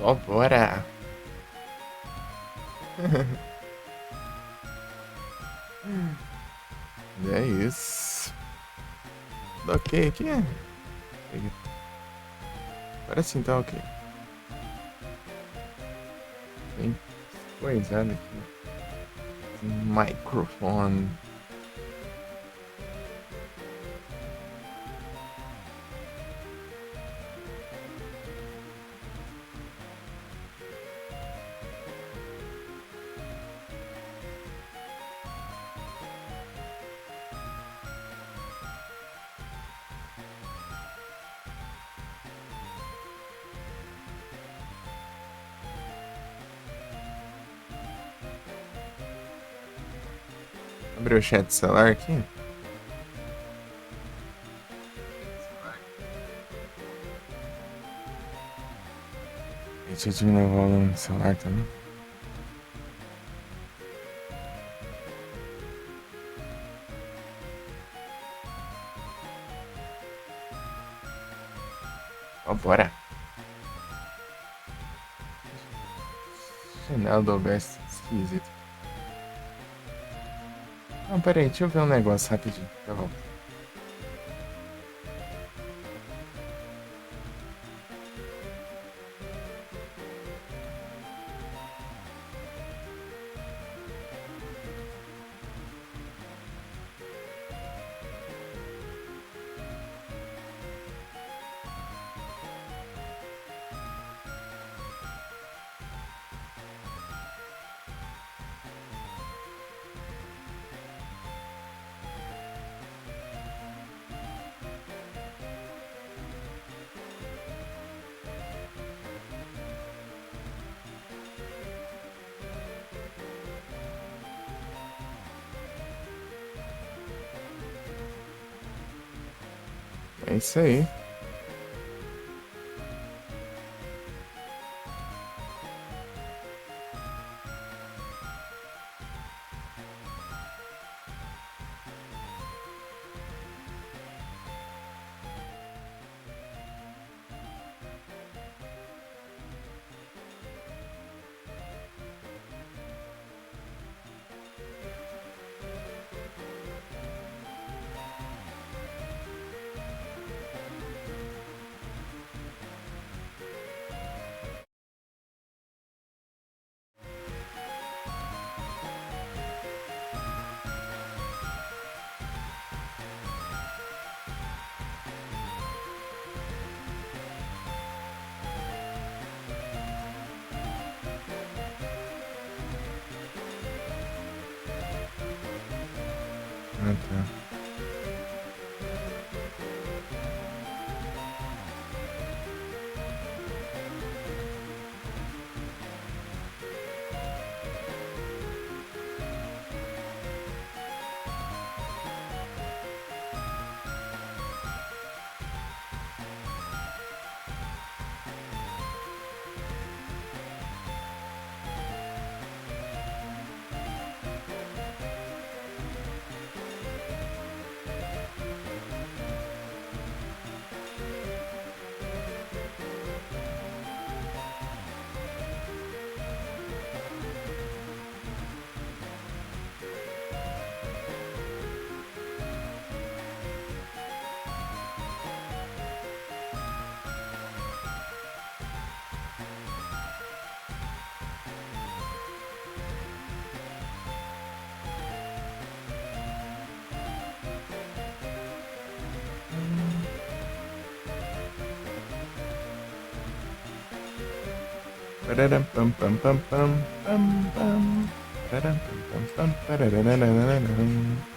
Ó, bora! E é isso. Ok aqui? Agora sim tá ok. Bem coisado aqui. Microfone. Abrir o chat do celular aqui. Deixa eu diminuir o volume do celular também. Ó, bora! Janela do OBS esquisito. Não, peraí, deixa eu ver um negócio rapidinho. Já volto. É isso aí. Ah, tá. Pararam, pam, pam, pam, pam, pam, pam. Pararam, pam, pam, pam, pararararararam.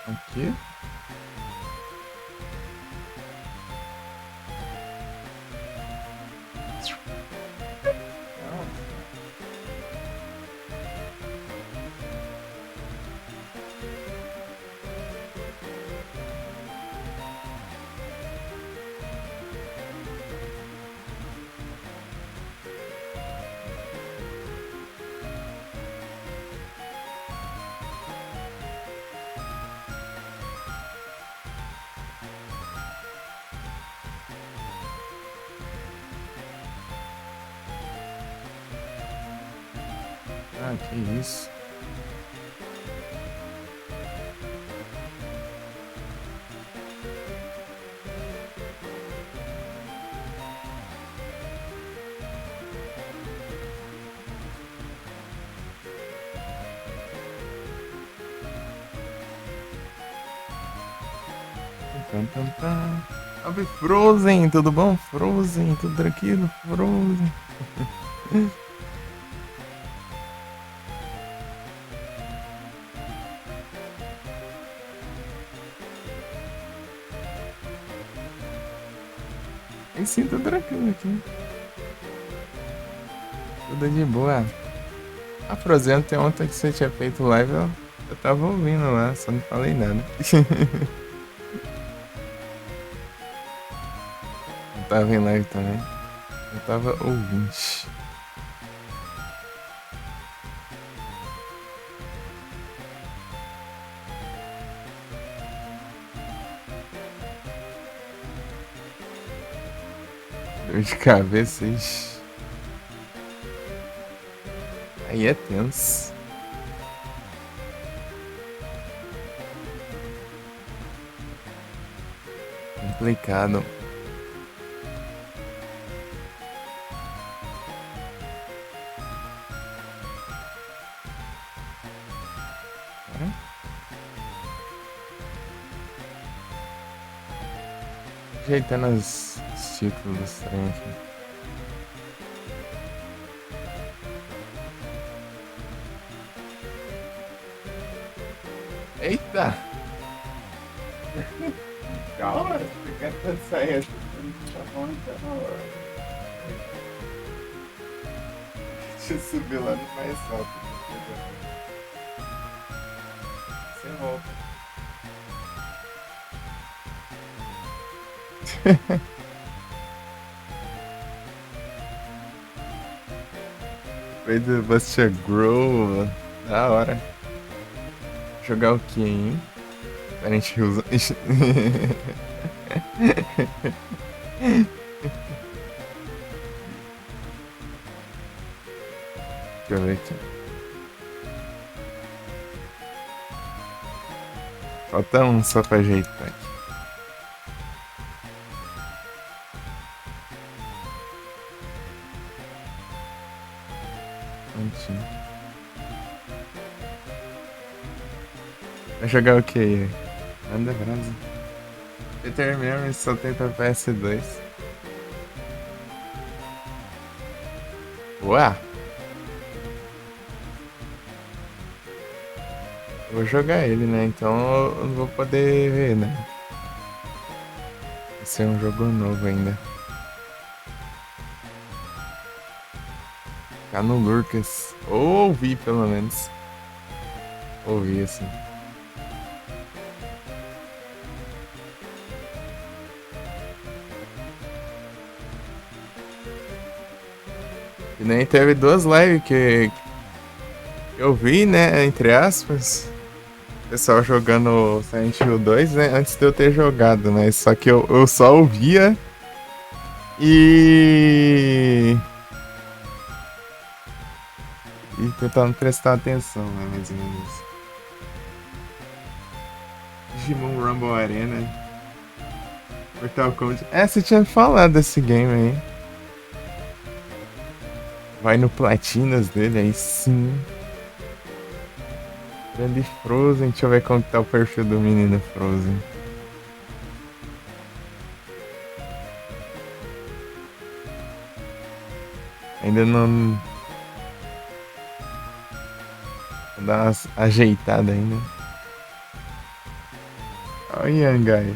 Aqui. Ah, que isso. Salve Frozen, tudo bom? Frozen, tudo tranquilo? Frozen. Me sinto tranquilo aqui. Tudo de boa. A Frozen, ontem que você tinha feito live, eu tava ouvindo lá, só não falei nada. Eu tava em live também. Eu tava ouvindo. Dor de cabeça, ixi. Aí é tenso. Complicado. Ajeitando os títulos dos trem aqui. Eita! Calma, você quer sair assim? Tá bom, tá bom. Deixa eu subir lá no mais alto. Você volta. Foi do Buster Grove. Da hora. Jogar o que, hein? A gente usa. Deixa eu ver aqui. Falta um só pra ajeitar aqui. Prontinho. Vai jogar o que aí? Manda brasa. Peter mesmo só tem pra PS2. Ué! Eu vou jogar ele, né? Então eu não vou poder ver, né? Esse é um jogo novo ainda. Ficar no Lurkas. Ou ouvi, pelo menos. Ouvi, assim. E nem teve duas lives que eu vi, né? Entre aspas. O pessoal jogando Silent Hill 2, né? Antes de eu ter jogado, né? Só que eu só ouvia. E tentando prestar atenção, né? Mais ou menos. Digimon Rumble Arena. Mortal Kombat. Você tinha falado desse game aí. Vai no Platinas dele, aí sim. Grande Frozen. Deixa eu ver como tá o perfil do menino Frozen. Ainda não. Vou dar umas ajeitadas ainda. Olha o Yangai.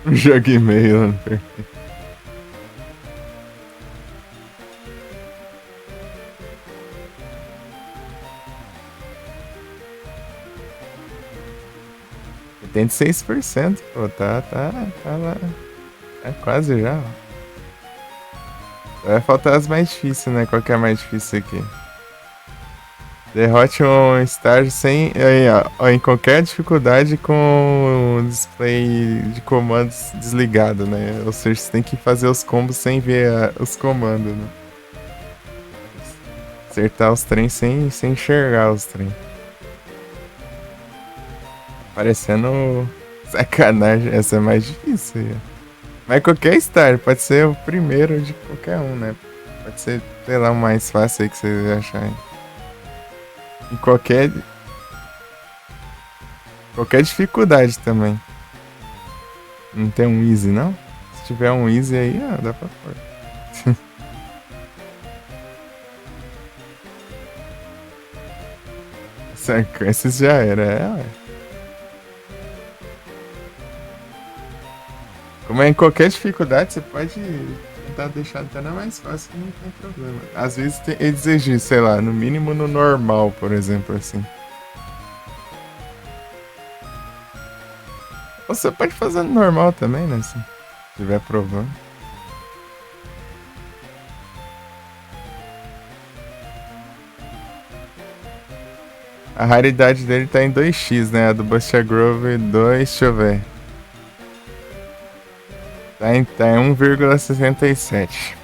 Um jogo e meio, né? Tem 6%, pô, tá lá. É quase já, ó. Vai faltar as mais difíceis, né? Qual que é a mais difícil aqui? Derrote um estágio sem. Aí, ó, em qualquer dificuldade com o display de comandos desligado, né? Ou seja, você tem que fazer os combos sem ver os comandos, né? Acertar os trens sem enxergar os trens. Parecendo sacanagem. Essa é mais difícil aí, ó. Mas qualquer estágio, pode ser o primeiro de qualquer um, né? Pode ser, sei lá, o mais fácil aí que você achar. Em qualquer dificuldade também. Não tem um easy, não? Se tiver um easy aí, dá pra pôr. Sequências já era, ué. Mas em qualquer dificuldade você pode tentar deixar até na mais fácil que não tem problema. Às vezes exigir, sei lá, no mínimo no normal, por exemplo, assim. Ou você pode fazer no normal também, né? Se tiver problema. A raridade dele tá em 2x, né? A do Buster Grove 2, deixa eu ver. Tá em 1,67.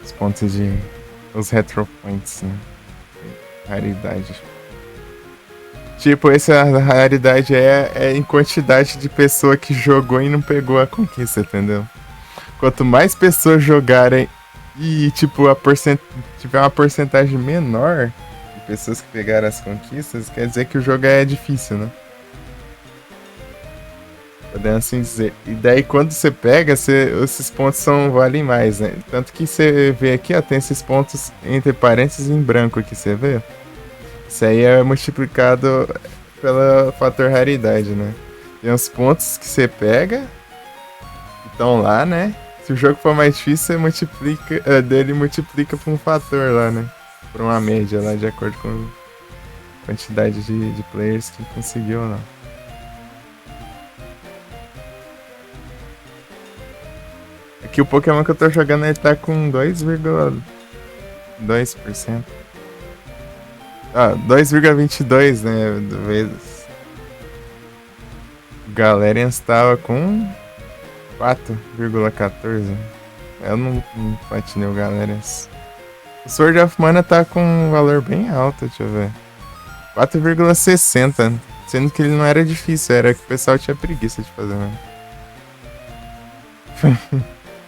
Os pontos de. Os retro points, né? Raridade. Tipo, essa raridade é em quantidade de pessoa que jogou e não pegou a conquista, entendeu? Quanto mais pessoas jogarem e, tipo, tiver uma porcentagem menor de pessoas que pegaram as conquistas, quer dizer que o jogo é difícil, né? Podemos assim dizer. E daí quando você pega, esses pontos valem mais, né? Tanto que você vê aqui, ó, tem esses pontos entre parênteses em branco aqui, você vê? Isso aí é multiplicado pelo fator raridade, né? Tem os pontos que você pega, que estão lá, né? Se o jogo for mais difícil, você multiplica, dele multiplica por um fator lá, né? Por uma média lá, de acordo com a quantidade de players que conseguiu ou não. Aqui o Pokémon que eu tô jogando ele tá com 2,2%. Ah, 2,22, né? Vezes. O Galarian estava com 4,14. Eu não platinei o Galarian. O Sword of Mana tá com um valor bem alto, deixa eu ver. 4,60. Sendo que ele não era difícil, era que o pessoal tinha preguiça de fazer mesmo.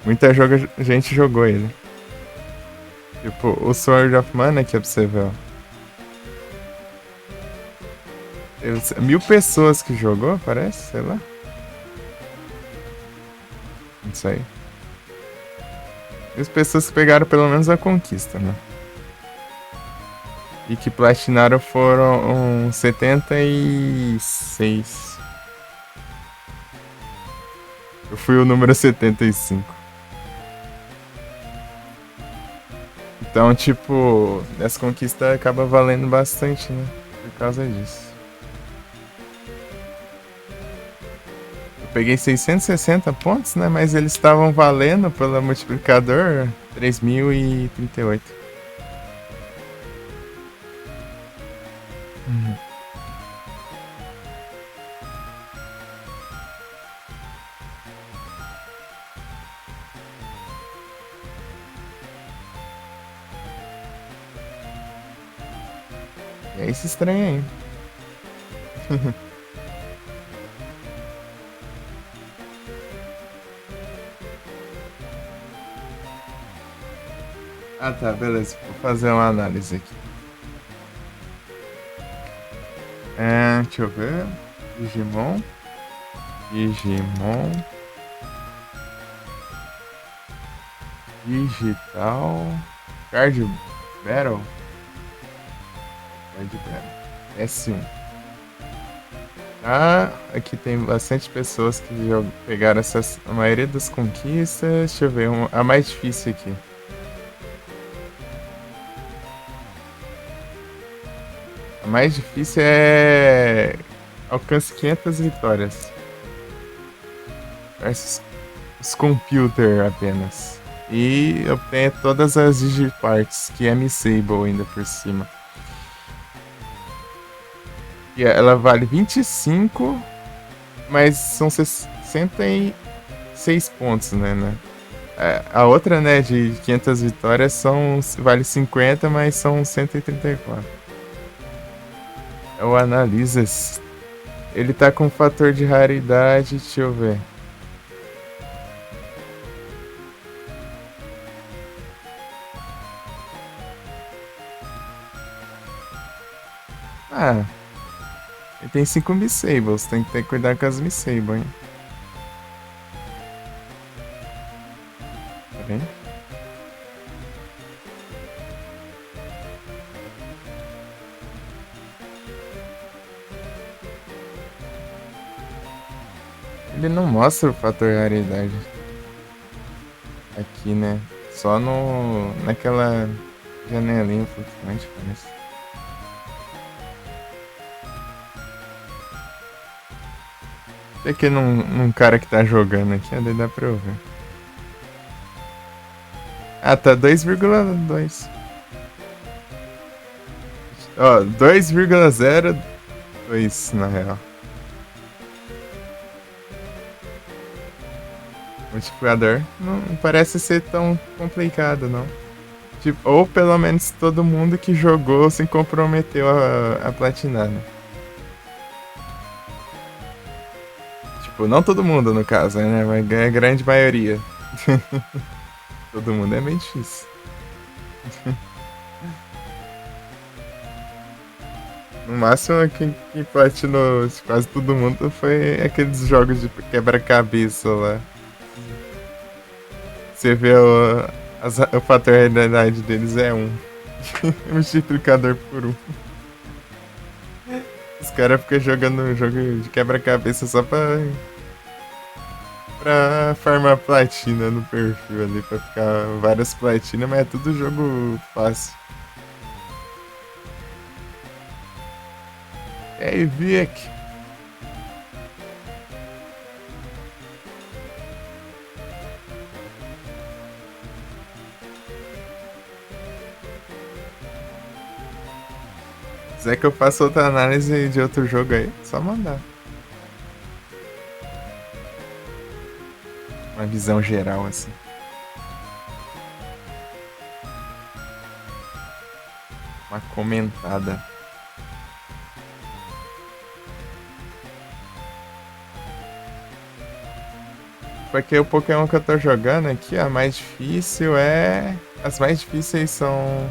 Muita gente jogou ele. Tipo, o Sword of Mana aqui, pra você ver, ó. 1000 pessoas que jogou, parece, sei lá. Não sei. E as pessoas que pegaram pelo menos a conquista, né? E que platinaram foram 76. Eu fui o número 75. Então, tipo, essa conquista acaba valendo bastante, né? Por causa disso. Eu peguei 660 pontos, né? Mas eles estavam valendo pelo multiplicador 3038. E é esse estranho aí. Ah tá, beleza. Vou fazer uma análise aqui. Deixa eu ver. Digimon. Digital. Card Battle. S1. Ah, aqui tem bastante pessoas que pegaram a maioria das conquistas. Deixa eu ver, a mais difícil aqui. A mais difícil é... Alcance 500 vitórias. Versus os computer apenas. E obtenha todas as digiparts, que é Missable ainda por cima. E ela vale 25, mas são 66 pontos, né? A outra, né, de 500 vitórias vale 50, mas são 134. É o Analisas. Ele tá com fator de raridade, deixa eu ver. Ah, ele tem 5 Missables, tem que ter cuidado com as Missables, hein? Tá vendo? ele não mostra o fator raridade aqui, né? Só naquela janelinha flutuante, parece. Isso aqui num cara que tá jogando aqui, daí dá pra eu ver. Ah, tá 2,2. Ó, 2,02 na real. Multiplicador não parece ser tão complicado, não. Tipo, ou pelo menos todo mundo que jogou se comprometeu a platinar, né? Tipo, não todo mundo no caso, né? Mas a grande maioria. Todo mundo é meio difícil. No máximo, quem platinou quase todo mundo foi aqueles jogos de quebra-cabeça lá. Você vê o fator realidade deles é 1. Multiplicador por 1. Os caras ficam jogando jogo de quebra-cabeça só pra farmar platina no perfil ali, pra ficar várias platinas, mas é tudo jogo fácil. E aí, Vic? Se quiser que eu faça outra análise de outro jogo aí, só mandar. Uma visão geral, assim. Uma comentada. Porque o Pokémon que eu tô jogando aqui, a mais difícil é... As mais difíceis são...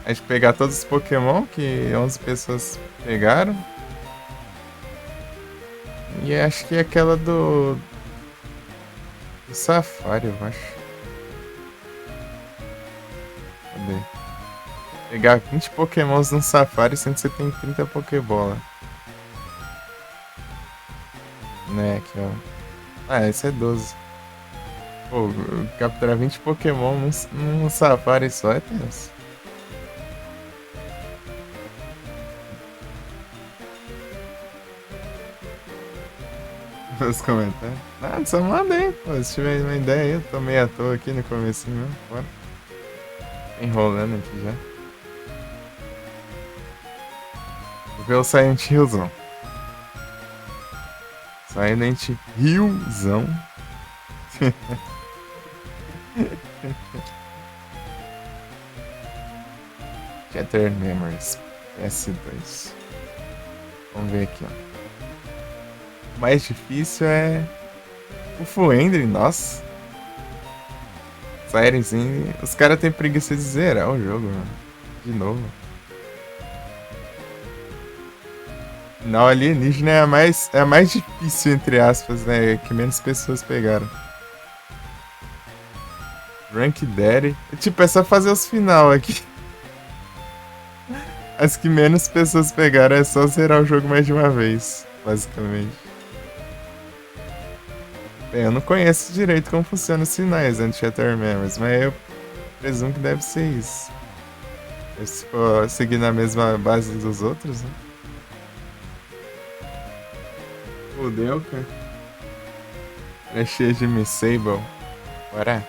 A gente pegar todos os Pokémon que 11 pessoas pegaram. E acho que é aquela do Safari, eu acho. Cadê? Pegar 20 Pokémons no Safari, sendo que você tem 30 Pokébola. Né, aqui ó. Ah, esse é 12. Pô, capturar 20 Pokémon num Safari só é tenso. Os comentários. Ah, só manda aí, pô. Se tiver uma ideia aí, eu tô meio à toa aqui no comecinho mesmo. Bora. Enrolando aqui já. Vou ver o Silent Hillzão. Silent Hillzão. Shattered Memories. PS2. Vamos ver aqui, ó. O mais difícil é o Fuendre, nossa. Sériozinho. Os caras têm preguiça de zerar o jogo, mano. De novo. Não, alienígena é a mais difícil, entre aspas, né? Que menos pessoas pegaram. Rank Daddy. Tipo, é só fazer os final aqui. As que menos pessoas pegaram é só zerar o jogo mais de uma vez, basicamente. Bem, eu não conheço direito como funcionam os sinais antes de Shattered Memories, mas eu presumo que deve ser isso. Se for seguir na mesma base dos outros, né? Fudeu, cara. É cheio de Misable. Bora.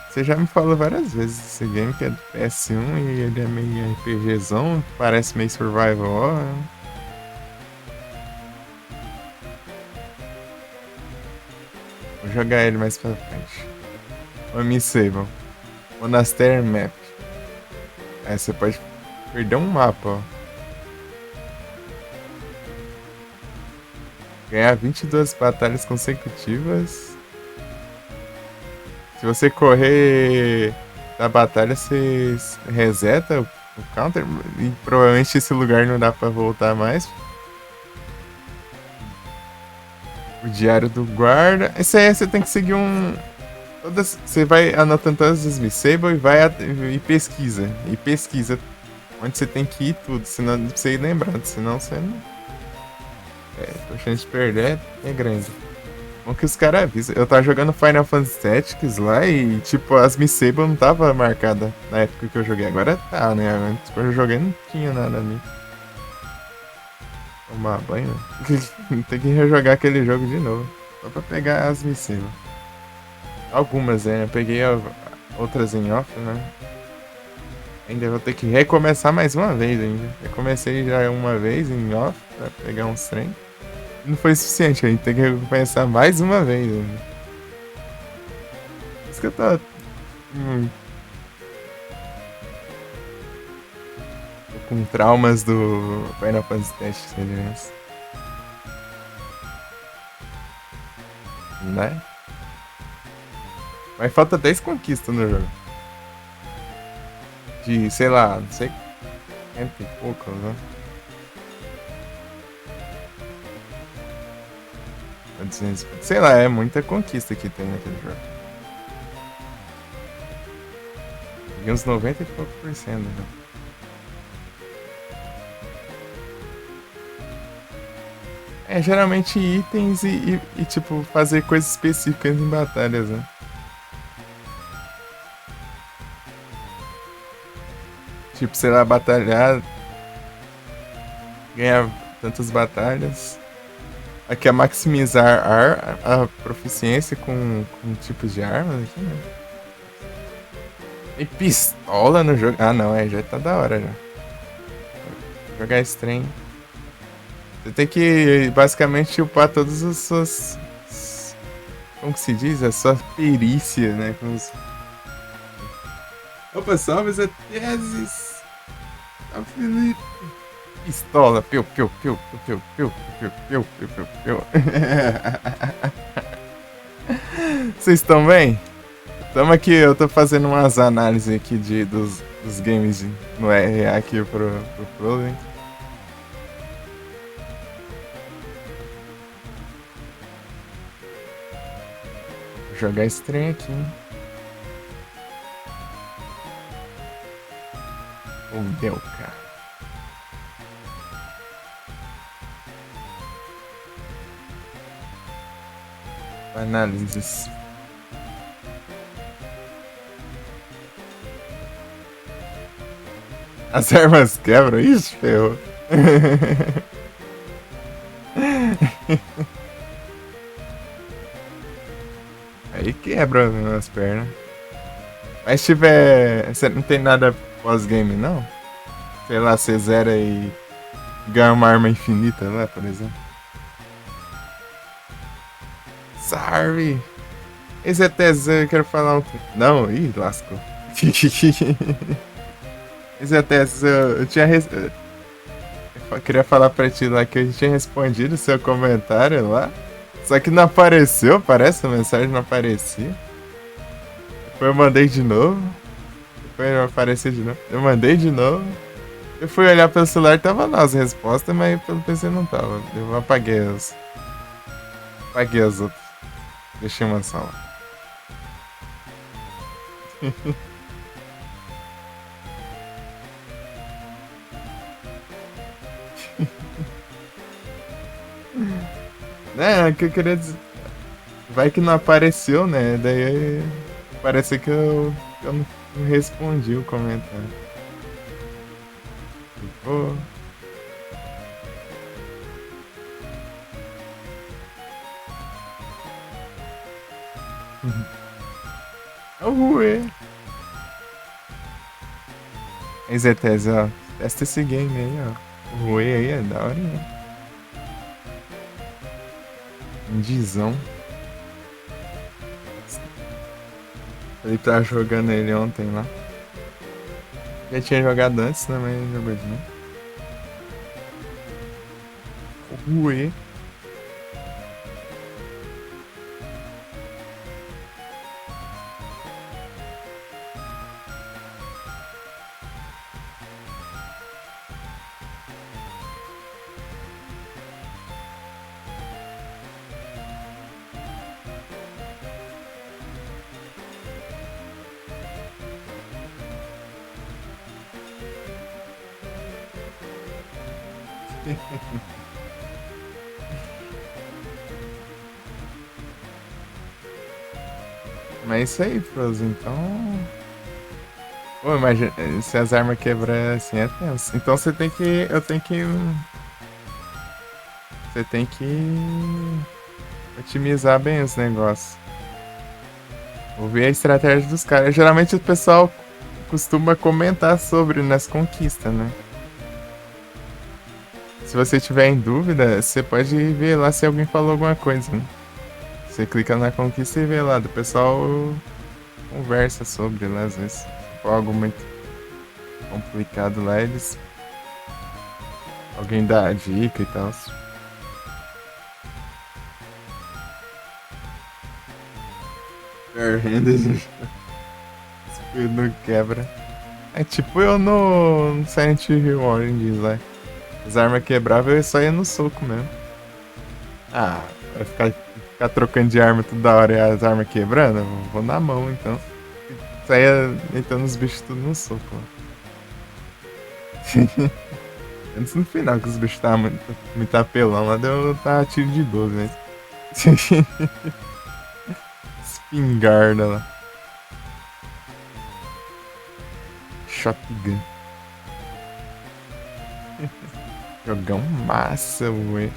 Você já me falou várias vezes esse game que é do PS1 e ele é meio RPGzão, parece meio survival horror. Vou jogar ele mais pra frente. O Misable. Monastery Map. Aí você pode perder um mapa, ó. Ganhar 22 batalhas consecutivas. Se você correr da batalha, você reseta o counter. E provavelmente esse lugar não dá pra voltar mais. O diário do guarda. Esse aí você tem que seguir um... você vai anotando todas as Misable e pesquisa. E pesquisa onde você tem que ir tudo. Senão você ir lembrando. Senão você não... A chance de perder é grande. Bom que os caras avisam. Eu tava jogando Final Fantasy Tactics lá e, tipo, as Misable não tava marcada na época que eu joguei. Agora tá, né? Antes quando eu joguei não tinha nada ali. Tomar banho. Tem que rejogar aquele jogo de novo. Só pra pegar as Misable. Algumas, né? Eu peguei outras em off, né? Ainda vou ter que recomeçar mais uma vez ainda. Eu comecei já uma vez em off pra pegar uns trem. Não foi suficiente, a gente tem que recomeçar mais uma vez ainda. Por isso que eu tô. Tô com traumas do Final Fantasy Tactics, aliás. Né? Mas falta 10 conquistas no jogo. De, sei lá, não sei. 40 e pouco, né? 200, sei lá, é muita conquista que tem naquele jogo. Peguei uns 90 e pouco por cento, né? É, geralmente itens e, tipo, fazer coisas específicas em batalhas, né? Tipo, sei lá, batalhar, ganhar tantas batalhas. Aqui é maximizar a proficiência com tipos de armas aqui, né? E pistola no jogo. Ah, não, já tá da hora já. Jogar esse trem. Você tem que basicamente upar todas as suas. Como que se diz? A sua perícia, né? Com os... Opa, salve, Zé Teses! Salve, Felipe! Pistola, piu, piu, piu, piu, piu, piu, piu, piu, piu, piu. Vocês estão bem? Tamo aqui, eu tô fazendo umas análises aqui dos games no RA aqui pro Flow. Vou jogar esse trem aqui, hein? Deu, cara. Análises. As armas quebram? Ixi, ferrou. Aí quebra as pernas. Mas se tiver. Você não tem nada pós-game, não? Sei lá, você zera e ganha uma arma infinita lá, por exemplo. Salve! Esse até eu quero falar um. Não, ih, lascou. Esse até eu tinha. Eu queria falar pra ti lá que eu tinha respondido o seu comentário lá. Só que não apareceu, parece, a mensagem não aparecia. Depois eu mandei de novo. Depois não apareceu de novo. Eu mandei de novo. Eu fui olhar pelo celular e tava lá as respostas, mas pelo PC não tava. Eu apaguei as. Apaguei as outras. Deixei uma sala. É, o que eu queria dizer. Vai que não apareceu, né? Daí parece que eu não respondi o comentário. Pô. Ué. Aí, Zetese, ó. Testa esse game aí, ó. O Rui aí é da hora, né? Indizão. Ele tava jogando ele ontem lá. Já tinha jogado antes, né? Mas jogou de novo. Ué. é isso aí, Frozen. Então. Pô, imagina, se as armas quebrar assim é tenso. Então você tem que. Eu tenho que. Você tem que otimizar bem os negócios. Vou ver a estratégia dos caras. Geralmente o pessoal costuma comentar sobre nas conquistas, né? Se você tiver em dúvida, você pode ver lá se alguém falou alguma coisa, né? Você clica na conquista e vê lá, do pessoal conversa sobre lá, às vezes. Se for algo muito complicado lá, eles. Alguém dá a dica e tal. Não quebra. É tipo eu no Silent Hill Origins lá. As armas quebravam e só ia no soco mesmo. Ah, vai ficar trocando de arma toda hora e as armas quebrando? Eu vou na mão então. Saia deitando os bichos tudo no soco. Antes no final que os bichos estavam muito apelão lá, deu tiro de 12, né? Espingarda lá. Shotgun. Jogão massa, ué.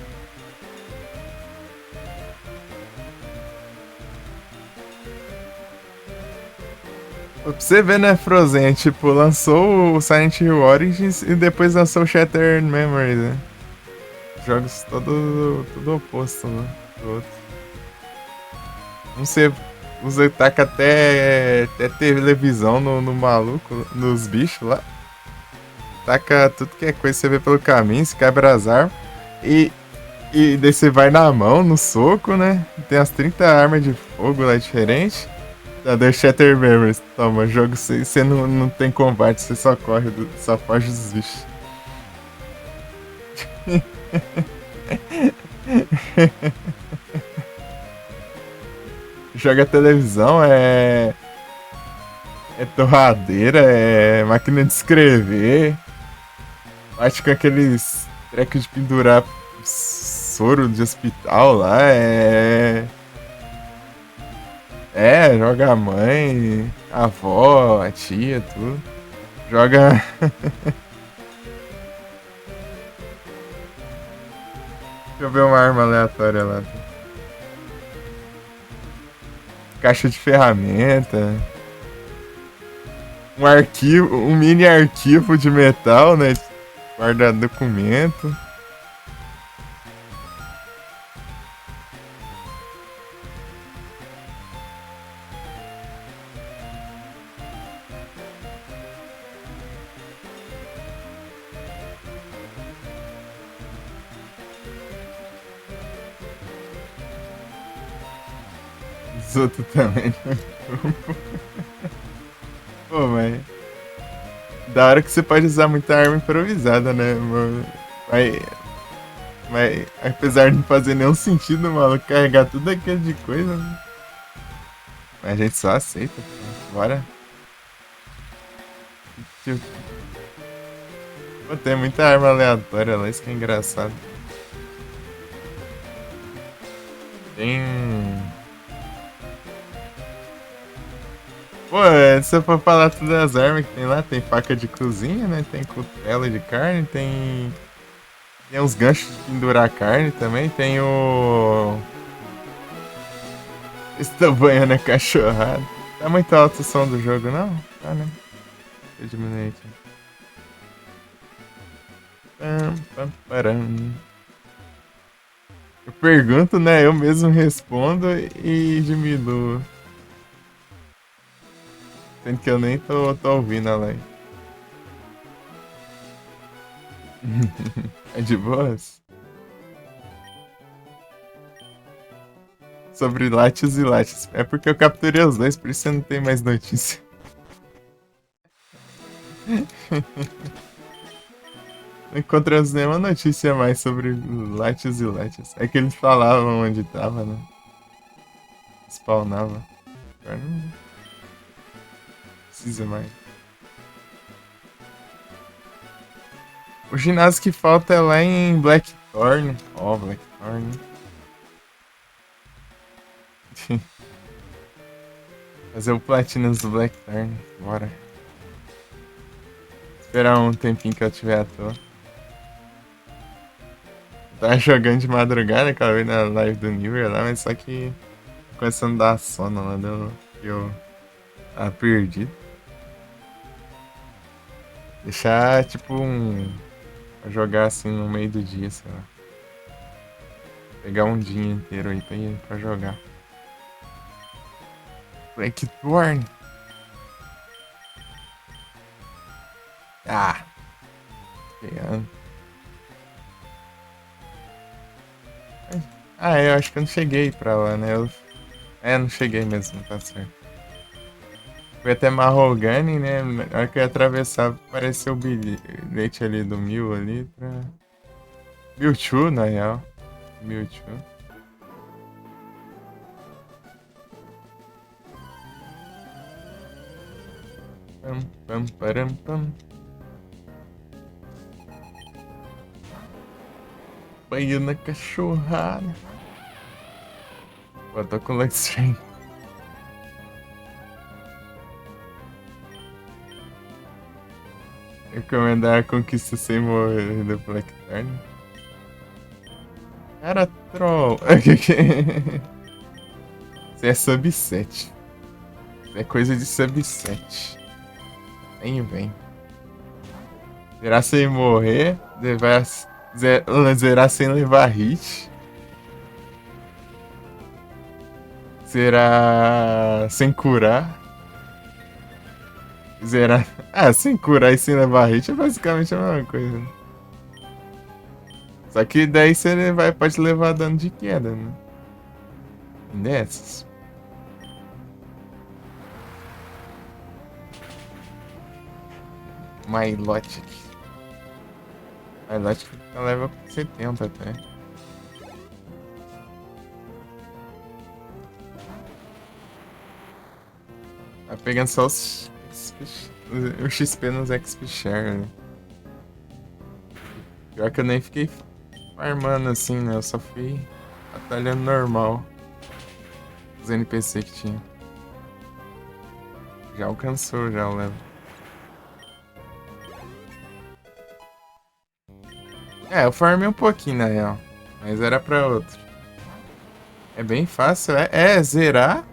Pra você ver, né, Frozen? Tipo, lançou o Silent Hill Origins e depois lançou o Shattered Memories, né? Jogos todo oposto, né? Do outro. Não sei, você taca até televisão no maluco, nos bichos lá. Taca tudo que é coisa que você vê pelo caminho, se quebra as armas. E daí você vai na mão, no soco, né? Tem as 30 armas de fogo lá diferentes. Tá, deu Shatter Memories. Toma, jogo você não tem combate, você só corre, só foge dos bichos. Joga televisão, é torradeira, é máquina de escrever. Bate com aqueles trecos de pendurar soro de hospital lá, joga a mãe, a avó, a tia, tudo. Joga. Deixa eu ver uma arma aleatória lá. Caixa de ferramenta. Um arquivo, um mini arquivo de metal, né? Guarda documento. Os outros também. Pô, mas. Da hora que você pode usar muita arma improvisada, né, mano? Mas apesar de não fazer nenhum sentido, mano, carregar tudo aquilo de coisa. Né? Mas a gente só aceita, pô. Bora. Tipo, pô, tem muita arma aleatória lá, isso que é engraçado. Tem. Pô, se eu for falar todas as armas que tem lá, tem faca de cozinha, né? Tem cutela de carne, tem uns ganchos de pendurar carne também, tem o. Estou banhando a cachorrada. Tá muito alto o som do jogo, não? Tá, né? Deixa eu diminuir aqui. Pam, pam, param. Eu pergunto, né? Eu mesmo respondo e diminuo. Sendo que eu nem tô ouvindo a live. É de boas? Sobre Latios e Latios. É porque eu capturei os dois, por isso você não tem mais notícia. Não encontramos nenhuma notícia mais sobre Latios e Latios. É que eles falavam onde tava, né? Spawnava. Agora não precisa mais. O ginásio que falta é lá em Blackthorn. Ó, Blackthorn. Fazer o Platinas do Blackthorn. Bora. Esperar um tempinho que eu tiver à toa. Tava jogando de madrugada, aquela vez na live do Niver lá, mas só que começando a dar sono lá, eu tava perdido. Deixar tipo pra jogar assim no meio do dia, sei lá. Pegar um dia inteiro aí pra jogar. Blackthorn. Ah, pegando. Ah, eu acho que eu não cheguei pra lá, né? Não cheguei mesmo, tá certo. Fui até Marrogane, né? Na hora que eu ia atravessar, apareceu o bilhete ali do Mil ali pra. Mewtwo, na real. Mewtwo. Pam, pam, param, pam. Banho na cachorrada. Pô, tô com Luck String. Recomendar a conquista sem morrer do Blackthorn. Cara, troll. Isso é sub 7. Isso é coisa de sub 7. Vem. Zerar sem morrer. Zerar sem levar hit. Zerar sem curar. Zerar. Ah, sem curar e sem levar hit é basicamente a mesma coisa. Só que daí você pode levar dano de queda, né? Dessas. Milotic. Milotic fica level 70 até. Tá pegando só o XP nos XP Share, né? Pior que eu nem fiquei farmando assim, né? Eu só fui batalhando normal. Os NPC que tinha. Já alcançou já o level. Eu farmei um pouquinho na real. Mas era pra outro. É bem fácil, zerar.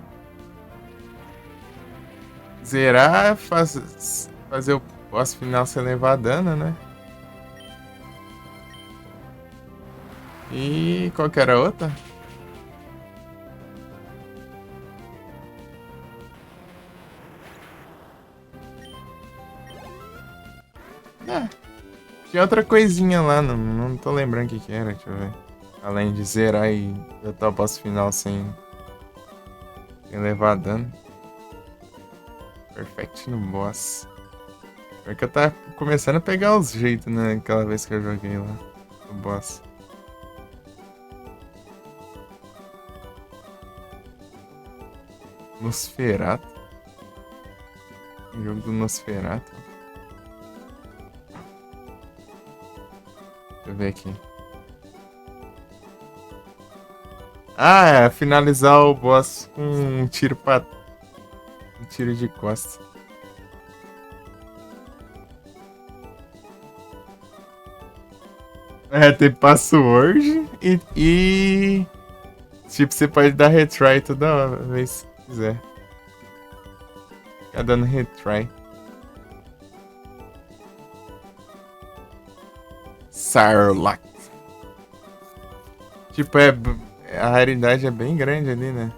Zerar, fazer o boss final sem levar dano, né? E qual que era a outra? Tinha outra coisinha lá, não tô lembrando o que era, deixa eu ver. Além de zerar e botar o boss final sem levar dano. Perfect no boss. Porque eu tava começando a pegar os jeitos, né? Aquela vez que eu joguei lá. O boss. Nosferatu. O jogo do Nosferatu. Deixa eu ver aqui. Finalizar o boss com um tiro um tiro de costa. Tem password e. Tipo, você pode dar retry toda vez que quiser. Ficar dando retry. Sarlacc. Tipo, a raridade é bem grande ali, né?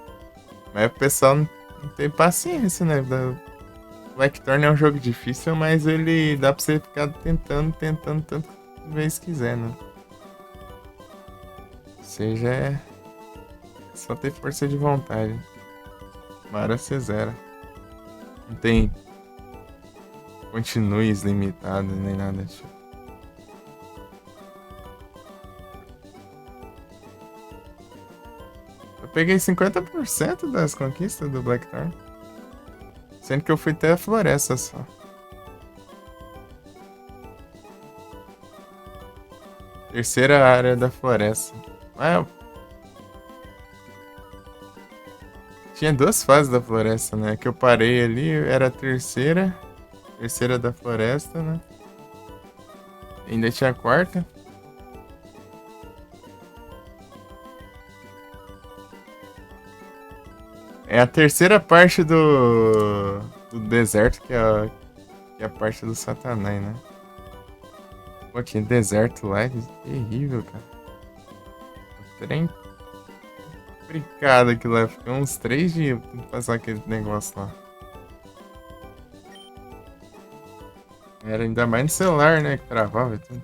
Mas o pessoal não tem paciência, né? Blackthorn é um jogo difícil, mas ele dá pra você ficar tentando tantas vezes quiser, né? Ou seja, é só ter força de vontade. Mara você zera. Não tem continues limitado nem nada tipo. Eu peguei 50% das conquistas do Blackthorn. Sendo que eu fui até a floresta só. Terceira área da floresta. Tinha duas fases da floresta, né? Que eu parei ali, era a terceira. Terceira da floresta, né? Ainda tinha a quarta. É a terceira parte do deserto, que é a parte do Satanás, né? Pô, tinha deserto lá, terrível, cara. O trem complicado aquilo lá. Ficou uns 3 dias pra passar aquele negócio lá. Era ainda mais no celular, né? Que travava e tudo.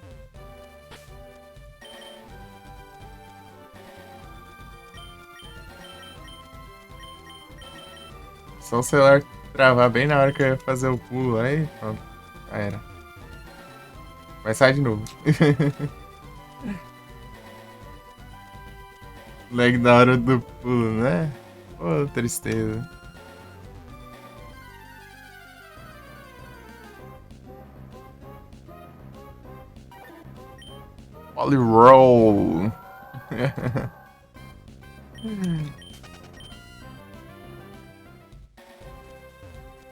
Só o celular travar bem na hora que eu ia fazer o pulo, aí pronto. Já era. Vai sair de novo. Lag da hora do pulo, né? Pô, tristeza. Roll.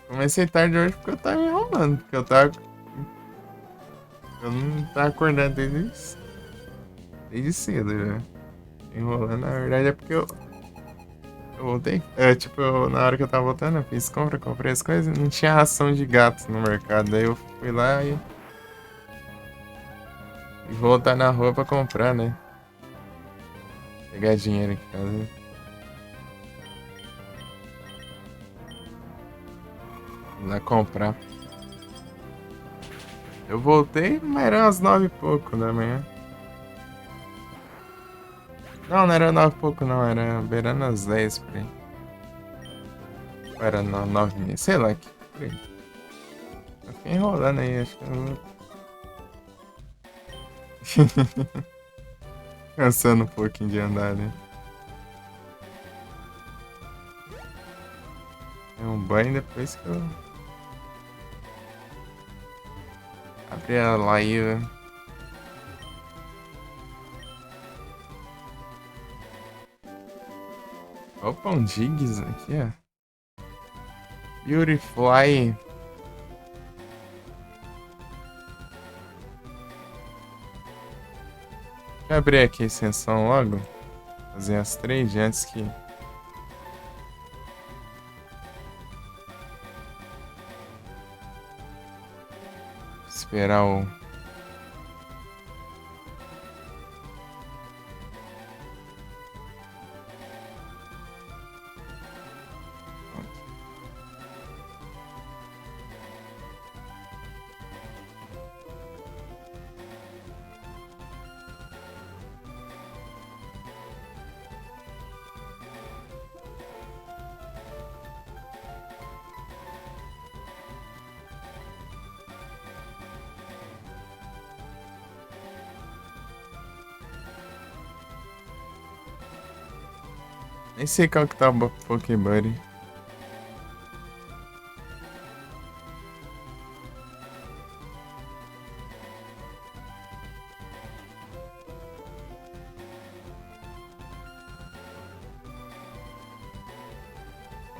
Comecei tarde hoje porque eu tava me enrolando. Porque eu tava. Eu não tava acordando desde cedo já. Enrolando, na verdade é porque eu voltei. É, tipo, na hora que eu tava voltando, eu fiz compra, comprei as coisas. Não tinha ração de gato no mercado. Daí eu fui lá e voltar na rua pra comprar, né? Pegar dinheiro aqui em casa. Ir lá comprar. Eu voltei, mas era umas 9 e pouco da manhã. Não, não era 9 e pouco, não. Era beirando as 10 por aí. Ou era 9 e meia, sei lá, que por aí. Eu fiquei enrolando aí, acho que eu não. Cansando um pouquinho de andar, né? É um banho depois que eu abri a live. Opa, um Diggs aqui, ó. Beautifly. Deixa eu abrir aqui a extensão logo. Fazer as 3 de antes que. Esperar o. Nem sei qual que tá o Pokébuddy.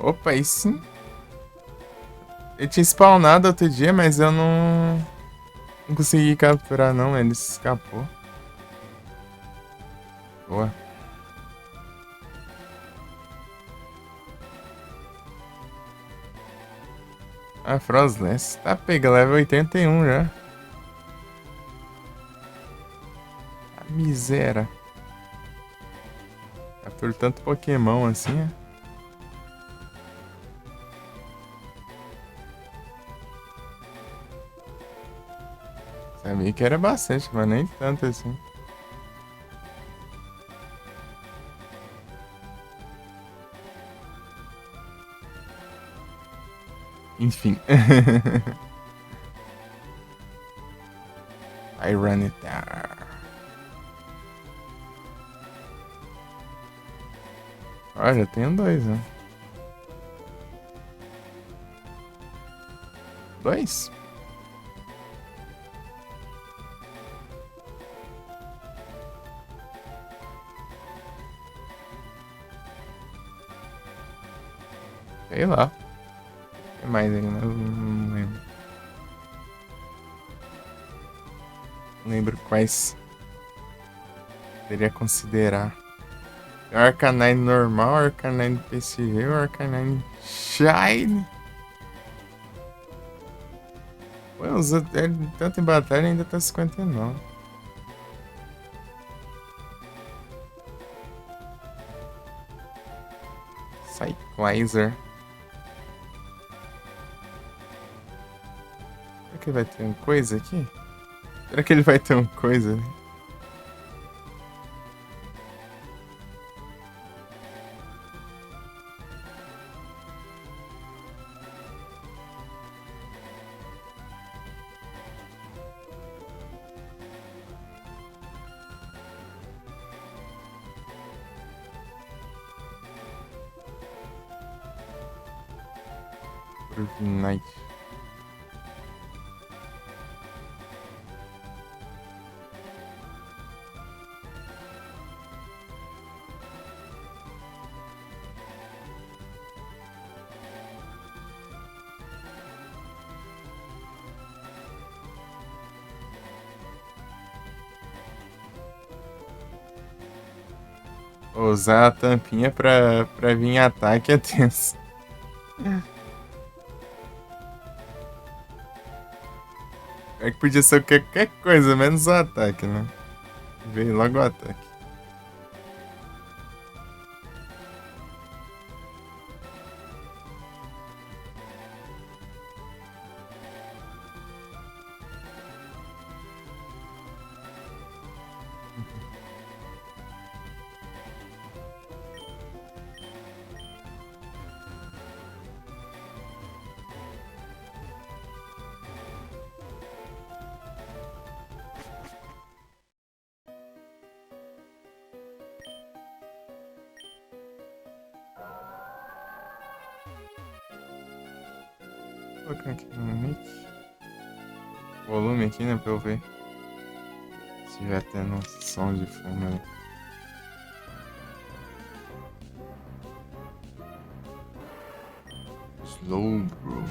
Opa, aí sim. Ele tinha spawnado outro dia, mas eu não consegui capturar não, ele escapou. Boa. Ah, Frostless. Tá pega, level 81 já. A miséria. Captura tanto Pokémon assim, é? Sabia que era bastante, mas nem tanto assim. Enfim. I run it down. Olha, tenho 2, né? 2? Sei lá. Tem mais ainda, eu não lembro. Não lembro quais poderia considerar. É o Arcanine normal, Arcanine PSV, o Arcanine Shine. Pô, tanto em batalha ainda tá 59. Cyclizer. Será que vai ter um coisa aqui? Será que ele vai ter um coisa? Knight. Usar a tampinha pra vir em ataque é tenso. É que podia ser qualquer coisa, menos o ataque, né? Veio logo o ataque. Vou colocar aqui no mic. Volume aqui, né? Pra eu ver. Se já tendo som de fundo aí. Slow, bro.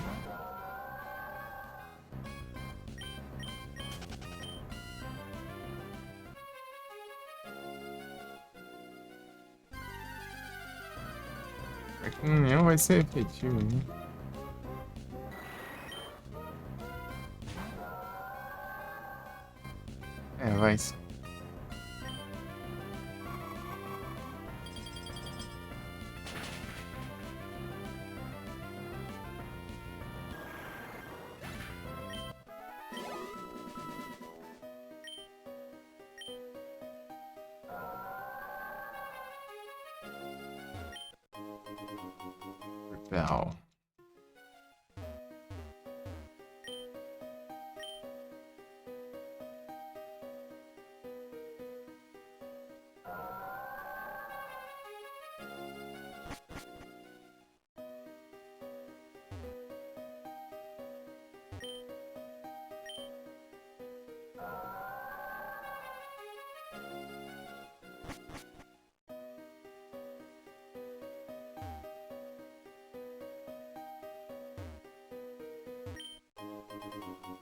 É que não vai ser efetivo, né? É, vai sim. Legal.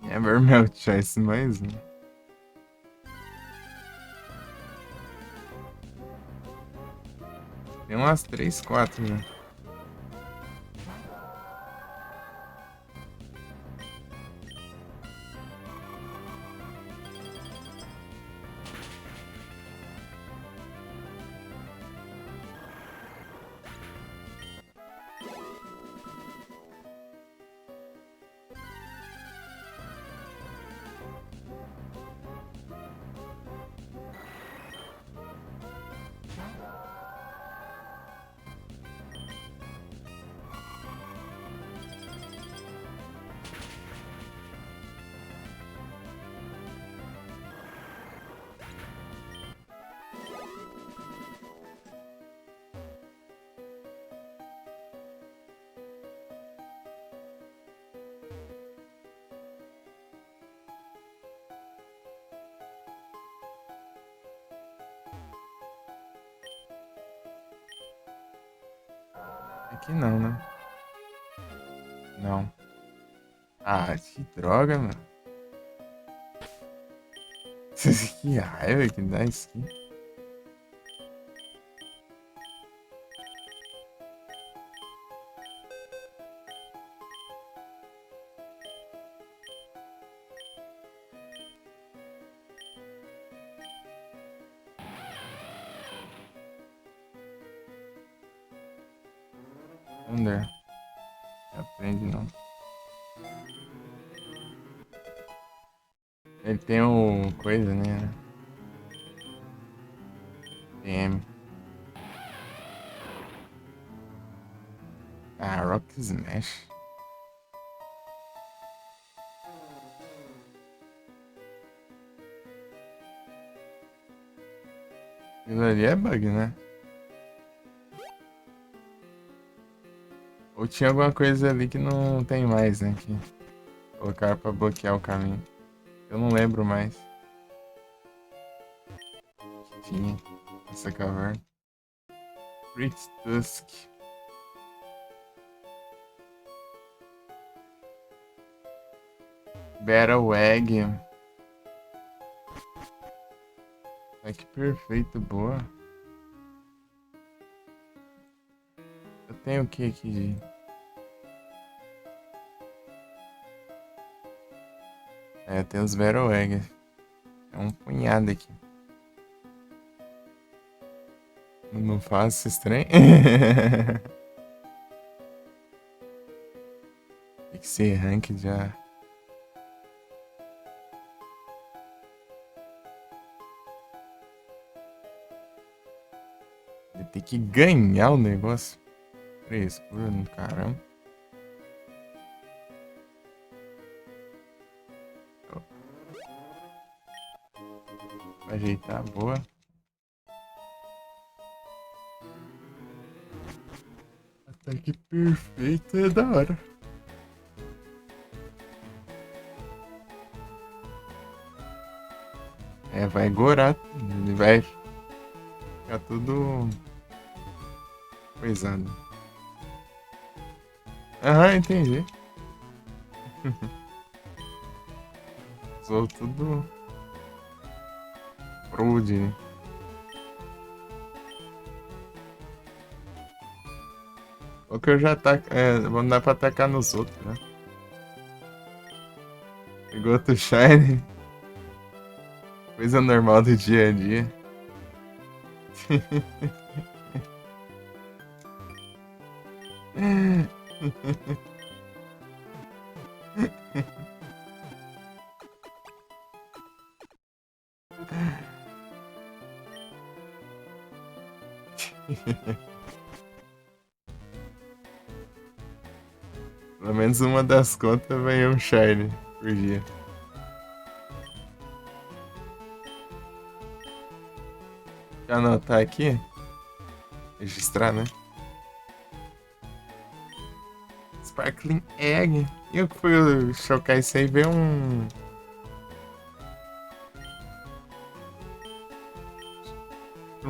Never meu choice, mais um. Tem umas 3, 4 já. Aqui não, né? Não. Ah, que droga, mano. Que raiva que dá isso aqui. Thunder. Aprende não. Ele tem o coisa, né? PM. Ah, Rock Smash. Aquilo ali é bug, né? Ou tinha alguma coisa ali que não tem mais, né? Que colocaram pra bloquear o caminho. Eu não lembro mais. Que tinha essa caverna. Fritz Tusk. Battle Egg. Ai, que perfeito, boa. Eu tenho o que aqui de... É, tem os Battle Egg. É um punhado aqui. Não faço esse trem. Tem que ser rank já. Ele tem que ganhar o negócio. Frescura no caramba. Pra ajeitar, boa. Ataque perfeito é da hora. É, vai gorar. Ele vai ficar tudo coisado. Aham, entendi. Usou tudo prude. O que eu já ataco. É, vamos dar pra atacar nos outros, né? Pegou outro Shine. Coisa normal do dia a dia. Pelo menos uma das contas vem um Shine por dia. Deixa eu anotar aqui. Registrar, né? Sparkling Egg. E eu que fui chocar isso aí, veio um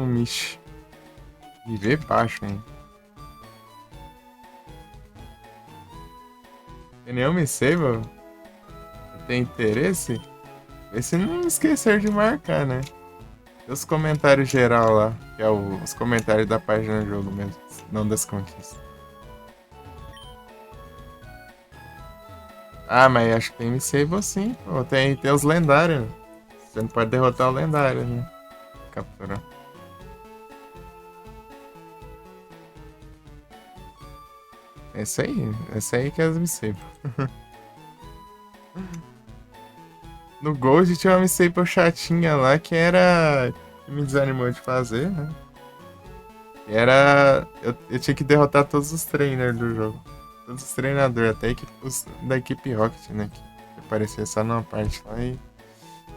Mish. Viver baixo, hein? Tem nenhum me save? Tem interesse? Vê se não esquecer de marcar, né? E os comentários geral lá, que é os comentários da página do jogo mesmo, não das conquistas. Ah, mas acho que tem me save sim, pô. Tem os lendários. Você não pode derrotar o lendário, né? Capturar. Esse aí que é as me save. No Gold tinha uma me save chatinha lá que era. Que me desanimou de fazer, né? Era. Eu tinha que derrotar todos os trainers do jogo. Todos os treinadores, até os da equipe Rocket, né? Que aparecia só numa parte lá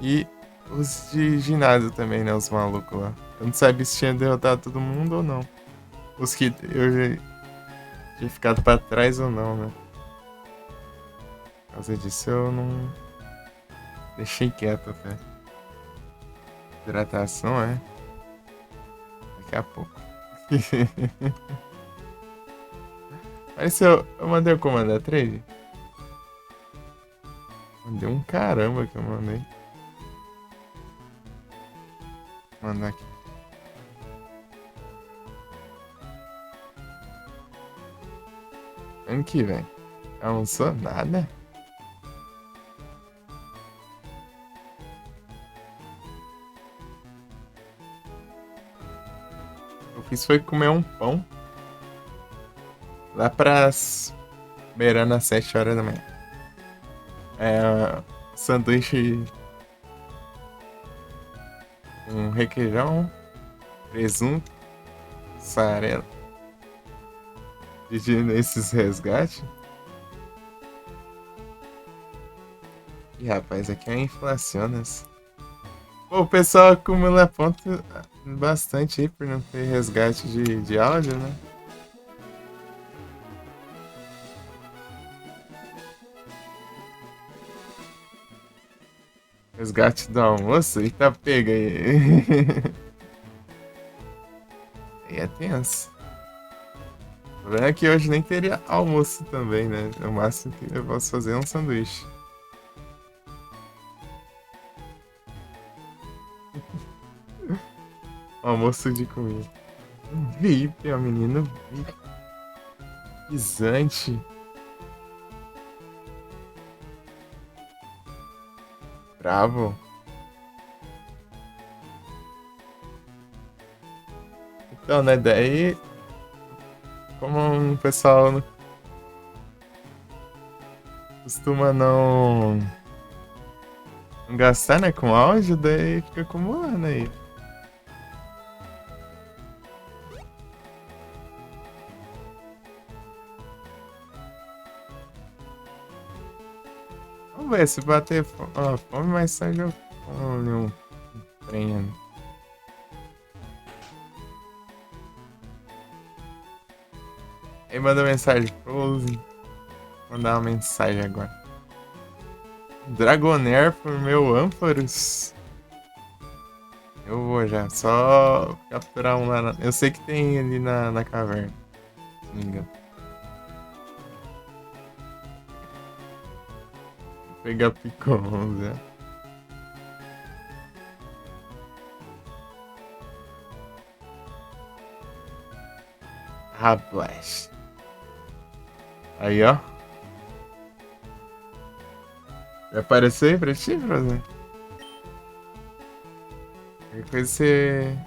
e os de ginásio também, né? Os malucos lá. Eu não sabia se tinha derrotado todo mundo ou não. Os que eu já tinha ficado pra trás ou não, né? Por causa disso eu não. Deixei quieto até. Hidratação é. Daqui a pouco. Aí se eu mandei o comando da trade? Mandei um caramba que eu mandei. Vou mandar aqui. Aqui, velho. Almoçou nada? Eu fiz foi comer um pão. Lá pras... beirando às 7 horas da manhã. É... Sanduíche... com requeijão, presunto, mussarela. Pedindo esses resgates. Ih, rapaz, aqui é inflacionas. Pô, o pessoal acumula ponto bastante aí por não ter resgate de áudio, né? Resgate do almoço? Eita, pega aí. Aí é tenso. O problema é que hoje nem teria almoço também, né? O máximo que eu posso fazer é um sanduíche. Almoço de comida. Um VIP, ó, menino VIP. Pisante. Bravo. Então, né? Daí, como um pessoal costuma não gastar, né, com áudio, daí fica acumulando aí. Vamos ver se bater fome, mais tarde eu como um trem. Aí manda mensagem pro mandar uma mensagem agora. Dragonair por meu Ampharos. Eu vou já, só capturar um lá. Eu sei que tem ali na caverna. Se não me engano. Vou pegar Picon, né? Rapaz. Aí, ó. Vai aparecer aí pra ti, Frozen? Qualquer coisa você...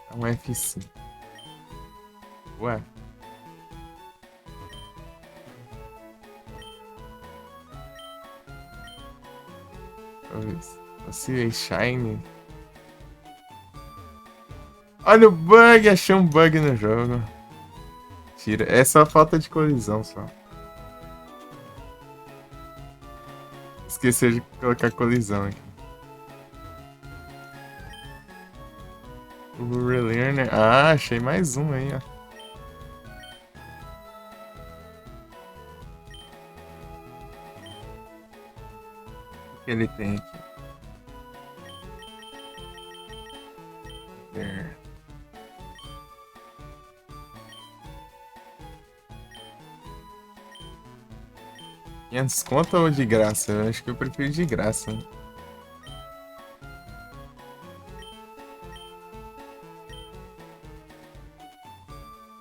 dá um F5. Ué. Talvez. Você Shine. Olha o bug! Achei um bug no jogo. Tira. É só falta de colisão, só. Esqueci de colocar colisão aqui. O Relearner. Ah, achei mais um aí, ó. O que ele tem aqui? There. Desconto ou de graça? Eu acho que eu prefiro de graça. Né?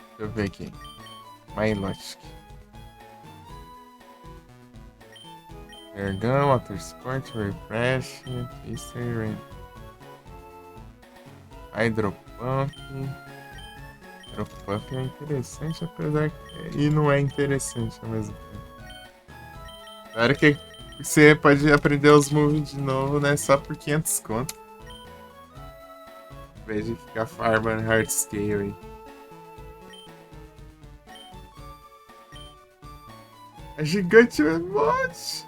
Deixa eu ver aqui. MyLogic. Ergão, Water Sport, Refresh, Easter Hydropump. Hydropump é interessante, apesar que... E não é interessante ao mesmo tempo. Claro que você pode aprender os moves de novo, né? Só por 500 conto. Em vez de ficar farmando hard scale aí. É gigante emote!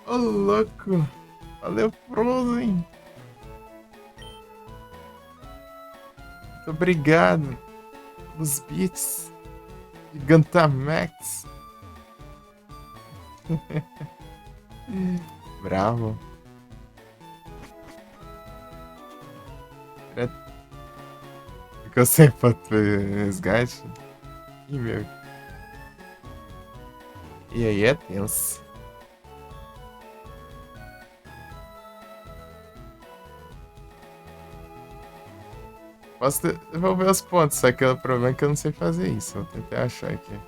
Ô louco! Valeu, Frozen! Muito obrigado pelos beats. Gigantamax. Bravo. Ficou sem foto resgate? Ih, meu. E aí é tenso. Posso devolver os pontos, só que o problema é que eu não sei fazer isso. Vou tentar achar aqui.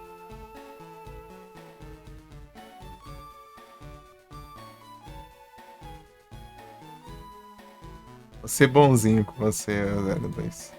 Vou ser bonzinho com você, 02.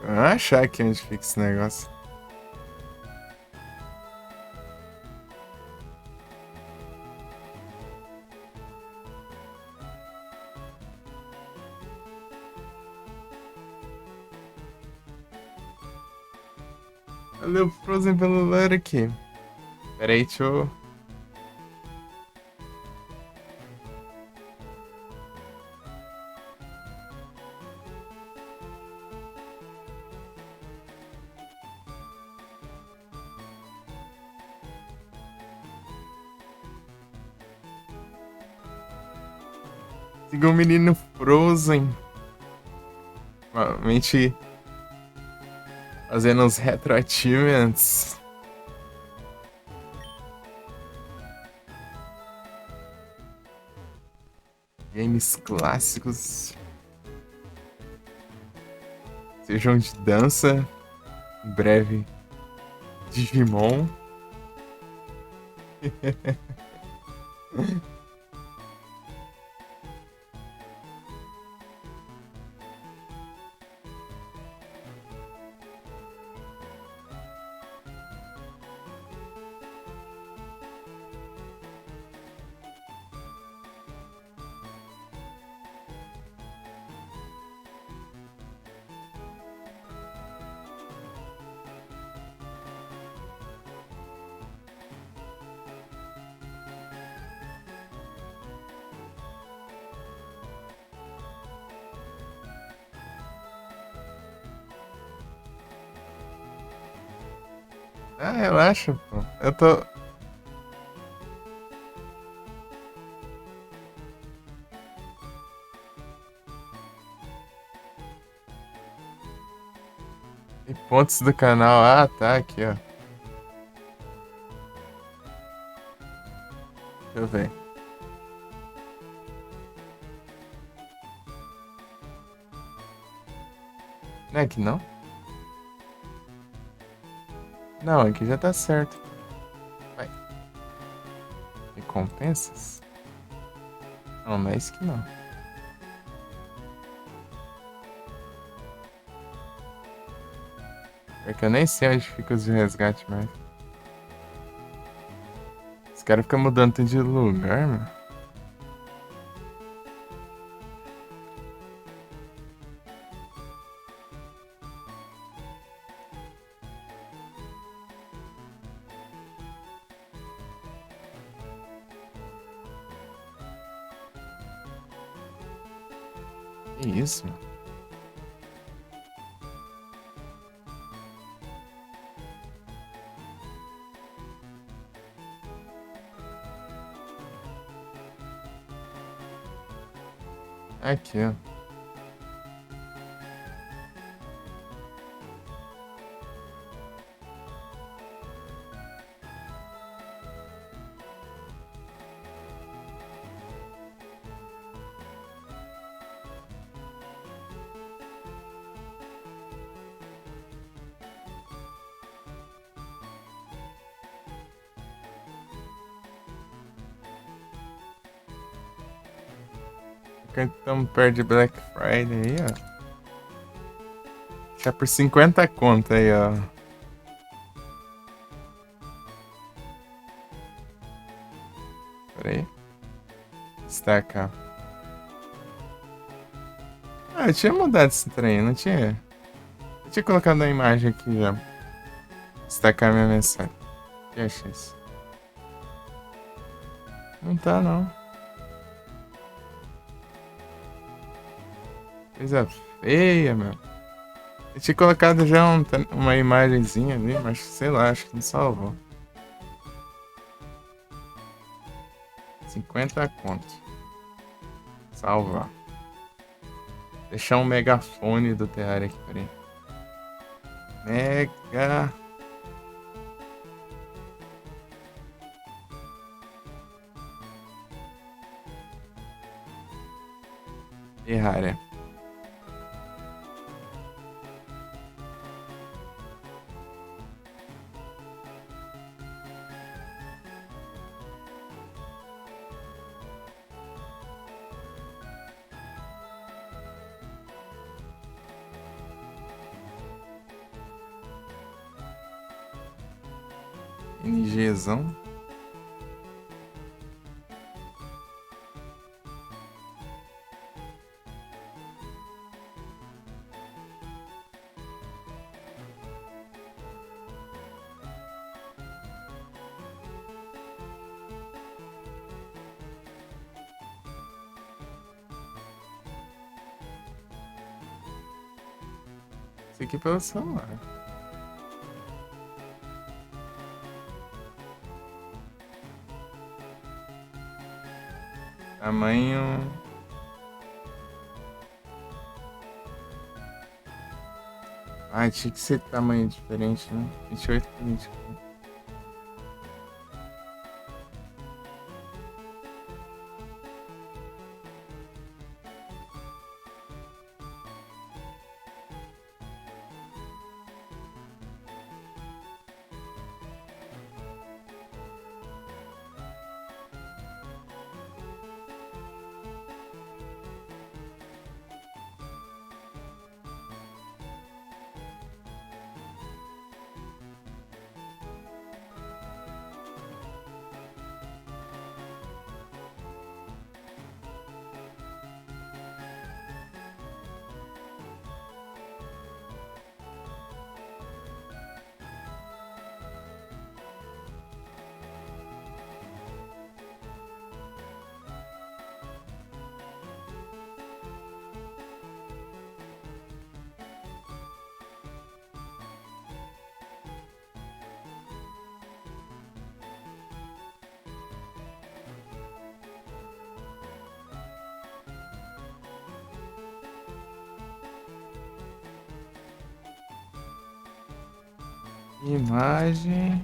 Vou achar aqui onde fica esse negócio. Valeu, Frozen, pelo lore aqui. Pera aí, deixa eu... Siga o menino Frozen. Provavelmente fazendo uns retro achievements. Games clássicos. Sejam de dança. Em breve. Digimon. Ah, relaxa, pô. Eu tô. E pontos do canal. Ah, tá, aqui, ó. Deixa eu ver. Não é aqui não? Não, aqui já tá certo. Vai. Recompensas? Não, não é isso que não. Porque eu nem sei onde fica os de resgate mais. Os caras ficam mudando tanto de lugar, mano. Que isso, mano? Aqui, ó. Então perde Black Friday aí, ó. Já por 50 conto aí, ó. Pera aí. Destacar. Ah, eu tinha mudado esse trem, não tinha? Eu tinha colocado a imagem aqui já. Destacar minha mensagem. Que achei isso? Não tá, não. Coisa feia, meu. Eu tinha colocado já uma imagenzinha ali, mas sei lá, acho que não salvou. 50 conto. Salvar. Deixar um megafone do Terraria aqui, peraí. Mega. Terraria. NGzão. Isso aqui pelo celular. Tamanho. Ah, tinha que ser tamanho diferente, né? 28 por 24. Imagem.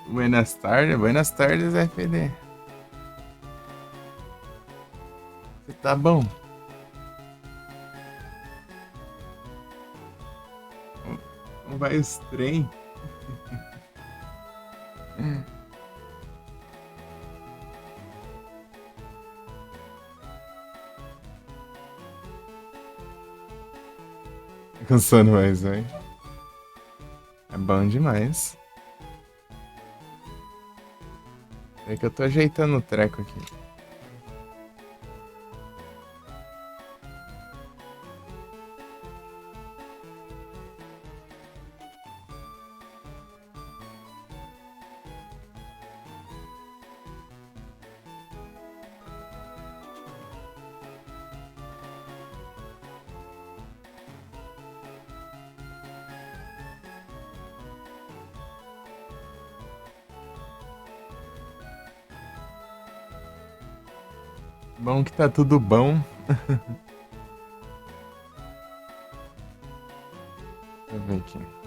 Buenas tardes, FD. Você tá bom? Como vai os trem? Tá cansando mais, velho. É bom demais. É que eu tô ajeitando o treco aqui. Bom que tá tudo bom. Deixa eu ver aqui.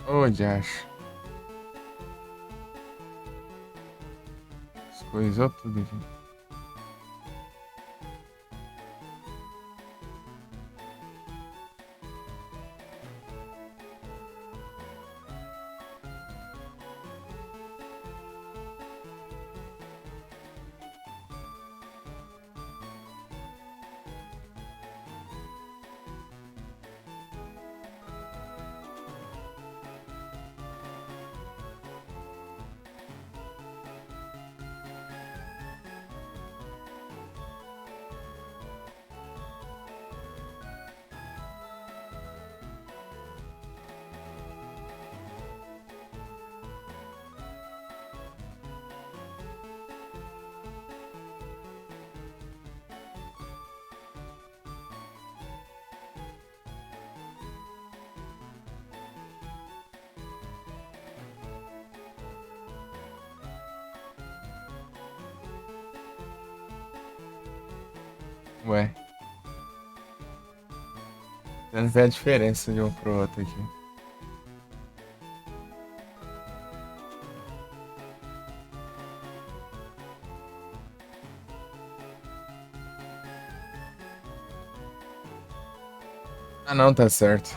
Ô, Josh. Coisou tudo aqui. Ué, tentando ver a diferença de um pro outro aqui. Ah, não, tá certo.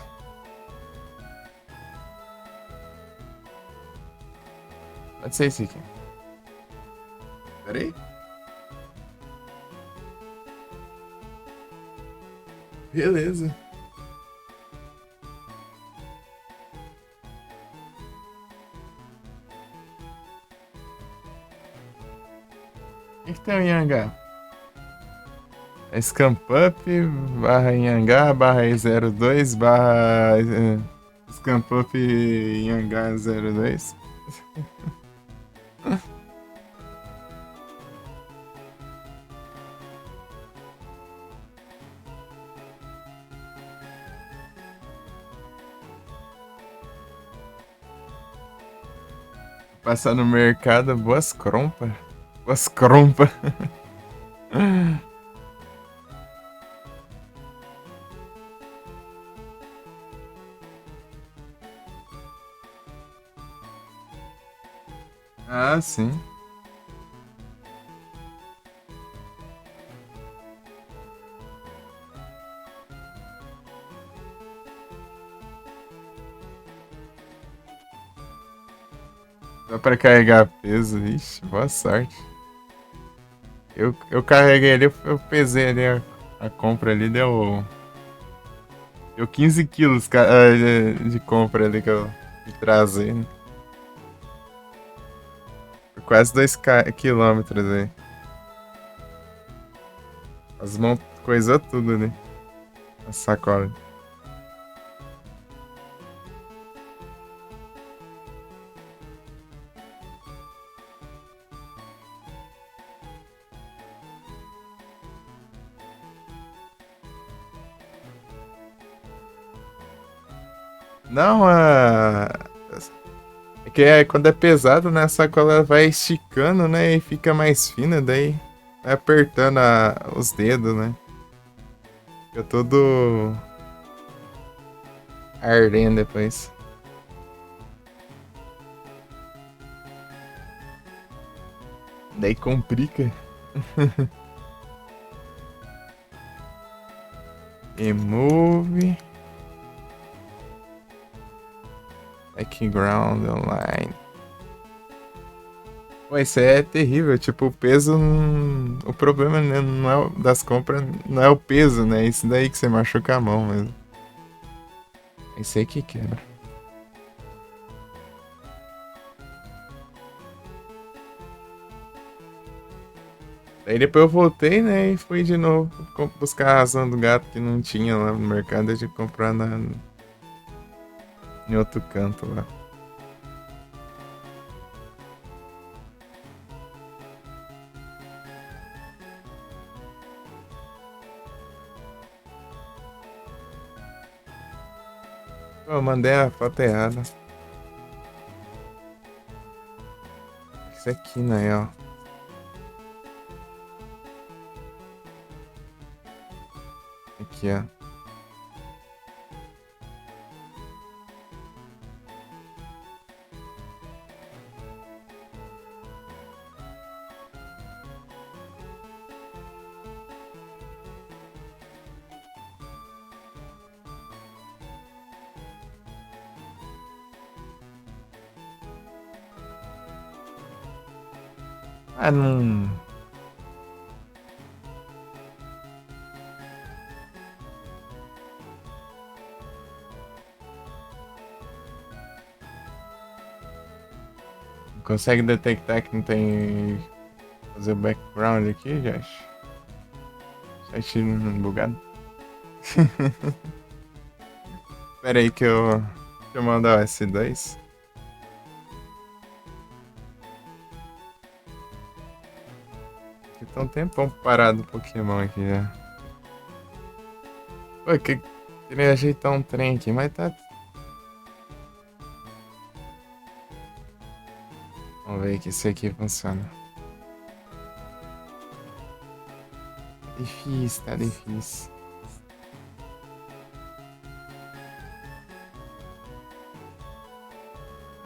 Pode ser esse aqui. Pera aí. Beleza. O que, que tem o Yangá? É Scampup barra Yangá barra E02 barra Scampup Yangá 02. Passar no mercado, boas crompas. Boas crompas. Ah, sim. Só pra carregar peso, ixi, boa sorte. Eu carreguei ali, eu pesei ali a compra ali, deu 15 quilos de compra ali que eu de trazer, né? Quase 2 quilômetros aí. As mãos coisou tudo ali. A sacola. Não, é que quando é pesado, né? A sacola vai esticando, né? E fica mais fina, daí vai apertando os dedos, né? Fica todo ardendo depois. Daí complica. Remove. Background online. Pô, isso é terrível. Tipo, o peso. O problema né, não é das compras, não é o peso, né? Isso daí que você machuca a mão mesmo. É isso aí que quebra. Daí depois eu voltei, né? E fui de novo buscar a ração do gato que não tinha lá no mercado. Eu tive que comprar em outro canto lá. Pô, eu mandei a foto errada. Isso aqui, né, ó. Aqui, ó. Ah, não. Consegue detectar que não tem. Fazer o background aqui, Josh? Site bugado. Pera aí que eu. Deixa eu mandar o S2. Que tá um tempão parado o Pokémon aqui já. Pô, queria ajeitar um trem aqui, mas tá. Vamos ver que esse aqui funciona. Difícil, tá difícil.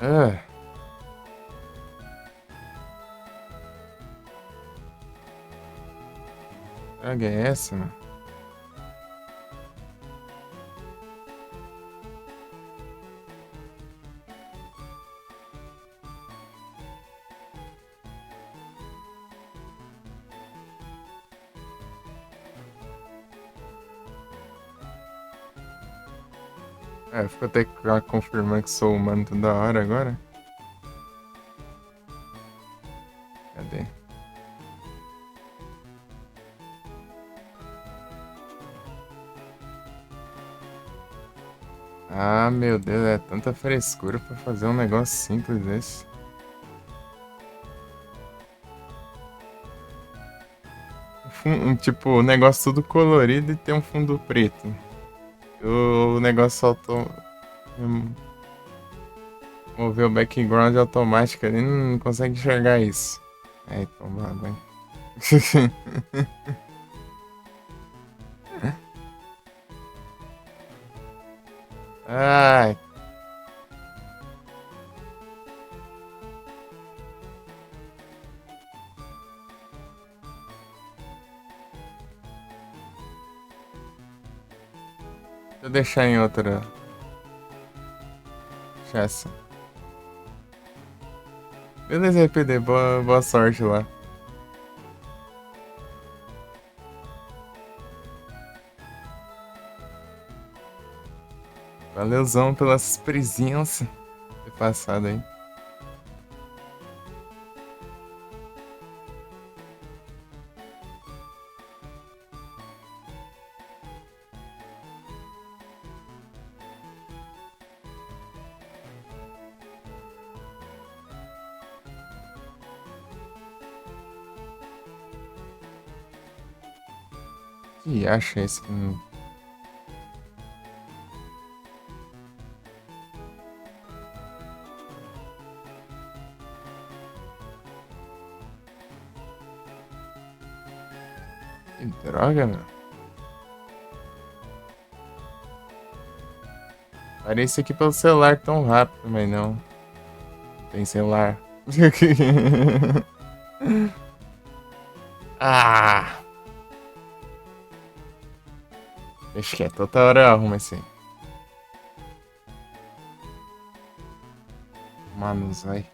Ah, droga é essa, mano? É, ficou até confirmando que sou humano toda hora agora. Cadê? Ah, meu Deus, é tanta frescura pra fazer um negócio simples desse. Tipo, o negócio tudo colorido e tem um fundo preto. O negócio soltou. Mover o background automático ali, não consegue enxergar isso. É, toma banho. Ai, deixa eu deixar em outra chance. Beleza, RPD, boa sorte lá. Valeuzão pelas presenças ter passado aí. Que acha esse que não que droga, meu. Parece aqui pelo celular tão rápido, mas não. Não tem celular. Ah! Deixa quieto, toda hora eu arrumo esse aí. Manos, vai.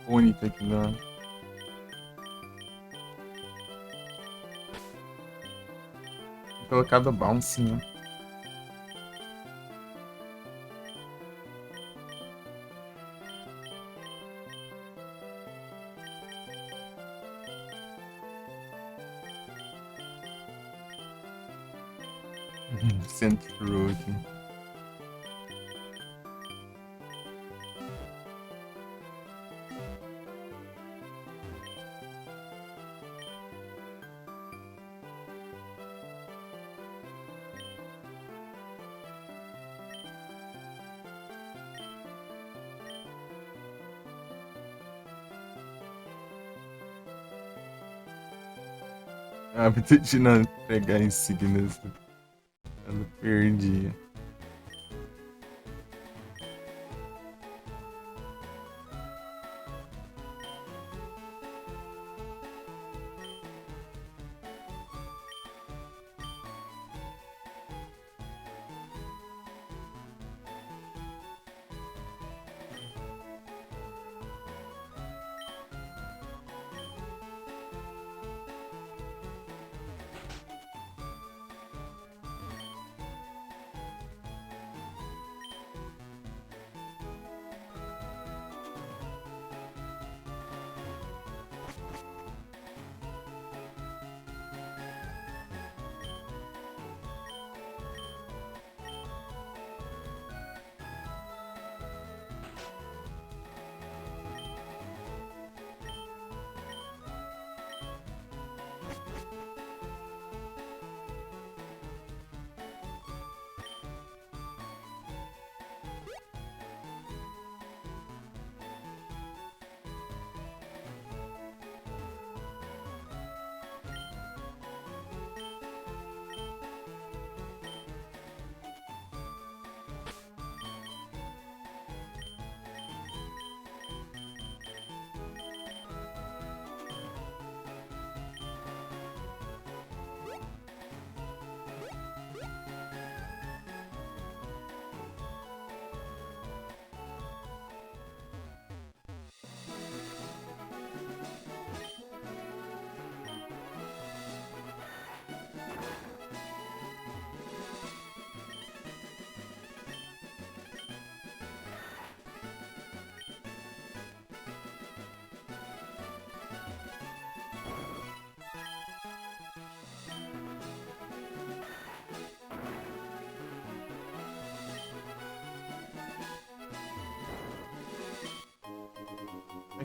Única aqui não. Colocado bounce, né? Centro aqui. Hábito de não pegar insígnias. Eu perdi.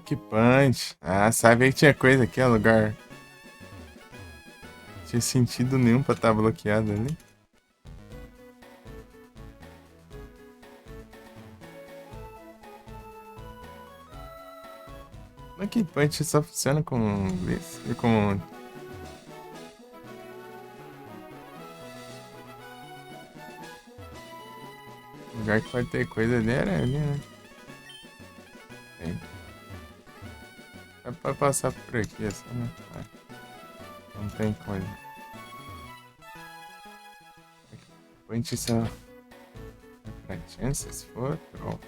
Lucky Punch. Ah, sabia que tinha coisa aqui, ó, lugar. Não tinha sentido nenhum pra estar bloqueado ali. Lucky Punch só funciona com Blitz e com. Lugar que pode ter coisa ali era ali, né? Aí. É pra passar por aqui assim, né? Não tem coisa. Punch só é pra chance se for troll.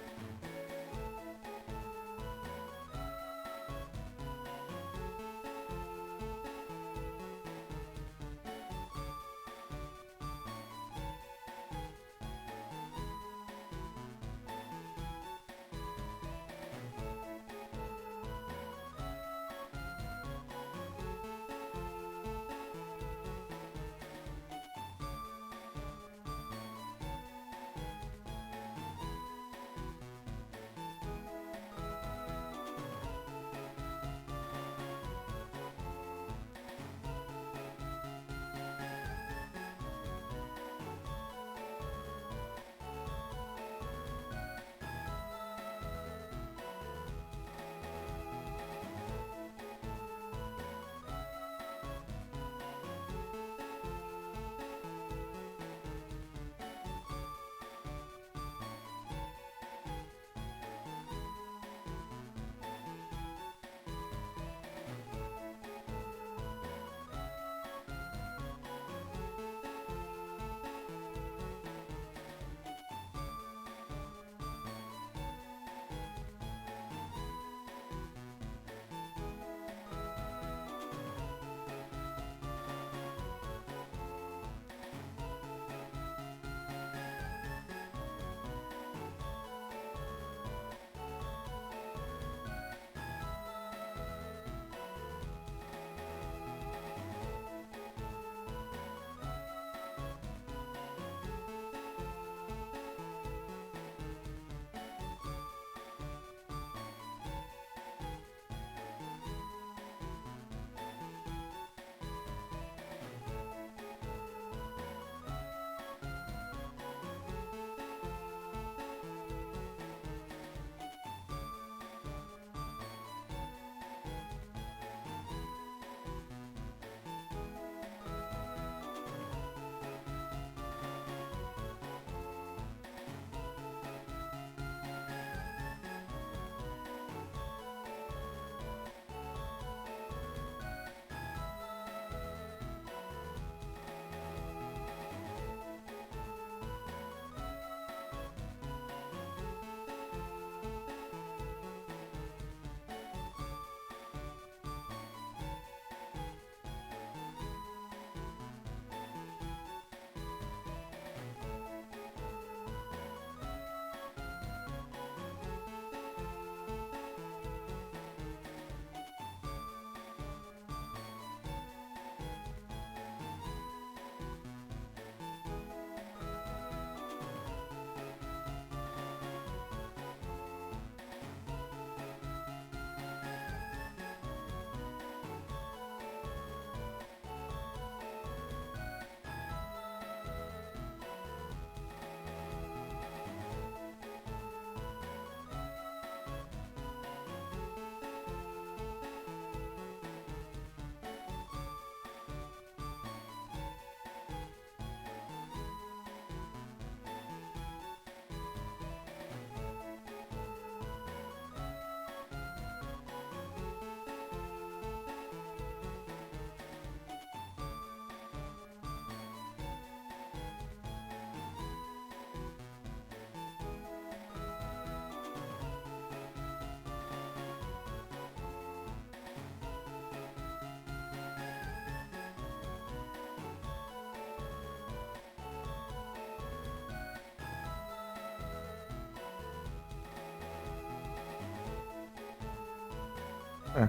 É.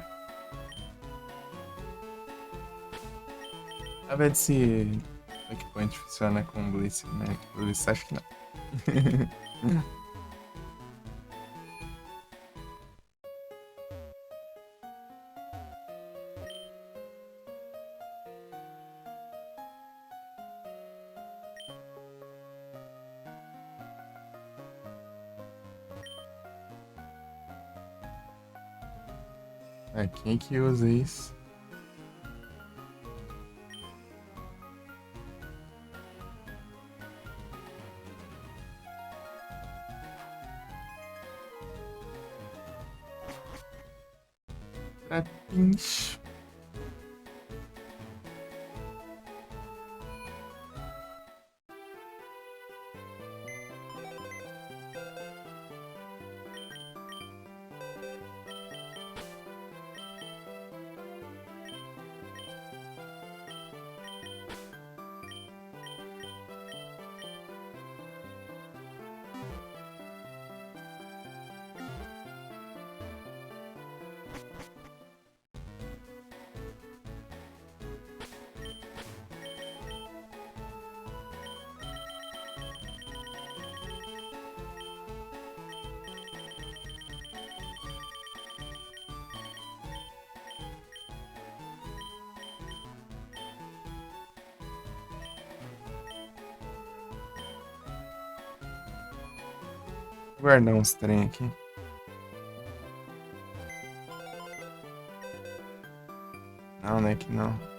A ver se Lucky Punch funciona com Blitz, né? Blitz acho que não. É, quem que usa isso? Trapinch. Vou guardar uns trem aqui. Não, né? Que não.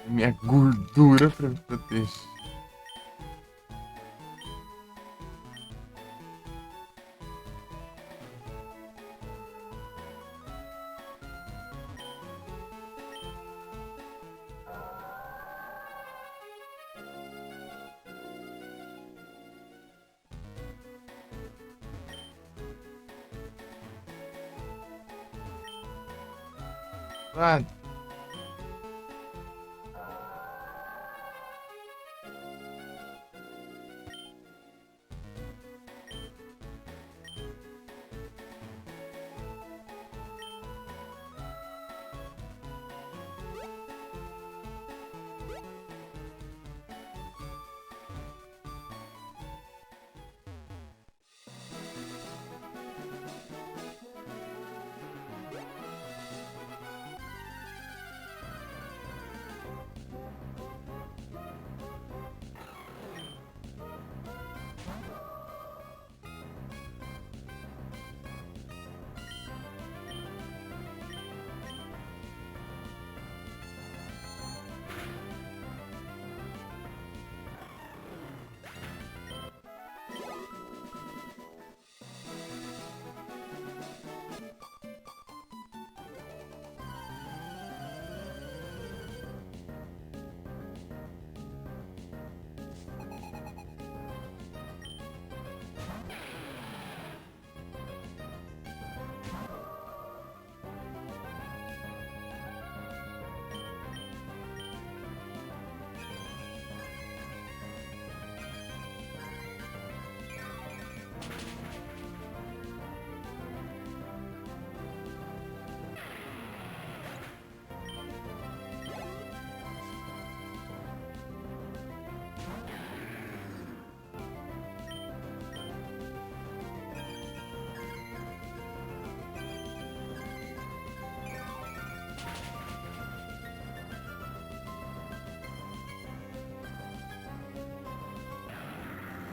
Minha gordura pra me proteger. Ah,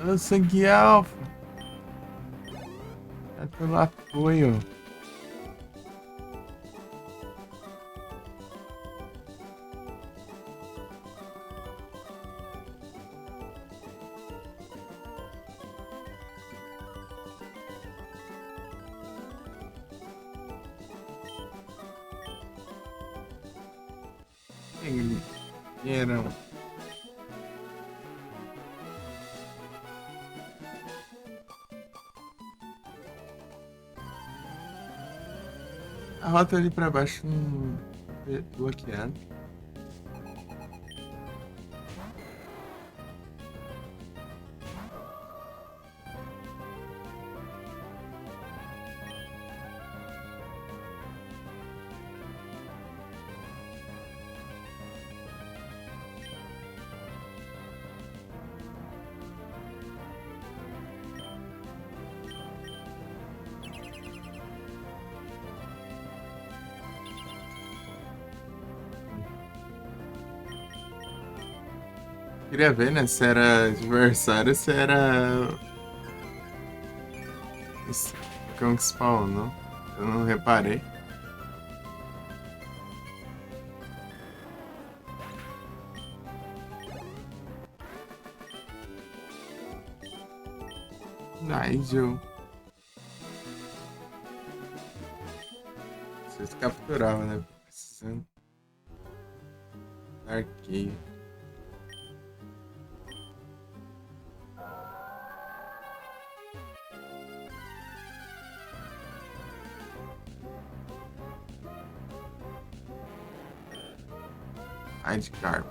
Ô, sangue alfa. É pelo apoio. Dinheirão. A rota ali pra baixo bloqueada. Queria ver, né, se era adversário, se era Kong Spawn, não? Eu não reparei. Nigel. Vocês capturavam, né? Precisando. Arqueio. Sidecar.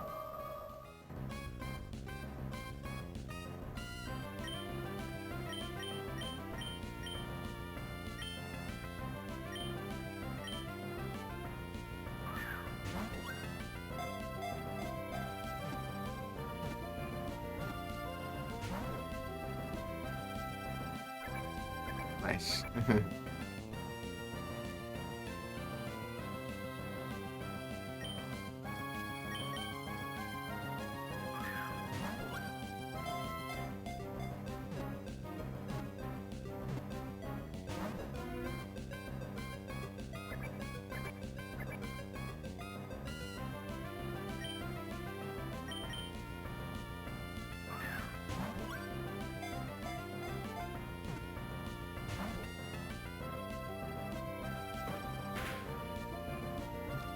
Mas.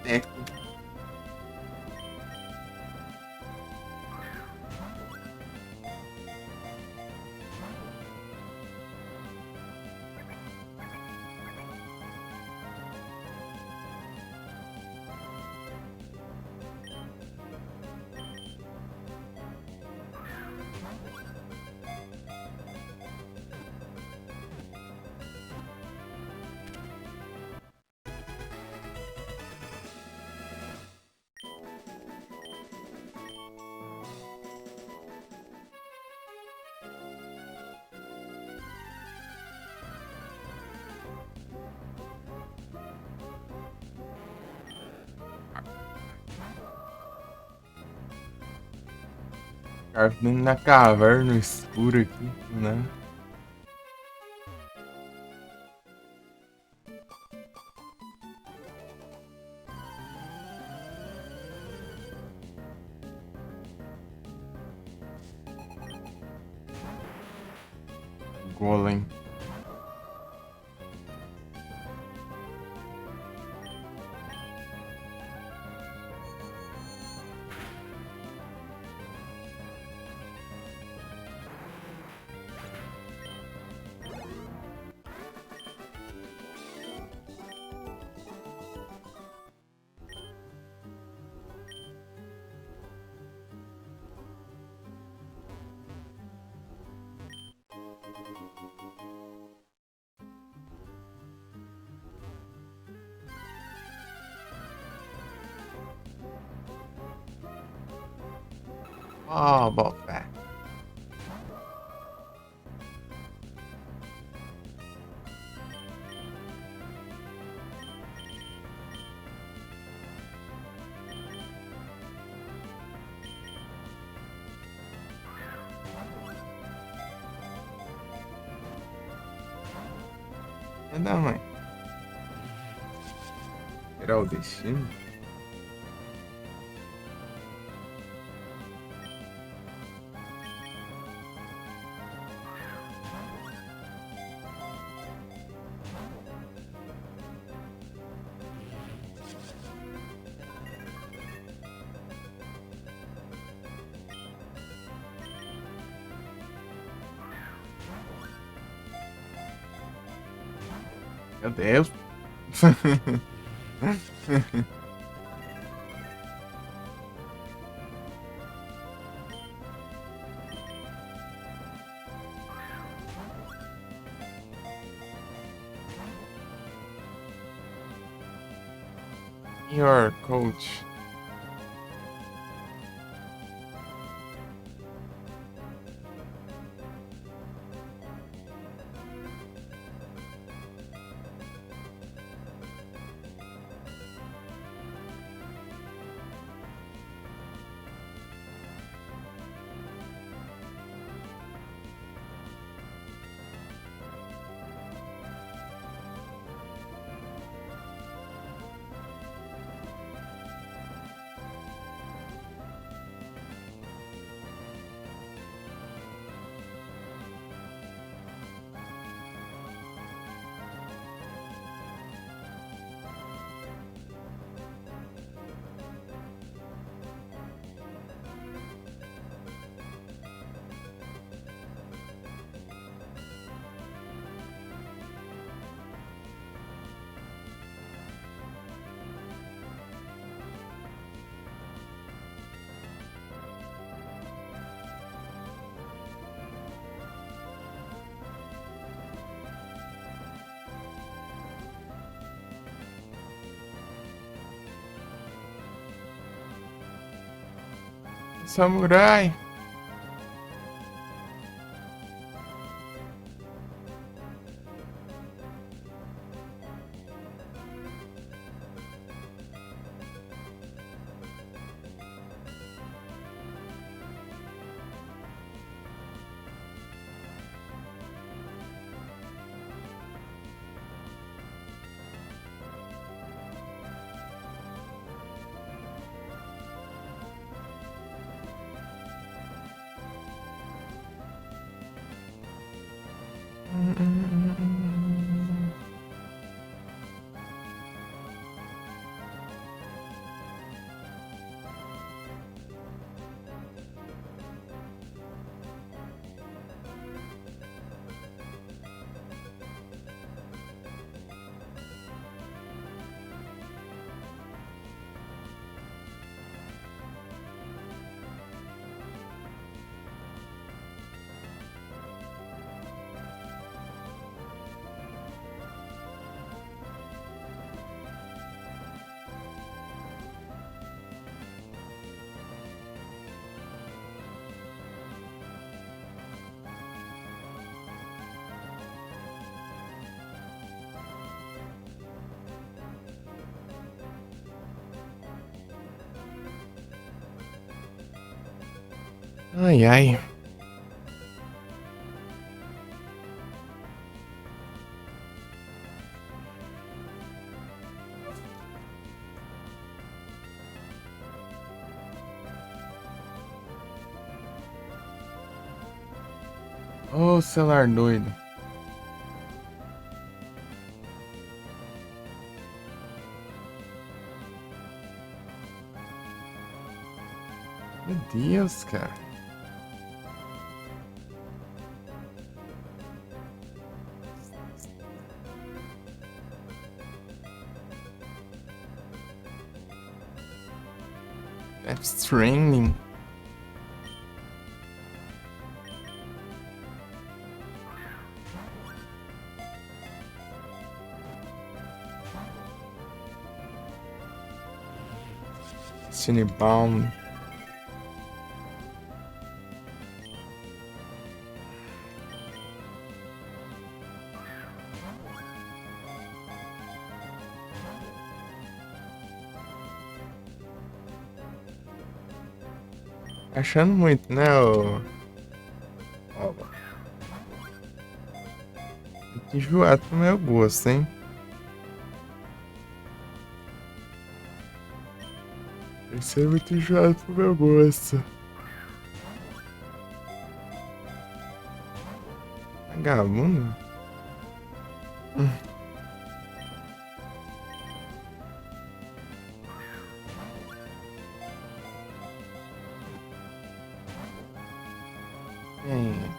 Teco. Cara, na caverna escura aqui, né? Golem. Oh, bota fé. É da mãe. Será o destino? Meu Deus. Your coach. Samurai. Ai, ai. Ô, celular doido. Meu Deus, cara. Death Stranding. Cinebound. Achando muito, né, o enjoado pro meu gosto, hein? Esse é muito enjoado pro meu gosto. Vagabundo? Hum. É.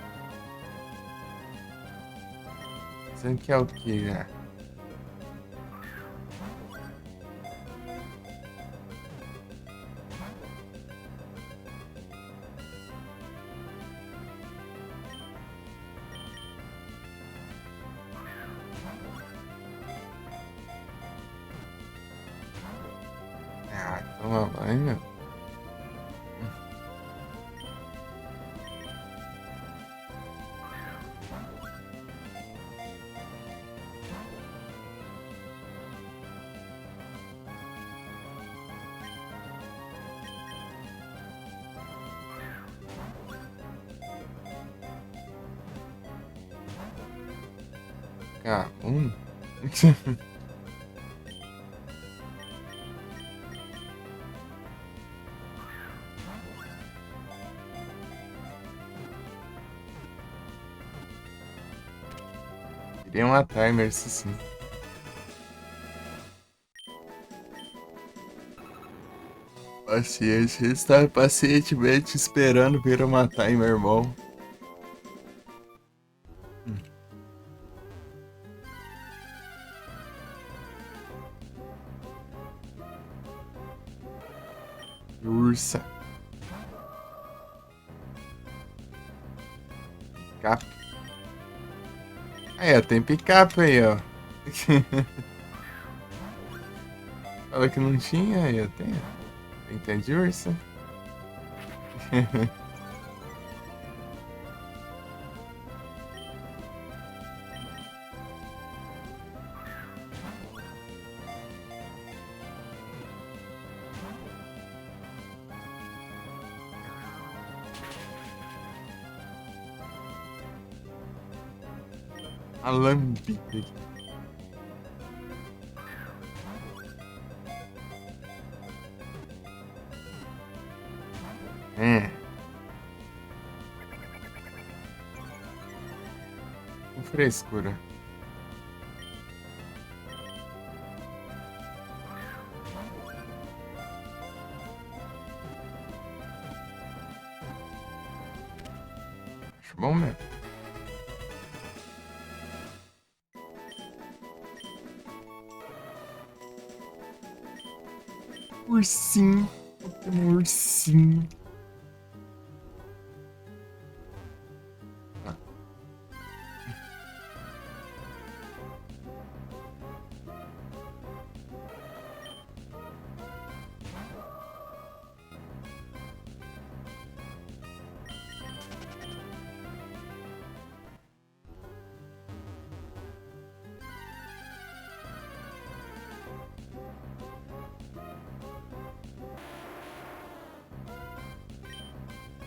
Você quer o que já? Ah, toma banho. Vagabundo? Queria uma timer, isso sim. Paciência, estar pacientemente esperando vir uma timer, irmão. Ursa. Cap. Aí, ó, tem picape aí, ó. Falou que não tinha, aí eu tenho. Tem de ursa. Alambique. É. Com frescura. Acho bom mesmo. Ursinho. Tem um ursinho. Ah,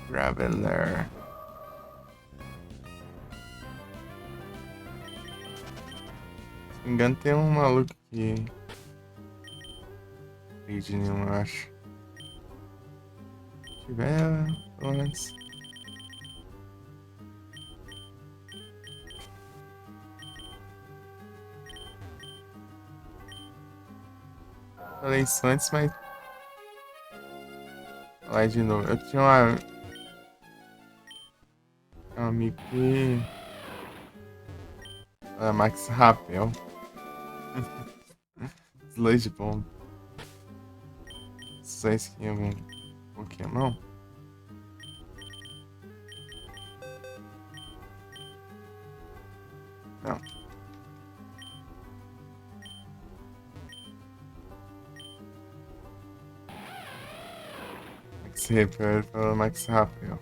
Graveler. Se não me engano, tem um maluco aqui. Não de nenhum, eu acho. Se tiver, pelo menos. Falei isso antes, mas. Lá de novo. Eu tinha um amigo que. Max Rapel. Sludge Bomb. Só skin algum Pokémon? Não. Max Rapel pelo Max Rapel.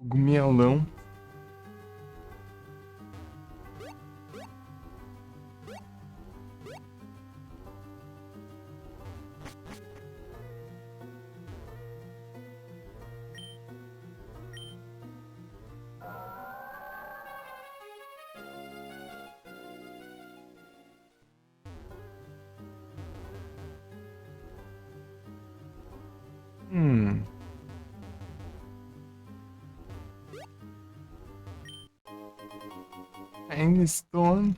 Cogumelão. Hum. Ainstone.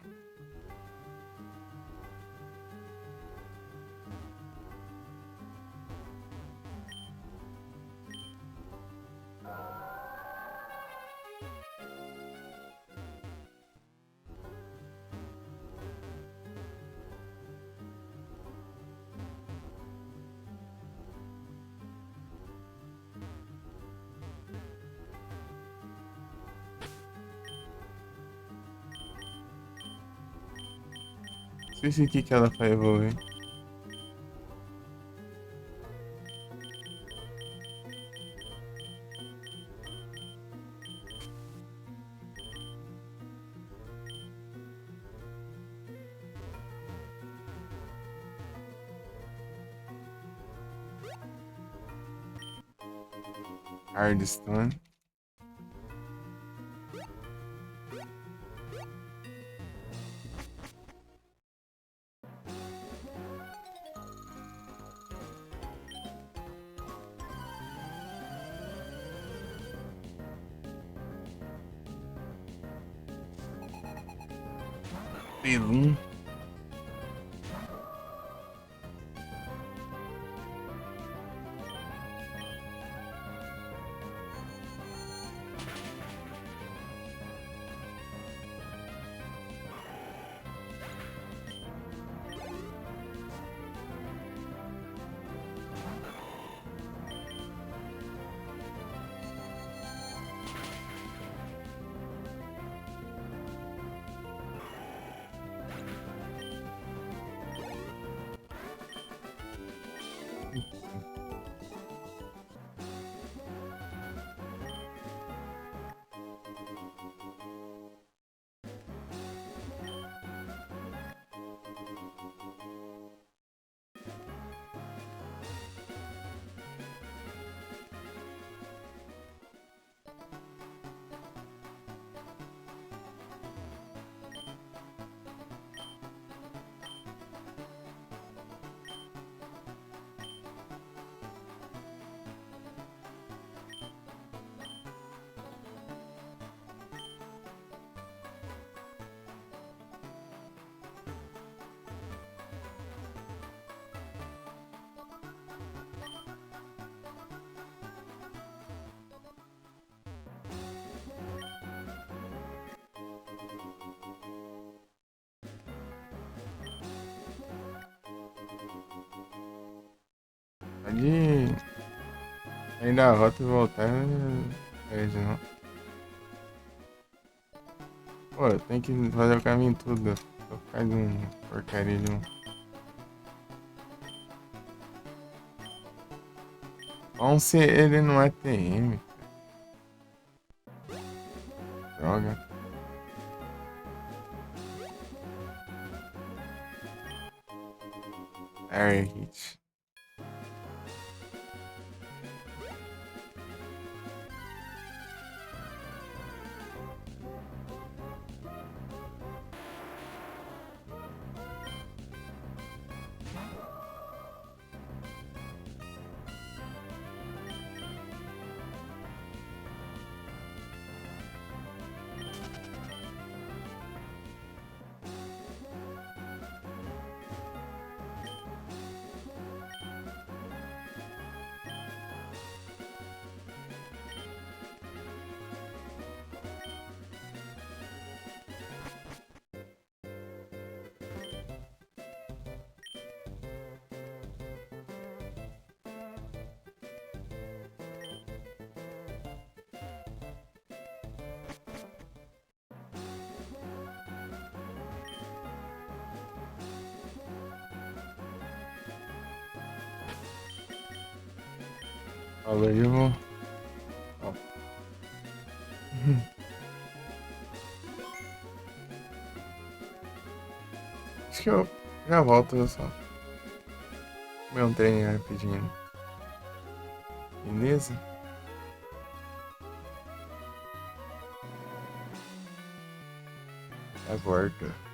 Esqueci o que ela vai evoluir. Hardstone. Pelum. Pode sair da rota e voltar. Não. Pô, eu tenho que fazer o caminho tudo. Tô ficando um porcaria de um. Bom se ele não é TM. Droga. Air hit. Valeu. Acho que eu já volto, eu só comer um trem rapidinho. Beleza? É volta.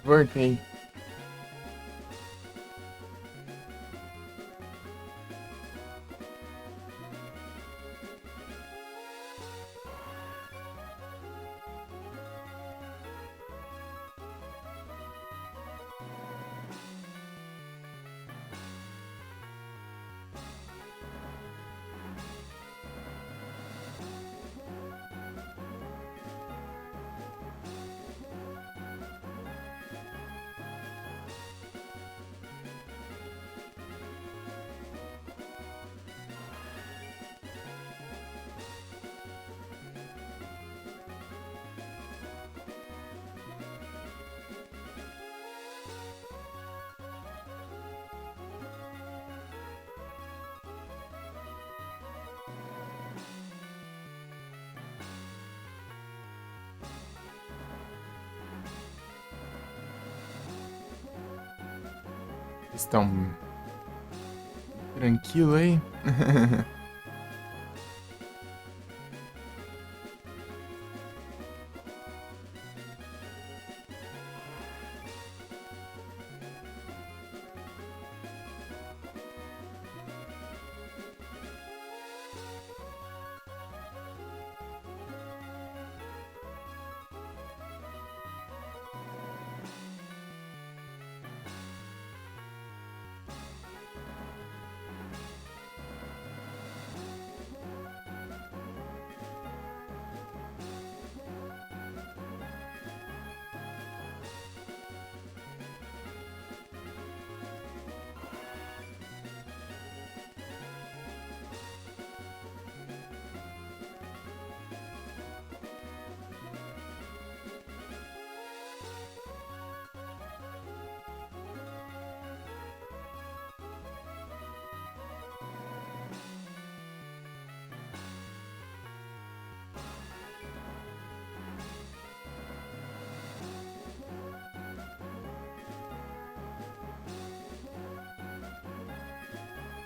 Voltei. Estão tranquilo aí?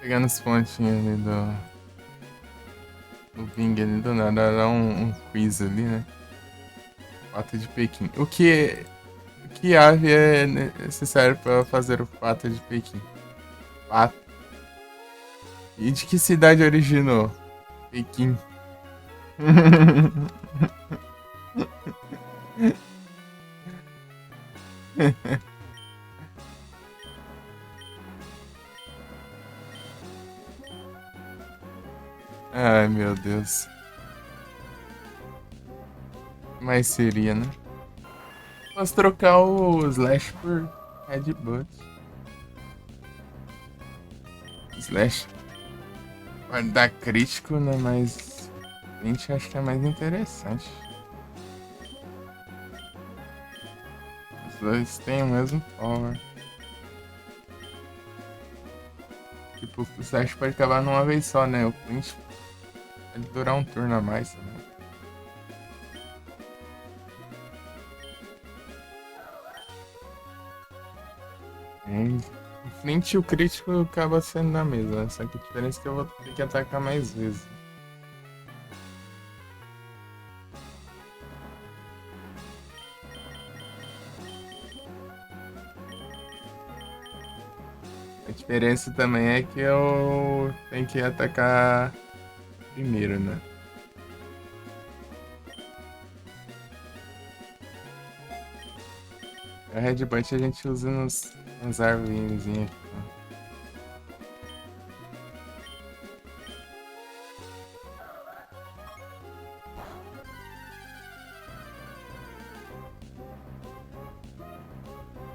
Pegando os pontinhos ali do Bing ali do nada, era um quiz ali, né? Pato de Pequim. Que ave é necessário para fazer o pato de Pequim? Pato. E de que cidade originou? Pequim. Ai, meu Deus. Mas seria, né? Posso trocar o Slash por Headbutt. Slash vai dar crítico, né? Mas a gente acha que é mais interessante. Os dois têm o mesmo power. Tipo, o Slash pode acabar numa vez só, né? O Clint pode durar um turno a mais também. O Flint e o crítico acaba sendo na mesma, só que a diferença é que eu vou ter que atacar mais vezes. A diferença também é que eu tenho que atacar primeiro, né? A Red Butt a gente usa nos árvores aqui.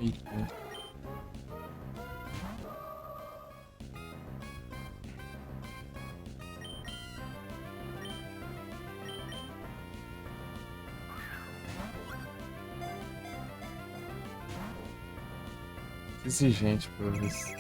Eita. Exigente, pelo visto.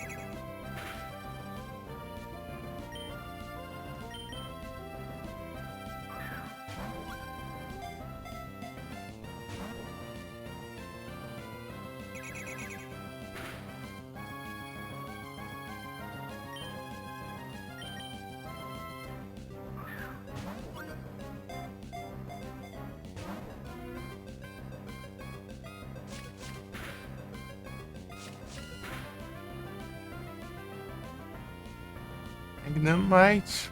Dynamite.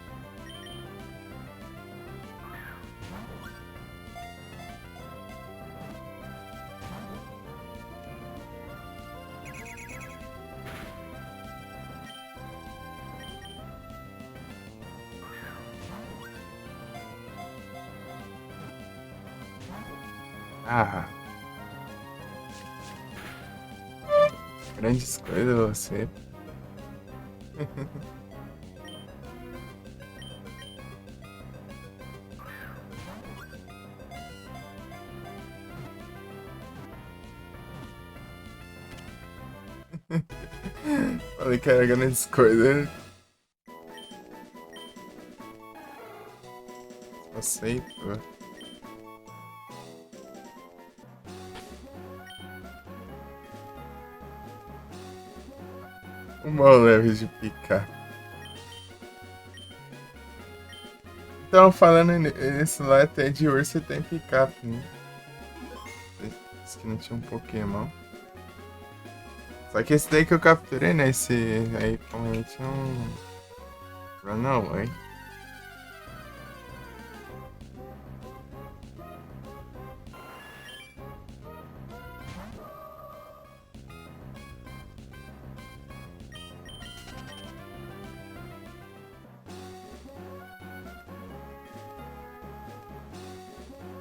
Ah, grandes coisas você. Falei que era grandes coisas. Aceito. Uma leve de picar. Então, falando nesse lá até de urso, tem picape, né? Disse que não tinha um Pokémon. Só que esse daí que eu capturei, né? Esse aí provavelmente é um Runaway.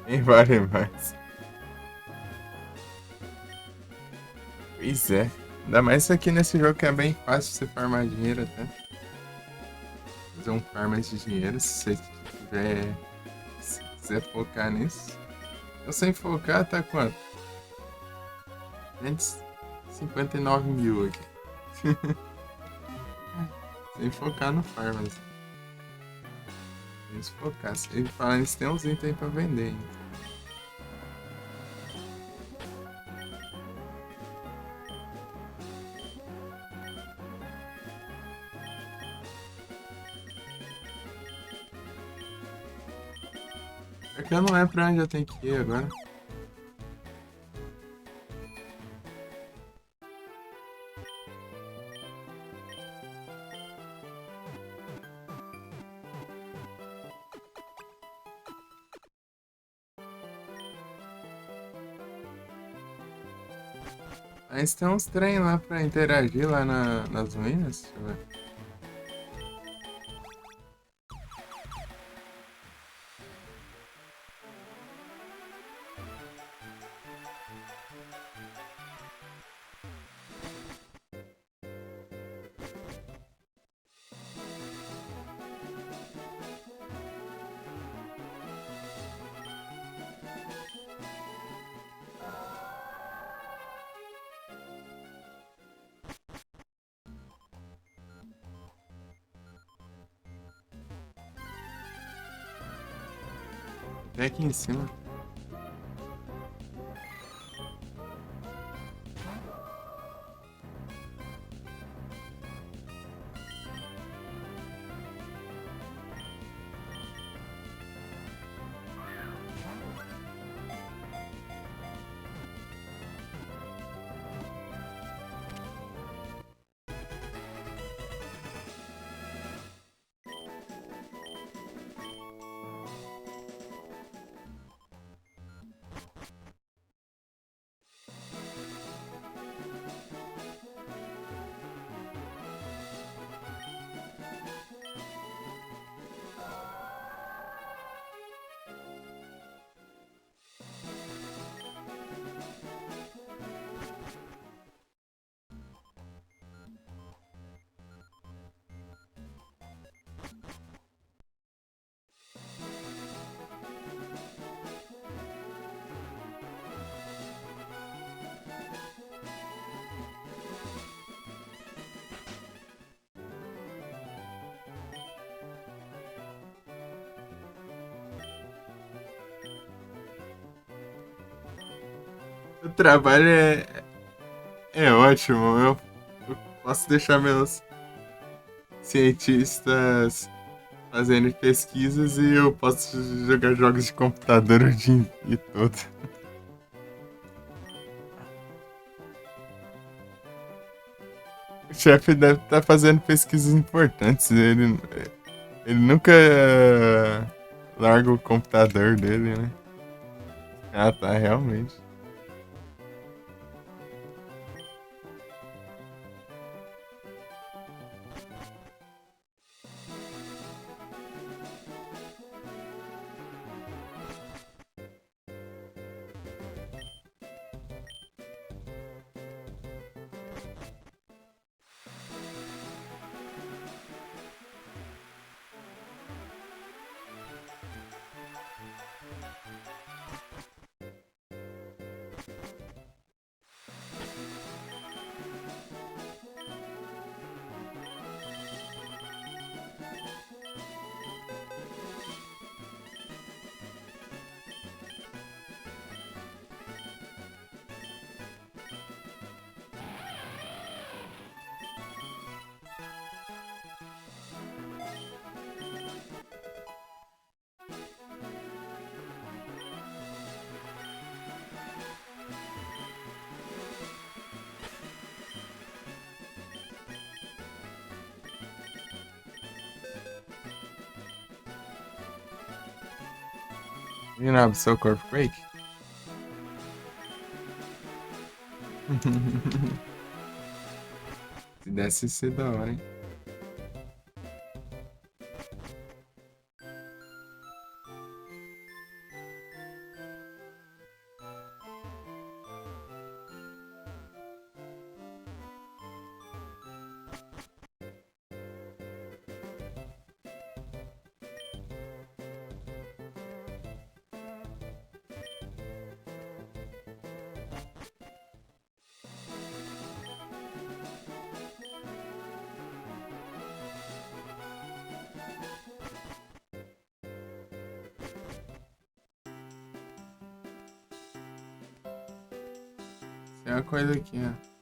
Nem vale mais. Pois é. Ainda mais isso aqui nesse jogo que é bem fácil você farmar dinheiro até. Fazer um farm de dinheiro se você tiver. Se quiser focar nisso. Eu sem focar tá quanto? 259 mil aqui. Sem focar no farm. Assim. Sem focar. E falando isso, tem uns itens aí pra vender ainda. É que eu não lembro pra onde eu tenho que ir agora. Mas tem uns trem lá pra interagir lá nas ruínas. Deixa eu ver. Até aqui em cima. O trabalho é ótimo. Eu posso deixar meus cientistas fazendo pesquisas e eu posso jogar jogos de computador o dia todo. O chefe deve estar fazendo pesquisas importantes. Ele nunca larga o computador dele, né? Ah, tá, realmente. E não abre seu corpo Quake? Se desse ser da hora, hein? Tem uma coisa aqui, ó.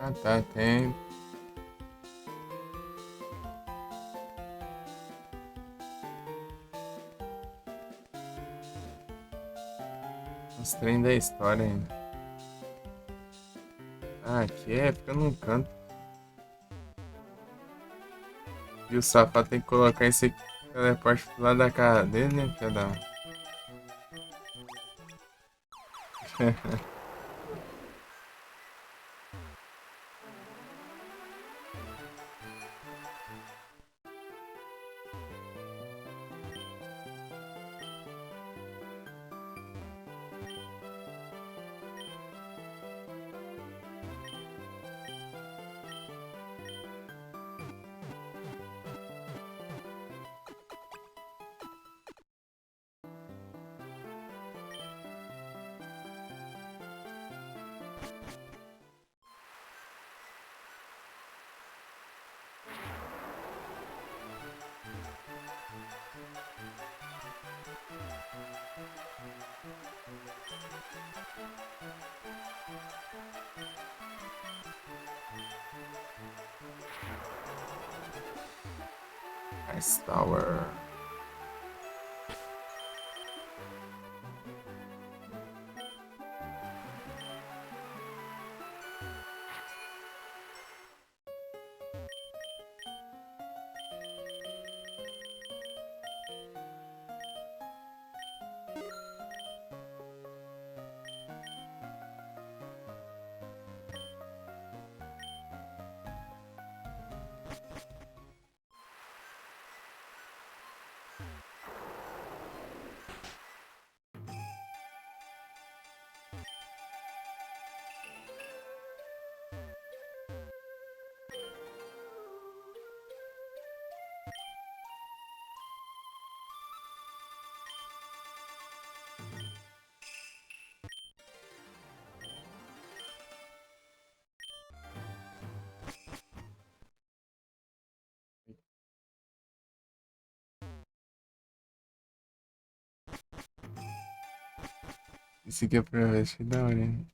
Ah, tá, tem. Os trem da história ainda. Ah, aqui é, fica num canto. E o safado tem que colocar esse teleporte do lado da cara dele, né, filha da... Ice Tower. Esse aqui é pra ver, achei da hora, hein?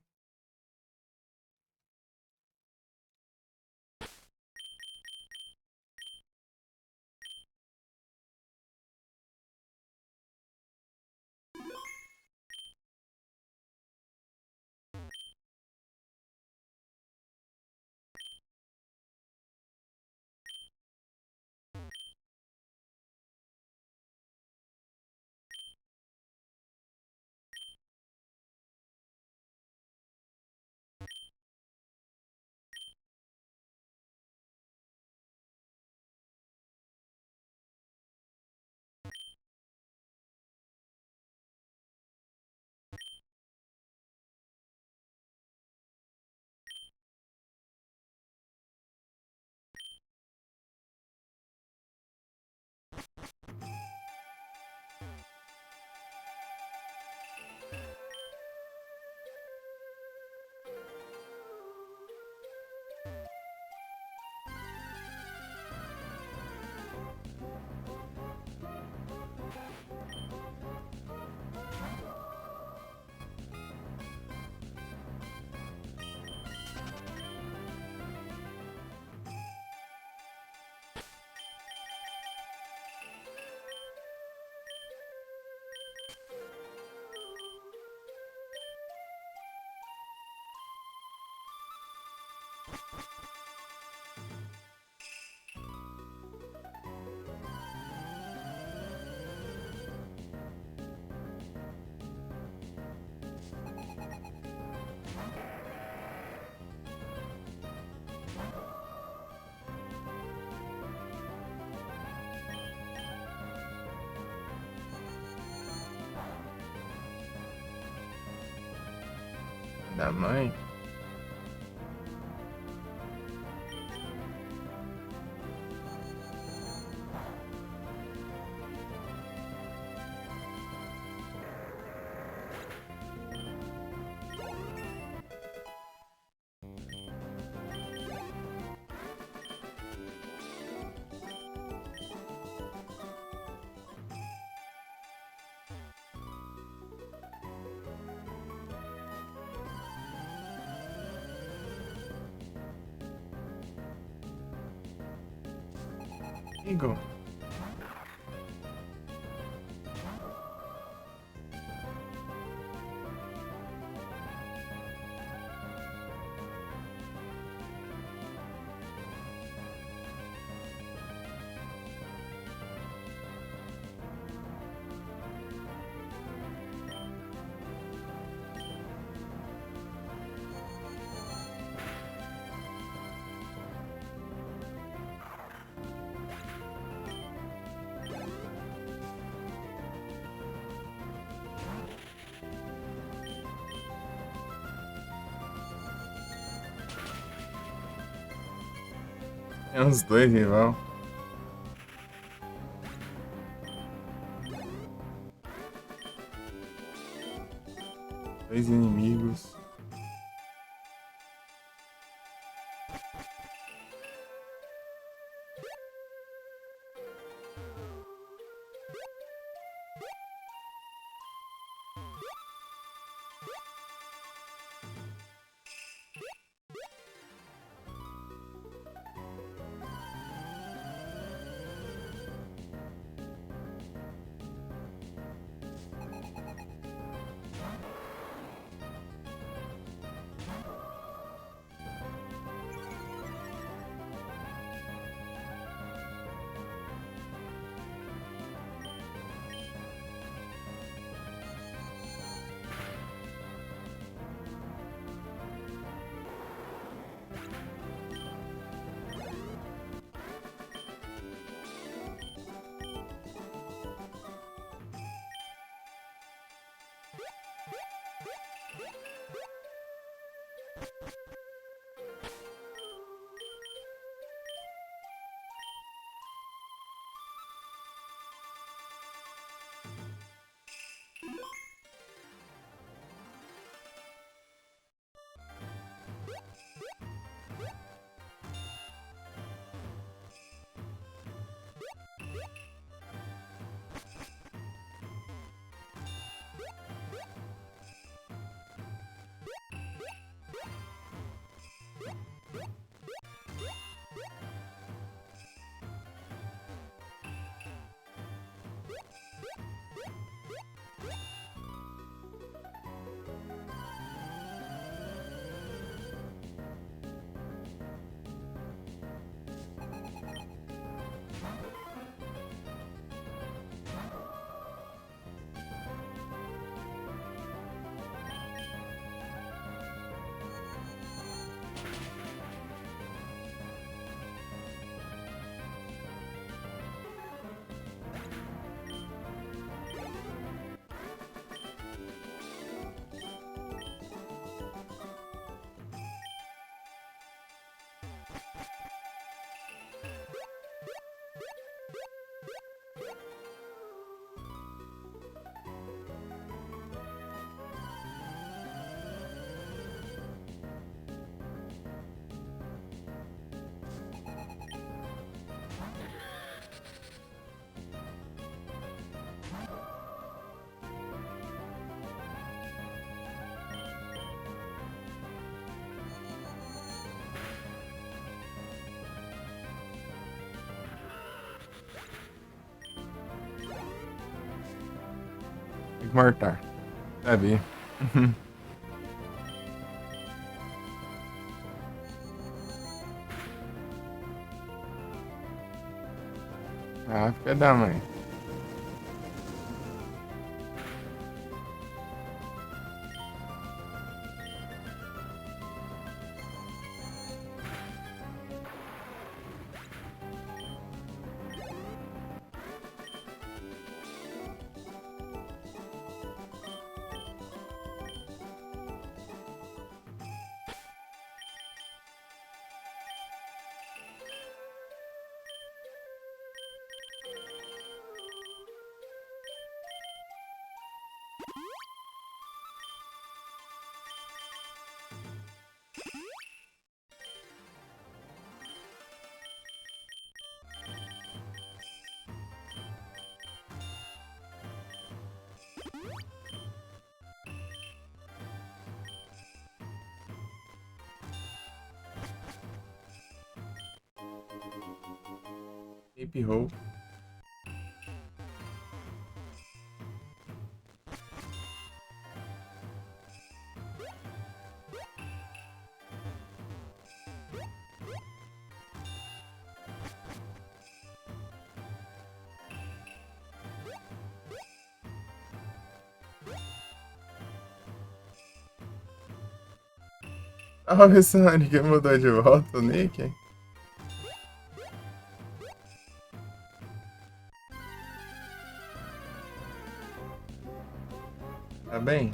Da mãe. Igor. É uns dois rival. Dois inimigos. Tem que mortar. Sabia. Ah, filha da mãe. Hip hop. Olha só, ninguém mudou de volta o nick. Tá bem?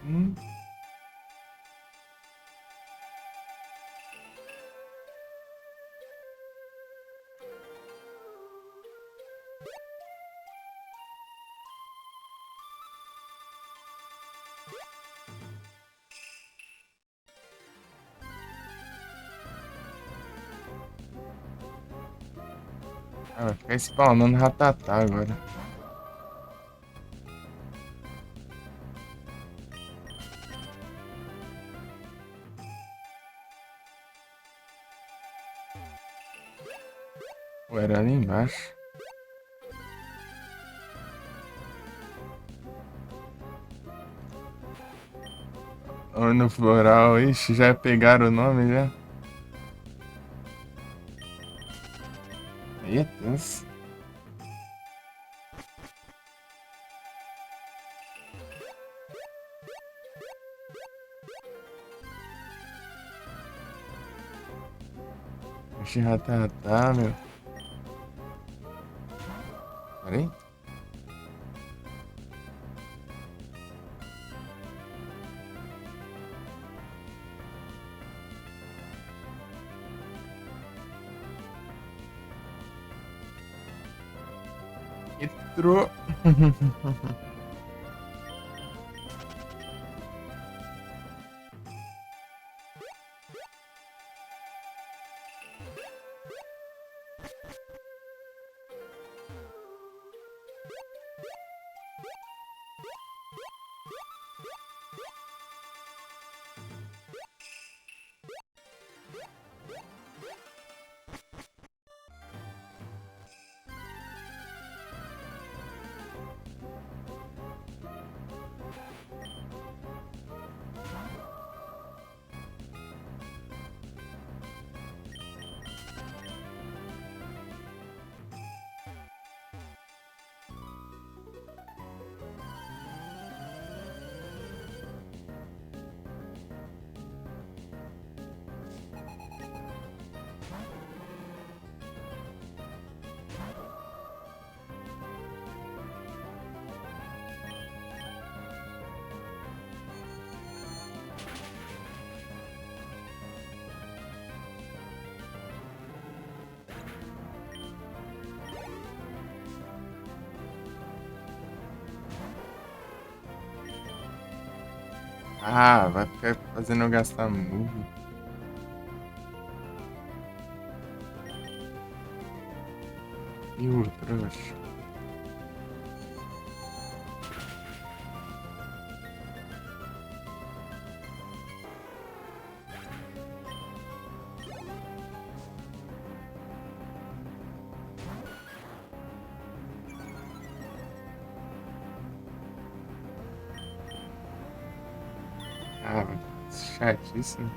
Hum. Ah, vai ficar spawnando ratatá agora. Ou era ali embaixo. Ou no floral, ixi, já pegaram o nome já. Aí é tenso. Ixi, ratatá, meu. Peraí. Entrou. Ah, vai ficar fazendo eu gastar move. E o trouxa. Ah, chatíssimo.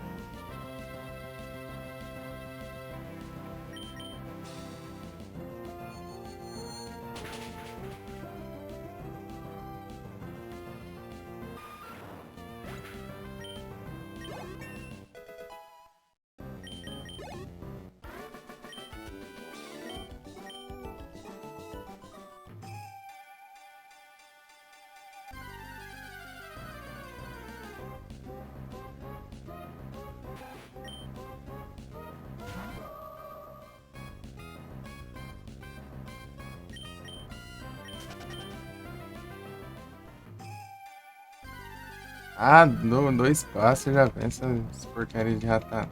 Ah, dois passos já pensa essa porcaria de ratatá.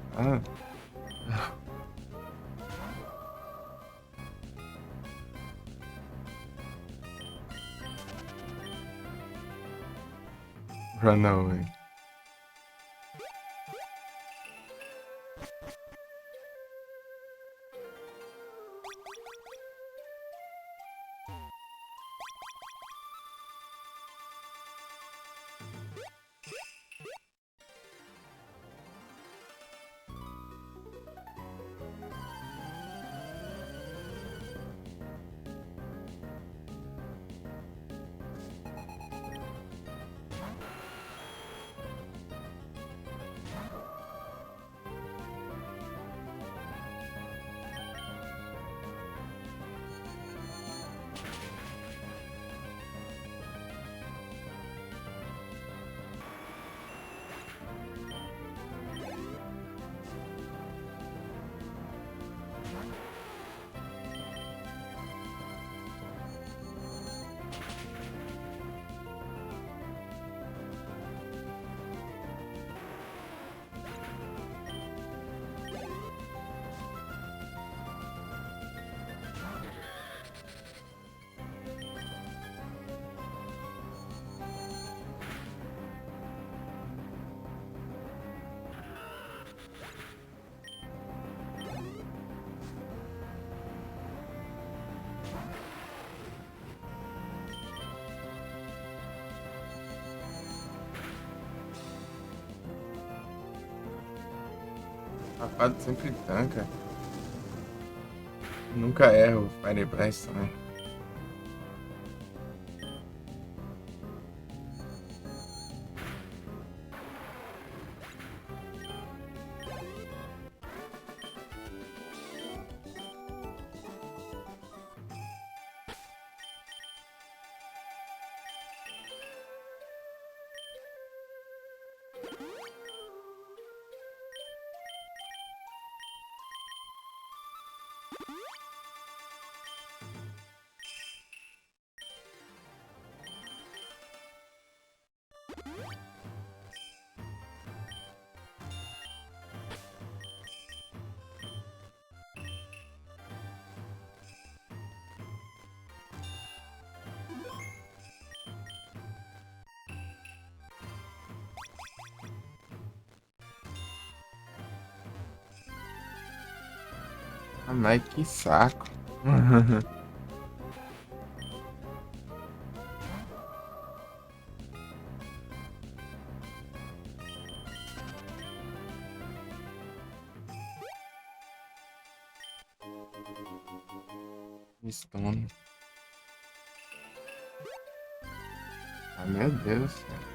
Run away. Safado sempre tanca. Nunca erro, Fire Blast também. Ah, mas que saco. Stone. Ah, meu Deus, cara.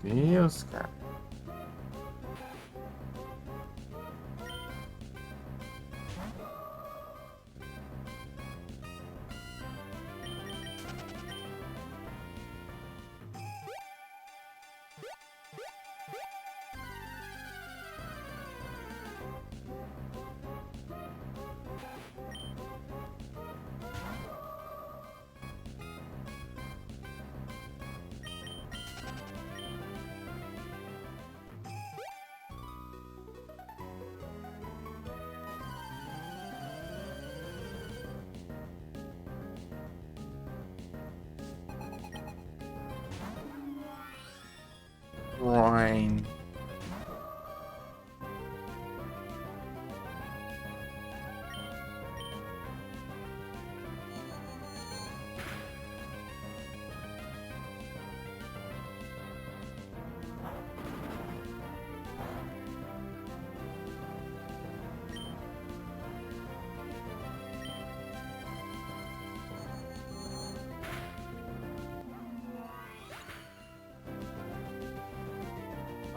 Deus, cara. Wine.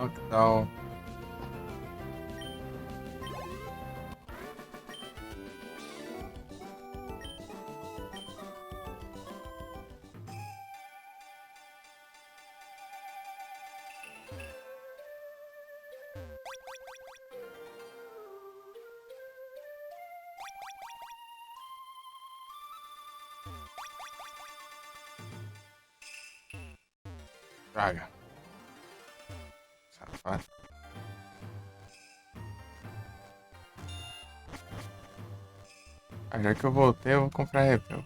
Octal. Praga. Safado. Ah, já que eu voltei, eu vou comprar repel.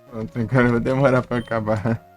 Pronto, agora vai demorar pra acabar.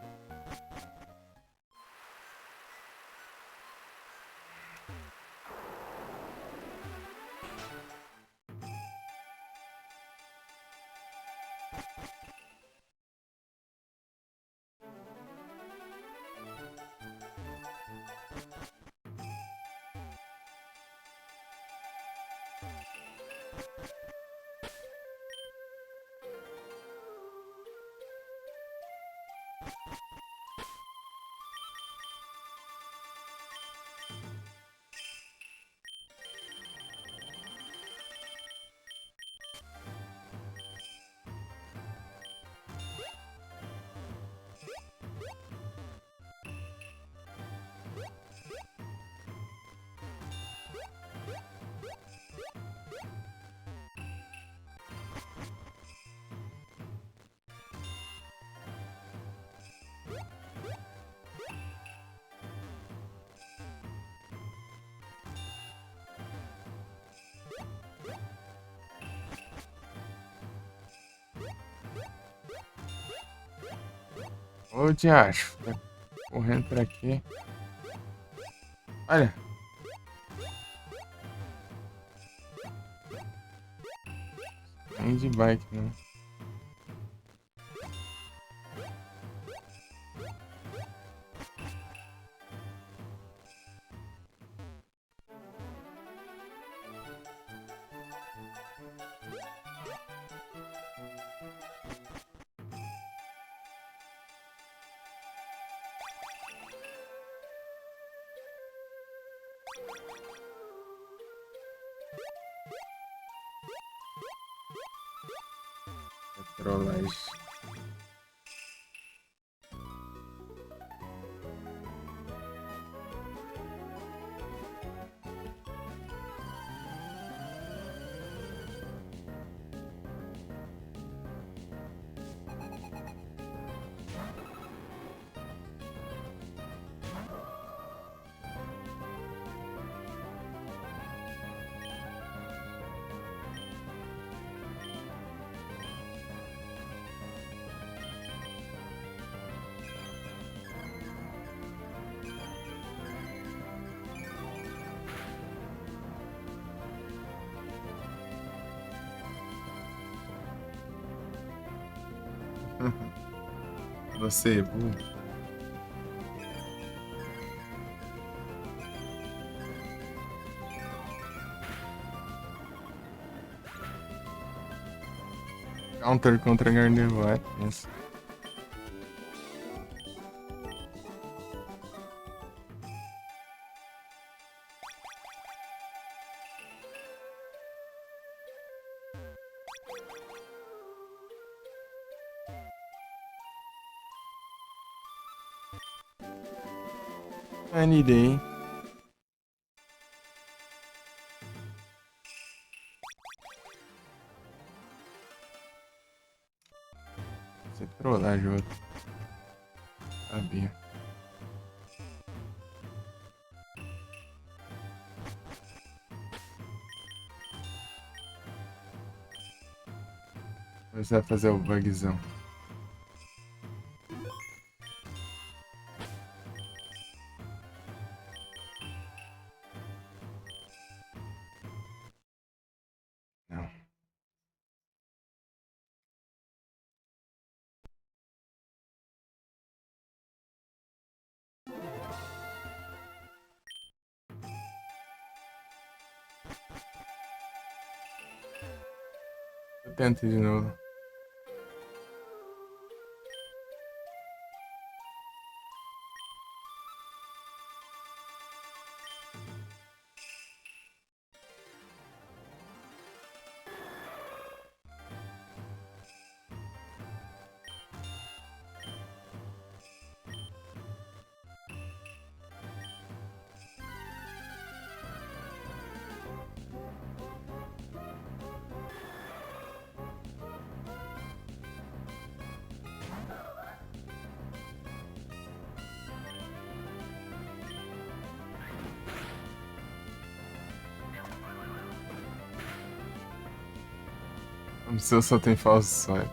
Ô, diacho. Tá correndo por aqui. Olha. Nem de bike, não. É trollagem. Você, é burro. Counter contra Gardevoir. Yes. Any day. Você trollagem, outro. Sabia. Você vai fazer o bugzão. Tenta de novo. O seu só tem falso swipe.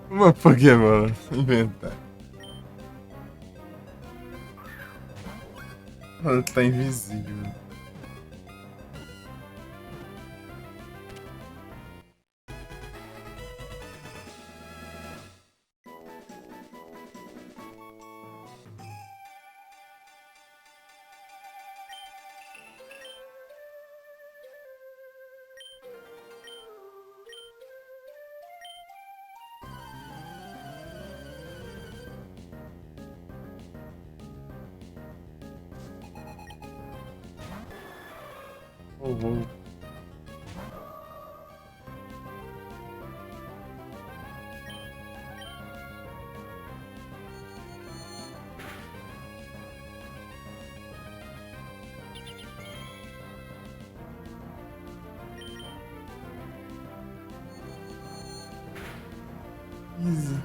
Uma Pokémon. Inventar. Ela tá invisível. Oh. Easy.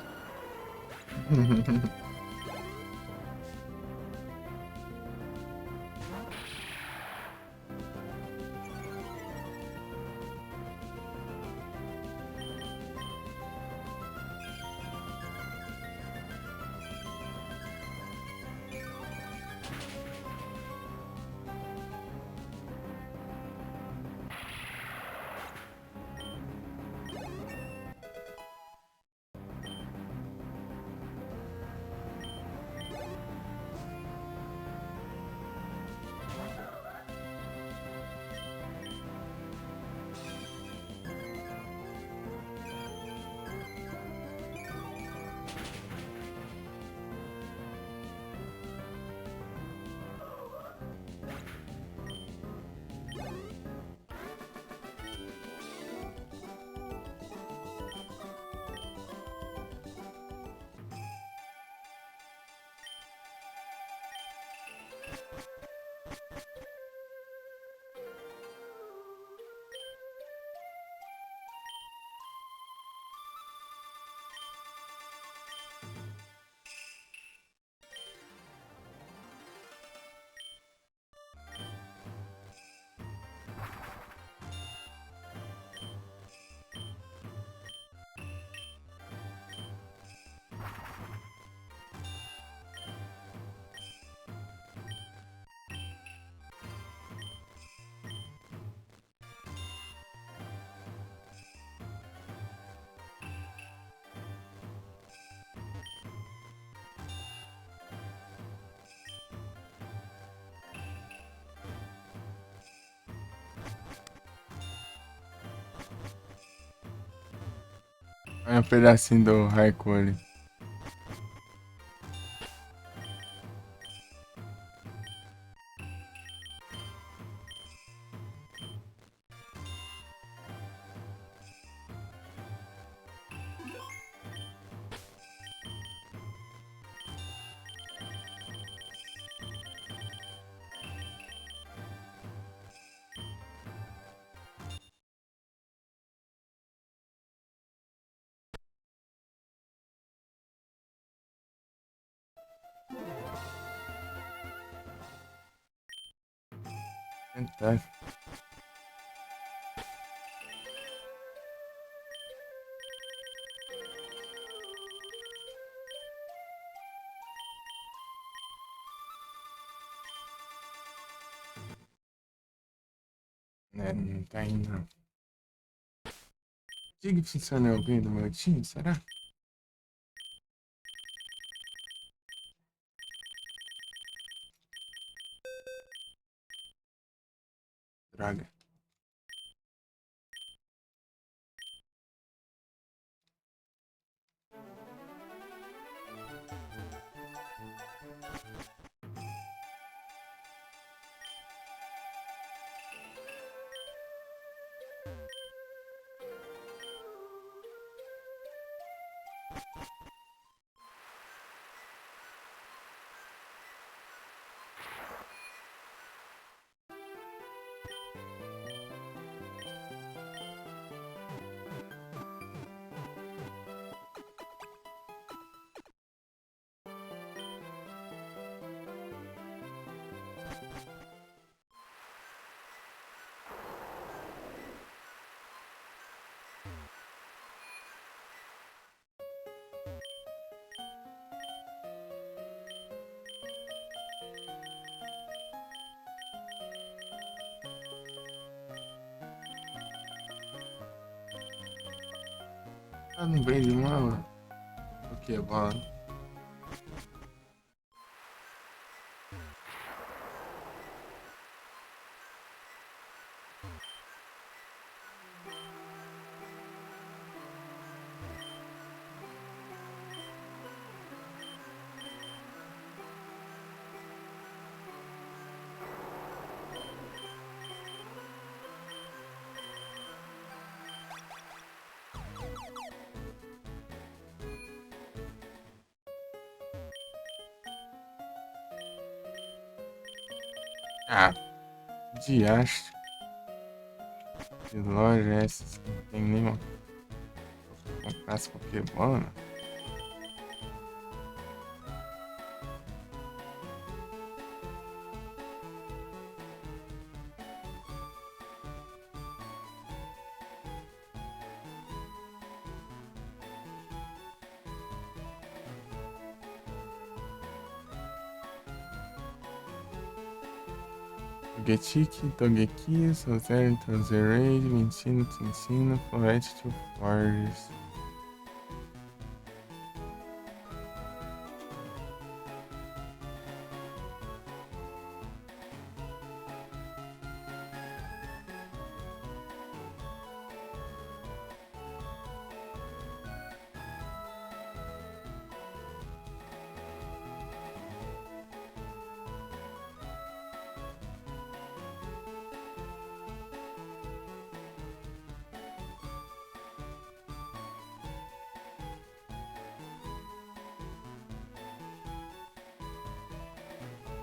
É um pedacinho do Raikou ali. Fantástico. É, não tá indo, não. Diga que funciona alguém do meu time, será? Droga. Tá no bem de uma Pokébola. Ah, diacho. Que loja é essa? Não tem nenhuma. Comprar essa Pokébola, né? Togetic, Togekiss, Rosary, Tozerade, Mentino, Tincino, Florete, Tio Forges.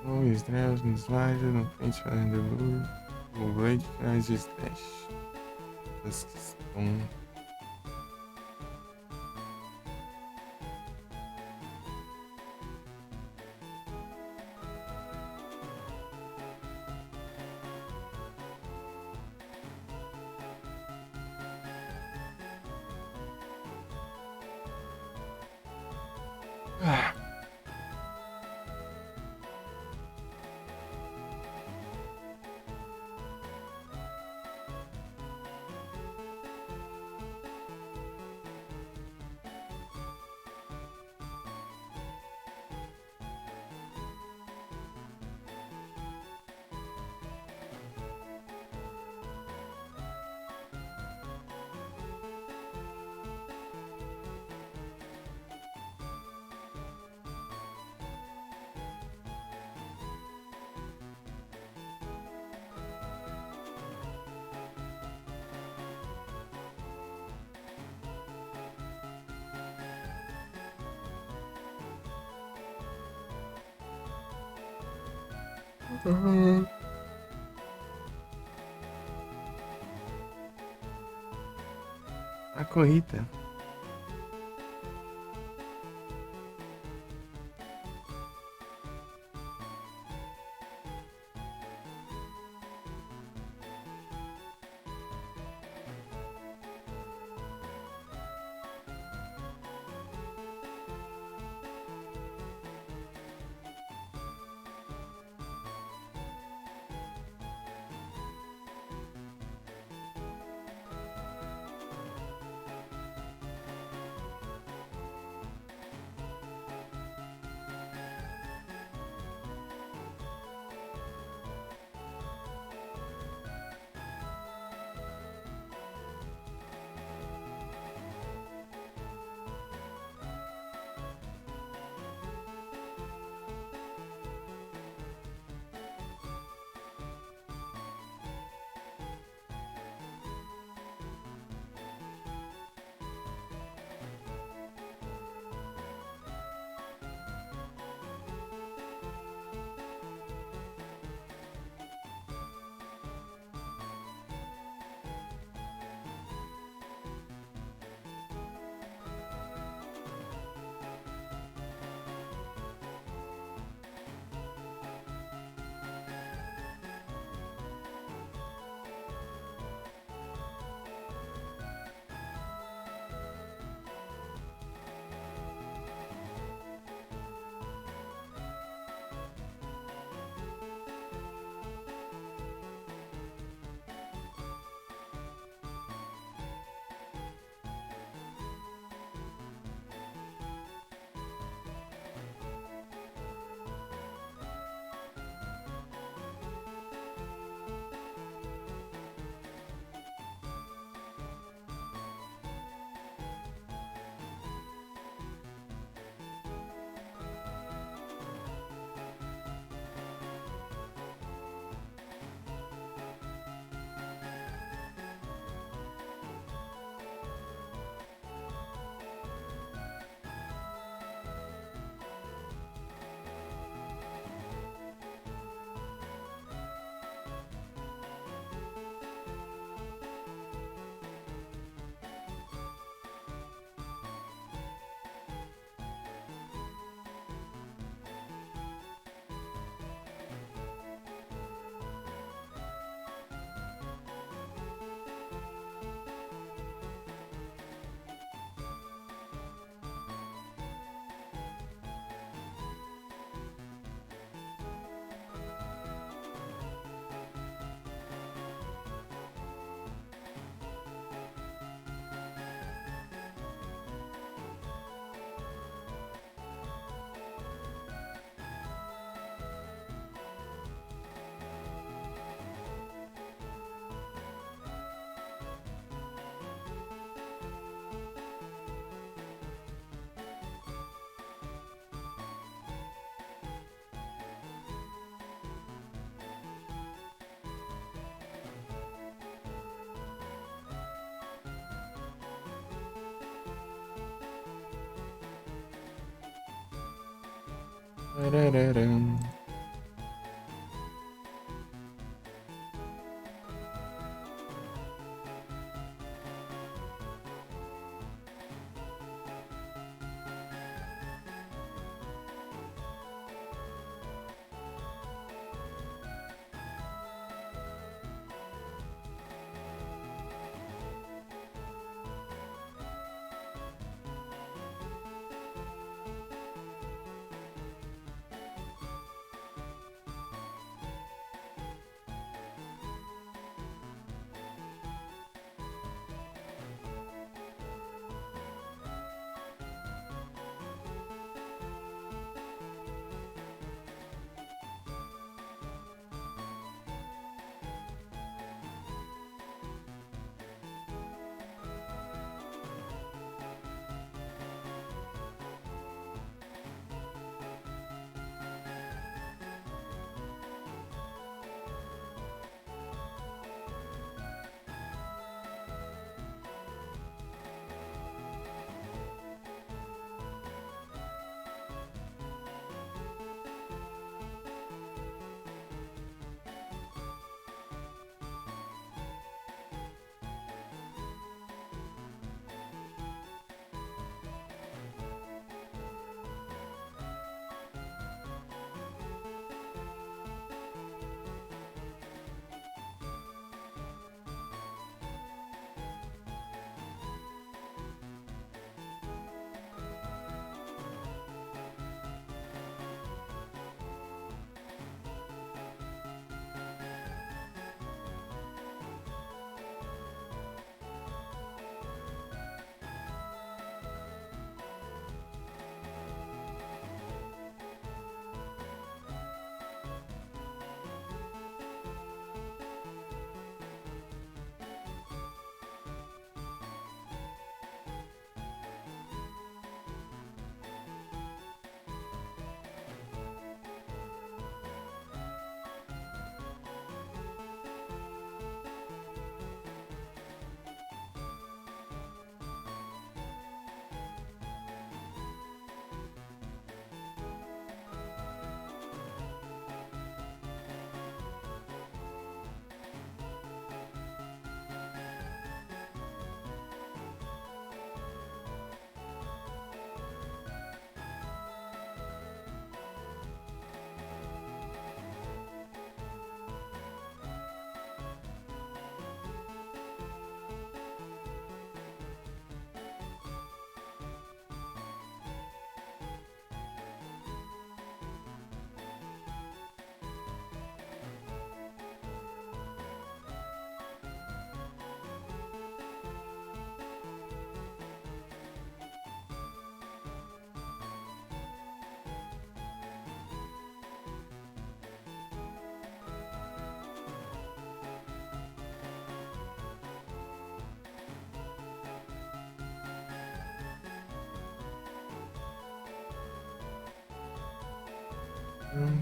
Luiz, Dreus, Slide, no frente, Fernando Luz, o Blade, faz Slash. As que estão. Ah, a corrida. Parararam.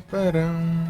Param.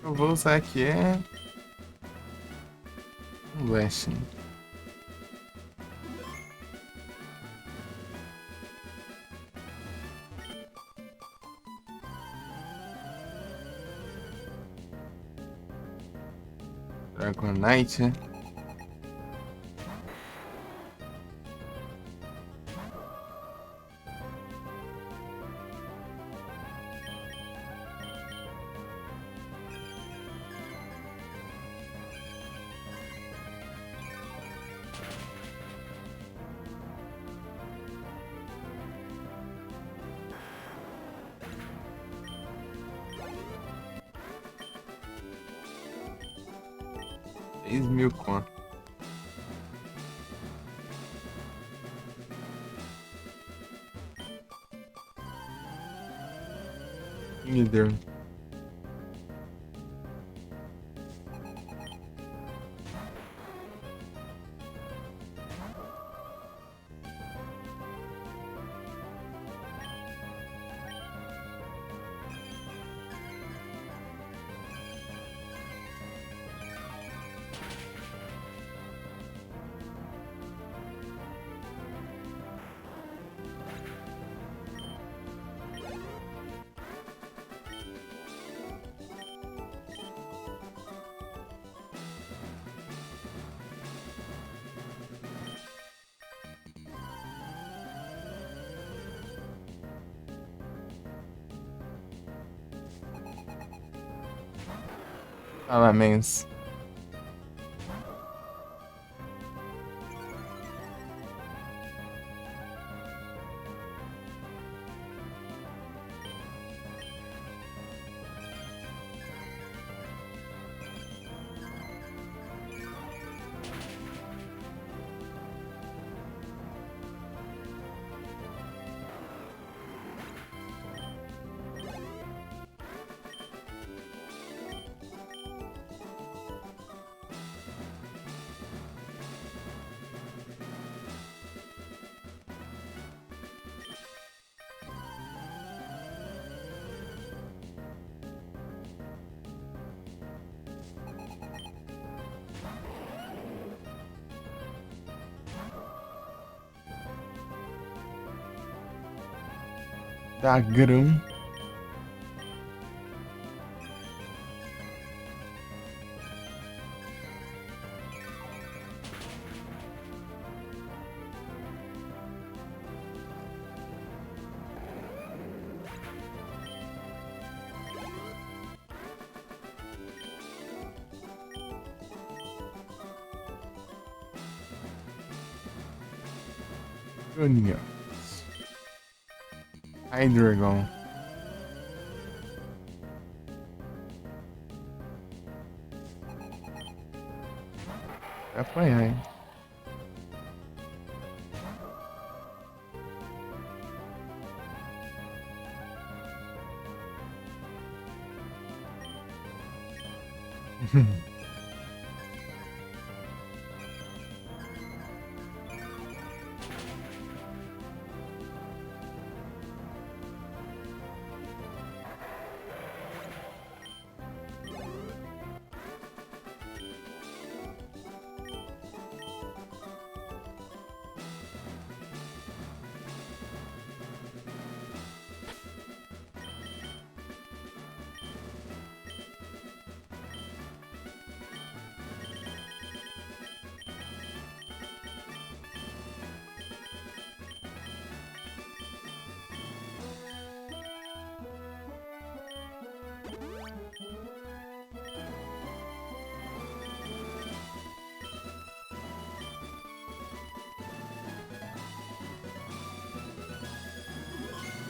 Eu vou usar aqui um Blessing. Dragonite. $6.000 conto. Me deu. Fala, mens. Dagrão. Joninha. Hydreigon. Vai apanhar, hein?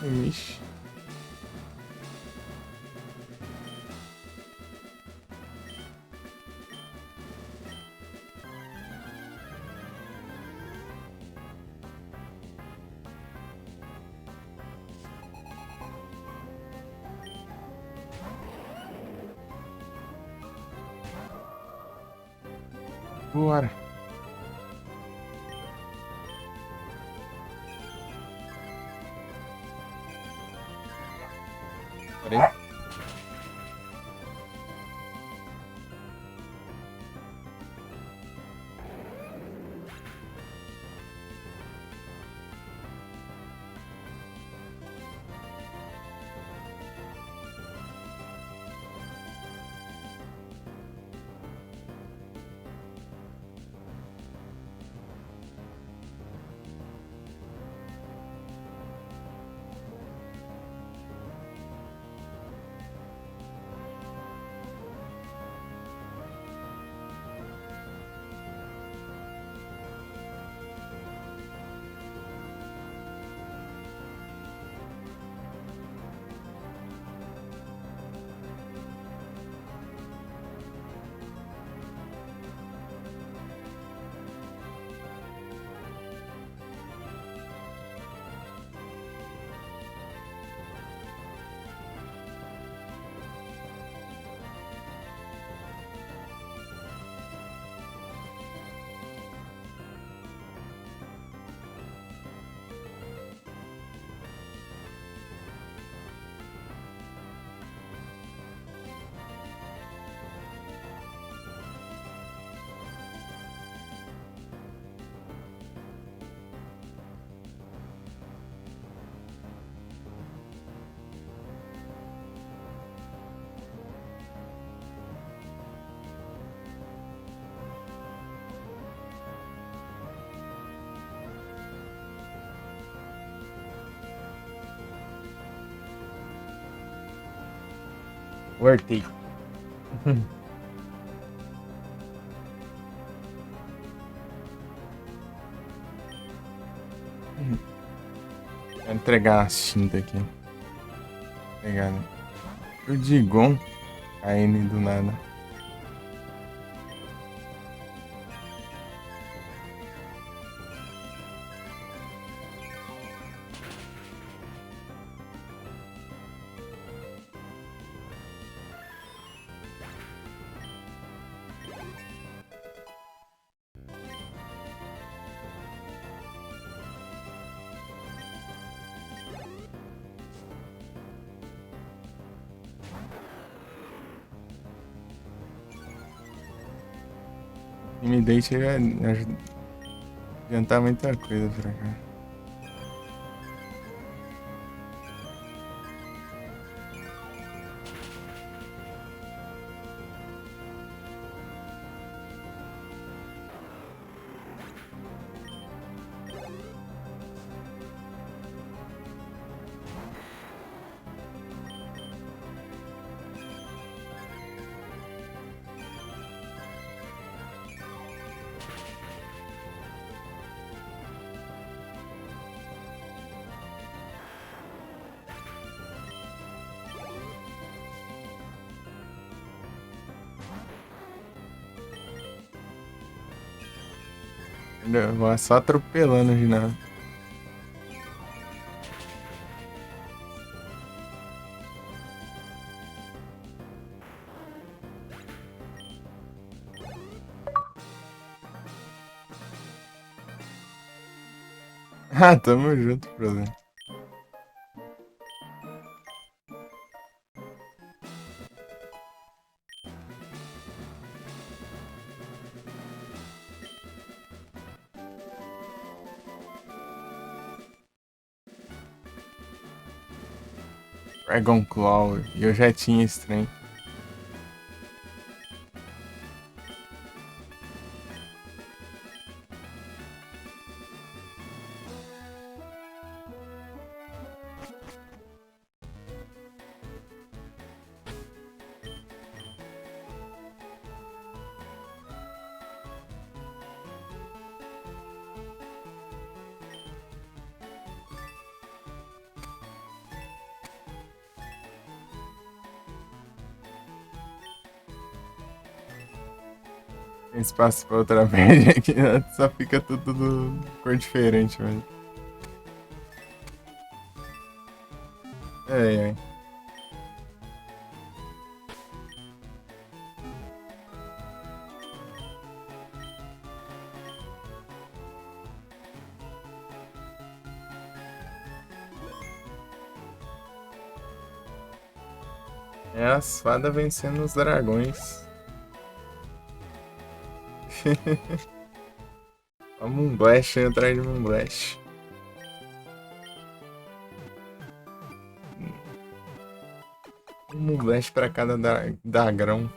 Ixi. Bora. Peraí. Voltei. Vou entregar a tinta aqui. Obrigado. O Digon caindo do nada. Intimidate vai adiantar muita coisa pra cá. Eu vou só atropelando o ginásio. Ah, tamo junto, brother. Dragon Claw, e eu já tinha esse trem. Tem espaço pra outra média aqui, né? Só fica tudo cor diferente, velho. É. É as fadas vencendo os dragões. Ó, Moonblast atrás de Moonblast. Um Moonblast pra cada dragão.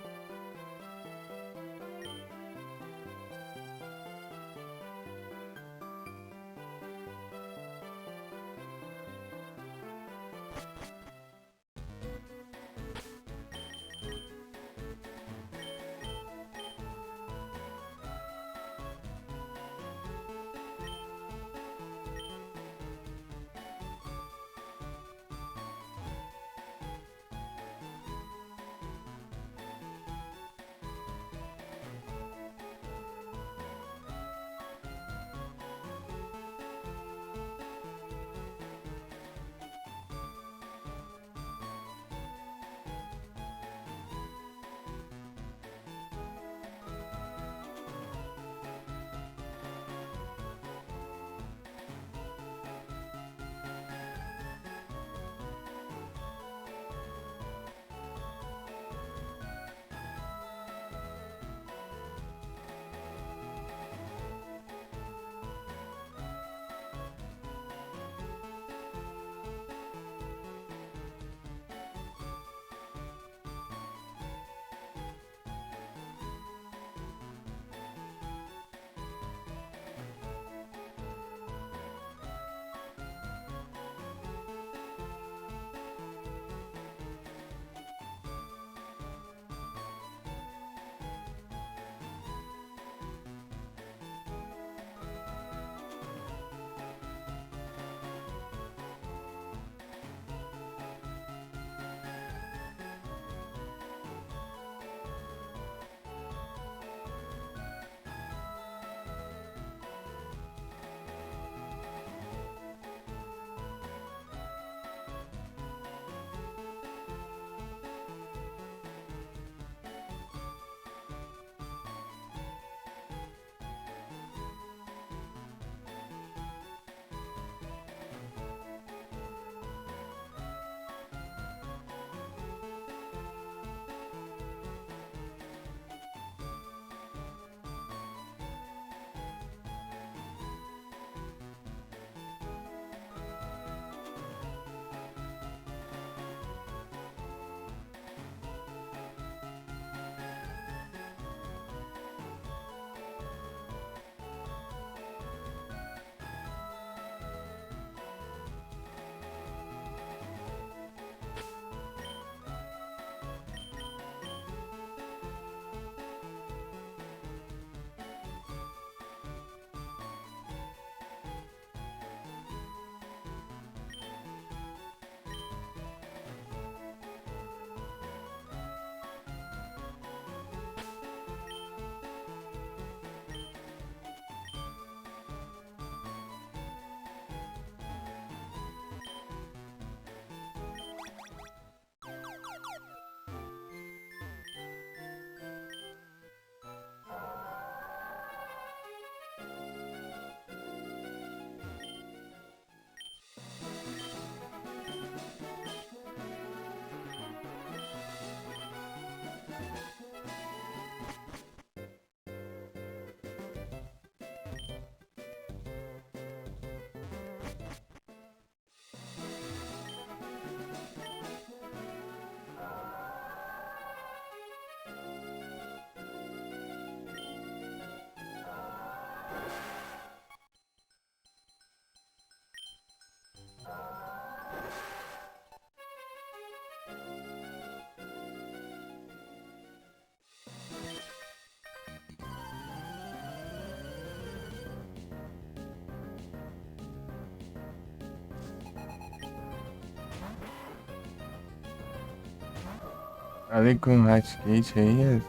Ali com o Hatgate aí é.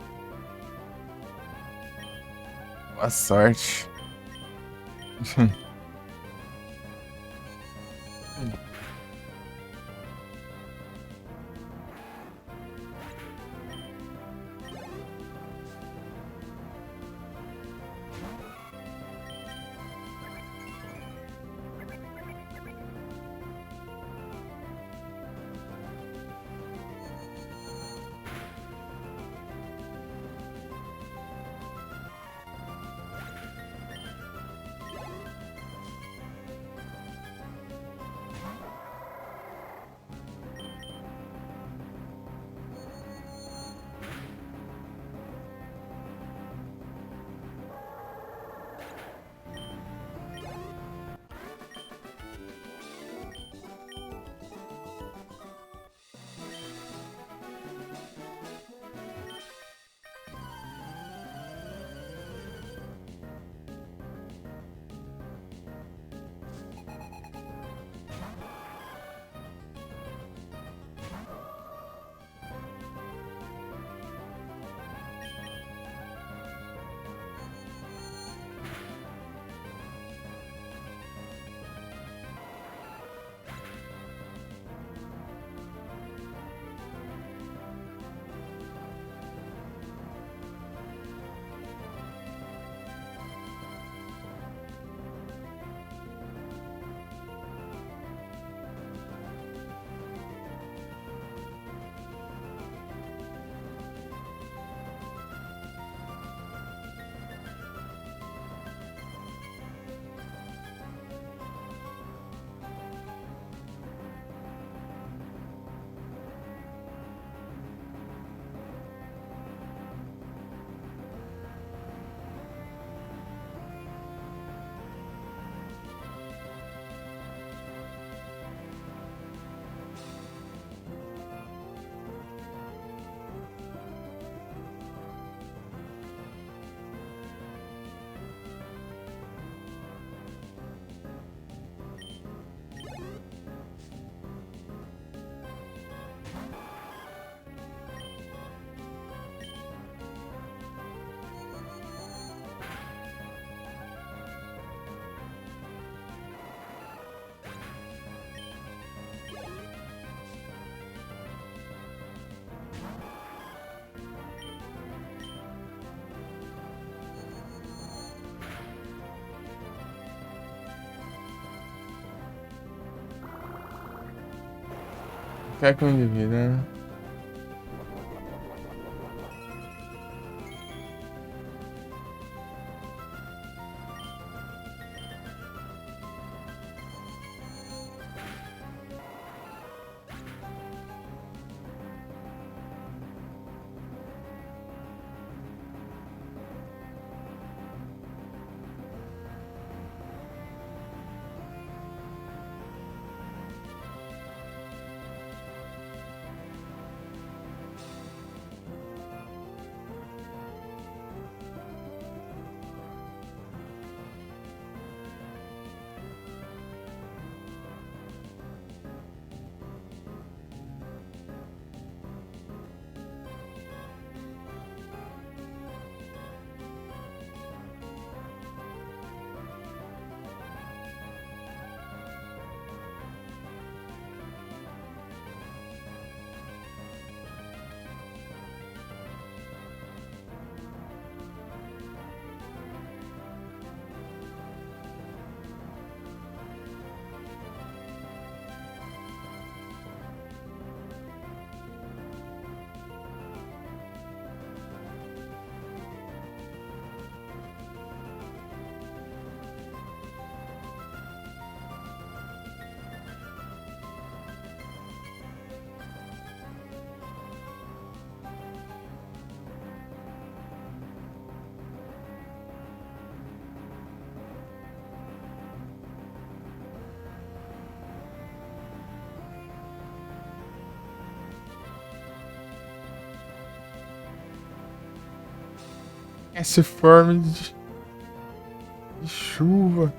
Boa sorte. Ficar com de vida, né? Essa forma de chuva.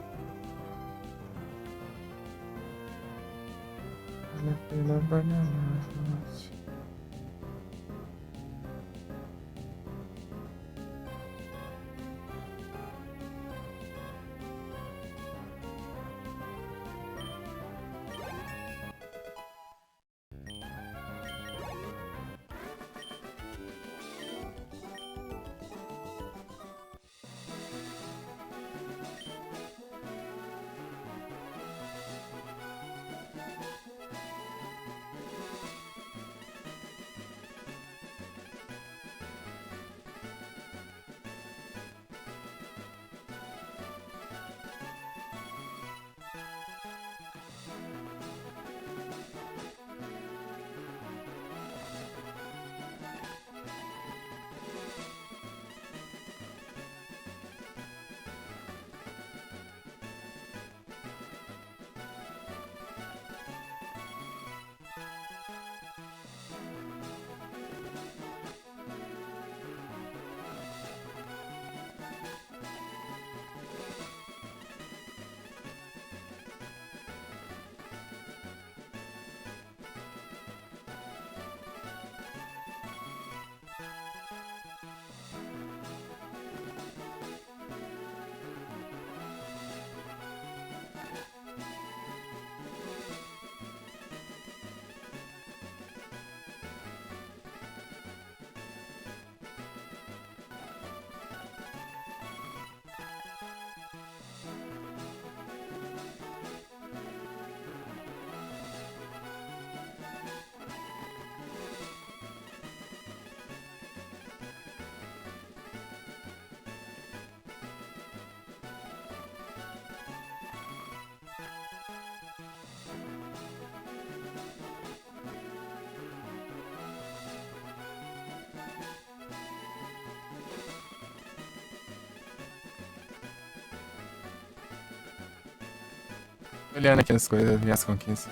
Olhando aqui as coisas e as conquistas.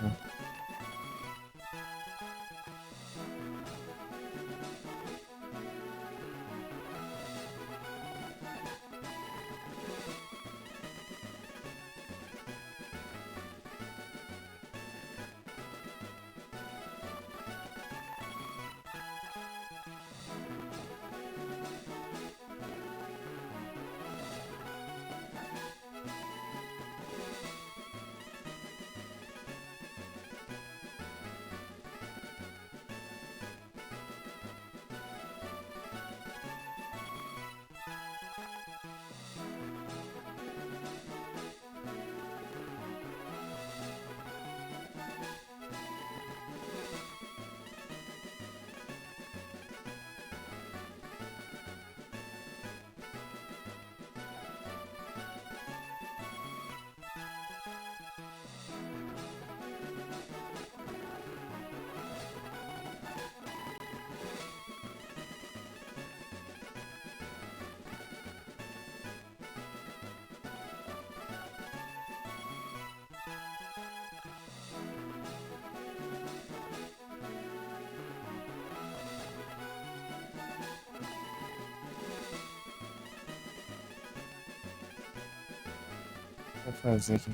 Vou fazer aqui.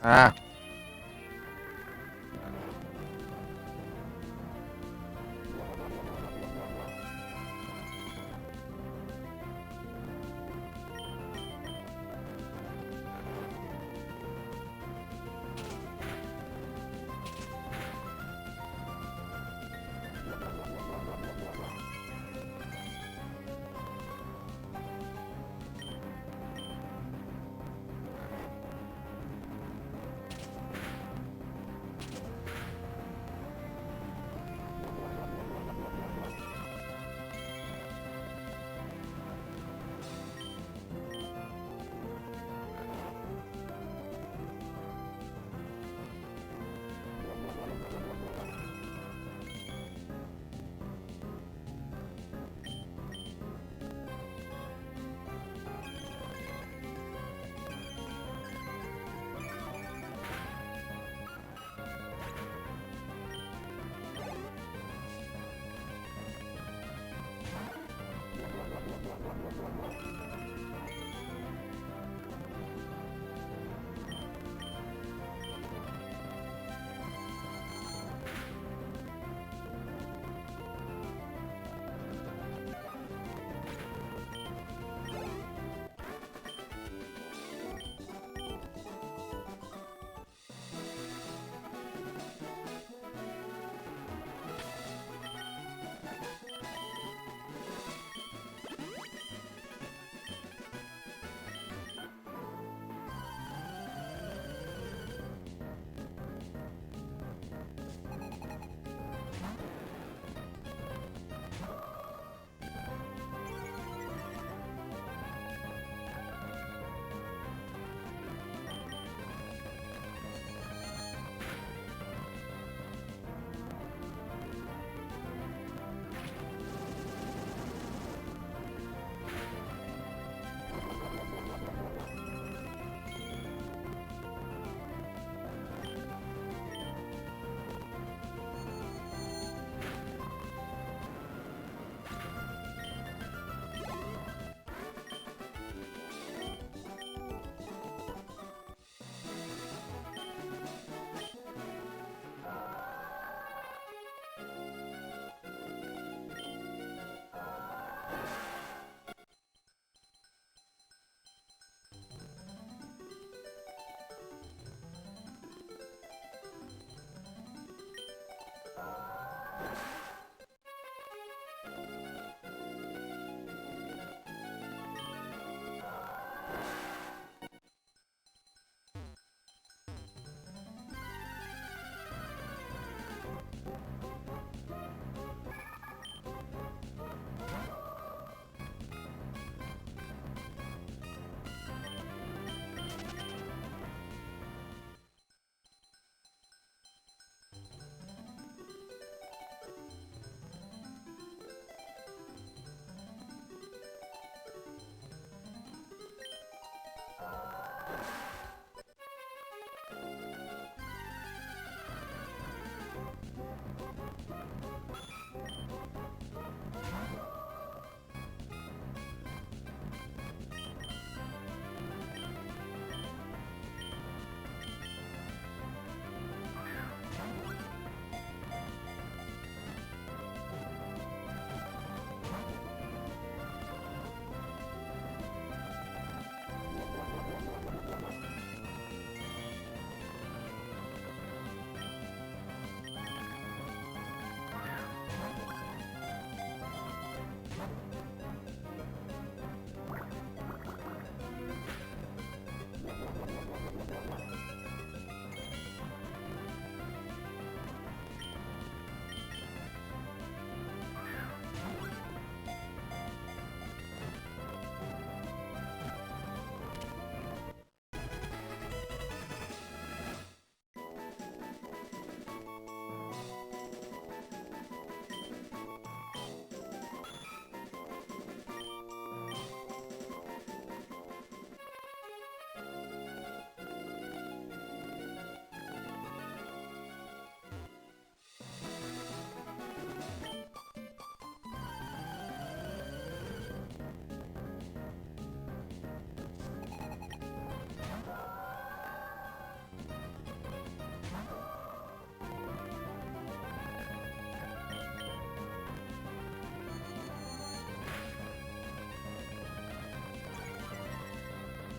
Ah,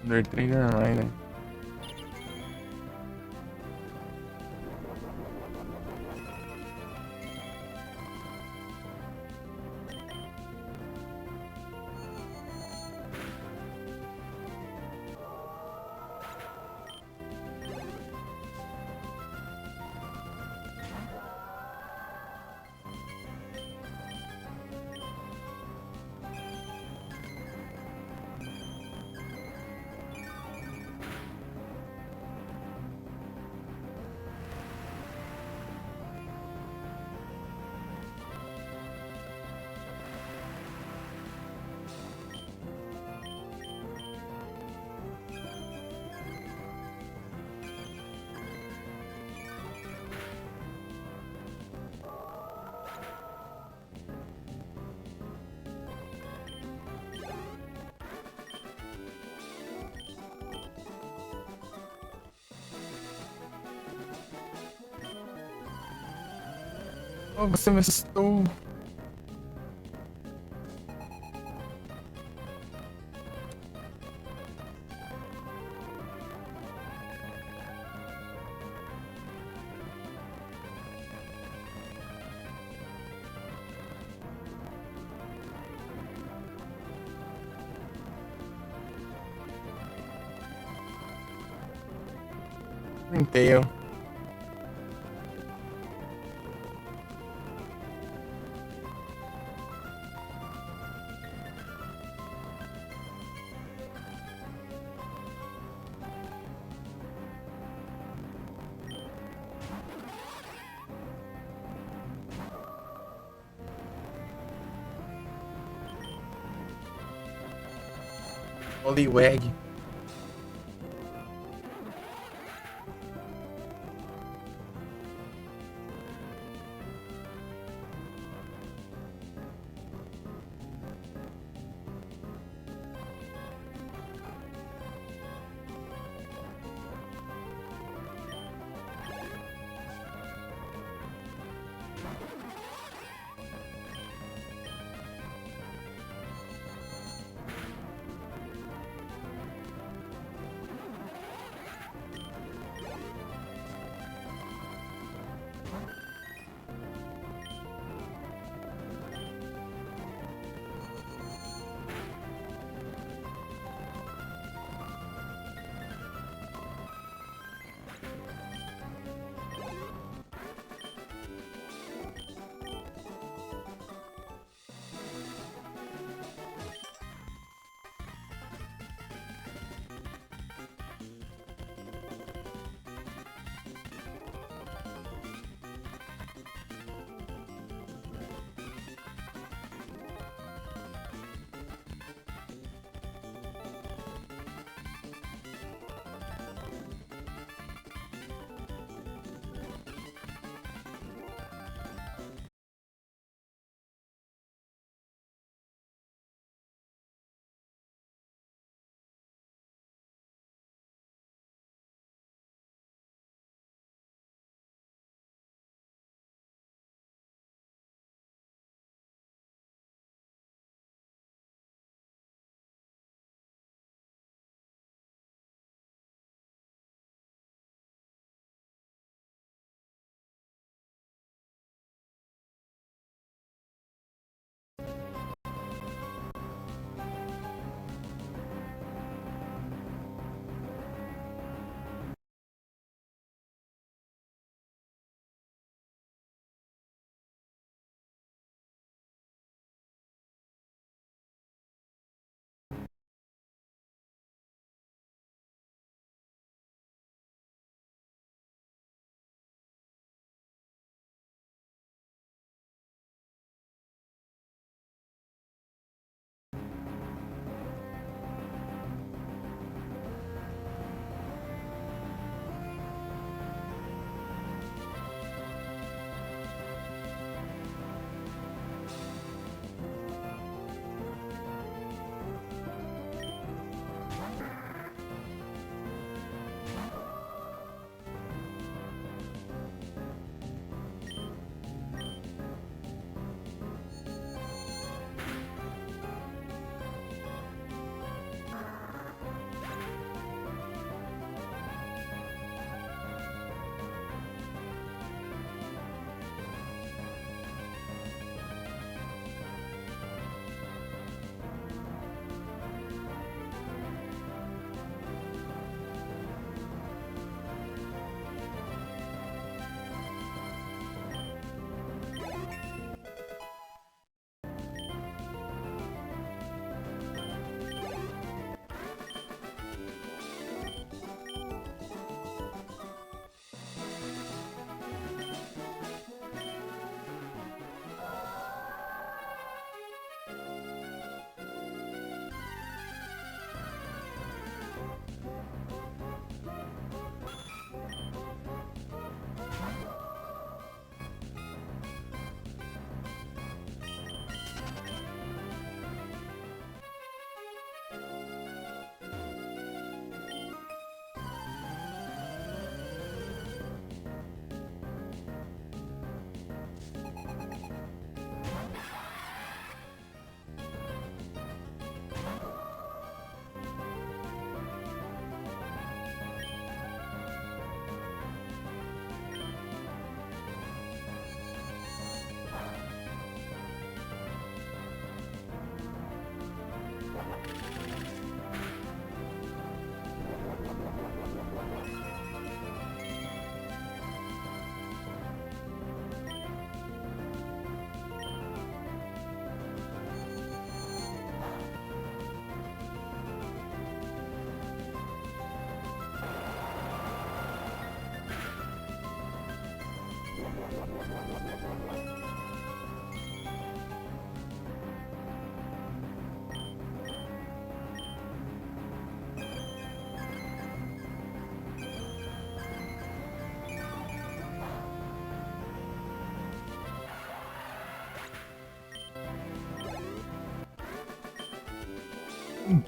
Under trigger mais, né? Oh, você me assustou. Tail. Poliwag.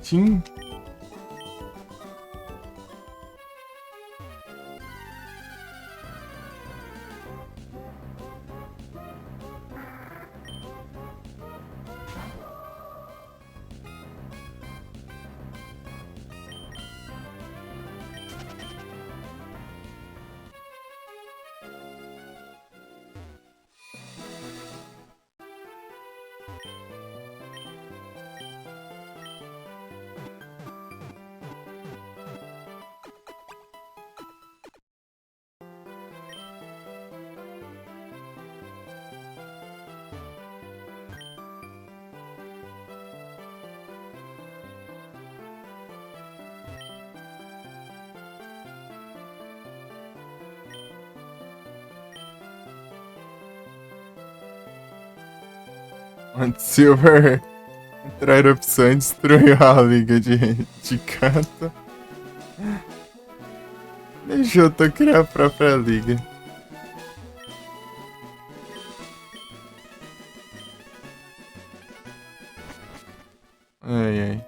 Tim. Onde Silver entrar opção e destruiu a liga de canto. Deixa eu criar a própria liga. Ai, ai.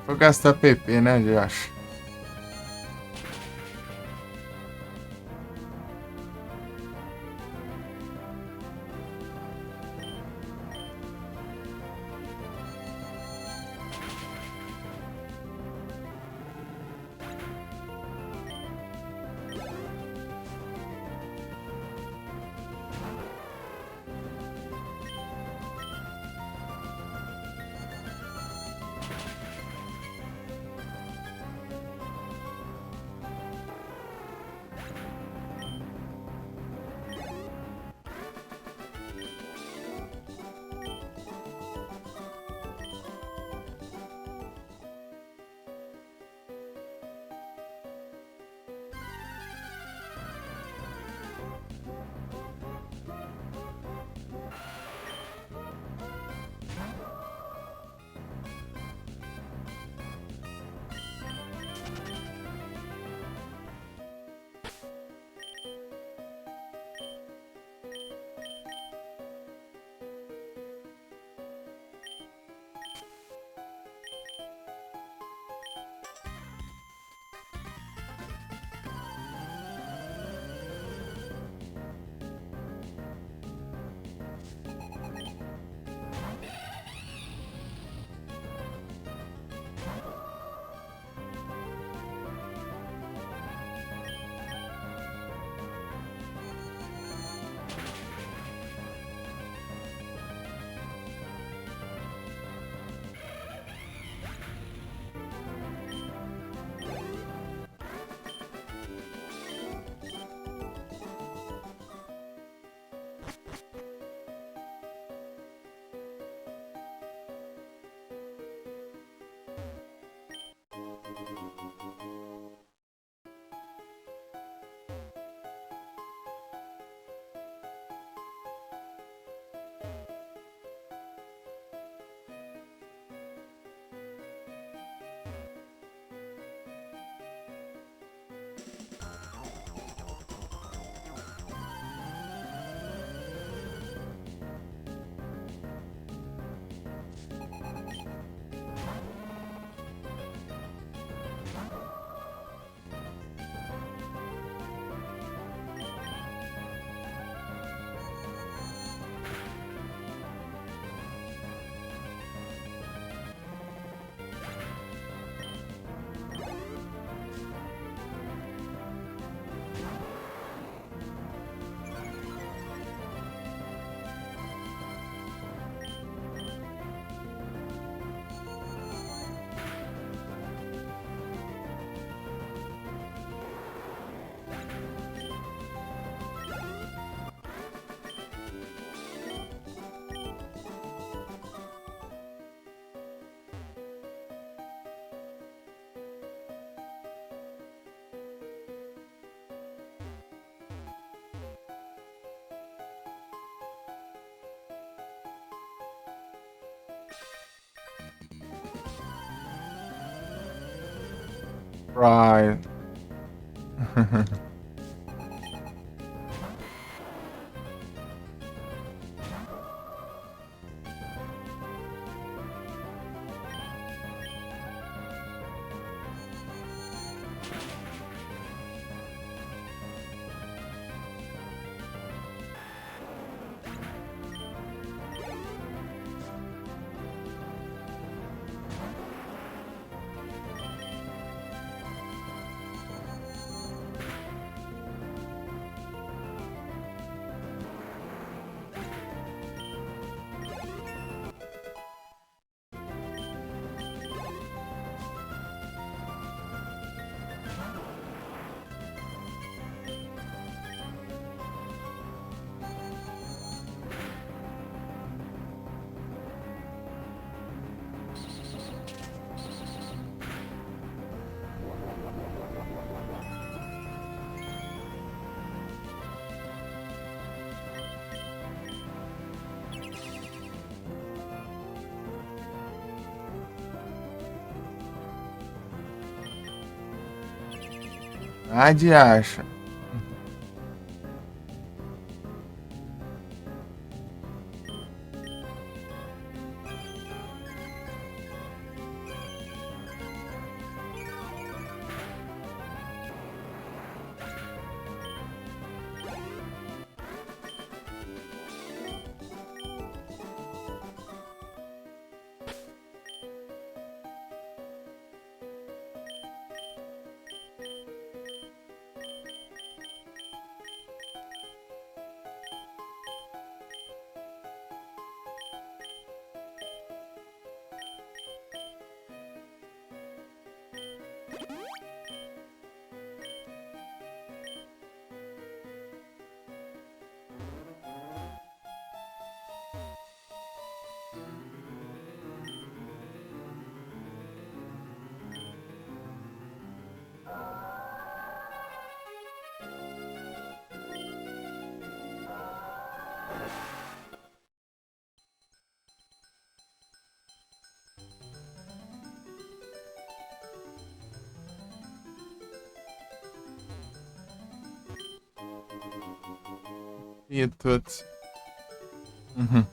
Eu vou gastar PP, né, eu acho. Right. Ah, de acha. E tudo. Uhum.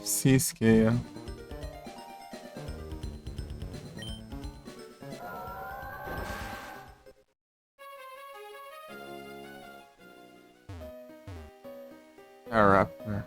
Cisqueia. A rapper.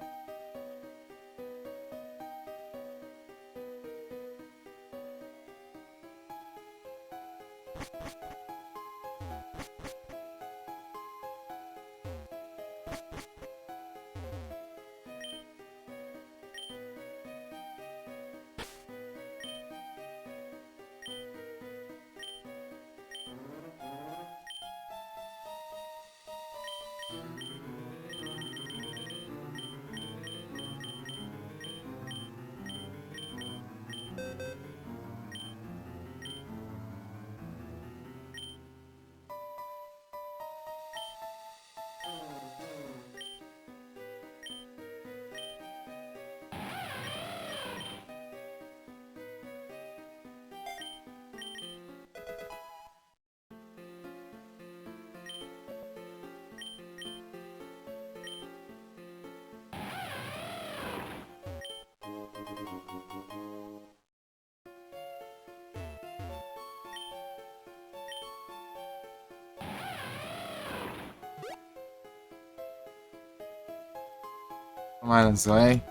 Mas vai.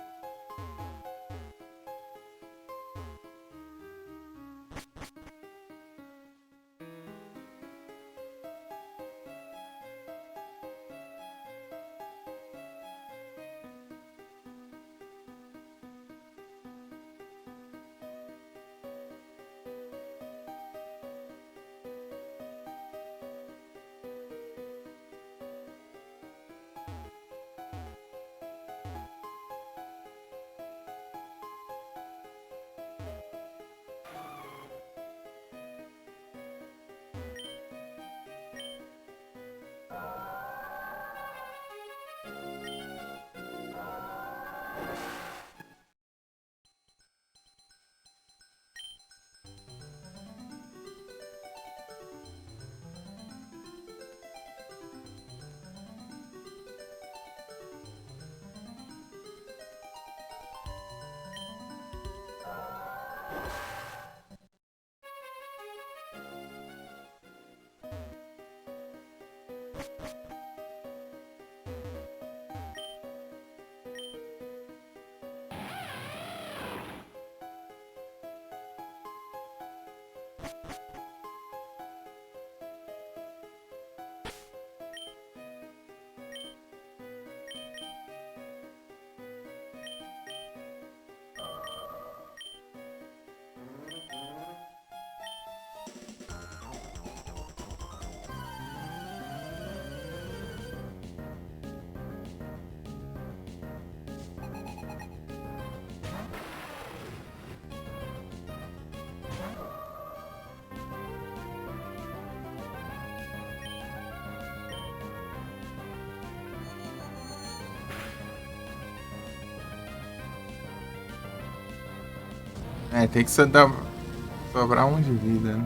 É, tem que sobrar um de vida, né?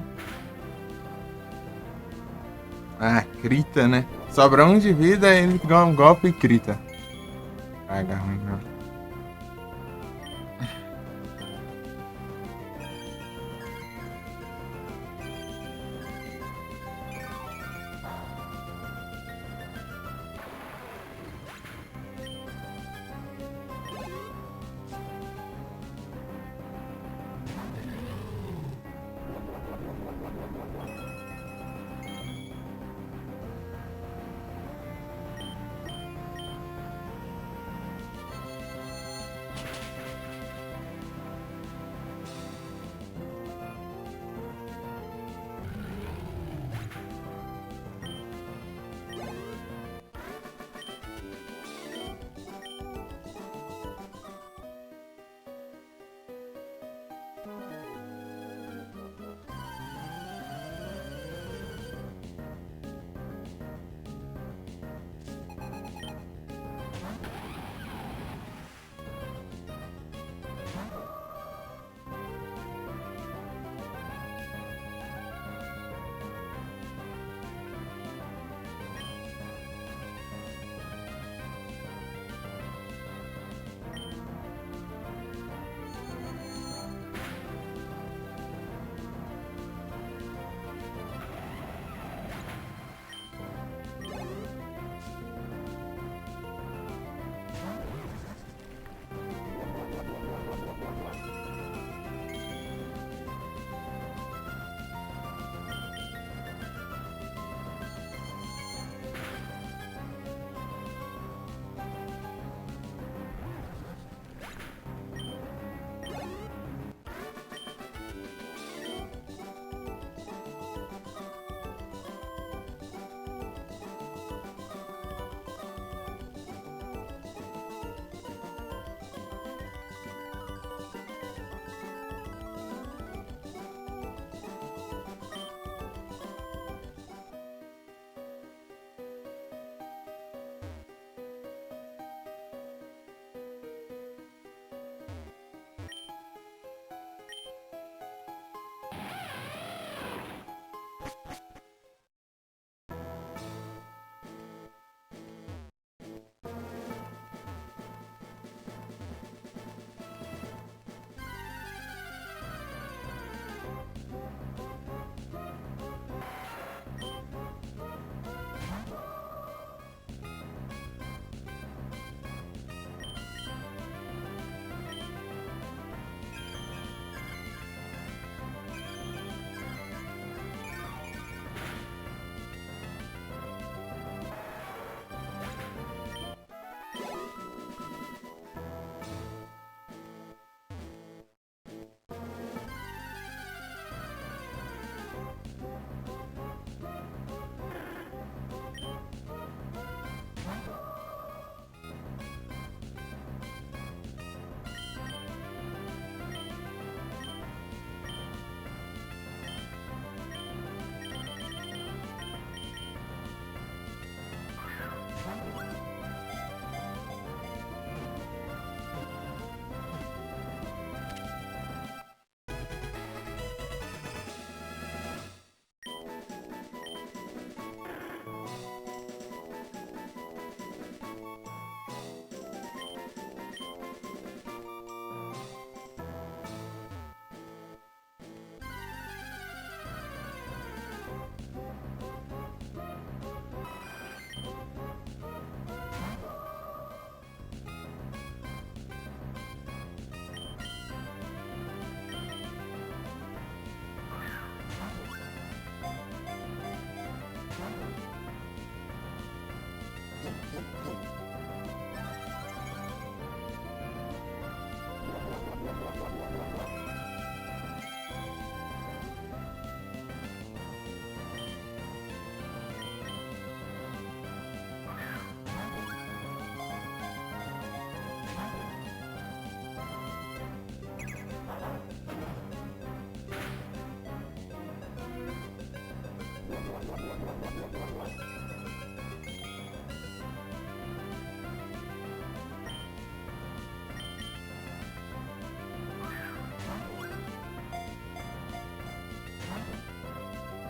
Ah, crita, né? Sobra um de vida, ele dá um golpe e crita. Caga ruim, né?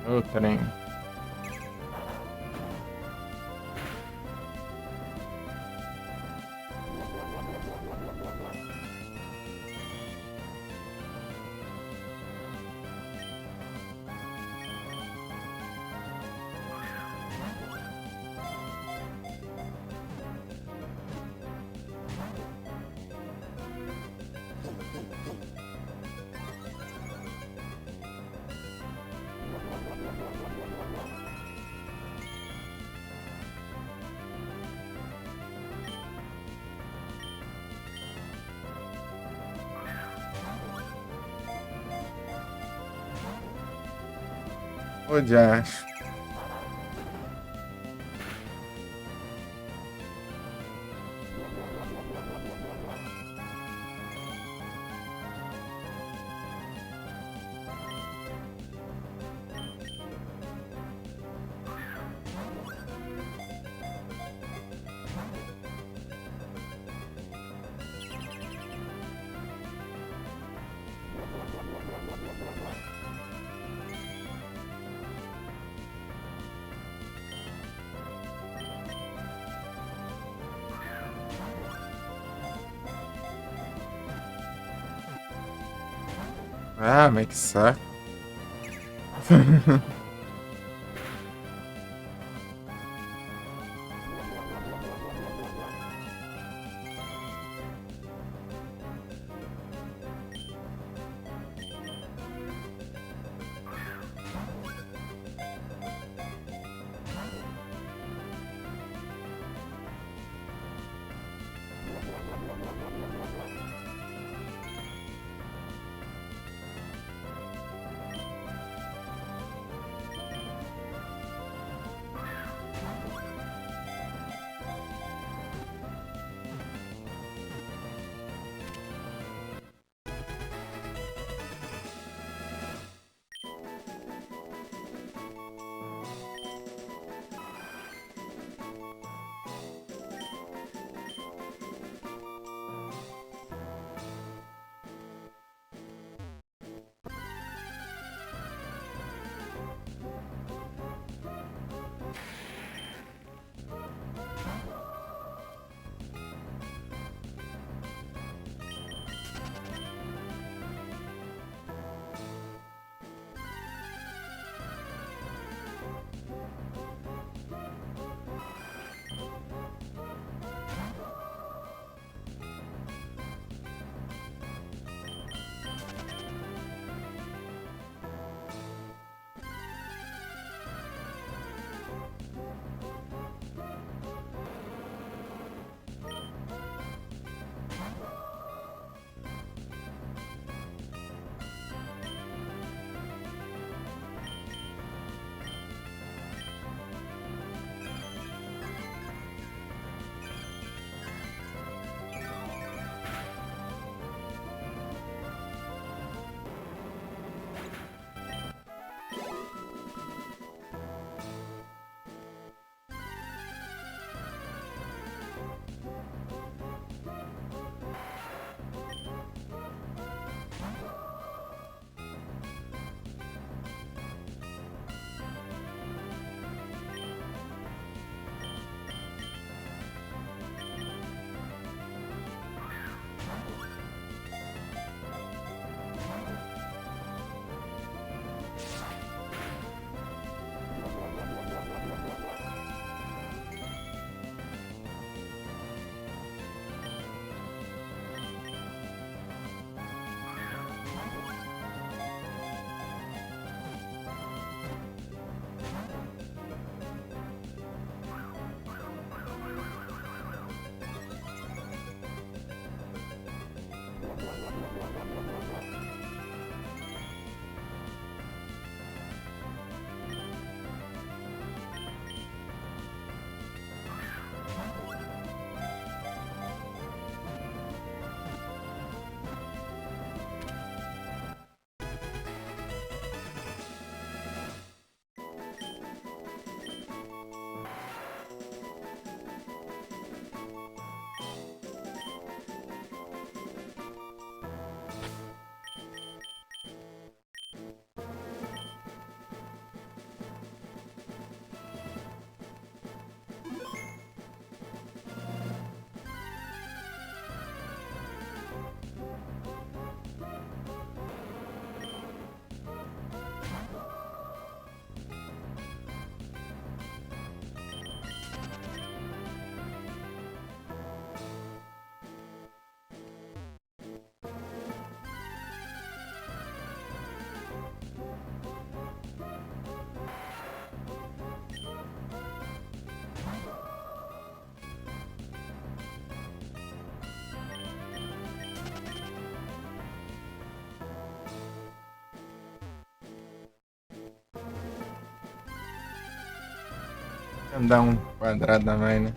O trem. Ô, diacho. Ah, mas que saco. Andar um quadrado a mais, né?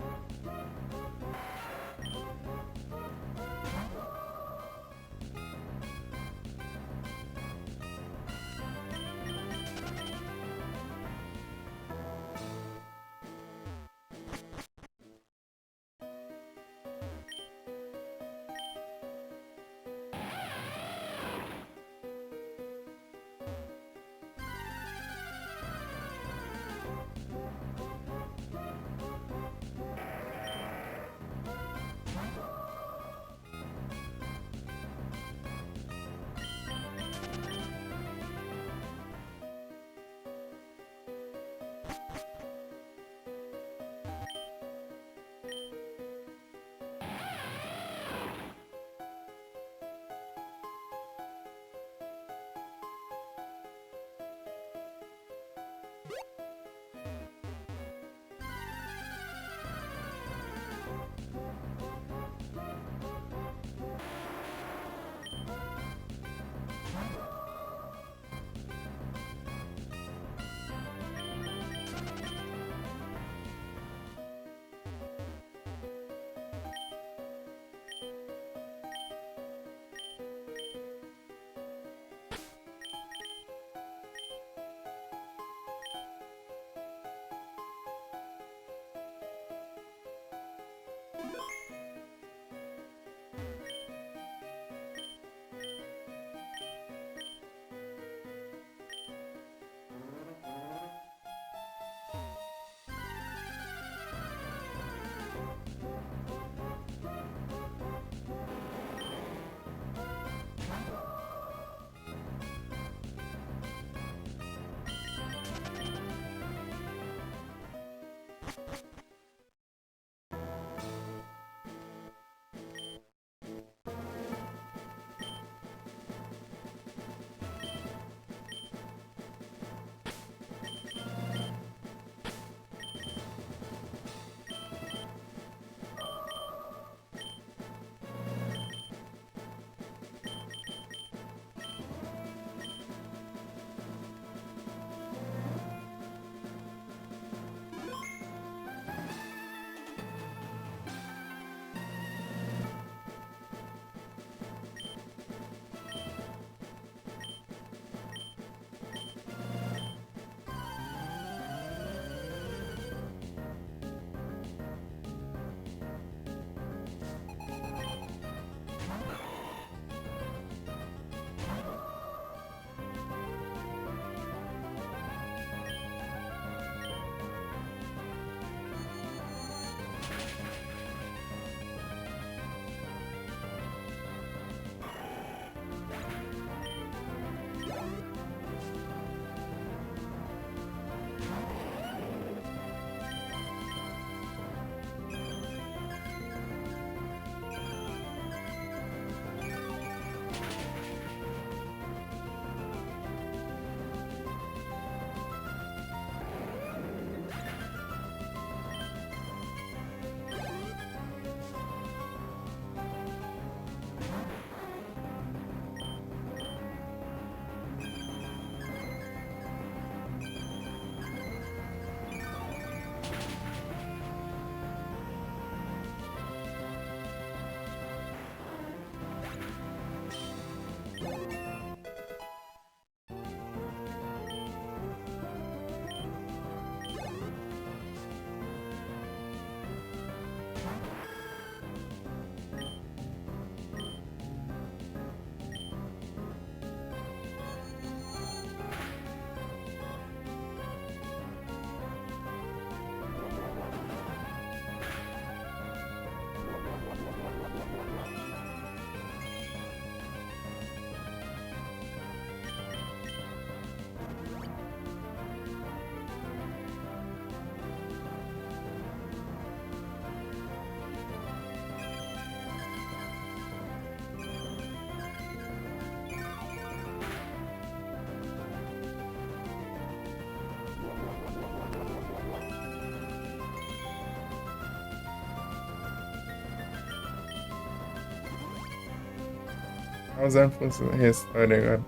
Tá usando função restore agora.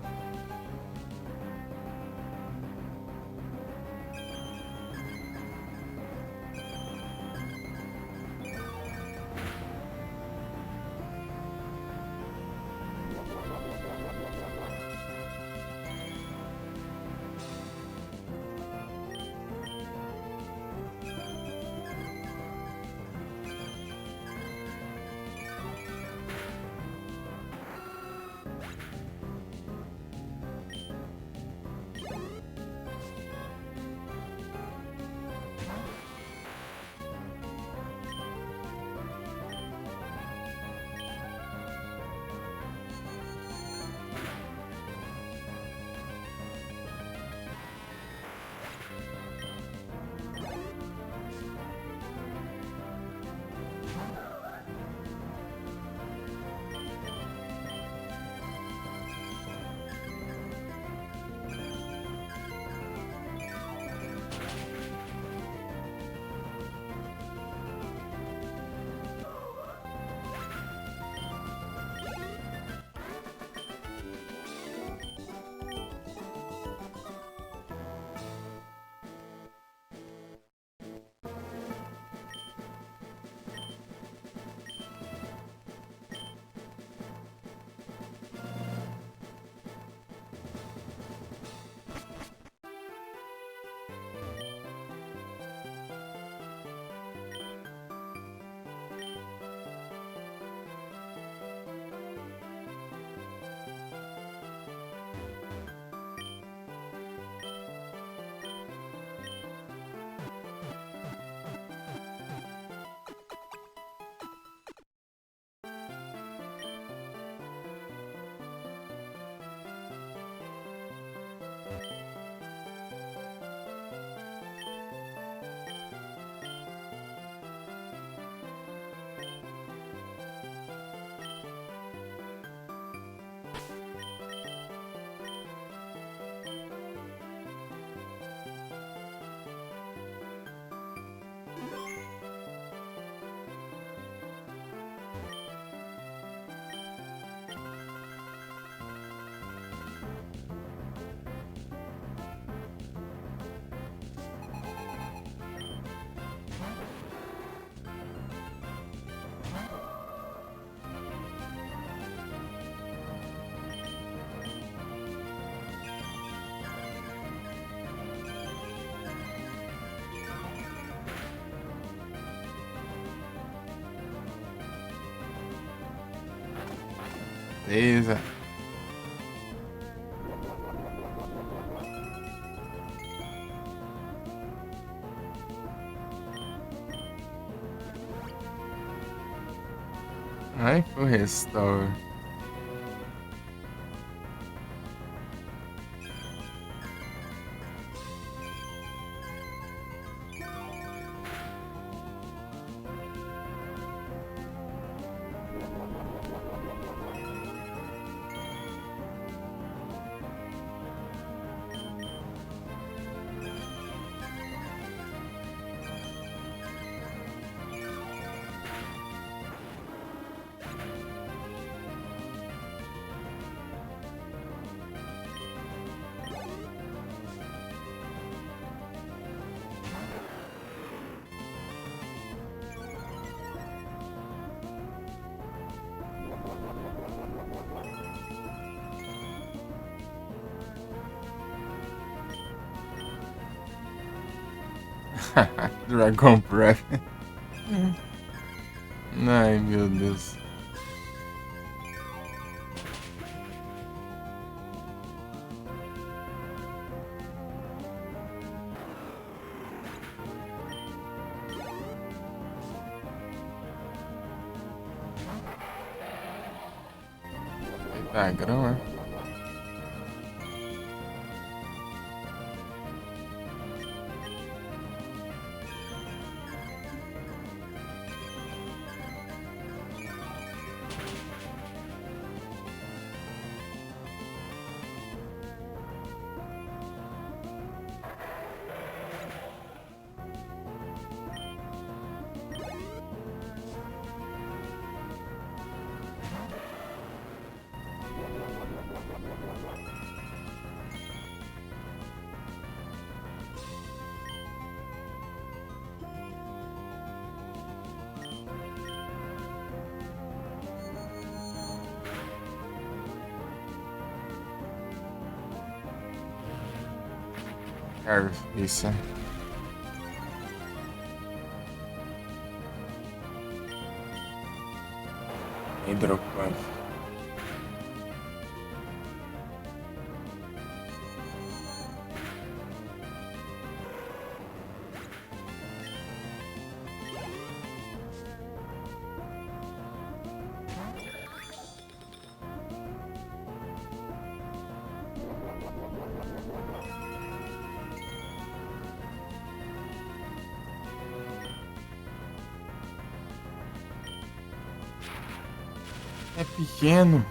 Beleza. Ai, o restore. Dragon Breath. Ai, meu Deus. Eita, grama. Isso. Hidropuff. É pequeno.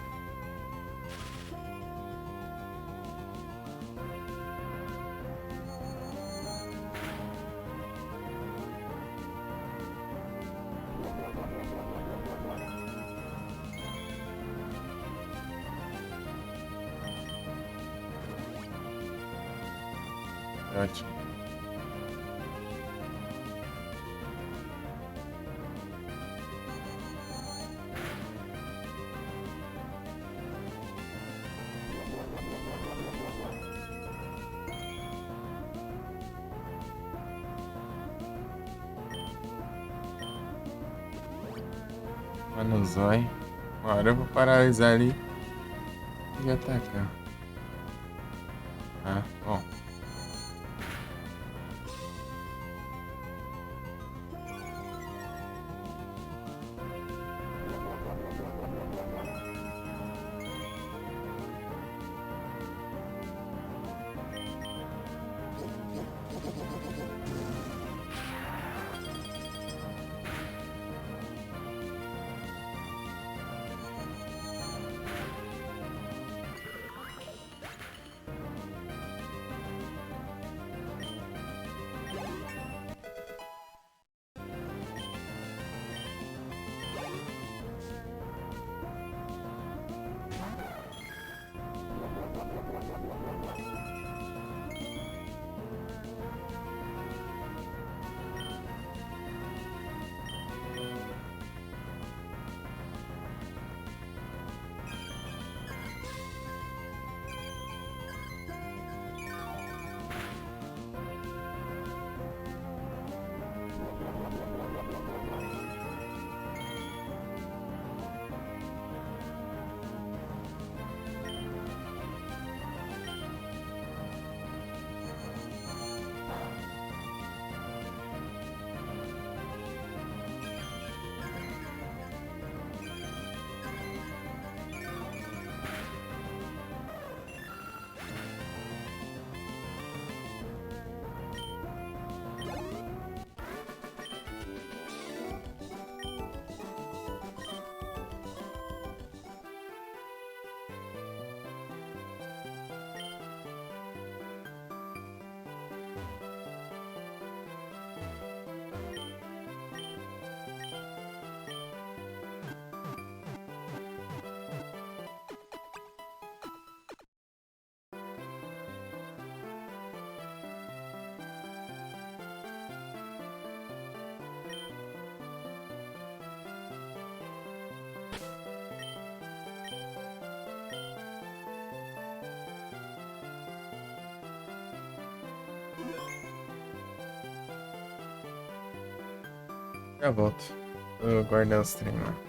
Ótimo. Mano, zói. Agora eu vou paralisar ali e atacar. Ah, bom. Já volto. Eu guardei os treinos.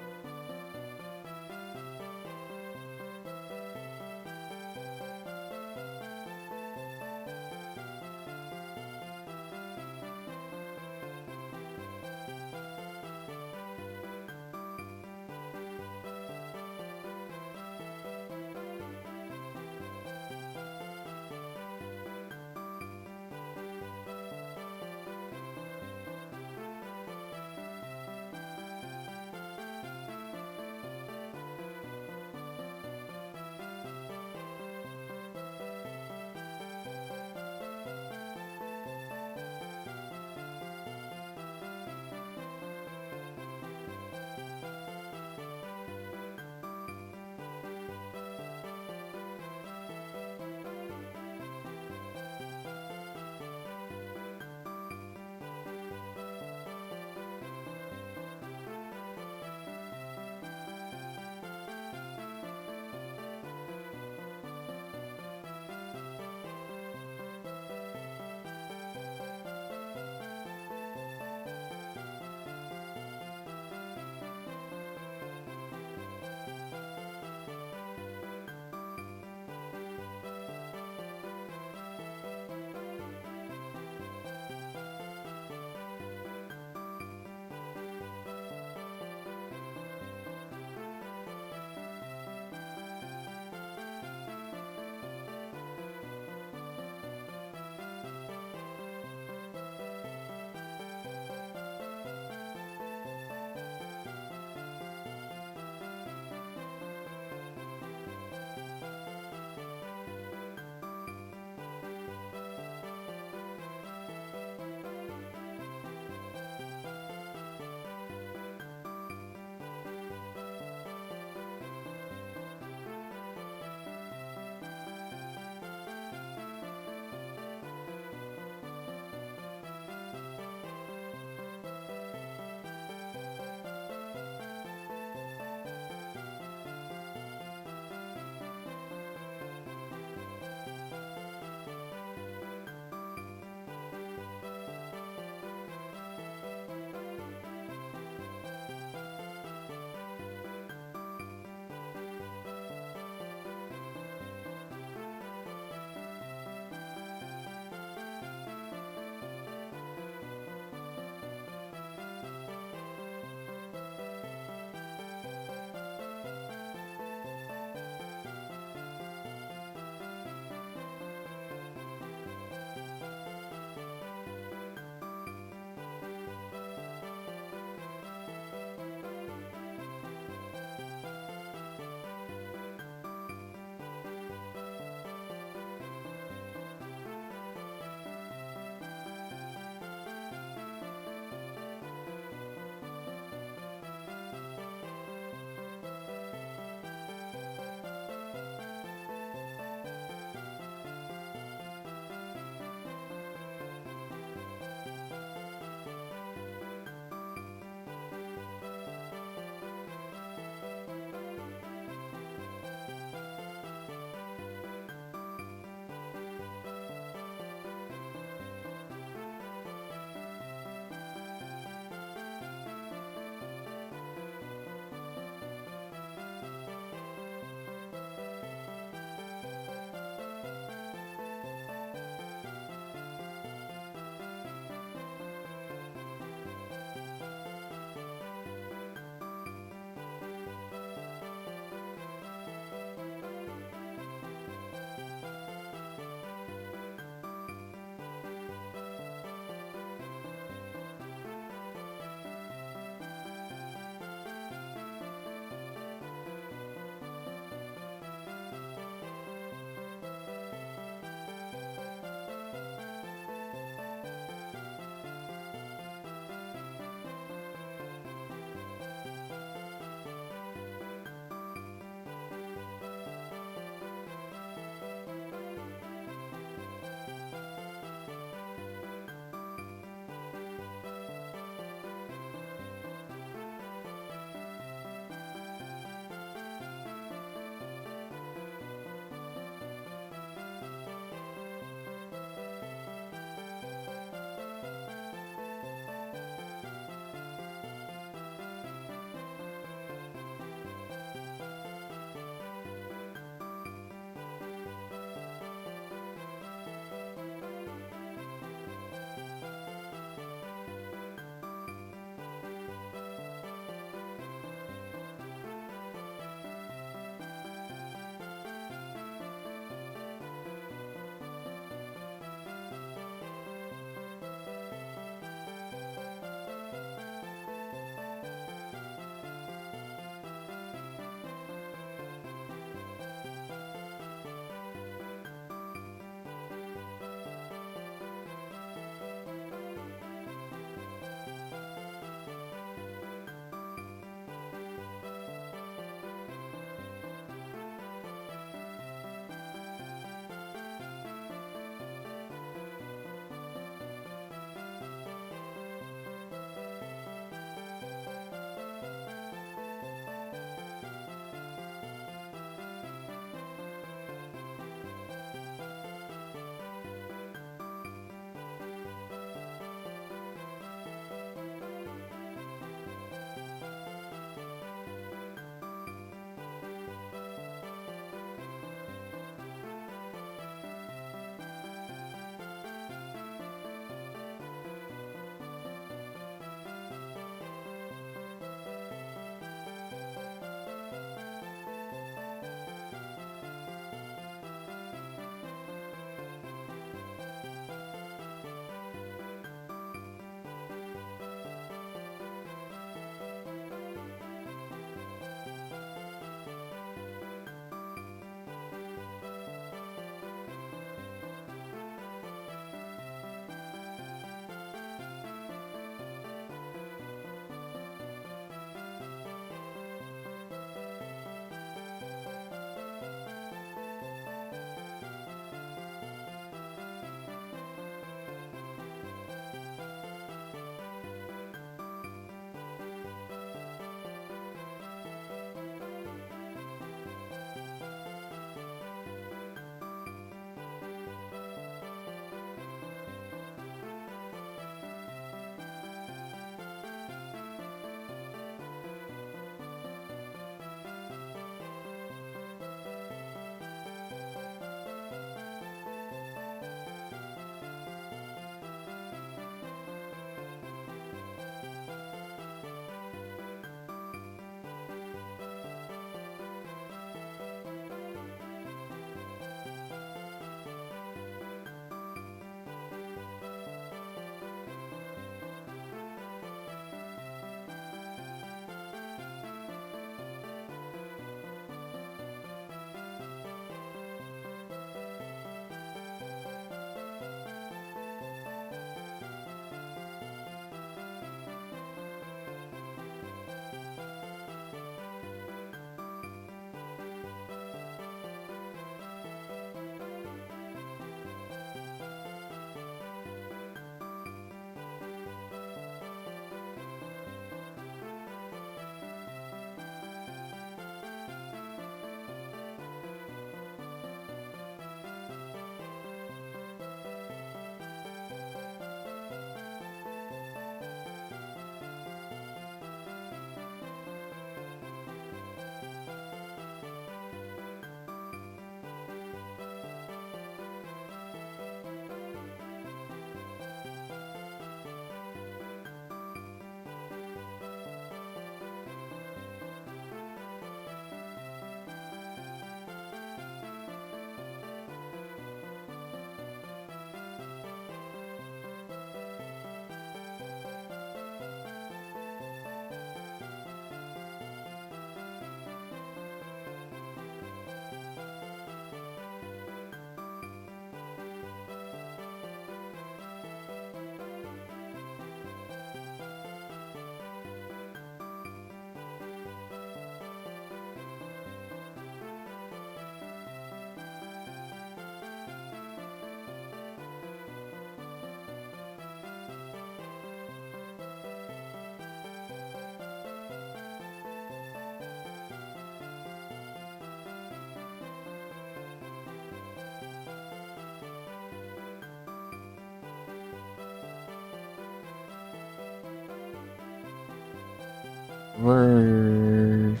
Ver...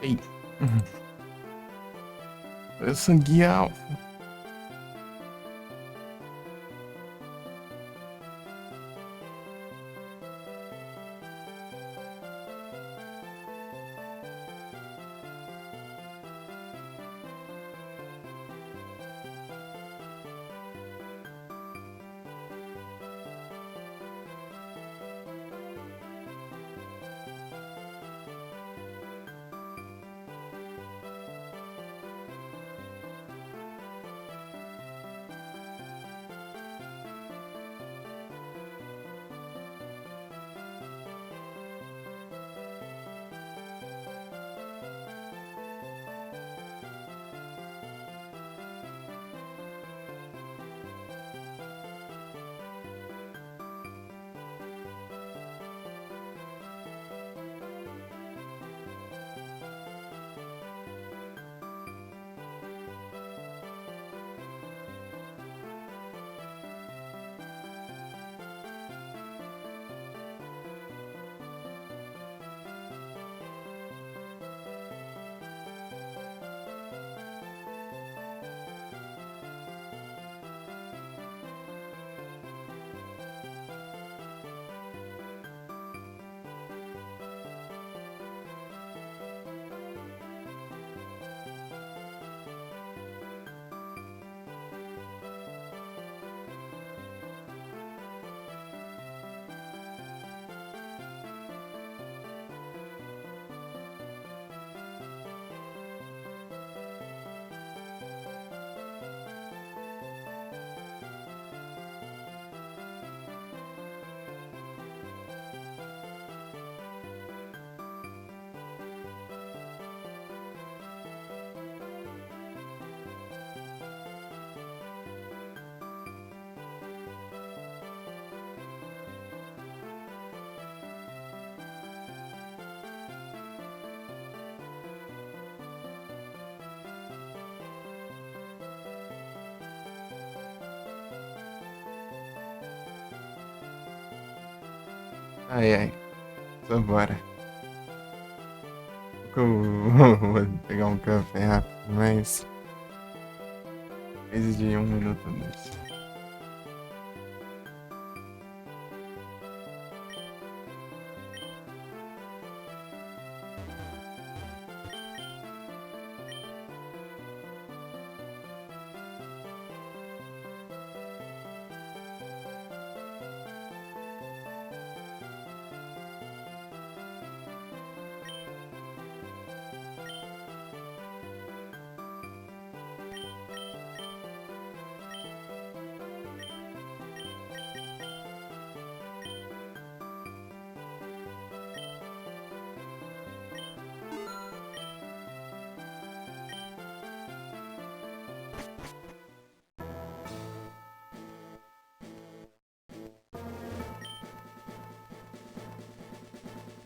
Ei. Eu sou guia alfa. Ai, ai. Então bora. Eu vou pegar um café rápido, mas... Coisa de 1 minuto, 2.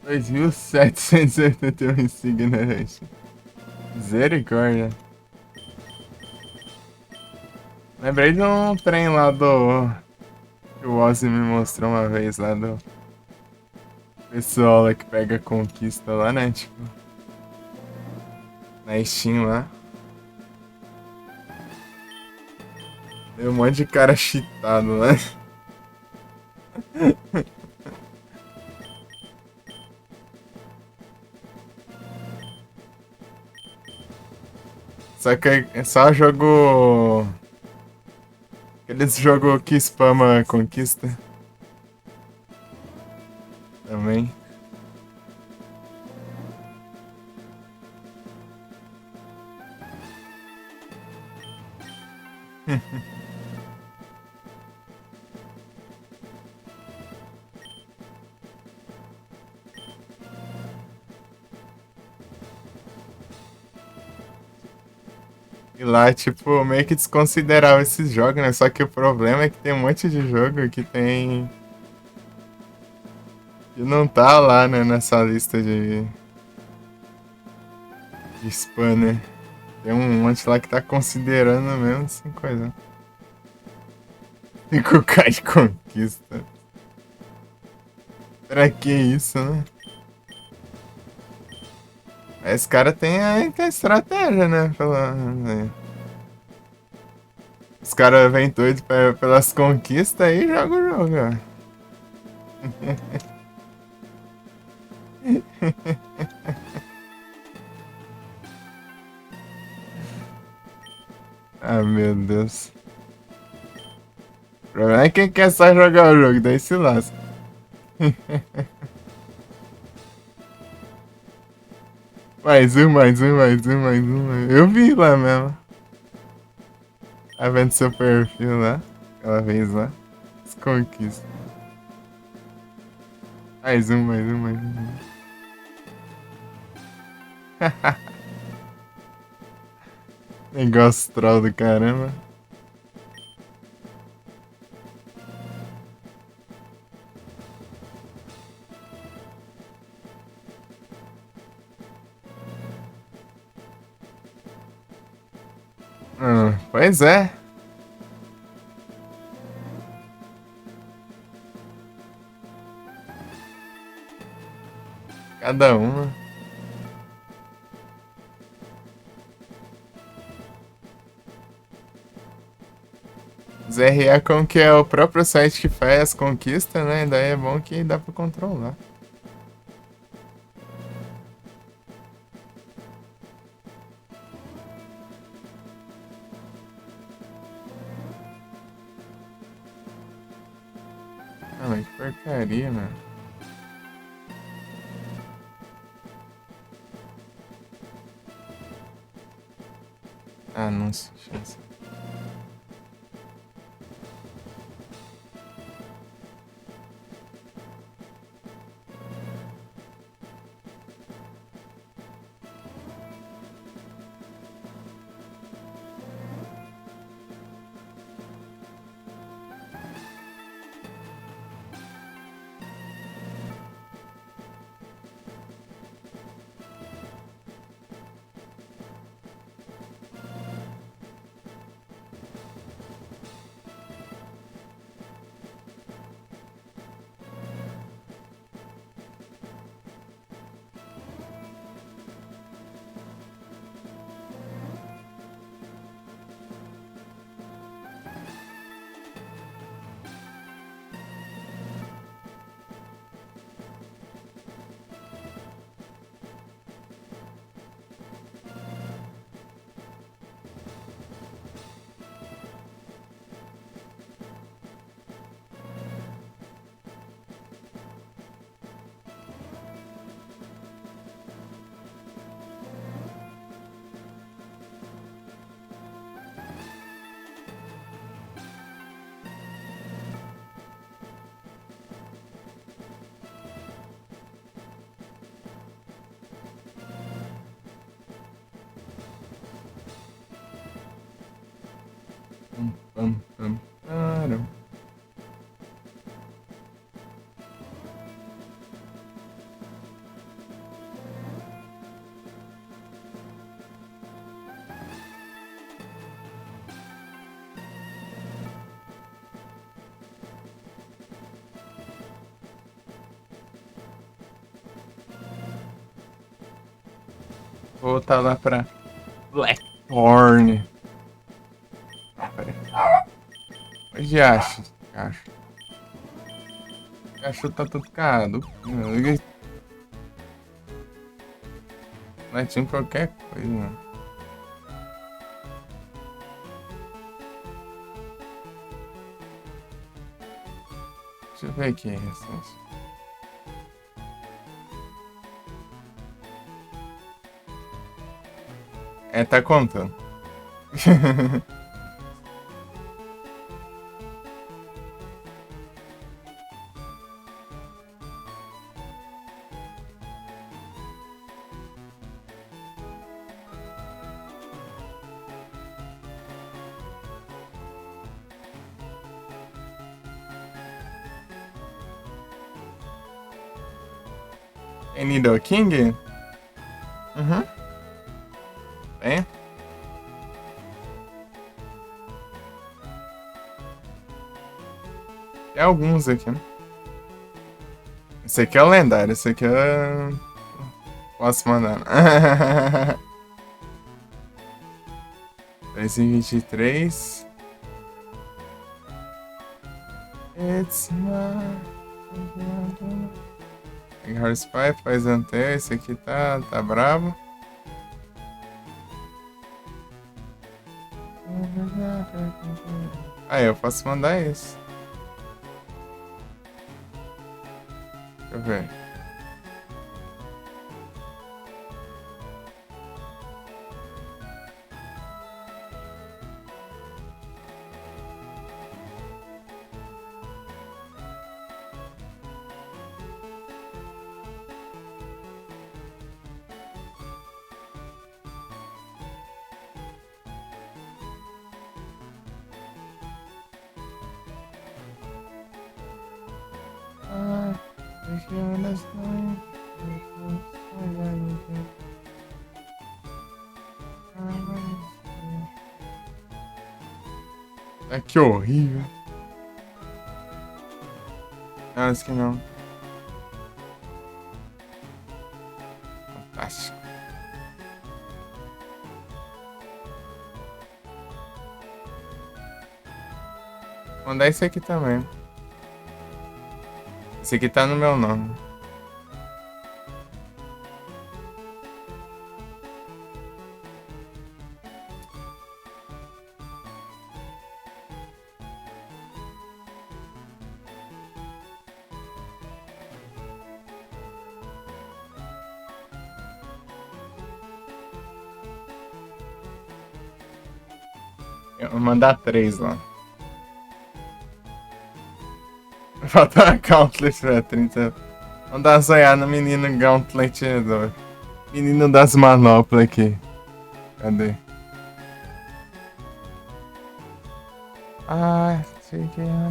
Dois mil setecentos e oitenta e um ignorante. Misericórdia. Lembrei de um trem lá do... Que o Ozzy me mostrou uma vez lá do... Pessoal lá que pega conquista lá, né? Tipo... Na Steam lá. Tem um monte de cara cheatado lá. Só que é só jogo... Aqueles jogos que spama conquista. Também. E lá, tipo, meio que desconsiderava esses jogos, né? Só que o problema é que tem um monte de jogo que tem... Que não tá lá, né, nessa lista de spam, né? Tem um monte lá que tá considerando mesmo assim, coisa. 5K de conquista. Pra que isso, né? Esse cara tem a estratégia, né? Os caras vêm doidos pelas conquistas aí e jogam o jogo, ó. Ah, meu Deus. O problema é quem quer só jogar o jogo, daí se lasca. Mais um, mais um, mais um, mais um. Eu vi lá mesmo. Tá vendo seu perfil lá? Aquela vez lá. As conquistas. Mais um, mais um, mais um. Negócio troll do caramba. Pois é. Cada uma. ZRA como que é o próprio site que faz as conquistas, né? Daí é bom que dá pra controlar. Ah, mas que porcaria, mano. Anúncio, chance. Pam, pam, param. Vou voltar lá pra Blackthorn. Onde acha? Acho tá tudo caduco. Netinho qualquer coisa, mano. Deixa eu ver aqui a recência. É, tá contando. Tem Nido King? Uhum. Tem? Tem alguns aqui, né? Esse aqui é o lendário, esse aqui eu posso mandar. 323. It's my... Hard Spy, faz anter, esse aqui tá brabo. Aí, eu posso mandar isso. Deixa eu ver. Ah, que horrível. Não, esse aqui não. Fantástico. Vou mandar esse aqui também. Esse aqui tá no meu nome. Eu vou mandar 3 lá. Falta uma Gauntlet pra 30. Vamos dar uma zoiada no menino Gauntlet do... Menino das manoplas aqui. Cadê? Ai, cheguei a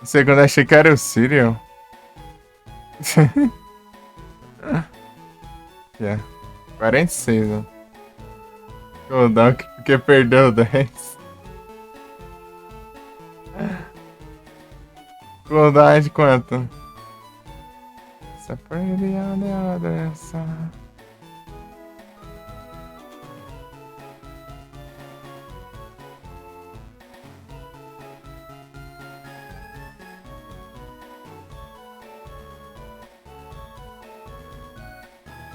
Segundo, achei que era o Sirio. Yeah. 46, ó. Cooldown porque perdeu 10. Cooldown é de quanto? Separated on the other side.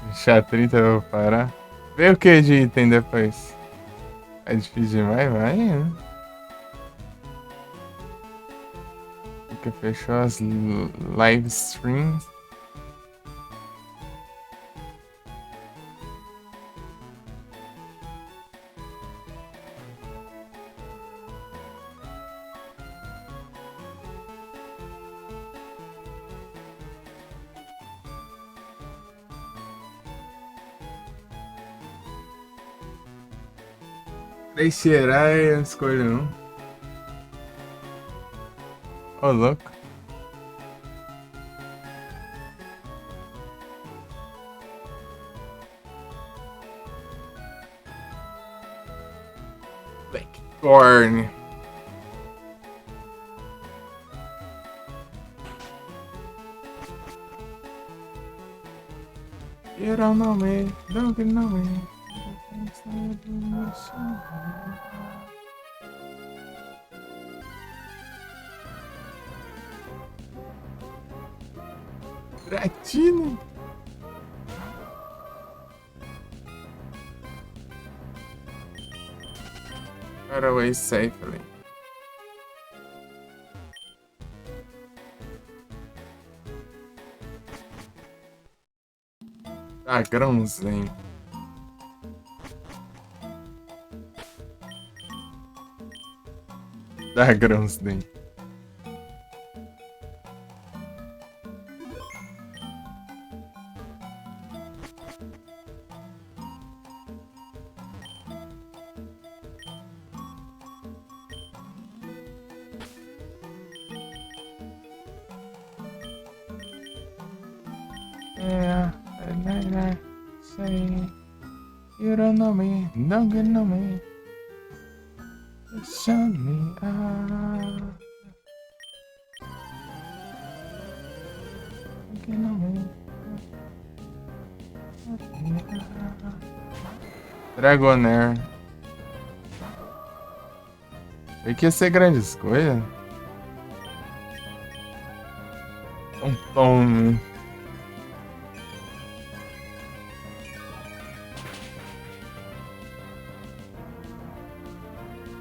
Deixar 30 eu vou parar. Vê o que de item depois. É difícil demais, vai, né? Porque fechou as live streams. Três cheirar e não escolho não. Ô, louco. Blackthorn. You don't know me, don't you know me. Gratino. Got away safely. Ah, grãozinho. Dá grãozinho. Yeah, I say you don't know me, don't get know me. Show me out. Don't get know me. Dragonair. Tem que ser grandes coisas. Tom.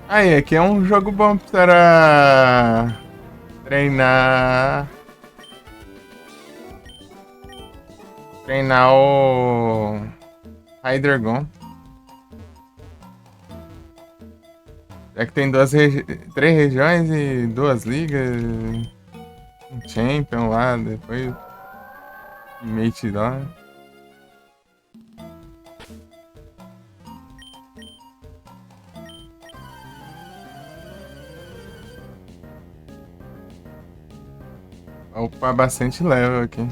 Aí, aqui é um jogo bom para treinar. Treinar o Hydreigon. Já que tem três regiões e duas ligas. Um Champion lá, depois. Mate lá. Vai upar bastante level aqui.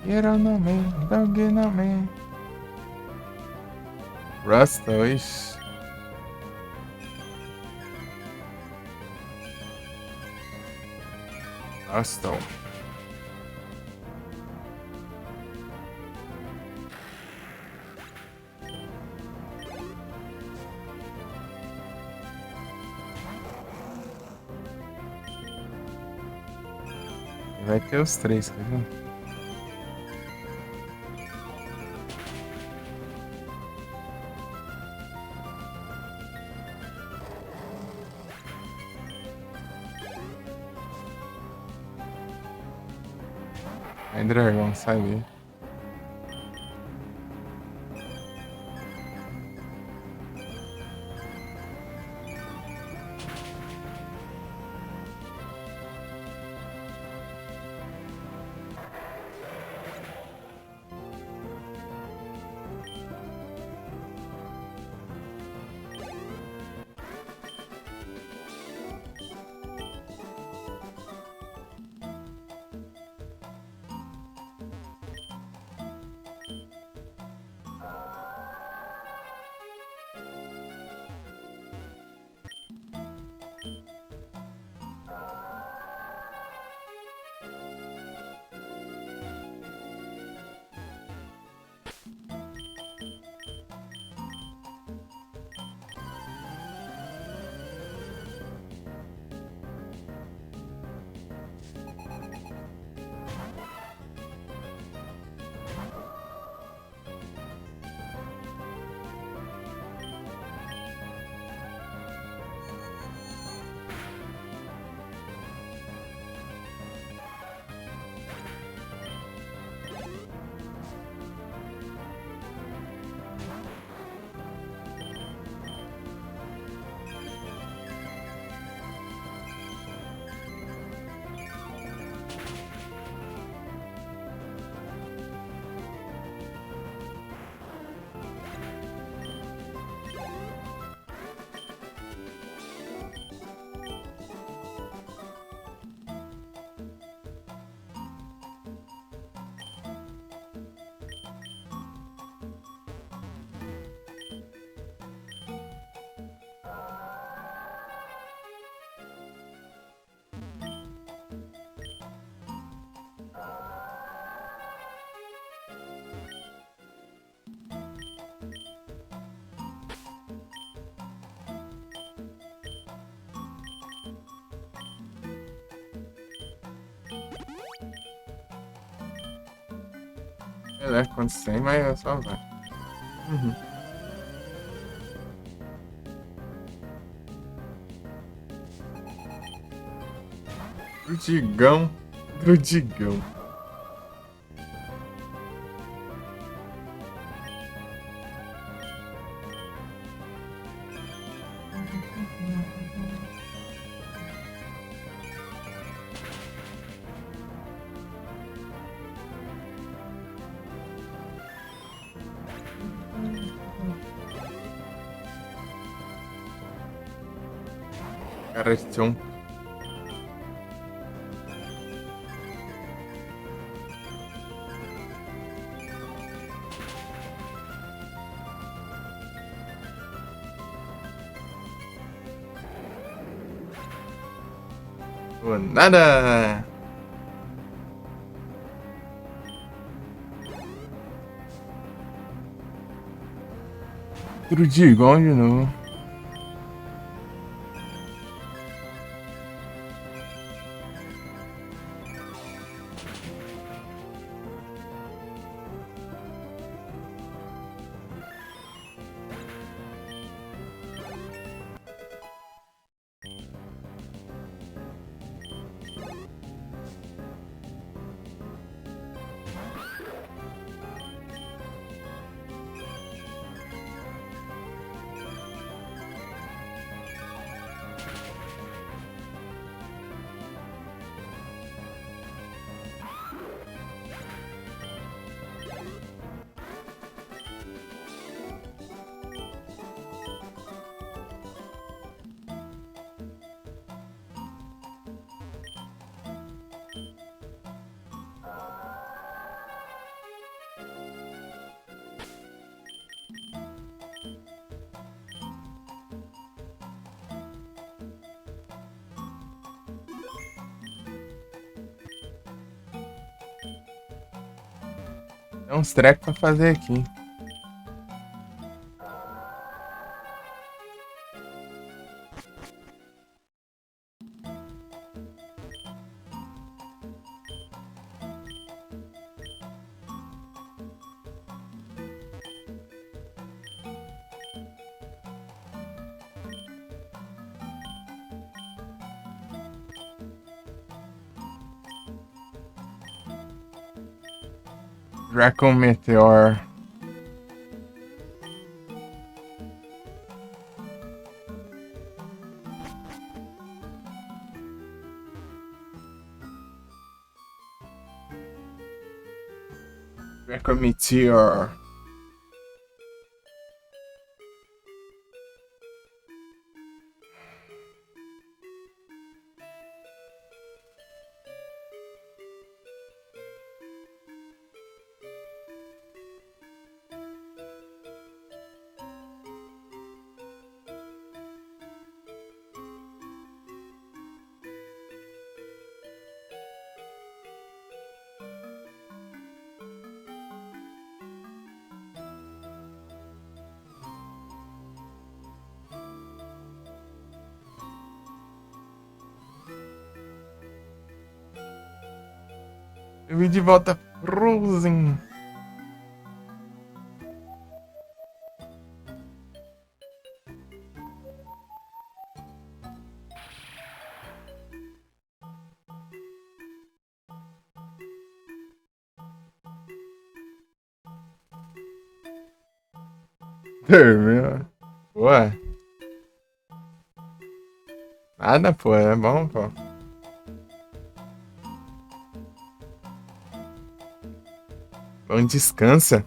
Get on me, don't get on me. Rust, ixi. Rustle. Vai ter os três, quer ver? Aí, dragão, sai ali. Ele é quanto 100, mas é só vai. Uhum. Drudigão. Drudigão. Cara, tinha um. Pô, nada! Outro dia igual de novo. Tem uns trecos pra fazer aqui. Draco Meteor. Draco Meteor. Eu vim de volta Frozen. Dormiu. Ué. Nada, pô. É bom, pô. Bom, descansa.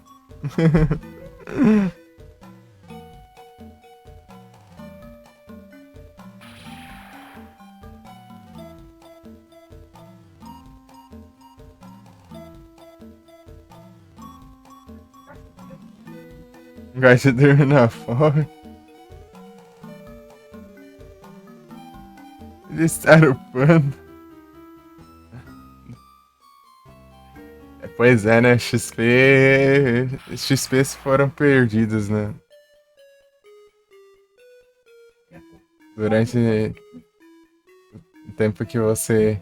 Gosta de dormir na fome. Ele está upando. Pois é, né? XP foram perdidos, né? Durante o tempo que você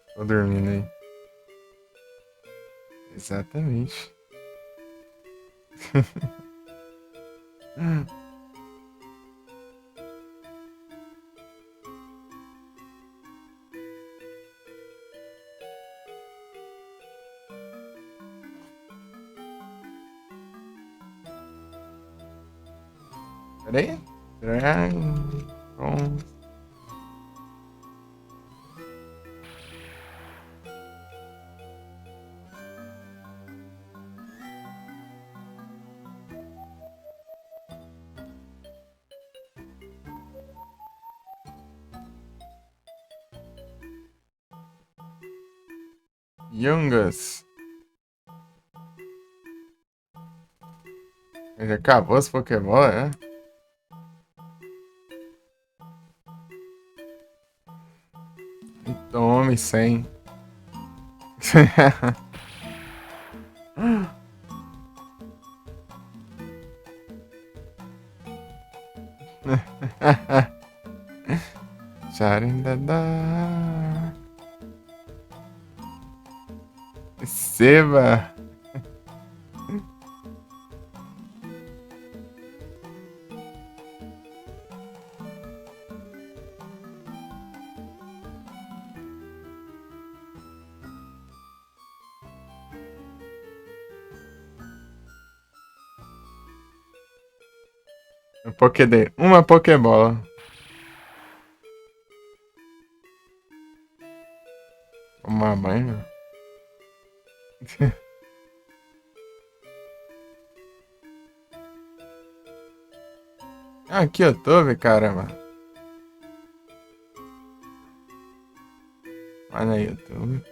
ficou dormindo aí. Exatamente. Peraí. Dragon. Yungas. Já acabou os Pokémon, né? Tome 100. Shot in the dark. Receba. Uma Pokébola. Uma banho. Aqui eu tô, velho, caramba. Olha aí, YouTube.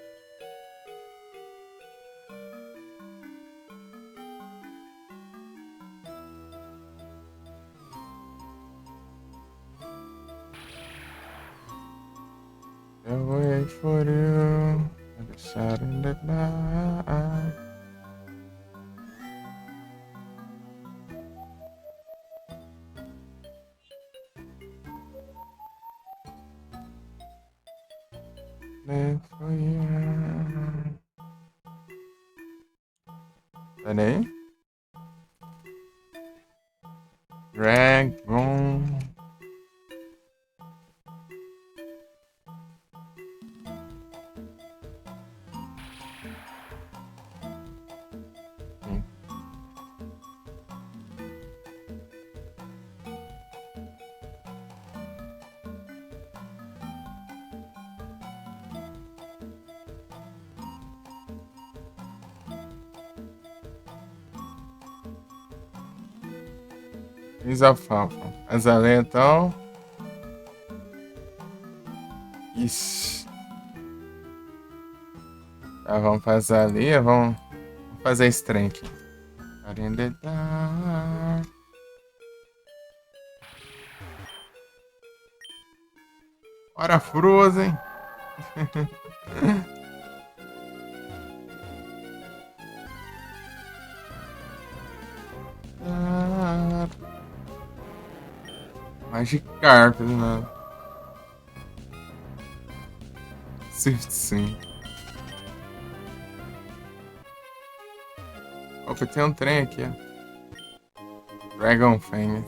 Eu wait for you. The shot in the dark. Live for you. Pera aí. Dragon. Isafalfa. Azalea então. Ixi. Tá, vamos fazer ali. Vamos fazer esse trem aqui. Bora, Frozen. Magikarp, né? Swift sim. Opa, tem um trem aqui, ó. Dragon Fang.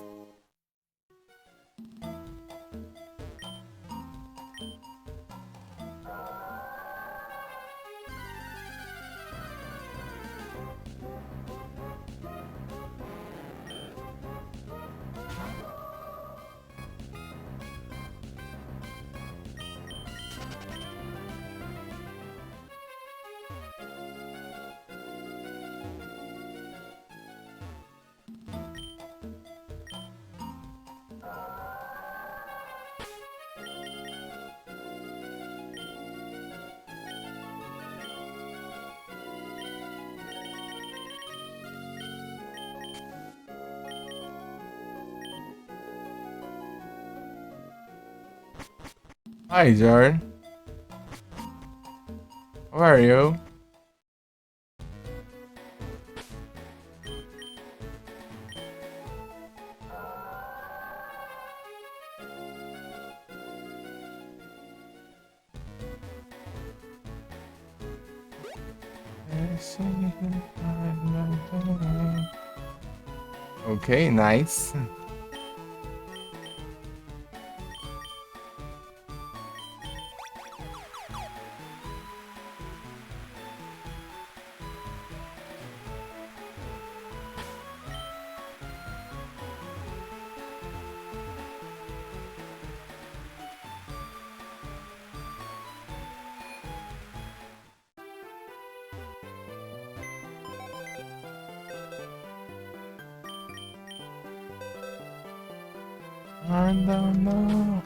Hi, Jordan. How are you? Okay, nice. I don't know.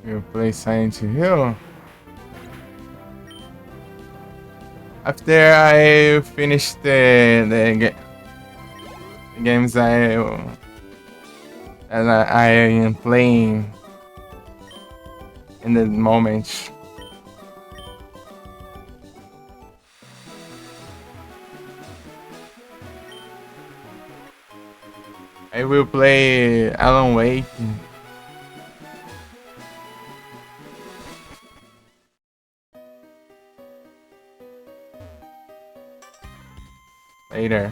You play Silent Hill? After I finish the games I am playing in the moment. I will play Alan Wake. Later.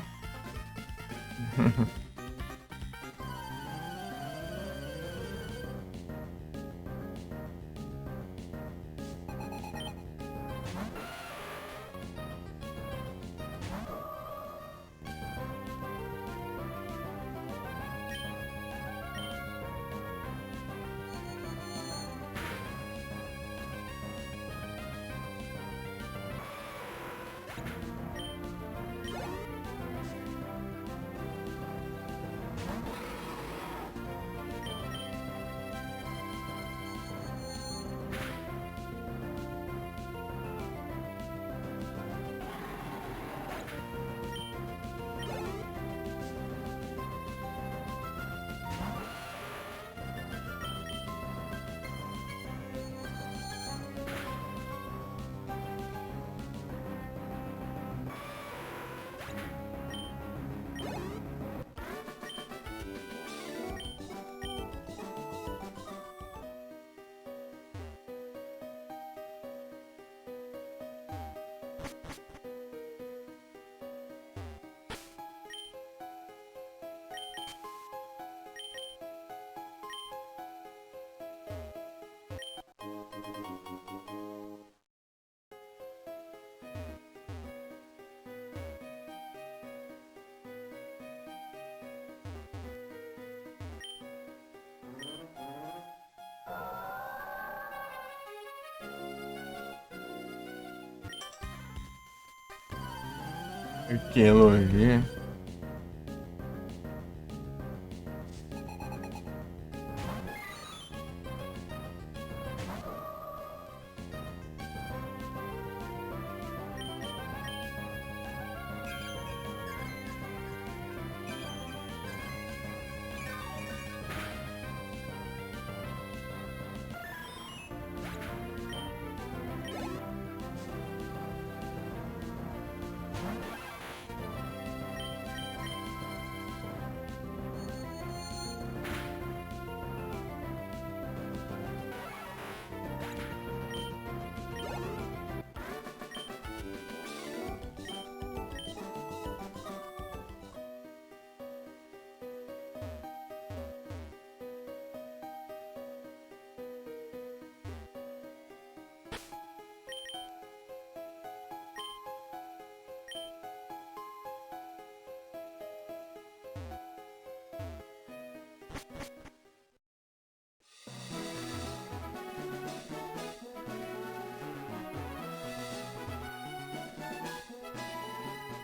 Aquilo ali.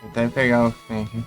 Até pegar o fim aqui.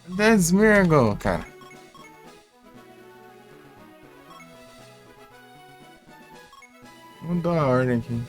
Desmirgo, cara. Mudou a ordem aqui.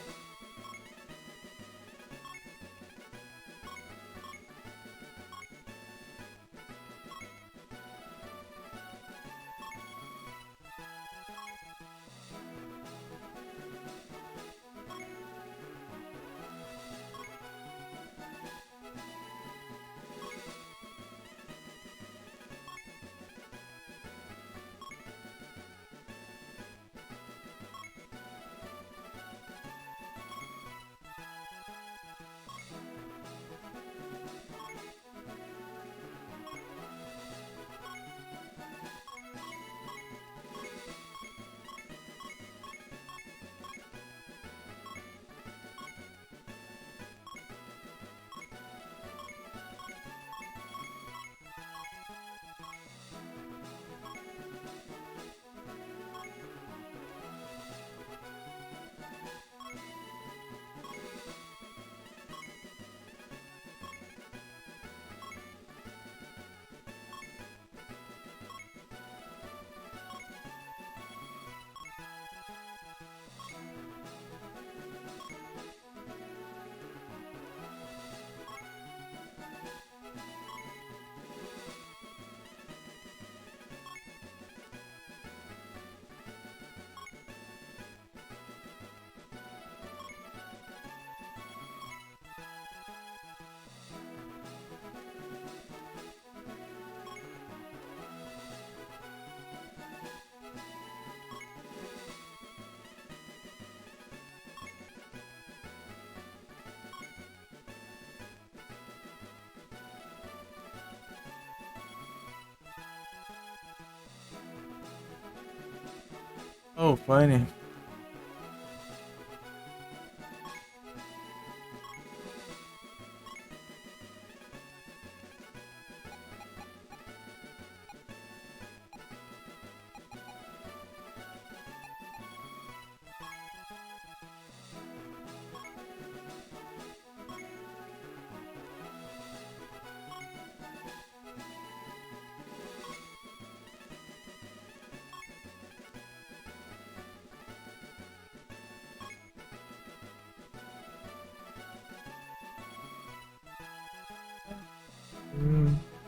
Oh, funny.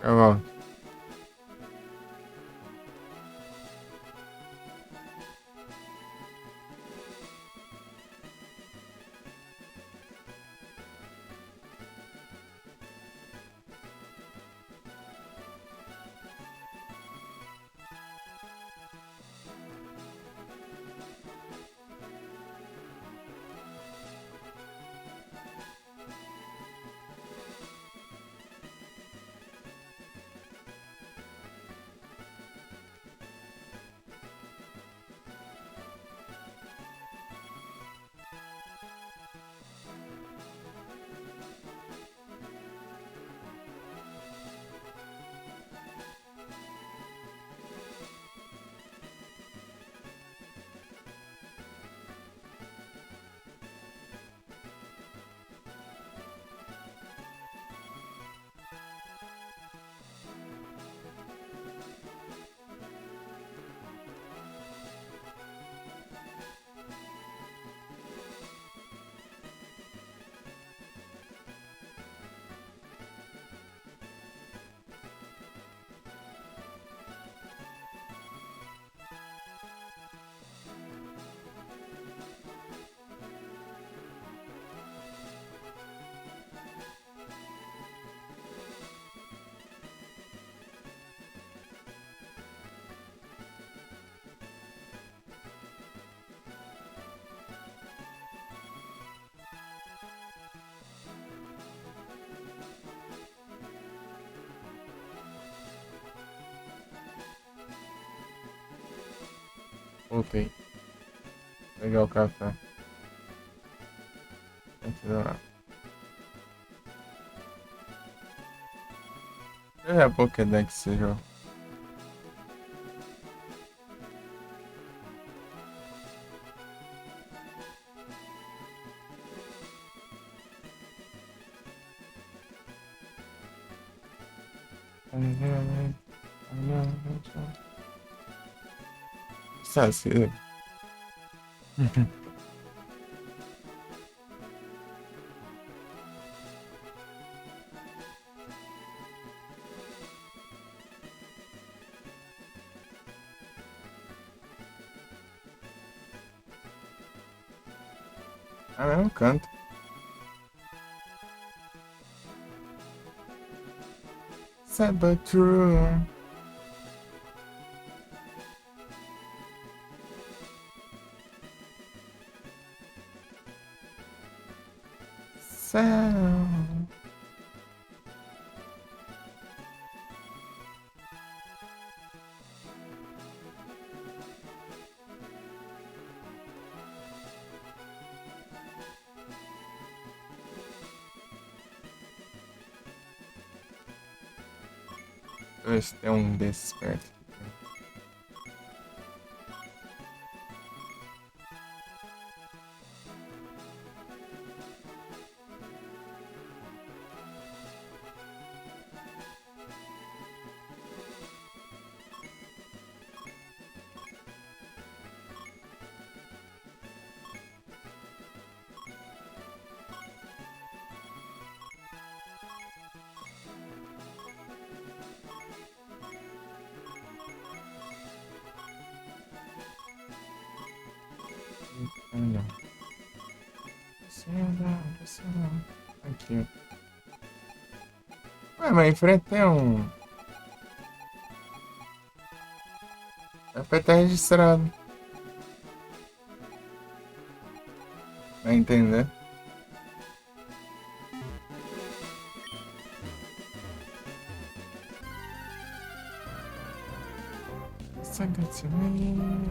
Tá bom. Voltei. Pegar o café. Entra lá. Deixa eu ver a Pokédex, seja. Saci. Ah, mesmo canto. Sad but true. Sound. Deixa eu ver se tem um desses perto. Olha. Você não. Aqui. Ué, mas em frente tem um. É pra estar registrado. Vai entender? Saga to me.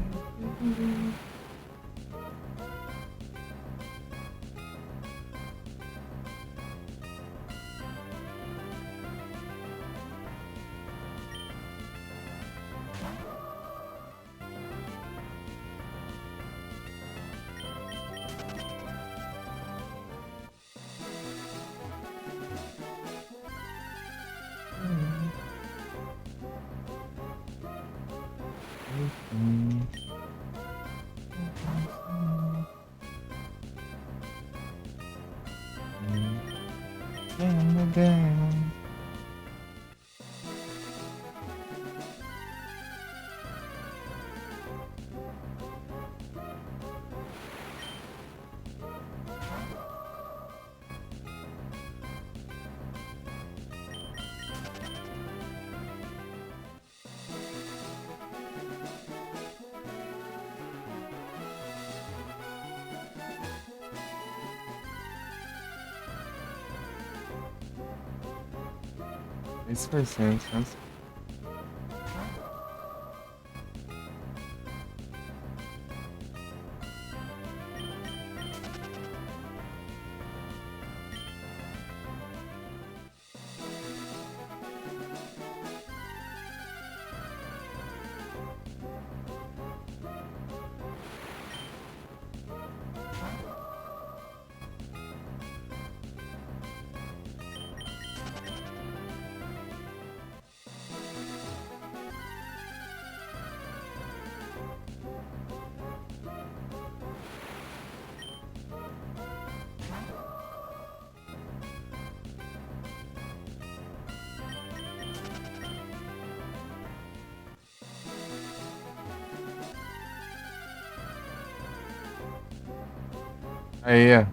Esse vai ser, né? Aí, ó.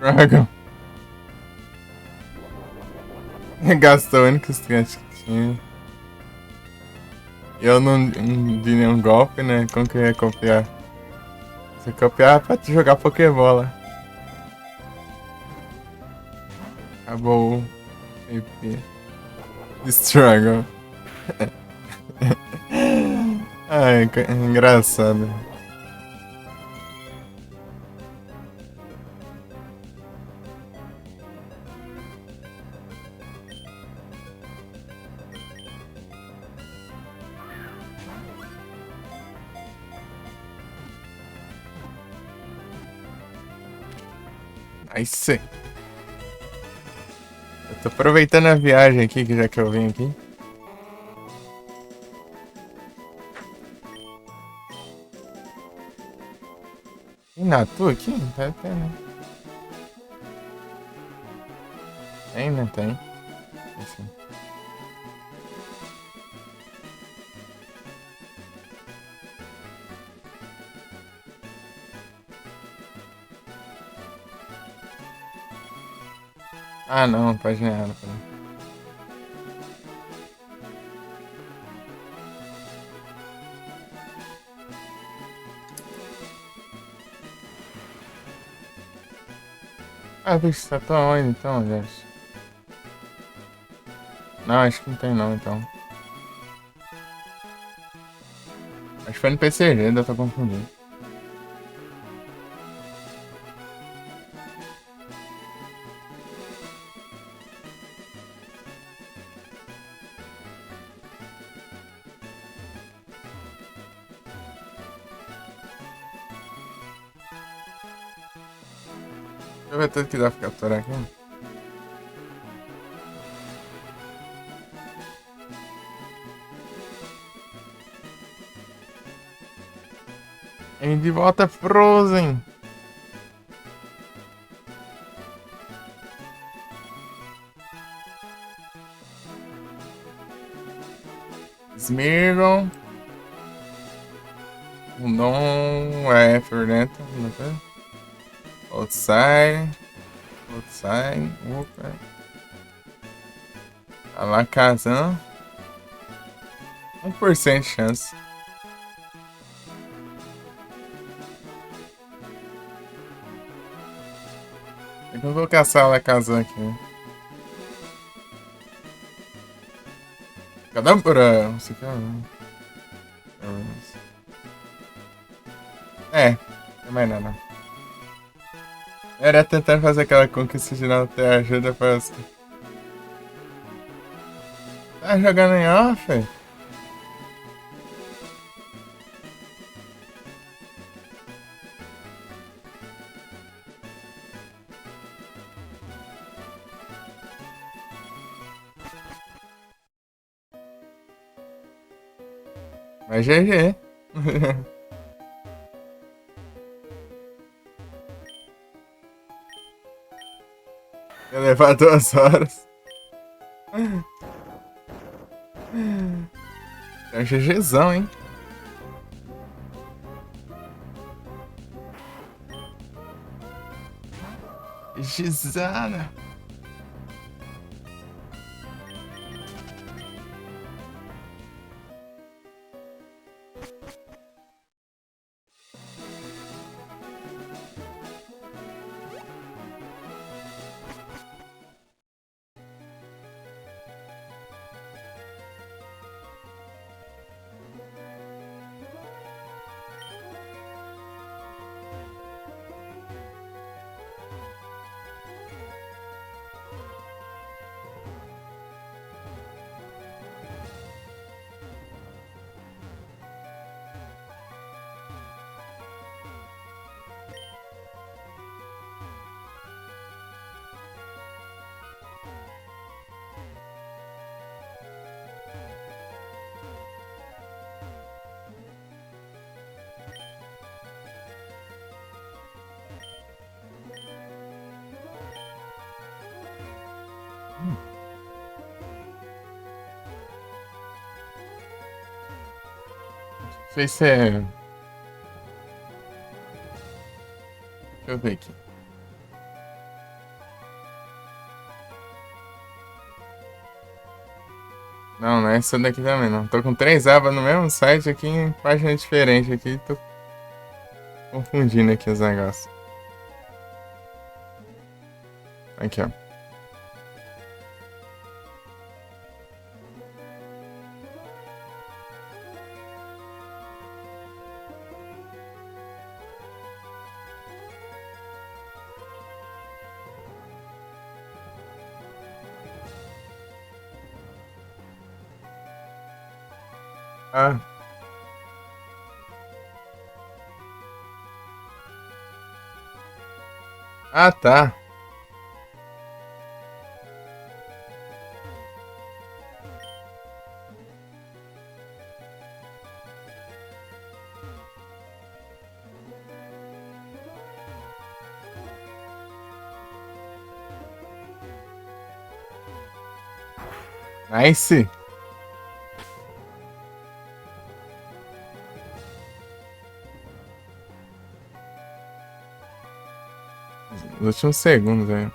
Dragon. Gastou o único sketch que tinha. Eu não di nenhum golpe, né? Como que eu ia copiar? Se eu copiar pra te jogar Pokébola. Acabou o EP. Struggle. Ai, engraçado. Aí sim. Eu tô aproveitando a viagem aqui, que já que eu vim aqui. Tem Natu aqui? Tá, tem, né? Tem, né? Tem. Assim. Ah, não, página errada. Peraí. Ah, bicho, tá tão onde então, gente? Não, acho que não tem não, então. Acho que foi no PCG, ainda tô confundindo. Deixa eu ver tudo que dá pra capturar aqui. E de volta Frozen. Smeagol. Não é Fernando, não é? Outside. Outside. Opa. Alakazam. 1% de chance. Eu não vou caçar a Alakazam aqui. Cadabra! Você quer. É, não é mais nada. Era tentar fazer aquela conquista de não ter ajuda pra. Tá jogando em off? Mas GG. Ia levar 2 horas. É um GGzão, hein? GGzana. Não sei se é. Deixa eu ver aqui. Não, não é essa daqui também, não. Tô com 3 abas no mesmo site aqui em página diferente aqui. Tô confundindo aqui os negócios. Aqui, ó. Ah, ah, tá. Nice. Os últimos segundos aí.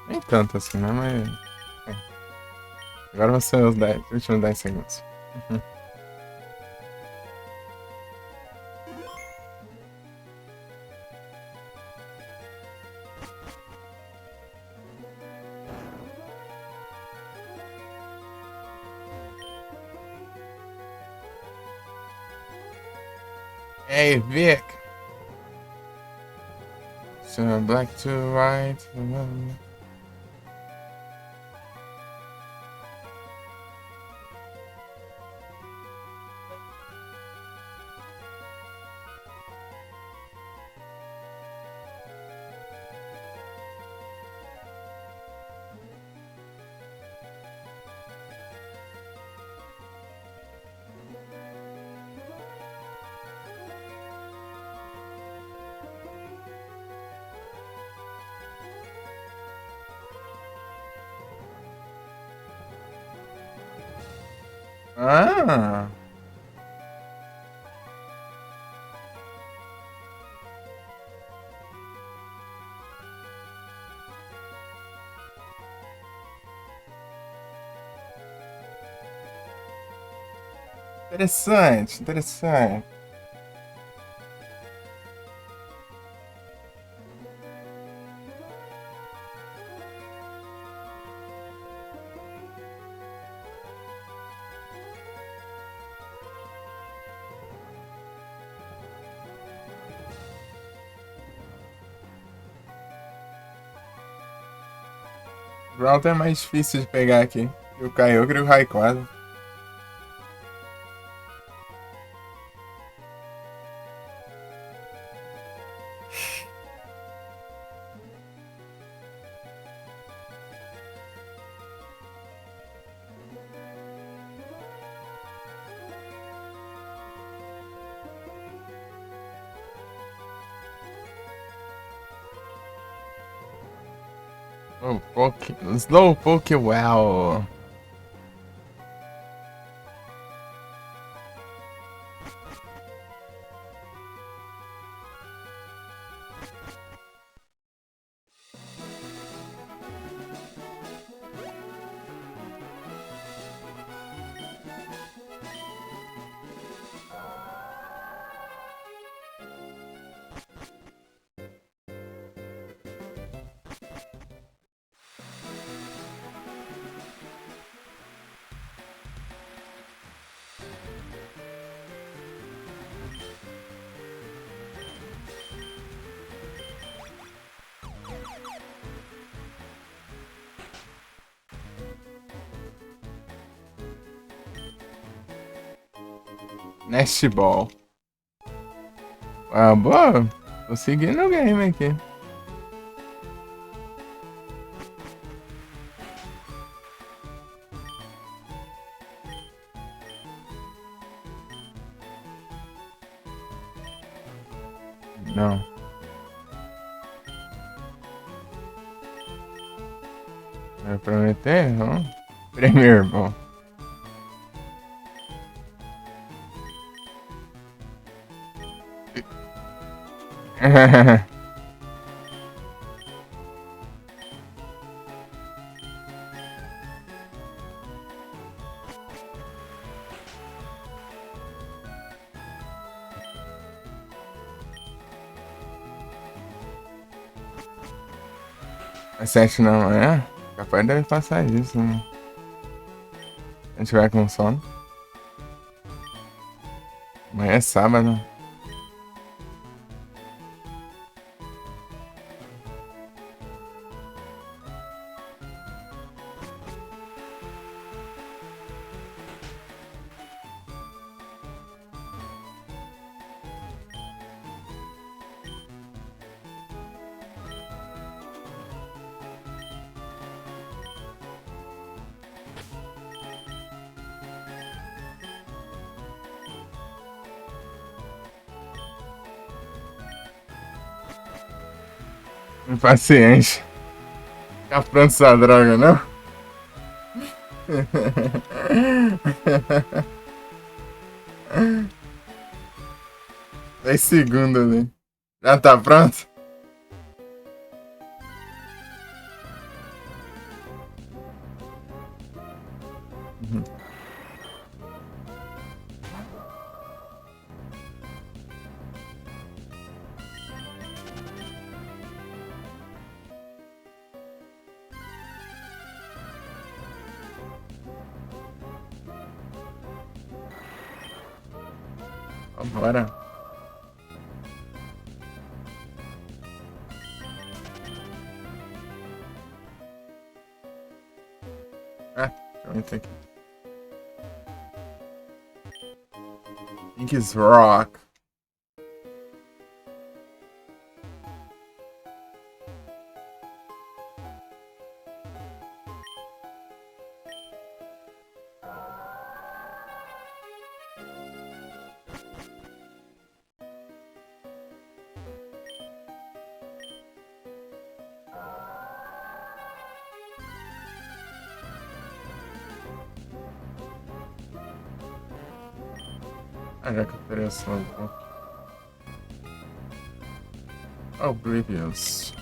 Nem tanto assim, né? Mas. É. Agora vão ser os últimos 10 segundos. Hey, Vic. So black to white. Ah, interessante, interessante. O Brawler é mais difícil de pegar aqui. E o Kyogre e o Rayquaza. Slowpoke Well. Nest Ball. Ah, boa. Tô seguindo o game aqui. Não. Vai prometer? Não. Premier Ball. Às 7 da manhã? Capaz deve passar isso, né? Se eu tiver com sono. Amanhã é sábado. Impaciente. Ficar pronto essa droga, não? 10 segundos ali. Já tá pronto? Uhum. Vambora. Ah, deixa eu entrar aqui. Ink's Rock. Ah, já capturei a sua. Oblivious.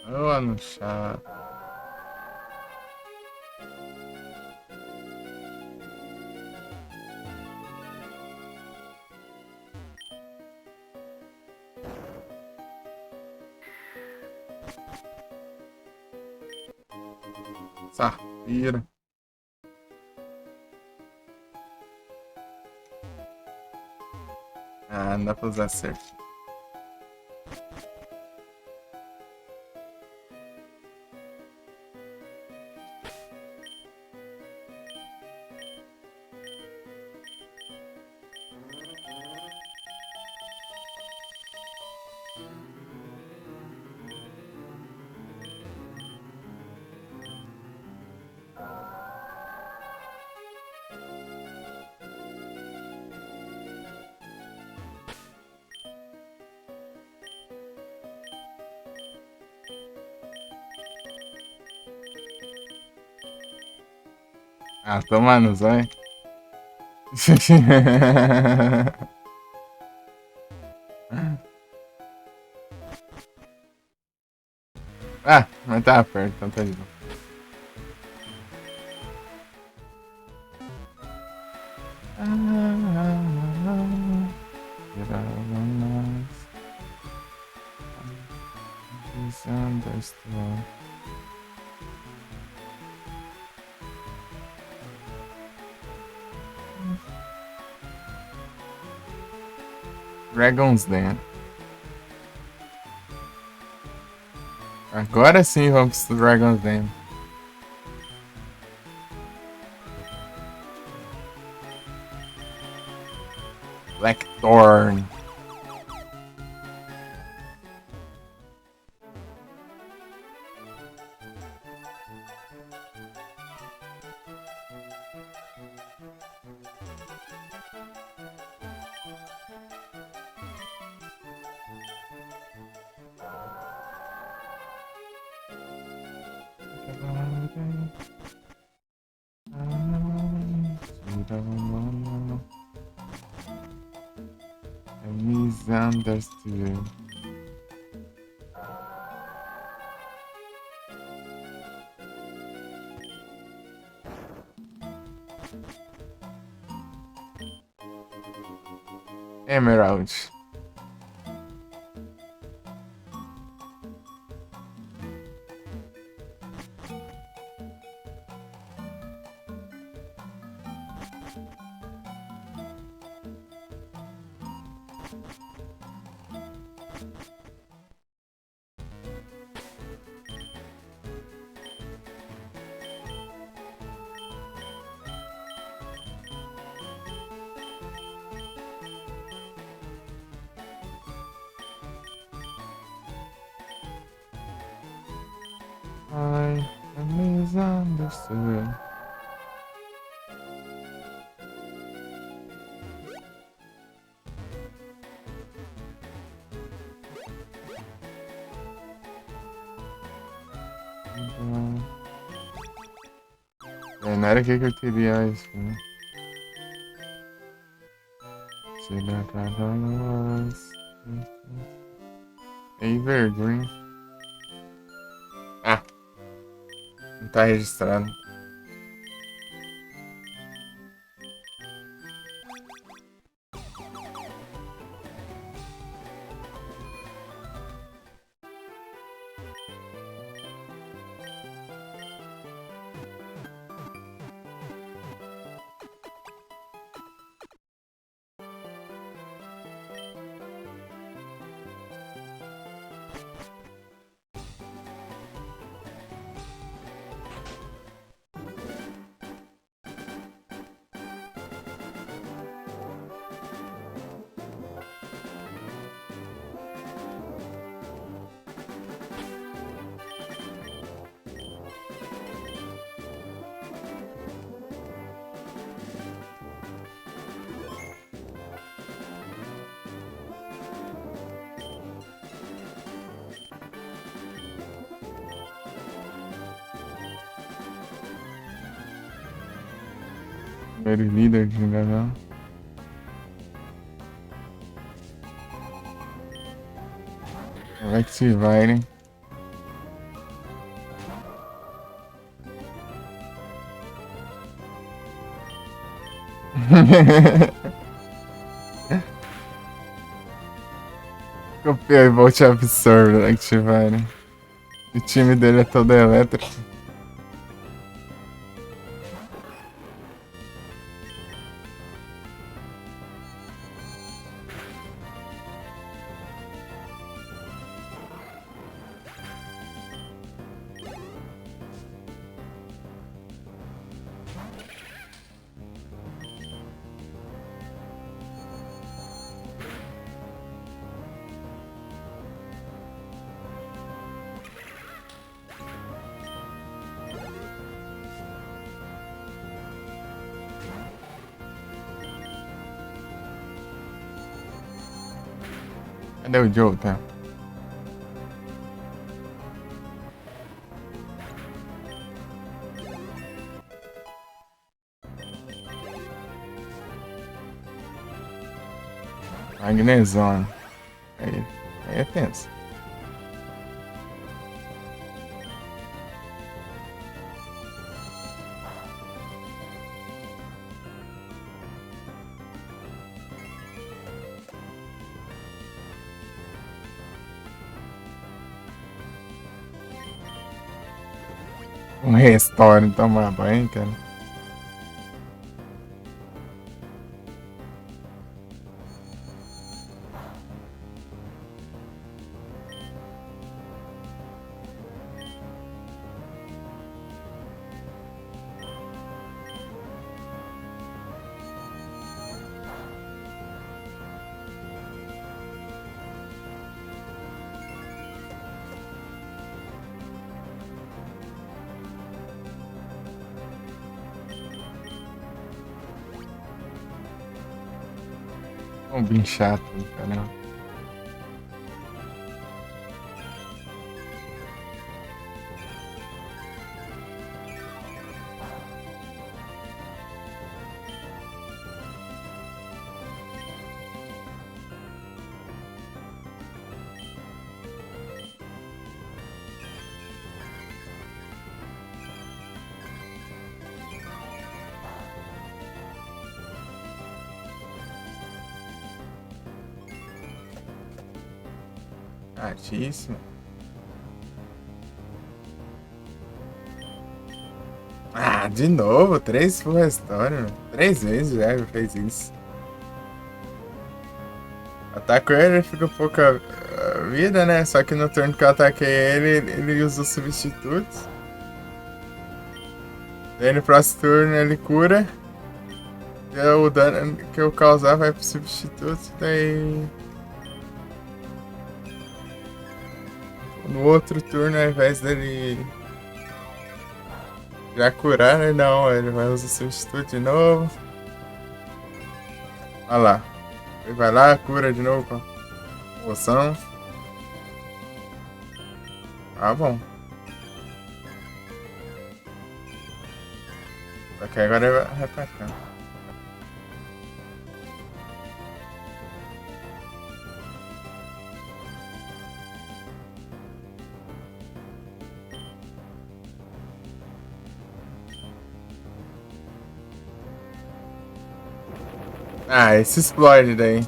Ô, ano chato. Safira. Ah, não dá pra usar certo. Ah, toma no zóio. Ah, mas tá perto, então tá de boa. Dragon's Den. Agora sim vamos pro Dragon's Den. Blackthorn. Misunderstood. Emerald. I am misunderstood. Não era aqui que eu queria isso, né? Se dá pra nós. Evergreen. Ah, não tá registrado. Primeiro líder de engajamento. Como é que se vai, né? Copiei Volt Absurd, Activine. O time dele é todo elétrico. Cadê o Joe, tá? Magneson. Aí é tenso. Um restore tomar banho, cara. Um bem chato, cara. Altíssimo. Ah, de novo, 3 full restore, meu. 3 vezes já ele fez isso. Ataco ele, fica pouca vida, né? Só que no turno que eu ataquei ele usa os substitutos. Daí no próximo turno ele cura. E o dano que eu causar vai pro substituto. Daí. No outro turno, ao invés dele já curar, né? Não, ele vai usar o substituto de novo. Olha lá. Ele vai lá, cura de novo com a poção. Ah, bom. Ok, agora ele vai pra cá. Ah, esse explode daí.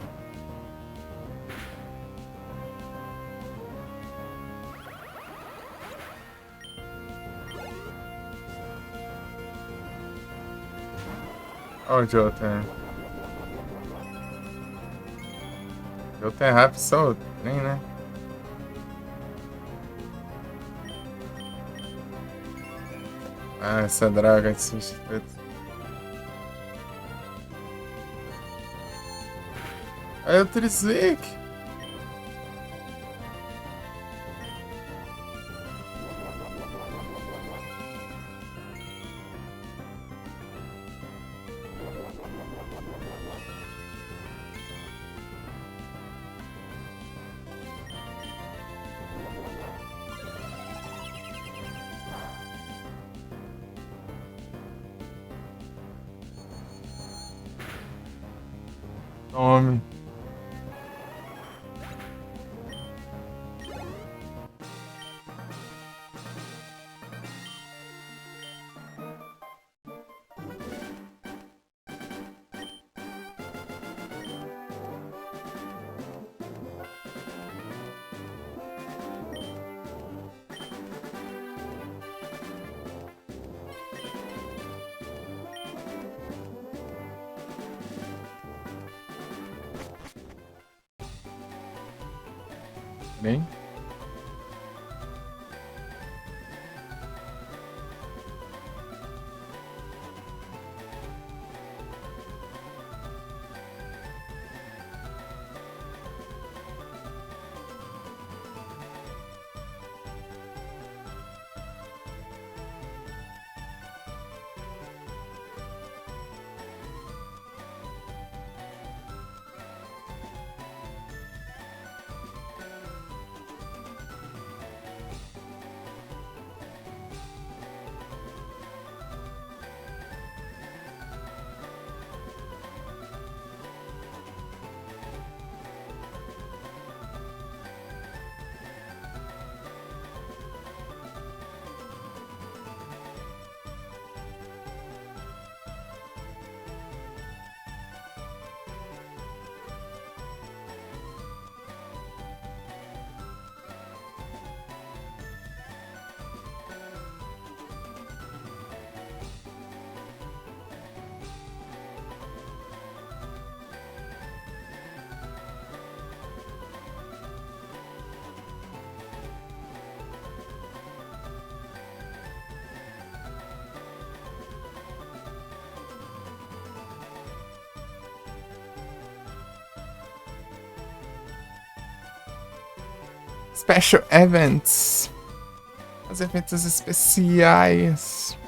Olha o Jotun. Jotun é rápido só o trem, né? Ah, essa droga de substituto. Aí o Trizik. Tome. Bem. Special Events. Os eventos especiais.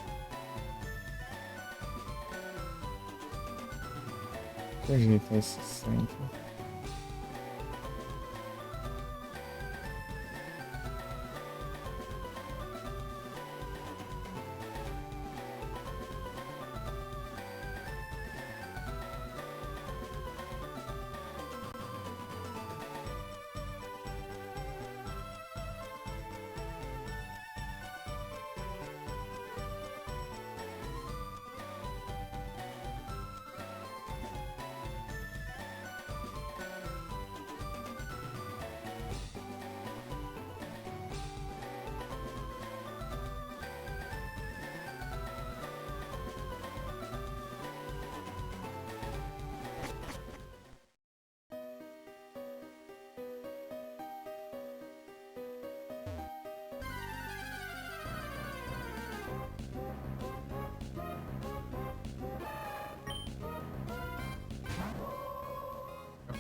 Que jeito é esse sempre?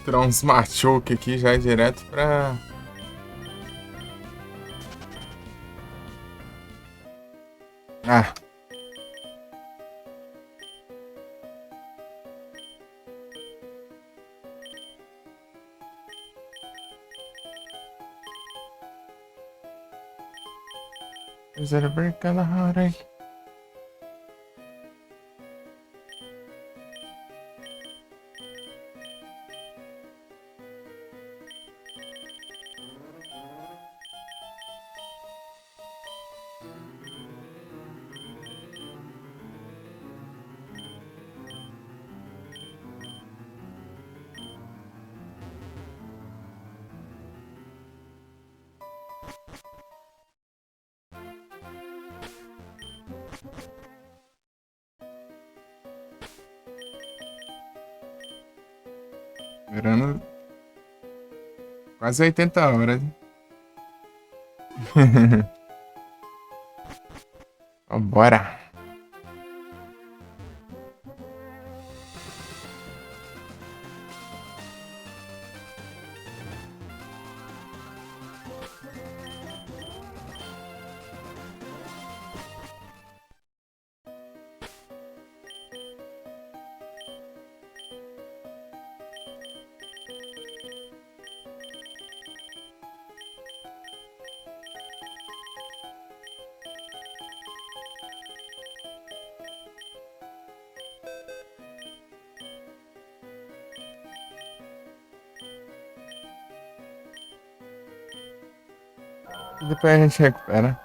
tirar uns machuque aqui já direto pra... Ah. Is it a break on the holiday? Virando quase 80 horas. Bora. Depois a gente recupera.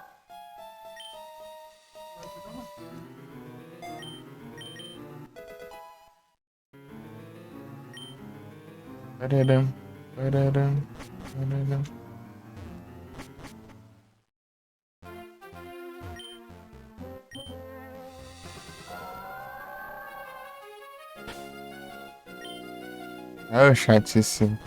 Pararam, pararam, pararam. Oh, chatíssimo.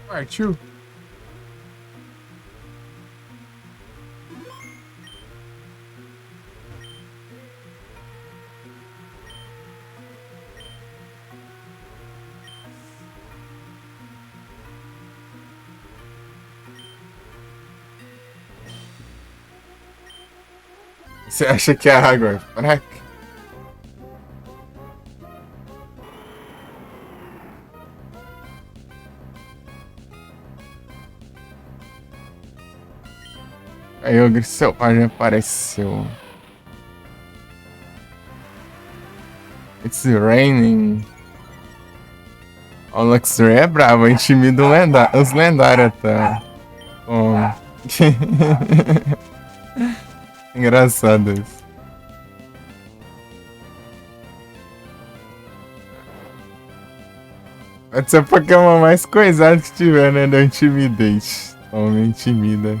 Partiu. Você acha que a água é fraca? Aí o selvagem apareceu. It's raining. O Luxray é bravo, intimida os lendários até. Oh. Engraçado isso. Pode ser o Pokémon mais coisado que tiver, né? Da Intimidate. Homem intimida.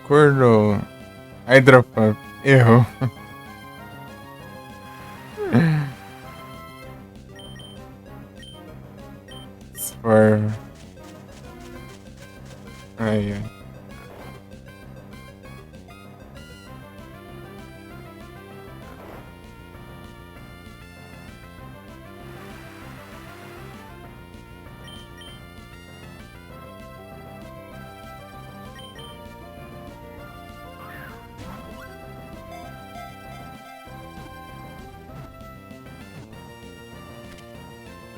Acordo. Hydropump. Errou. For... Aí, ó.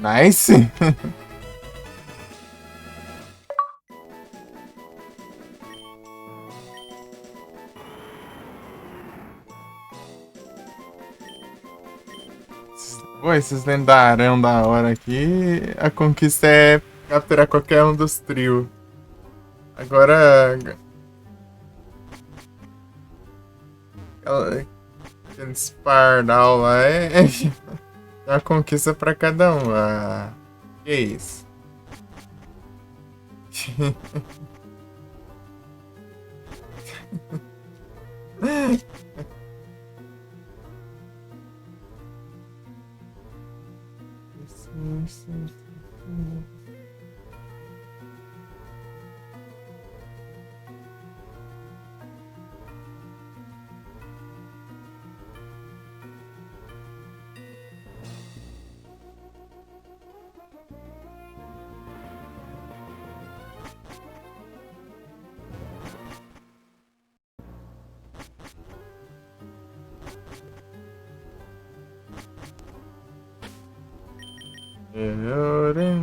Nice. Pô, esses lendarão da hora aqui. A conquista é capturar qualquer um dos trios. Agora. Aqueles pardal lá é uma conquista pra cada um. Ah, que isso?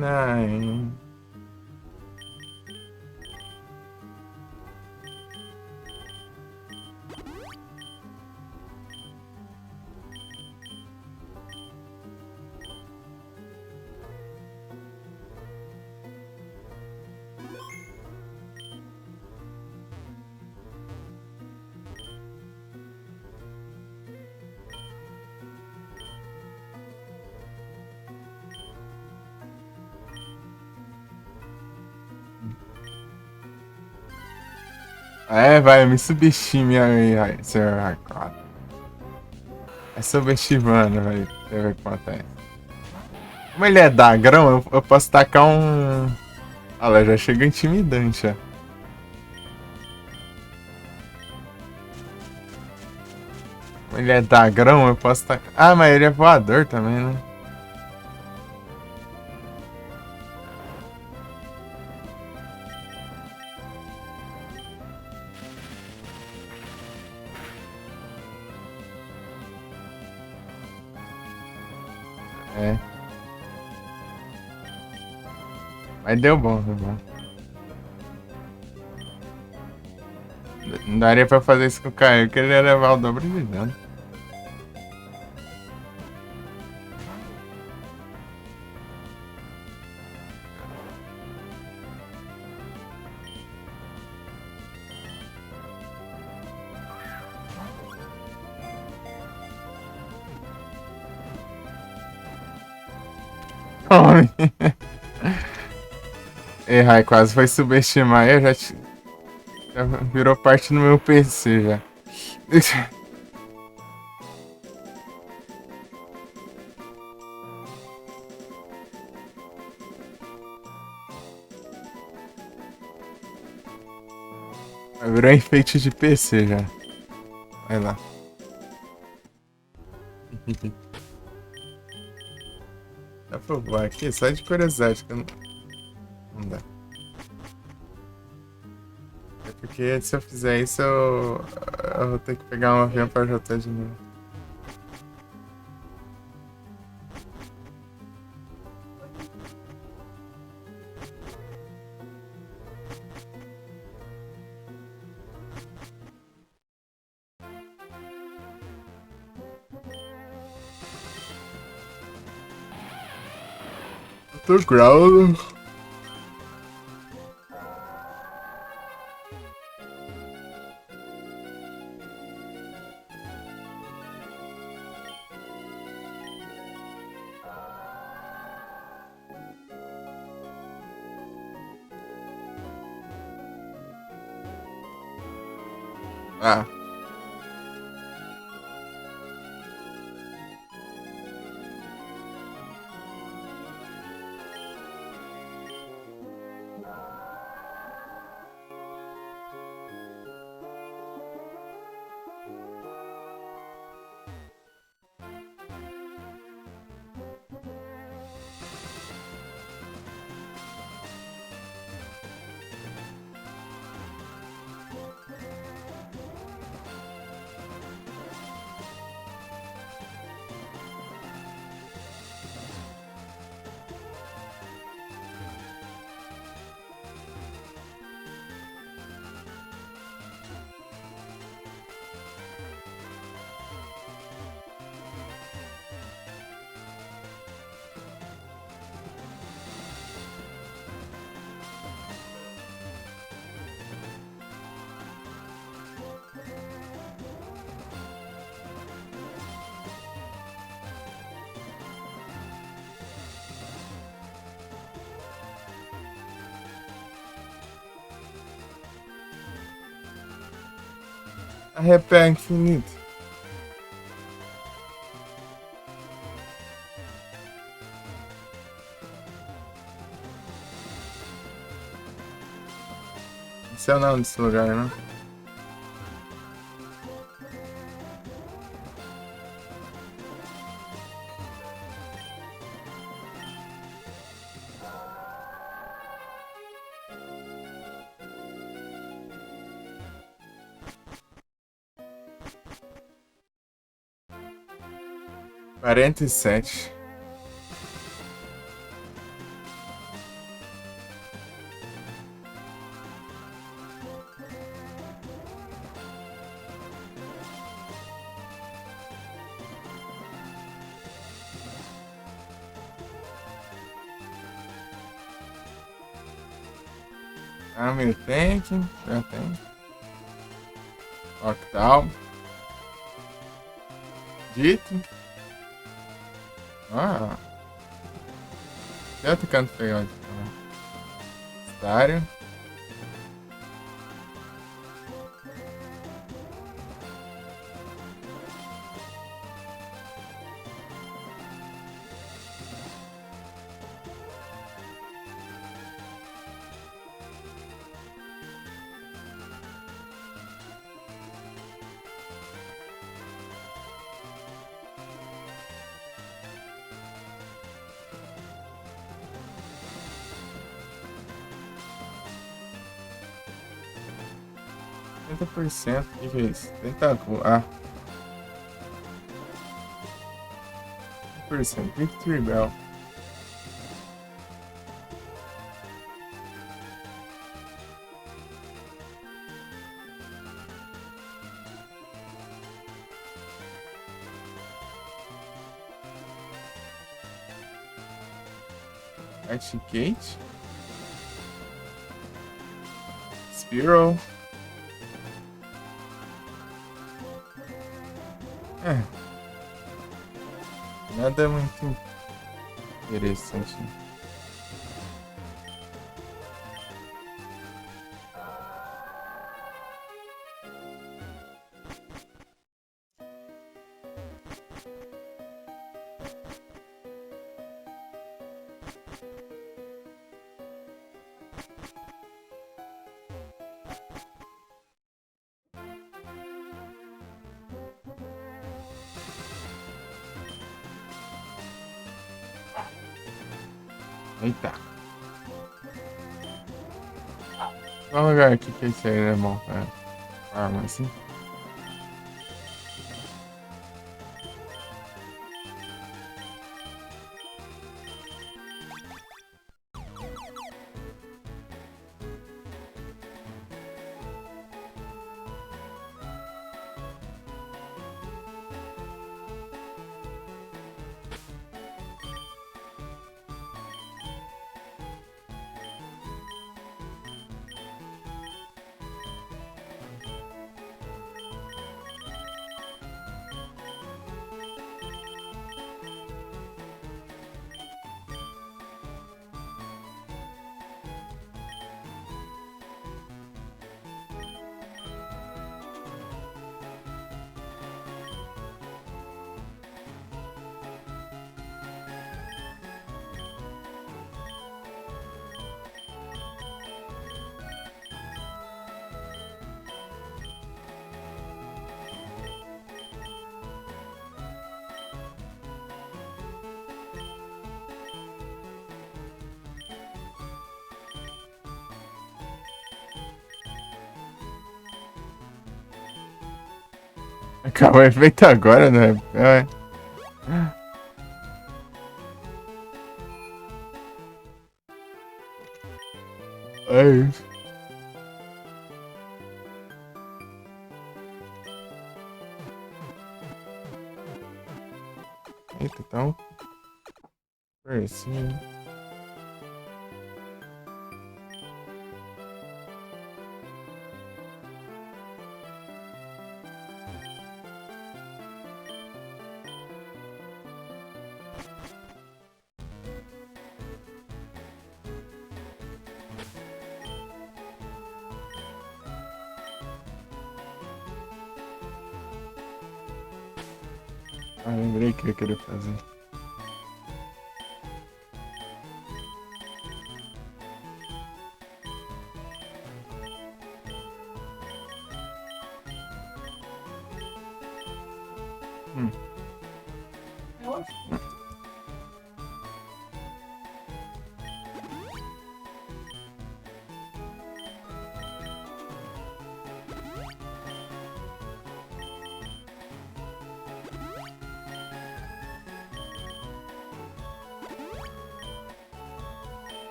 Nine. É, vai, me subestime aí, senhor Raikwado. É subestimando, velho. Deixa eu ver o que acontece. Como ele é dagrão, eu posso tacar um. Olha, já chega intimidante, ó. Como ele é dagrão, eu posso tacar. Ah, mas ele é voador também, né? É. Mas deu bom, deu bom. Não daria pra fazer isso com o Caio, que ele ia levar o dobro de dano. Homem. Errar, quase foi subestimar. Eu já virou parte do meu PC já. Virou enfeite de PC já. Vai lá. Dá pra voar aqui? Só de curiosidade, que eu não dá. É porque se eu fizer isso, eu vou ter que pegar um avião pra jotar de novo. Eu tô ground. Ah. Arrepiar infinito. Esse é o nome desse lugar, né? Quarenta e sete. Ah, meu tank. Já tem. Octal. Dito. Ah. Já outro canto feio. Estário. Trinta por cento. O que é isso? Tentáculo. Ah. 30%. Victory Bell. Kate. Spearow. É. Nada muito interessante. Eita. Vamos ver aqui que esse aí é bom. É. Arma assim. Acabou o efeito agora, né? É. É isso. Eita, então. Percinho. Ah, lembrei que eu ia querer fazer. Hum.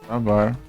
Tá bom.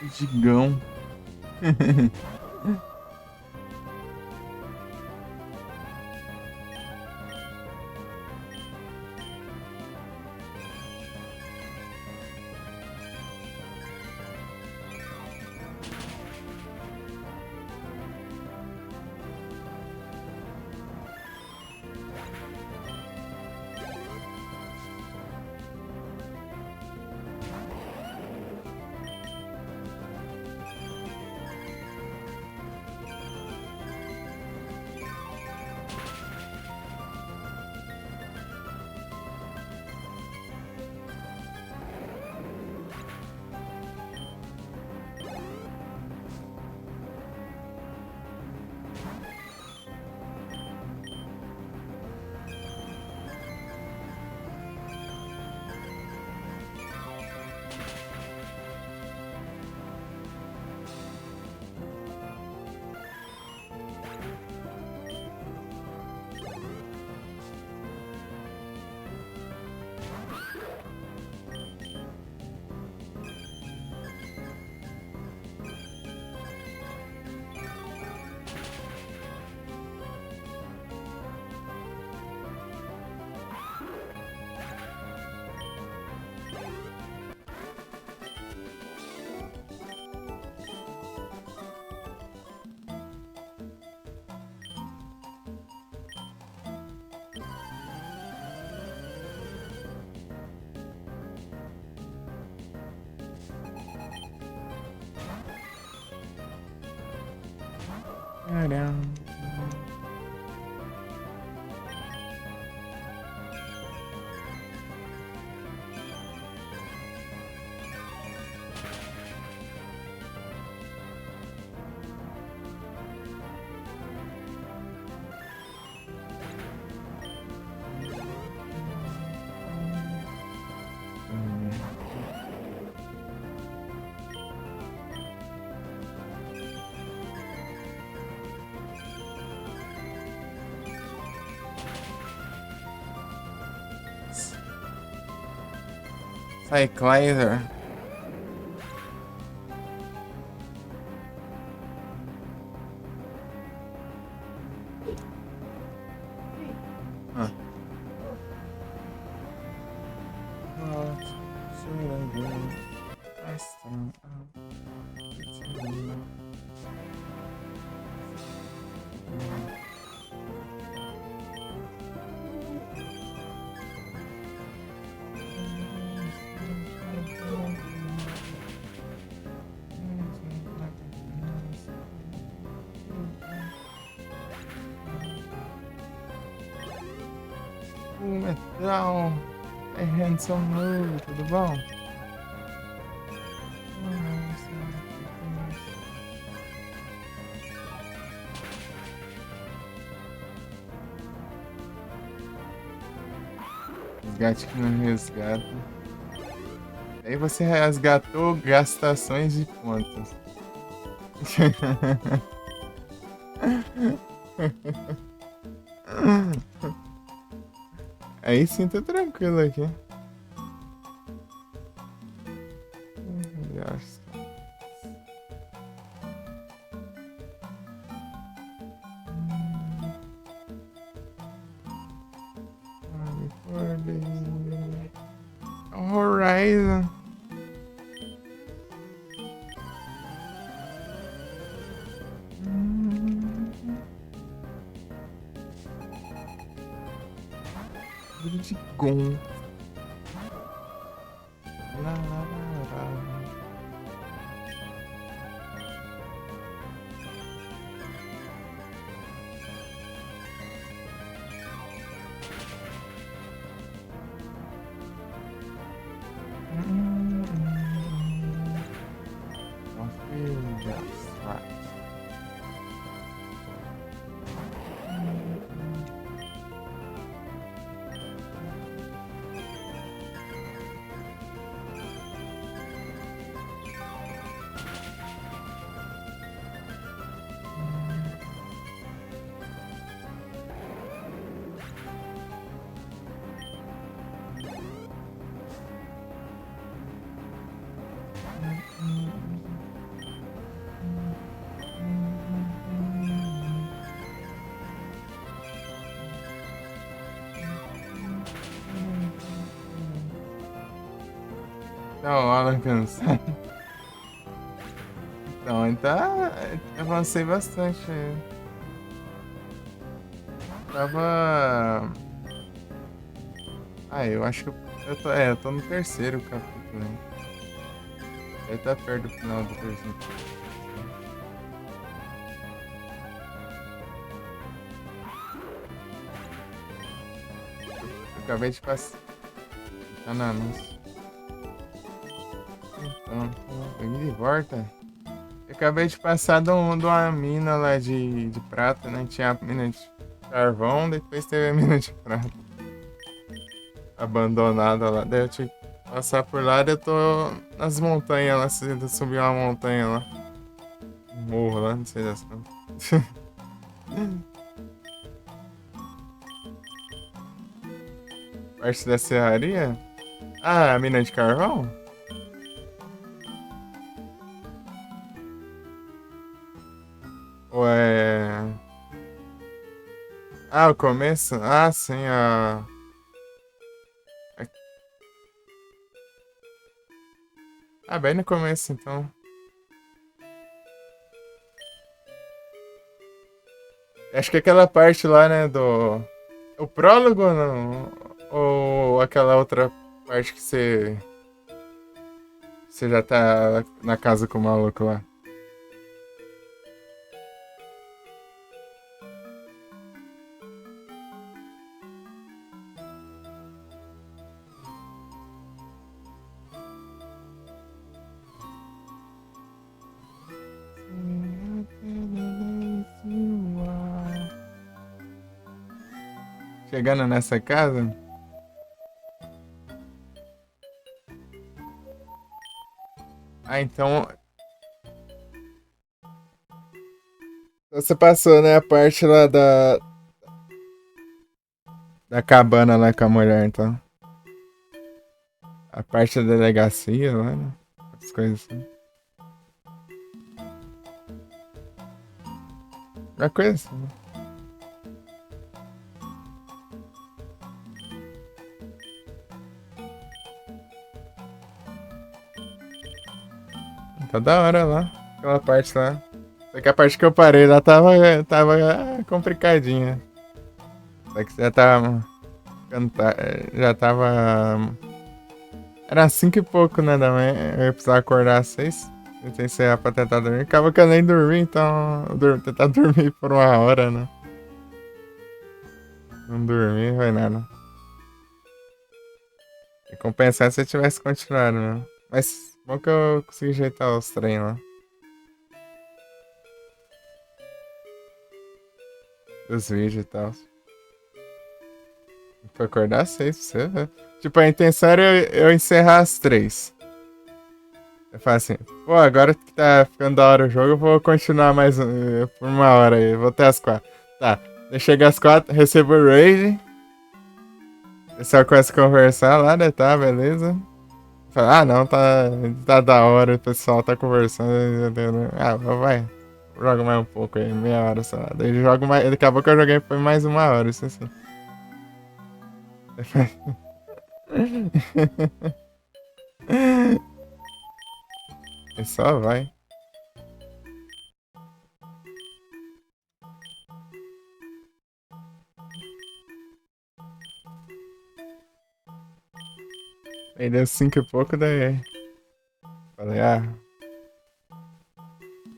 Gigão. Caramba. Cyclizer. Ah. Metal. É Handsome Move, tudo bom? Resgate que não resgata. Aí você resgatou gastações de pontos. Aí sim, tá tranquilo aqui. Horizon. De Gon. Lá, lá, lá, lá. Da hora, cansado. Então, então, avancei bastante. Tava. Ah, eu acho que eu tô no terceiro capítulo, né? Ele tá perto do final do terceiro. Eu acabei de passar. Tá na nossa. Então, eu de volta. Eu acabei de passar de uma mina lá de prata, né? Tinha a mina de carvão, depois teve a mina de prata. Abandonada lá. Daí eu tive que passar por lá e eu tô nas montanhas lá. Subir uma montanha lá. Um morro lá, não sei das quantas. Parte da serraria? Ah, a mina de carvão? Ou é. Ah, o começo? Ah, sim, Ah, bem no começo, então. Acho que aquela parte lá, né, do. O prólogo, não? Ou aquela outra parte que você já tá na casa com o maluco lá? Chegando nessa casa? Ah, então. Você passou, né, a parte lá da cabana lá com a mulher, então. A parte da delegacia lá, né? As coisas assim. Uma coisa assim, né? Tá da hora lá. Aquela parte lá. Só que a parte que eu parei lá tava complicadinha. Só que já tava. Já tava. Era 5 e pouco, né, da manhã. Eu ia precisar acordar às 6. Eu pensei pra tentar dormir. Acaba que eu nem dormi, então. Tentar dormir por uma hora, né? Não dormi, foi nada. Ia compensar se eu tivesse continuado, né? Mas bom que eu consegui ajeitar os treinos lá. Os vídeos e tal. Pra acordar às 6 pra você ver. Tipo, a intenção era eu encerrar às 3. Eu falo assim, pô, agora que tá ficando da hora o jogo, eu vou continuar mais por uma hora aí. Vou até às 4. Tá, eu chego às 4, recebo o raid. O pessoal começa a conversar lá, né? Tá, beleza. Fala, ah, não, tá da hora, o pessoal tá conversando. Ah, vai. Joga mais um pouco aí, meia hora, sei lá. Daí jogo mais. Daqui a pouco eu joguei foi mais uma hora, isso assim. E só vai. Aí deu 5 e pouco, daí. Falei, ah,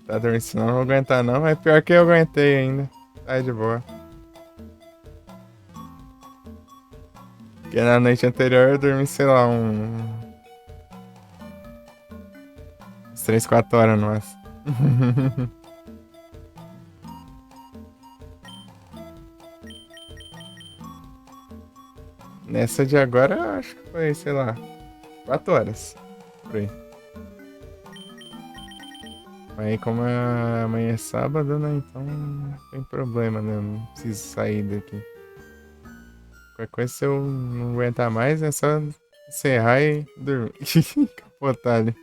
tá dormindo, senão não vou aguentar não. Mas pior que eu aguentei ainda. Tá de boa. Porque na noite anterior eu dormi, sei lá, uns 3, 4 horas no máximo. Nessa de agora, eu acho que foi, sei lá, 4 horas. Por aí. Aí como amanhã é sábado, né? Então não tem problema, né? Eu não preciso sair daqui. Qualquer coisa, se eu não aguentar mais, é só encerrar e dormir. Capotar ali.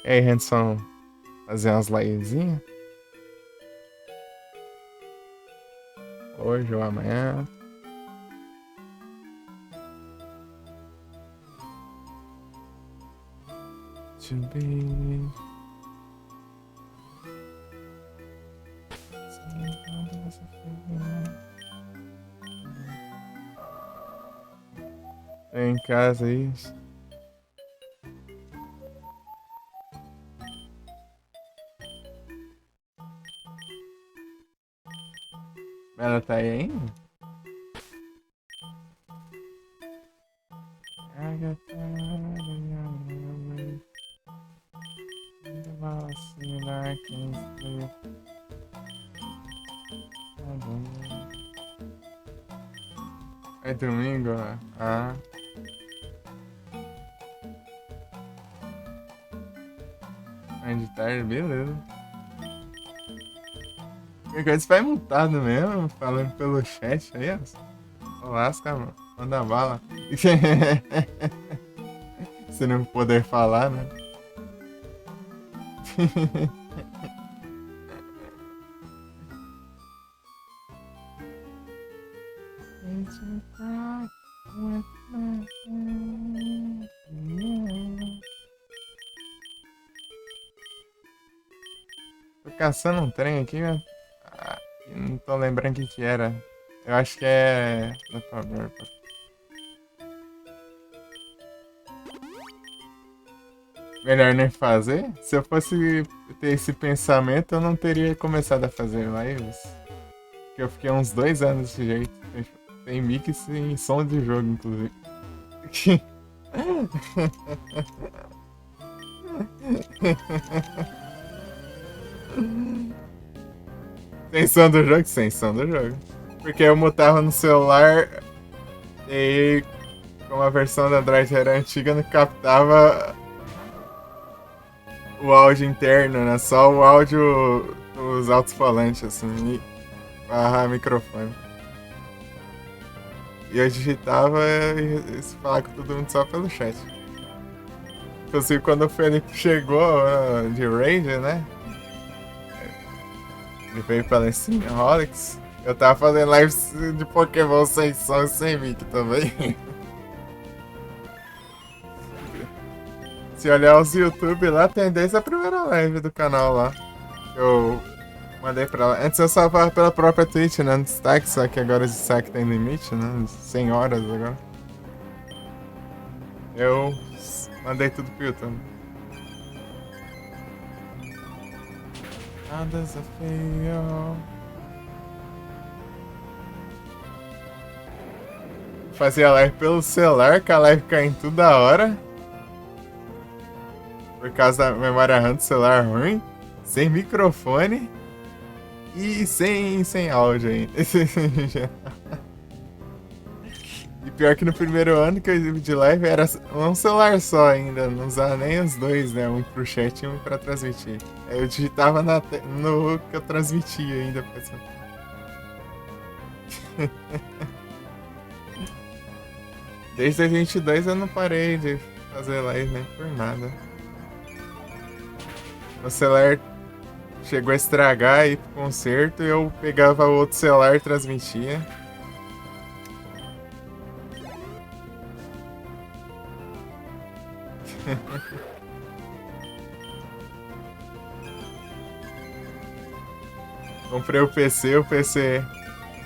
E aí, Henson, fazer umas livezinhas? Hoje ou amanhã? To be... Em casa aí. Ela tá aí ainda? É domingo? Ah. É de tarde, beleza. Qualquer coisa vai mutado mesmo, falando pelo chat aí, ó. Lasca, mano. Manda bala. Se não poder falar, né? Tô caçando um trem aqui, né? Ah, não tô lembrando o que era. Eu acho que é... Melhor nem fazer? Se eu fosse ter esse pensamento, eu não teria começado a fazer lives. Porque eu fiquei uns 2 anos desse jeito. Sem mix e som de jogo, inclusive. Sem som do jogo? Sem som do jogo. Porque eu mutava no celular e como a versão da Android era antiga, não captava o áudio interno, né? Só o áudio dos alto-falantes, assim, barra microfone. E eu digitava e falava com todo mundo só pelo chat. Inclusive, quando o Felipe chegou de Ranger, né? Ele veio pela Steam Holics. Eu tava fazendo lives de Pokémon sem som e sem mic também. Se olhar os YouTube lá, tem desde a primeira live do canal lá. Eu mandei pra lá. Antes eu salvava pela própria Twitch, né? No destaque, só que agora o destaque tem limite, né? 100 horas agora. Eu mandei tudo pro YouTube. A desafio. Fazia live pelo celular, com a live caindo toda hora. Por causa da memória RAM do celular ruim. Sem microfone. E sem áudio ainda. E pior que no primeiro ano que eu tive de live era um celular só ainda. Não usava nem os dois, né? Um pro chat e um pra transmitir. Aí eu digitava no que eu transmitia ainda. Desde 2022 eu não parei de fazer live nem por nada. O celular chegou a estragar aí pro concerto e eu pegava o outro celular e transmitia. Comprei o PC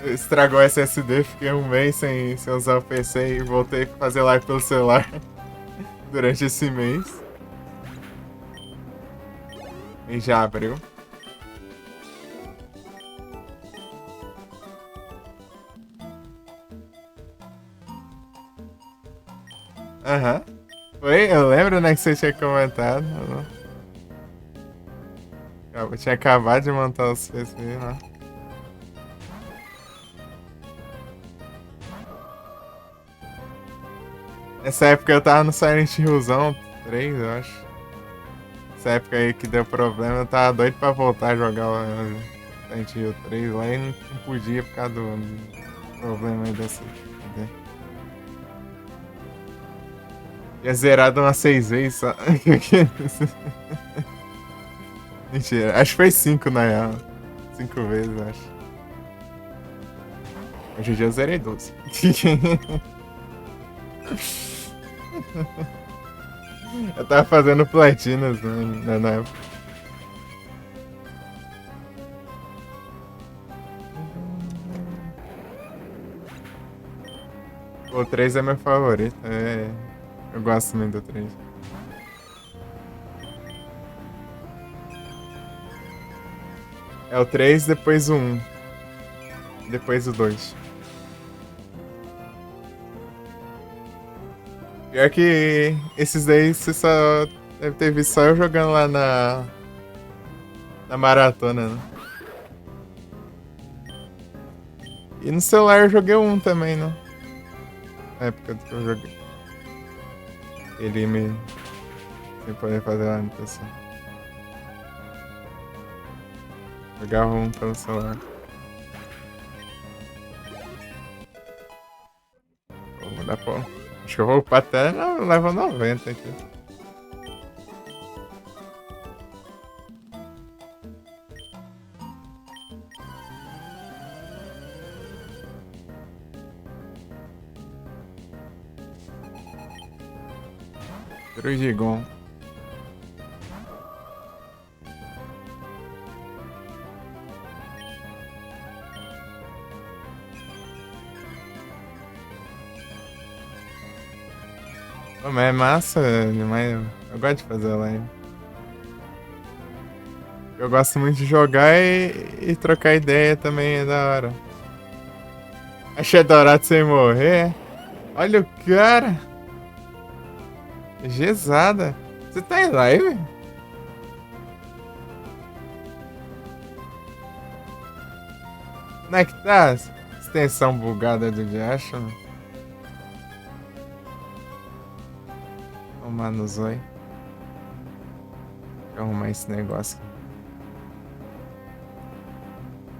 estragou o SSD, fiquei um mês sem usar o PC e voltei a fazer live pelo celular durante esse mês. E já abriu. Aham. Foi? Eu lembro, né, que você tinha comentado. Eu tinha acabado de montar os PC lá. Nessa época eu tava no Silent Hillzão 3, eu acho. Nessa época aí que deu problema, eu tava doido pra voltar a jogar o Silent Hill 3 lá e não podia por causa do problema aí dessa. Tinha zerado umas 6 vezes só. Mentira, acho que foi 5 na real. 5 vezes, acho. Hoje em dia eu zerei 12. Eu tava fazendo platinas, né, na época. O 3 é meu favorito. Eu gosto muito do 3. É o 3, depois o 1. Depois o 2. Pior que esses daí você só deve ter visto só eu jogando lá na maratona, né? E no celular eu joguei um também, né? Na época que eu joguei. Ele me. Sem poder fazer lá no PC. Jogava um pelo celular. Vou dar pra. Acho que eu vou upar até no level 90 aqui. Drugigon. Pô, mas é massa, mas eu gosto de fazer live. Eu gosto muito de jogar e trocar ideia também, é da hora. Achei dourado sem morrer. Olha o cara. Gesada. Você tá em live? Como é que tá? Extensão bugada do diacho. Tomar no zóio. Deixa eu arrumar esse negócio aqui.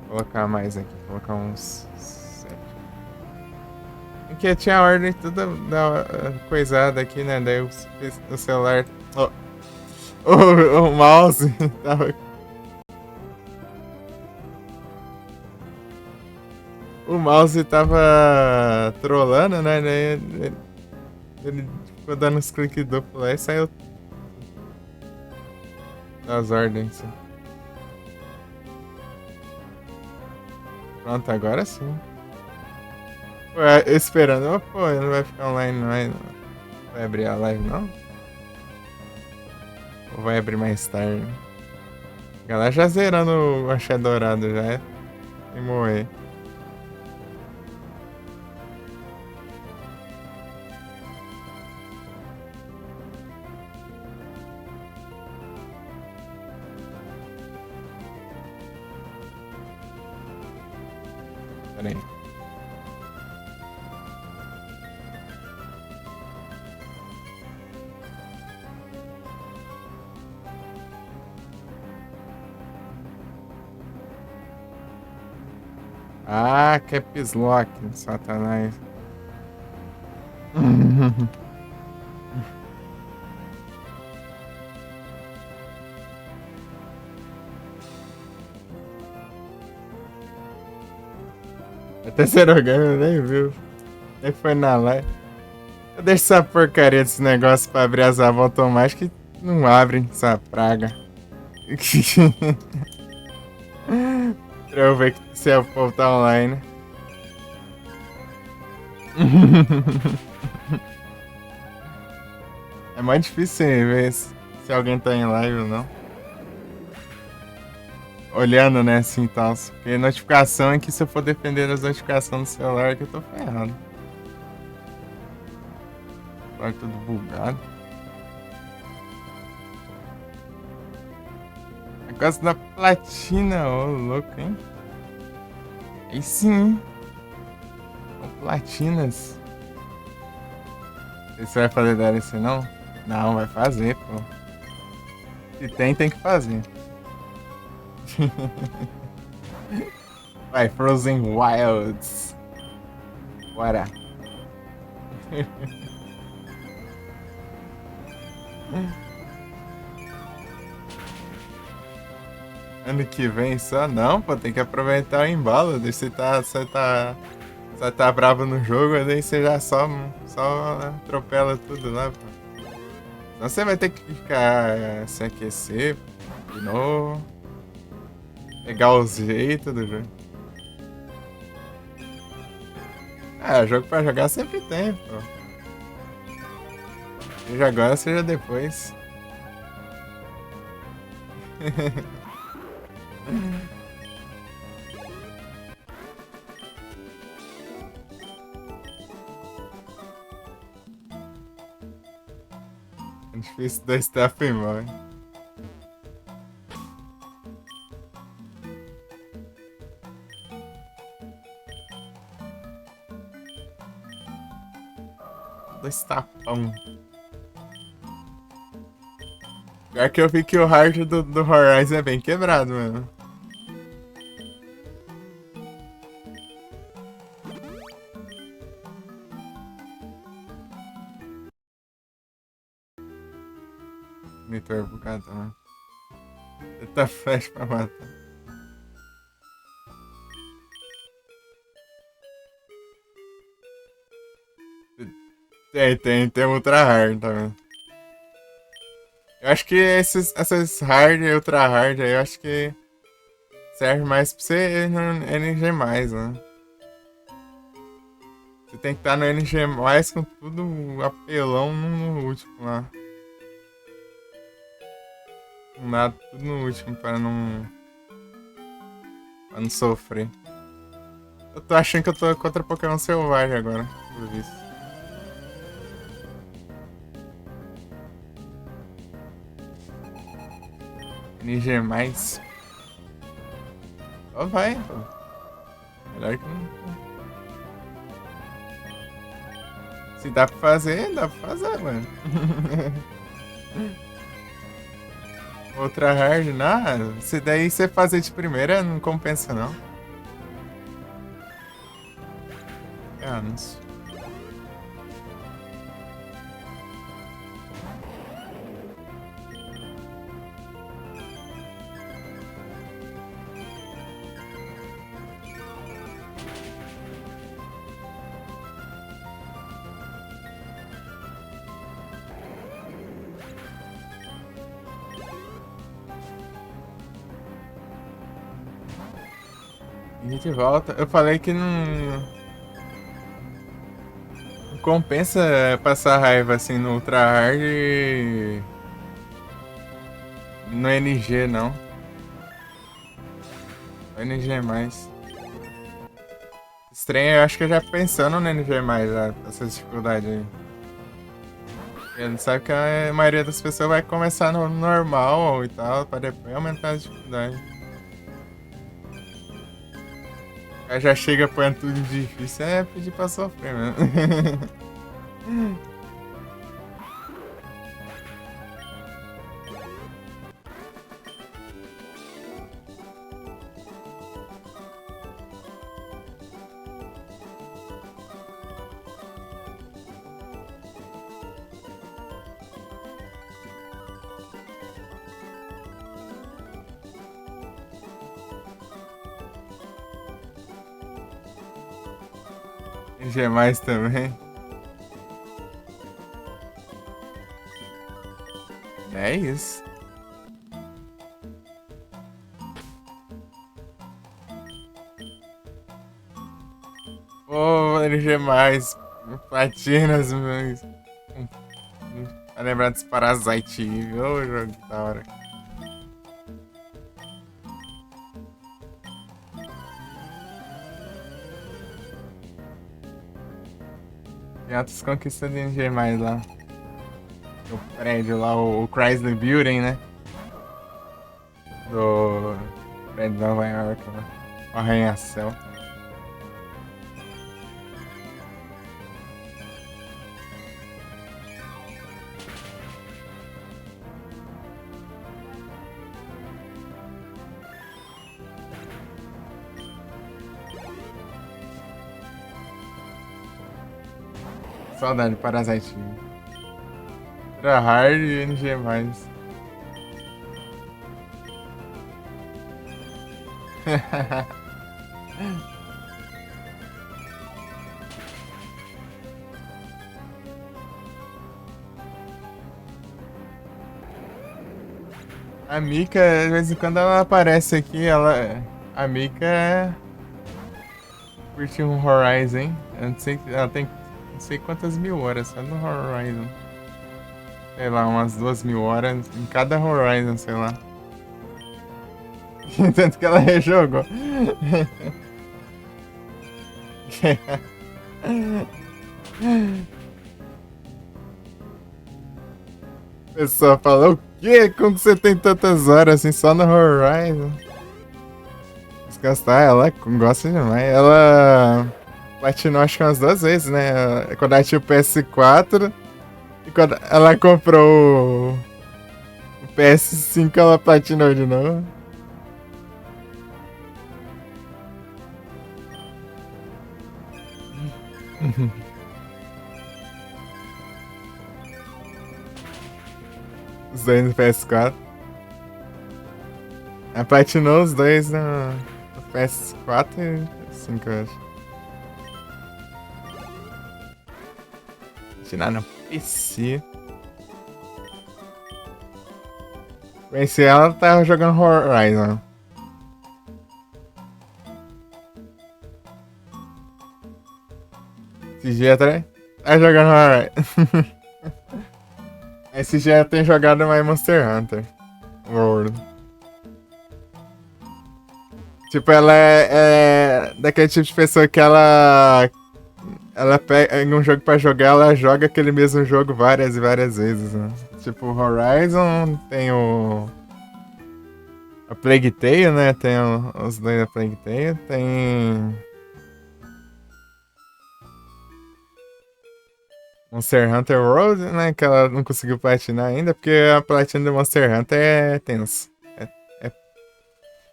Vou colocar mais aqui. Vou colocar uns 7. Porque tinha a ordem toda da coisada aqui, né? Daí o celular. Oh. O mouse tava. O mouse tava trolando, né? Ele ficou dando uns cliques duplos lá e saiu das ordens. Assim. Pronto, agora sim. Ué, esperando. Pô, não vai ficar online, não vai abrir a live, não? Ou vai abrir mais tarde? A galera já zerando o Axé Dourado já é. E morrer. Pera aí. Ah, Caps Lock, satanás. A terceira game nem viu. Nem foi na live. Eu deixo essa porcaria desse negócio pra abrir as avas automáticas que não abrem essa praga. Pra eu ver se o povo tá online. É mais difícil ver se alguém tá em live ou não. Olhando, né, assim e tal. Porque notificação é que se eu for depender das notificações do celular que eu tô ferrado. Agora tudo bugado. Negócio da platina, ô louco, hein? Aí sim. Com platinas. Você vai fazer DLC não? Não, vai fazer, pô. Se tem que fazer. Vai, Frozen Wilds. Bora. Ano que vem só? Não, pô, tem que aproveitar o embalo. Você tá bravo no jogo, daí você já só atropela tudo lá, pô. Então você vai ter que ficar se aquecer de novo. Pegar os jeitos do jogo. Ah, jogo pra jogar sempre tem, pô. Seja agora, seja depois. É difícil da staff embora. Dois tapão. Pior que eu vi que o hard do Horizon é bem quebrado, mano. Monitor bugado, né? Tenta flash pra matar. Tem ultra hard também. Eu acho que essas hard e ultra hard aí, eu acho que serve mais pra você no NG+, né? Você tem que estar no NG+, com tudo apelão no último lá. Com nada, tudo no último, pra não sofrer. Eu tô achando que eu tô contra Pokémon Selvagem agora, por visto. NG+. Só vai, pô. Melhor que não. Se dá pra fazer, dá pra fazer, mano. Outra hard, não. Se daí você fazer de primeira, não compensa, não. Anos. E a gente volta. Eu falei que não compensa passar raiva assim no Ultra Hard e no NG, não. No NG mais. Estranho, eu acho que eu já pensando no NG mais, já, essa dificuldade aí. Ele sabe que a maioria das pessoas vai começar no normal e tal, pra depois aumentar a dificuldade. Aí já chega põe tudo difícil, é pedir pra sofrer mesmo. NG mais também. É isso. Pô, LG mais. Platinas, mas. Vai lembrar dos Parasite Eve. Ô, jogo da hora. Tem outras conquistas de NG mais lá. O prédio lá, o Chrysler Building, né? Do prédio de Nova York lá. O arranha-céu. Saudade de Parasite Eve. Era hard e NG mais. A Mika, de vez em quando ela aparece aqui, ela. A Mika curte um Horizon, hein? Eu não sei, ela tem não sei quantas mil horas só no Horizon. Sei lá, umas 2.000 horas em cada Horizon, sei lá. Tanto que ela rejogou. O pessoal fala, o quê? Como que você tem tantas horas assim só no Horizon? Desgastar, ela gosta demais. Ela platinou acho que umas 2 vezes, né? Quando ela tinha o PS4 e quando ela comprou o PS5, ela platinou de novo. Os dois no PS4. Ela platinou os dois no PS4 e 5, eu acho. Platinar no PC. Conheci ela, tava jogando Horizon. Esse dia atrás. Tá jogando Horizon. Esse dia tem jogado mais Monster Hunter World. Tipo, ela é daquele tipo de pessoa que ela pega um jogo pra jogar, ela joga aquele mesmo jogo várias e várias vezes, né? Tipo, Horizon, tem a Plague Tale, né? Tem os dois da Plague Tale, tem Monster Hunter World, né? Que ela não conseguiu platinar ainda, porque a platina do Monster Hunter é tenso.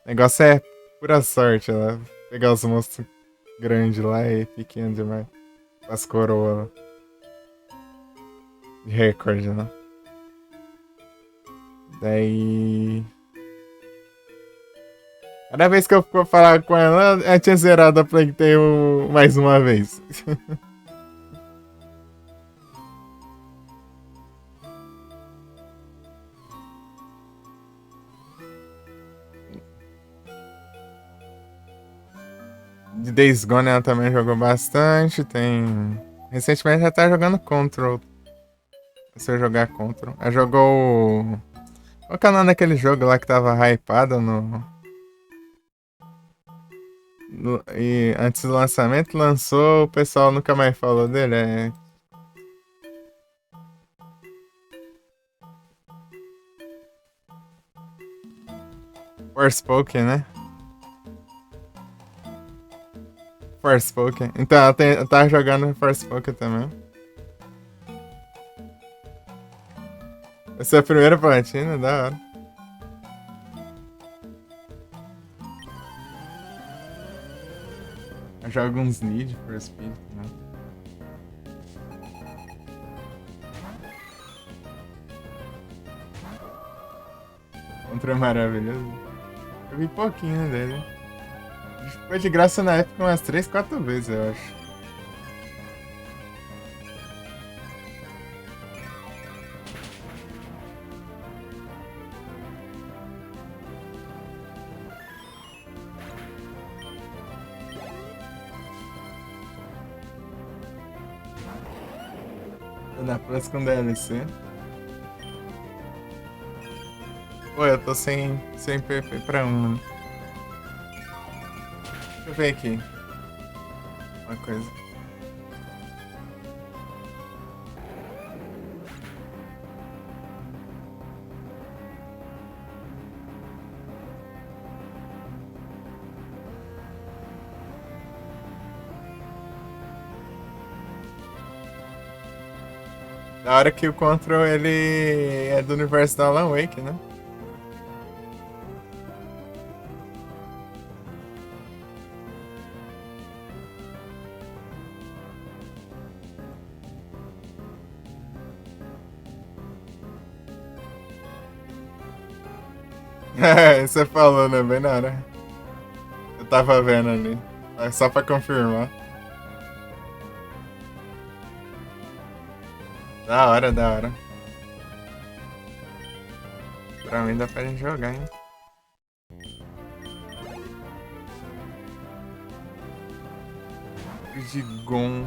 O negócio é pura sorte, ela pegar os monstros grandes lá e pequenos demais. As coroas de recorde, né? Daí. Cada vez que eu for falar com ela, ela tinha zerado a Plague Tale mais uma vez. De Days Gone ela também jogou bastante. Tem. Recentemente ela tá jogando Control. Se eu jogar Control. Ela jogou. Qual que é o nome daquele jogo lá que tava hypado e antes do lançamento lançou, o pessoal nunca mais falou dele. É. Forspoken, né? Forspoken. Então ela tá jogando Forspoken também. Essa é a primeira platina, da hora. Eu jogo uns Need for Speed, né? Contra é maravilhoso. Eu vi pouquinho dele. Foi de graça na época umas 3, 4 vezes, eu acho. Na próxima com DLC. Pô, eu tô sem PP pra um, né? Deixa eu ver aqui. Uma coisa. Da hora que o Control ele é do universo da Alan Wake, né? Você falou, né? Bem na hora. tava vendo ali. É só pra confirmar. Da hora, da hora. Pra mim dá pra gente jogar, hein? Gigon.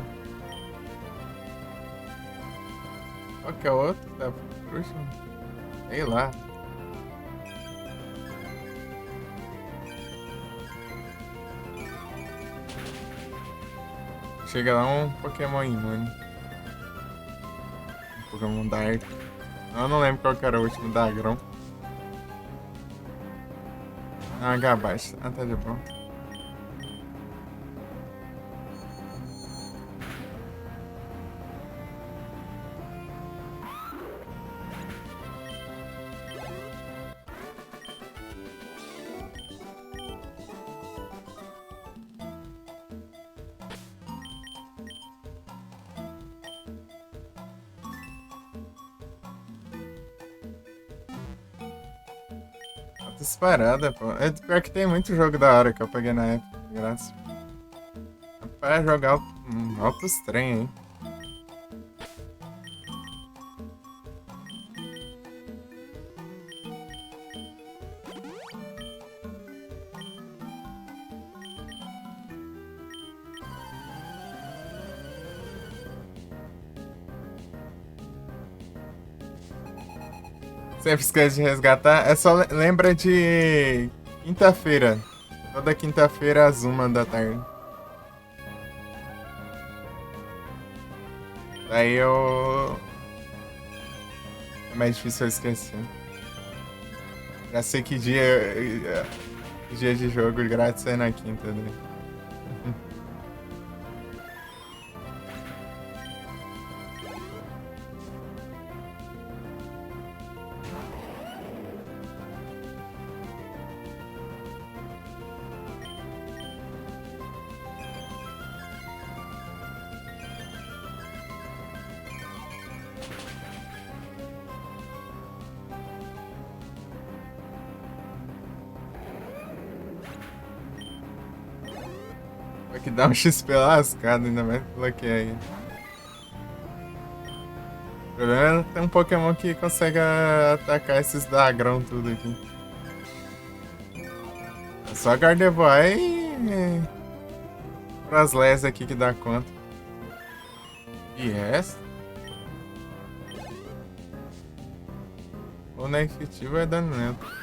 Qual que é o outro? Da bruxa? Sei lá. Chega lá um Pokémon imune. Um Pokémon Dark. Eu não lembro qual que era o último Dagrão. Ah, Gabite. Ah, tá de bom. Disparada, pô. É pior que tem muito jogo da hora que eu peguei na época, graças. Pra jogar altos trem, hein? Sempre esquece de resgatar. É só lembra de quinta-feira. Toda quinta-feira às 1 da tarde. Daí eu. É mais difícil eu esquecer. Já sei que dia de jogo grátis é na quinta, né? Vai que dá um XP lascado, ainda mais bloquear aí. O problema é que tem um Pokémon que consegue atacar esses Dagrão tudo aqui. É só Gardevoir e pras Les aqui que dá conta. E essa? Ou na efetiva é dano lento.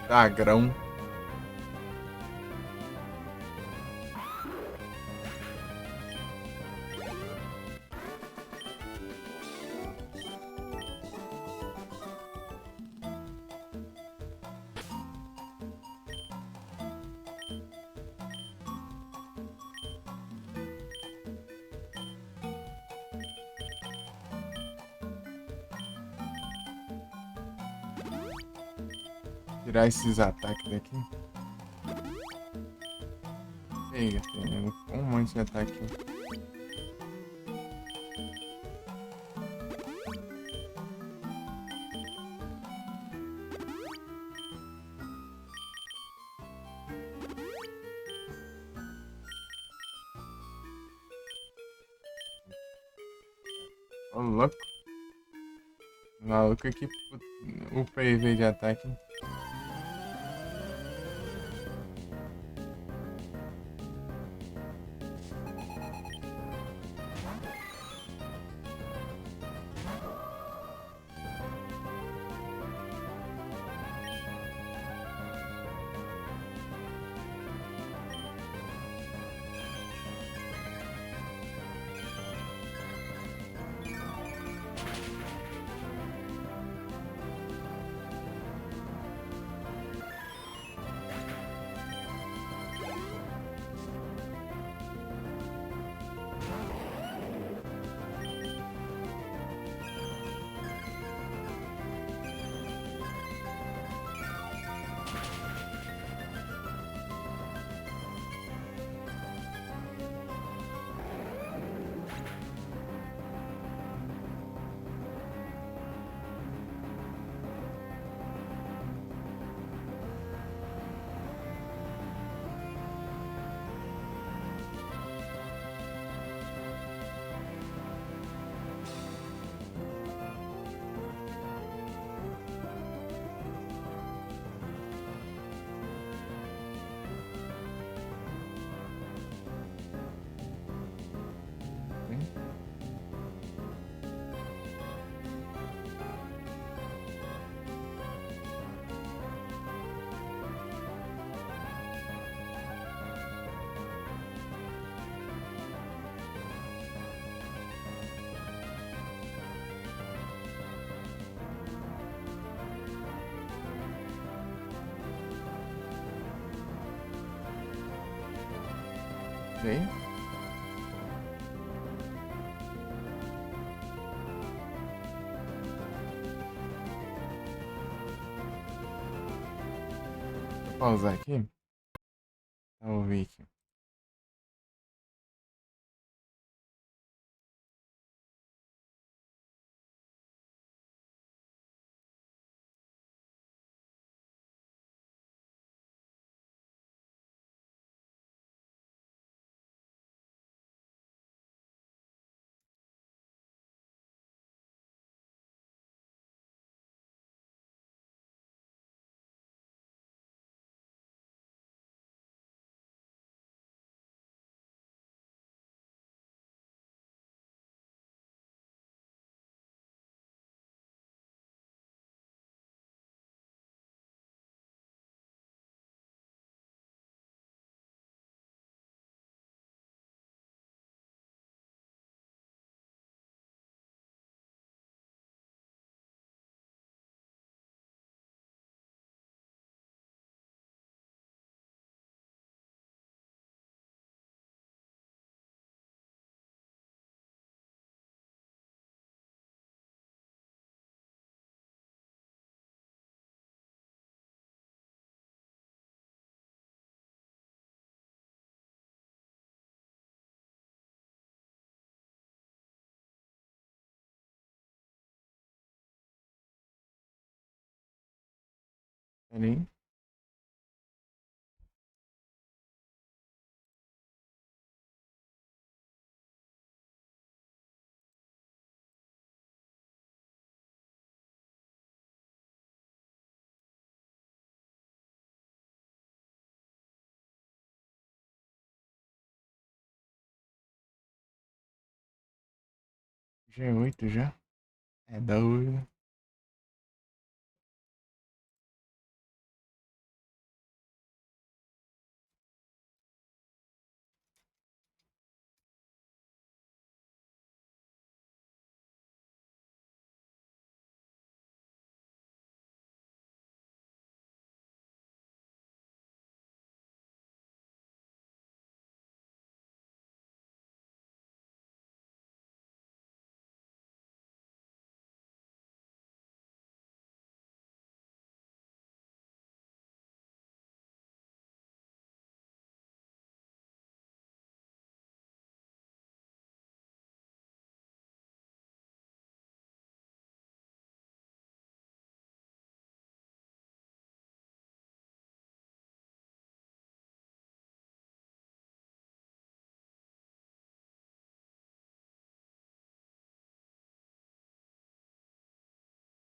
Dagrão. Tirar esses ataques daqui. Eita, tem um monte de ataque. Ô, louco. Maluco aqui o PV de ataque. Vem. Vou pausar aqui. Pra ouvir aqui. Peraí. G8 já? É da hora.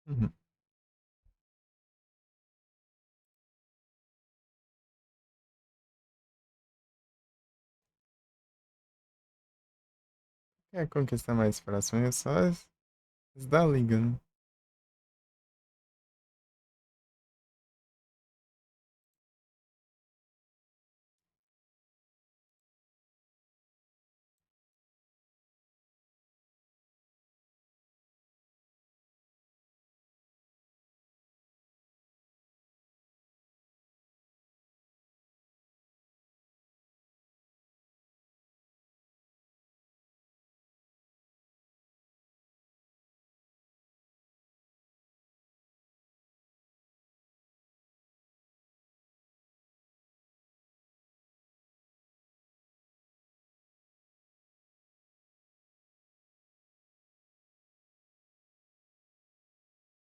Uhum. Quer conquistar mais próximo? É só as da liga, né?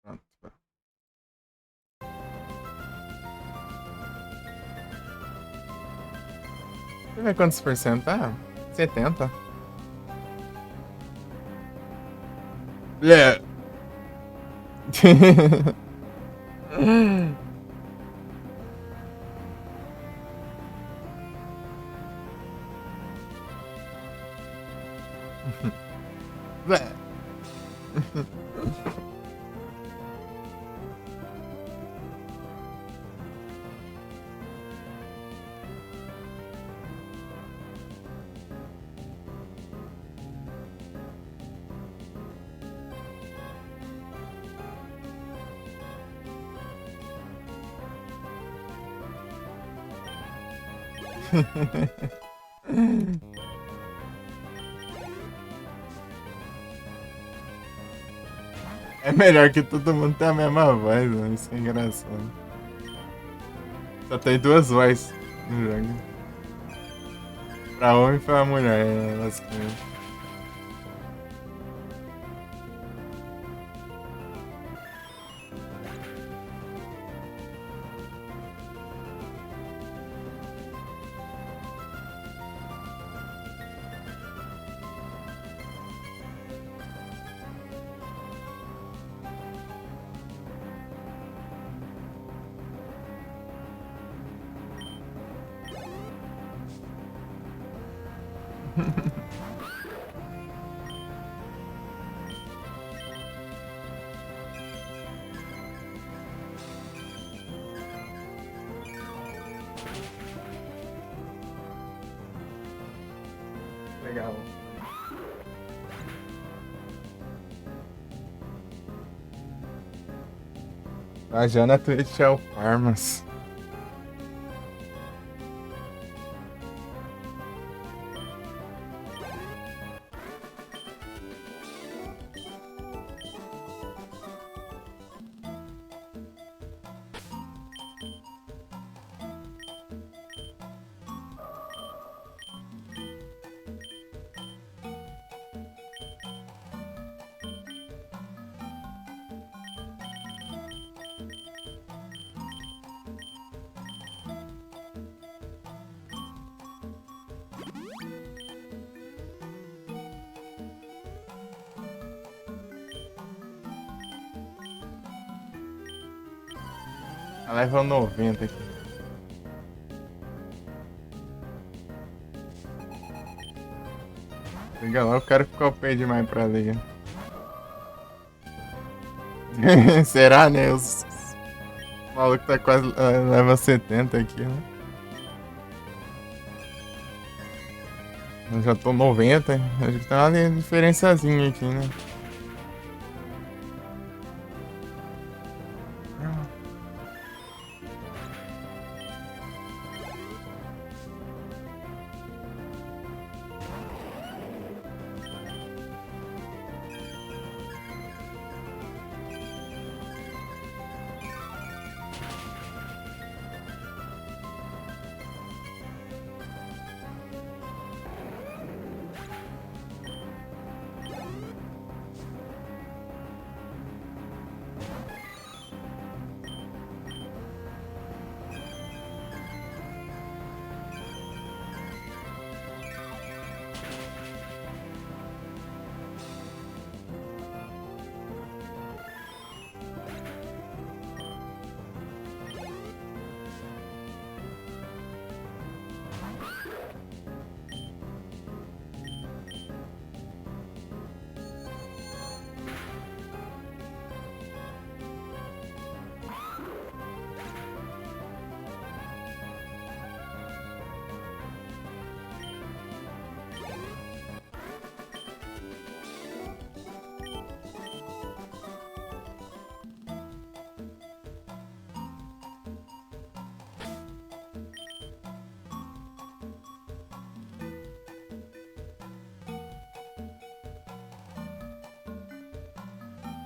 Pronto. Deixa eu ver quantos por cento tá? 70. É. É. É melhor que todo mundo tenha a mesma voz, mano. Isso é engraçado. Só tem duas vozes no jogo. Pra homem e pra mulher, basicamente. Legal. A Jana Twitch é o Farmas. A level 90 aqui. Liga lá, o cara ficou pé demais pra liga. Será, né? O maluco tá quase level 70 aqui, né? Eu já tô 90. Acho que tá uma diferençazinha aqui, né?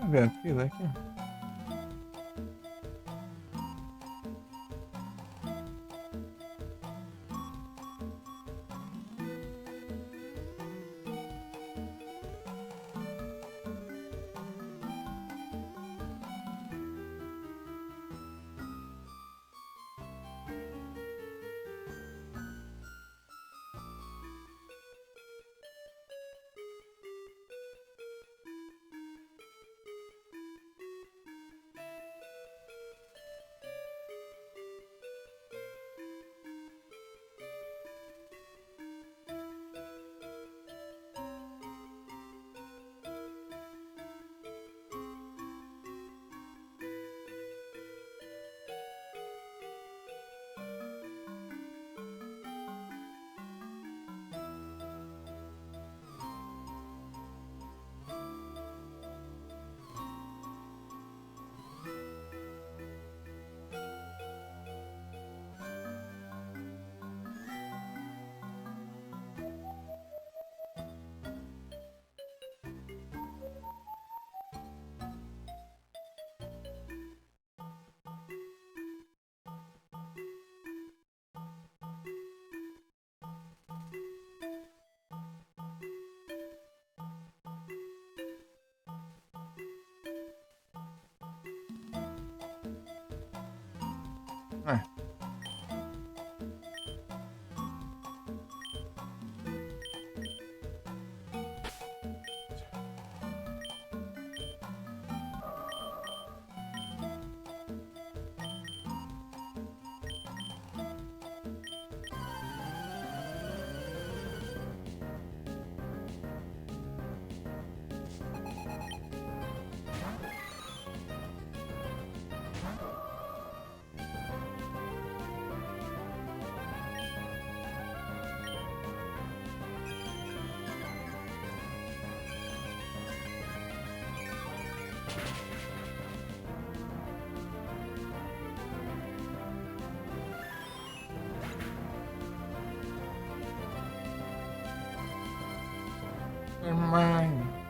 Tá vendo? Fila aqui. Ah, mine.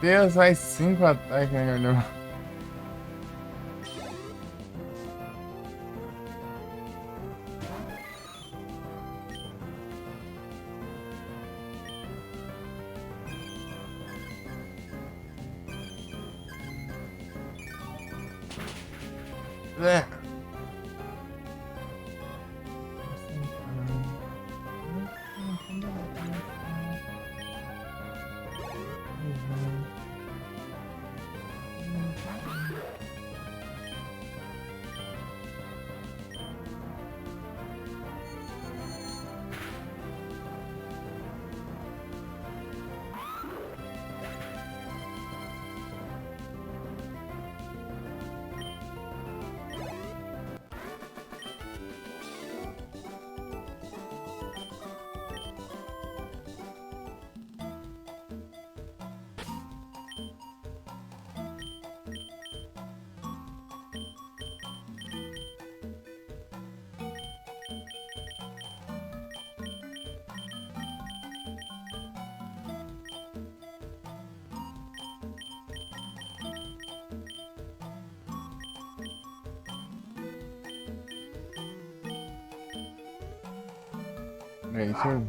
Deus, vai 5 ataques, né, meu? É. Peraí, deixa eu...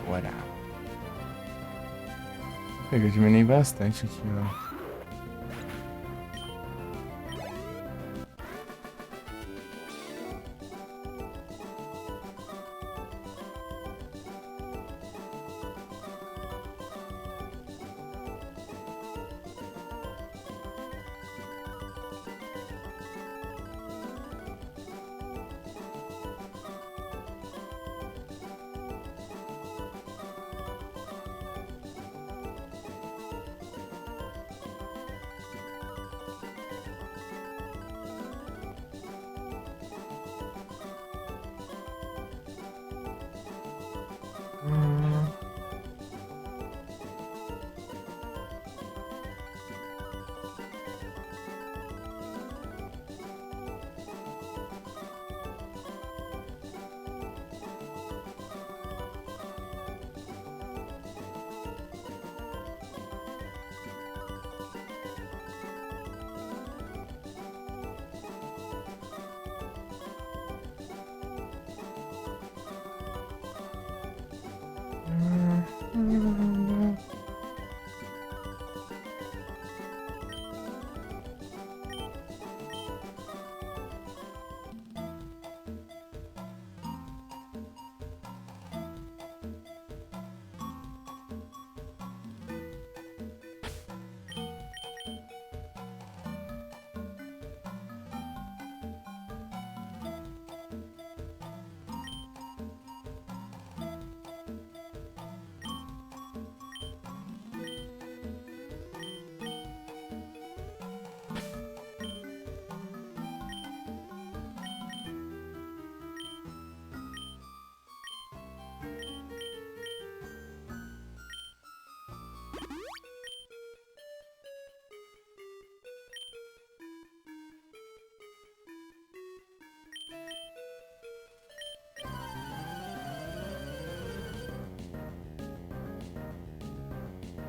Bora. Pega, diminui bastante aqui, ó.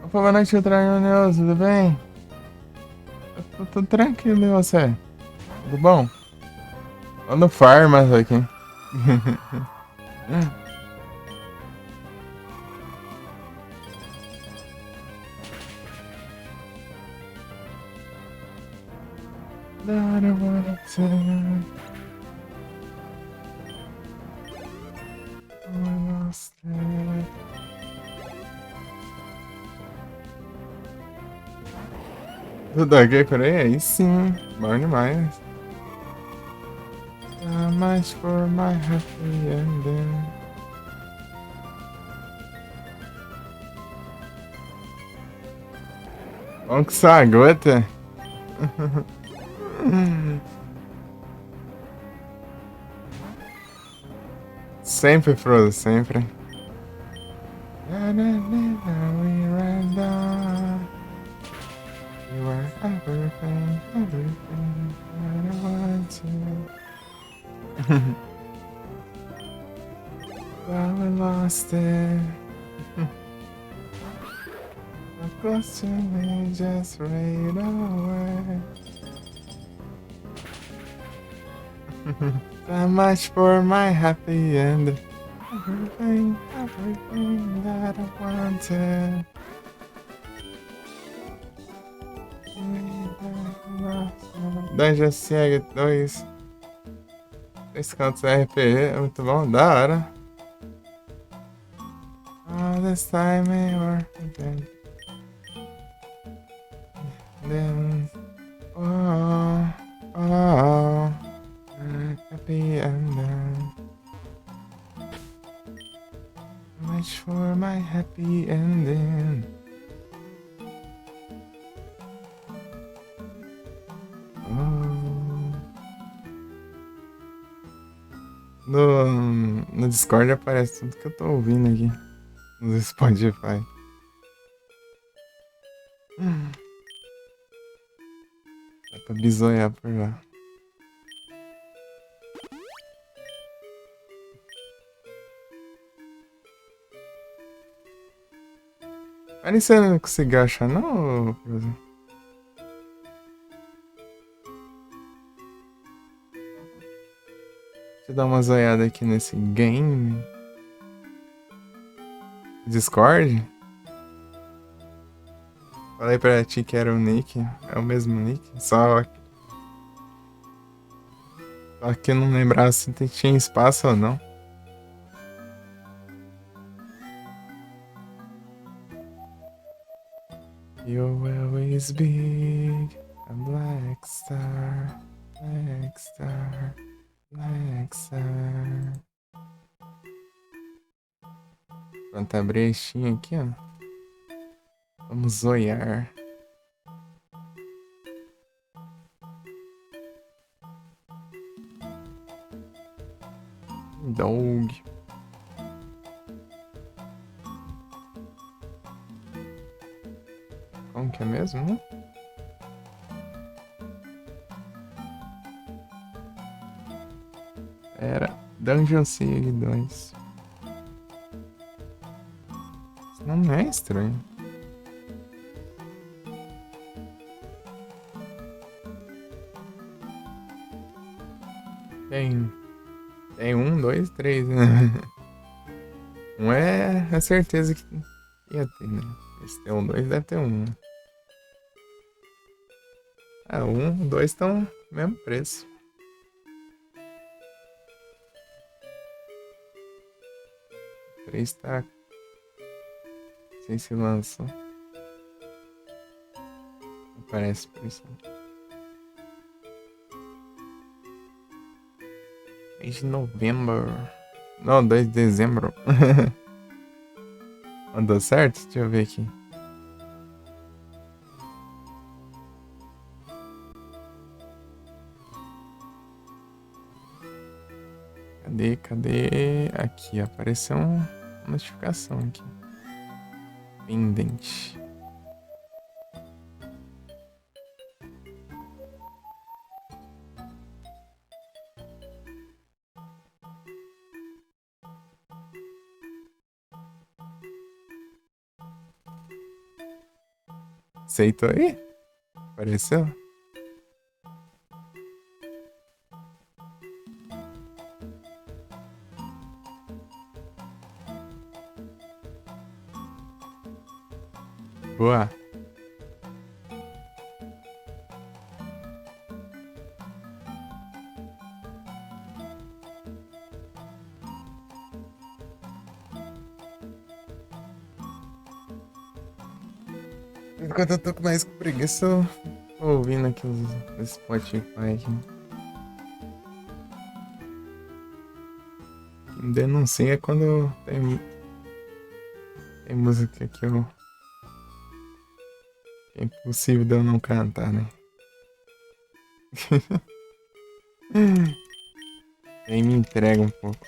Opa, boa noite, Ultraionel, tudo bem? Eu tô tranquilo, e você? Tudo bom? Tô no Farmas aqui. Tudo ok por aí? Aí sim, bom demais. So much for my happy ending. Vamos que só gota. Sempre, Frodo, sempre. You are everything, everything that I want to. But we lost it. So close to me, just fade away. So much for my happy end. Everything, everything that I wanted. Dungeon Siege 2. Esse canto RPG é muito bom, da hora. All this time we were again. Then, oh, oh, happy ending. Much for my happy ending. No Discord aparece tudo que eu tô ouvindo aqui. No Spotify. Dá pra bisoiar por lá. Ali você não conseguiu achar, não, Prosa? Deixa eu dar uma zoiada aqui nesse game. Discord? Falei pra ti que era o nick. É o mesmo nick. Só que eu não lembrava se tinha espaço ou não. You're always big. A black star. Black star. Black star. Pronto, a brechinha aqui, ó. Vamos olhar. Dog. Como que é mesmo, né? Era Dungeon Siege 2. Não é estranho. Tem um, dois, três, né? Um é a certeza que ia ter, né? Se tem um, dois, deve ter um. Ah, um, dois estão mesmo preço. Três tá. Sem se lançou. Não parece por isso. Mês de novembro. Não, 2 de dezembro. Andou certo? Deixa eu ver aqui. Cadê? Aqui, apareceu uma notificação aqui. Pendente. Aceitou aí? Apareceu? Boa. Enquanto eu tô com mais preguiça, eu tô ouvindo aqui os Spotify aqui. Me denuncia quando tem música que eu. É impossível de eu não cantar, né? Aí me entrega um pouco.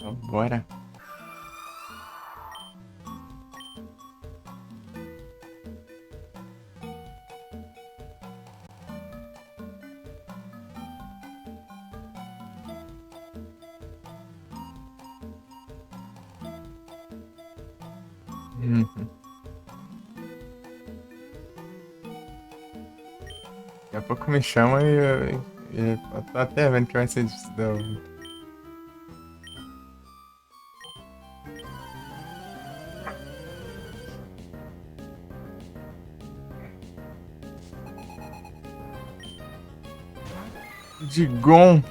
Então, bora. Uhum. Daqui a pouco me chama e eu tô até vendo que vai ser difícil. Digon.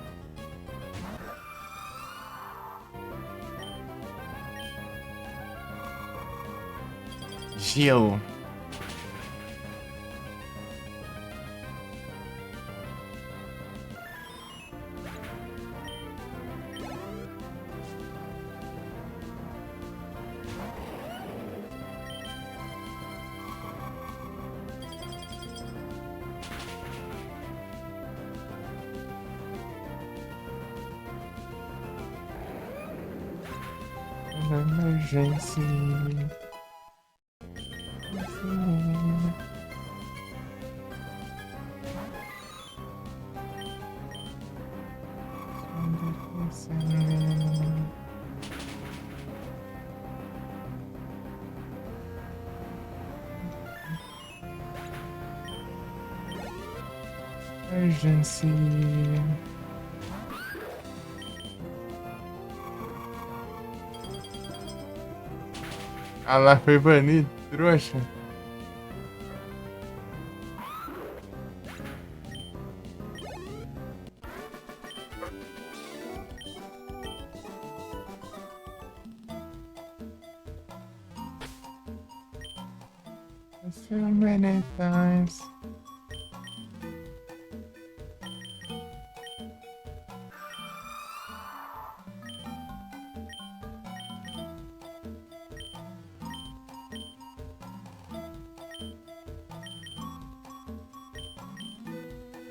Chill. Emergency. Emergency. Ah lá, foi banido, trouxa. So many times.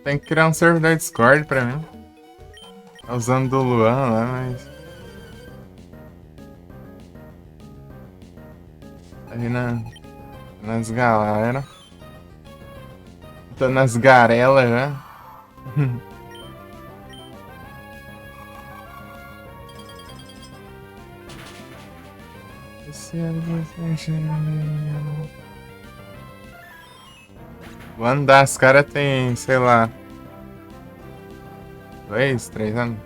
Tem que criar um servidor Discord pra mim. Tá usando do Luan lá, mas. Aí nas galera. Tô nas garelas já. O ano das caras tem, sei lá. 2, 3 anos.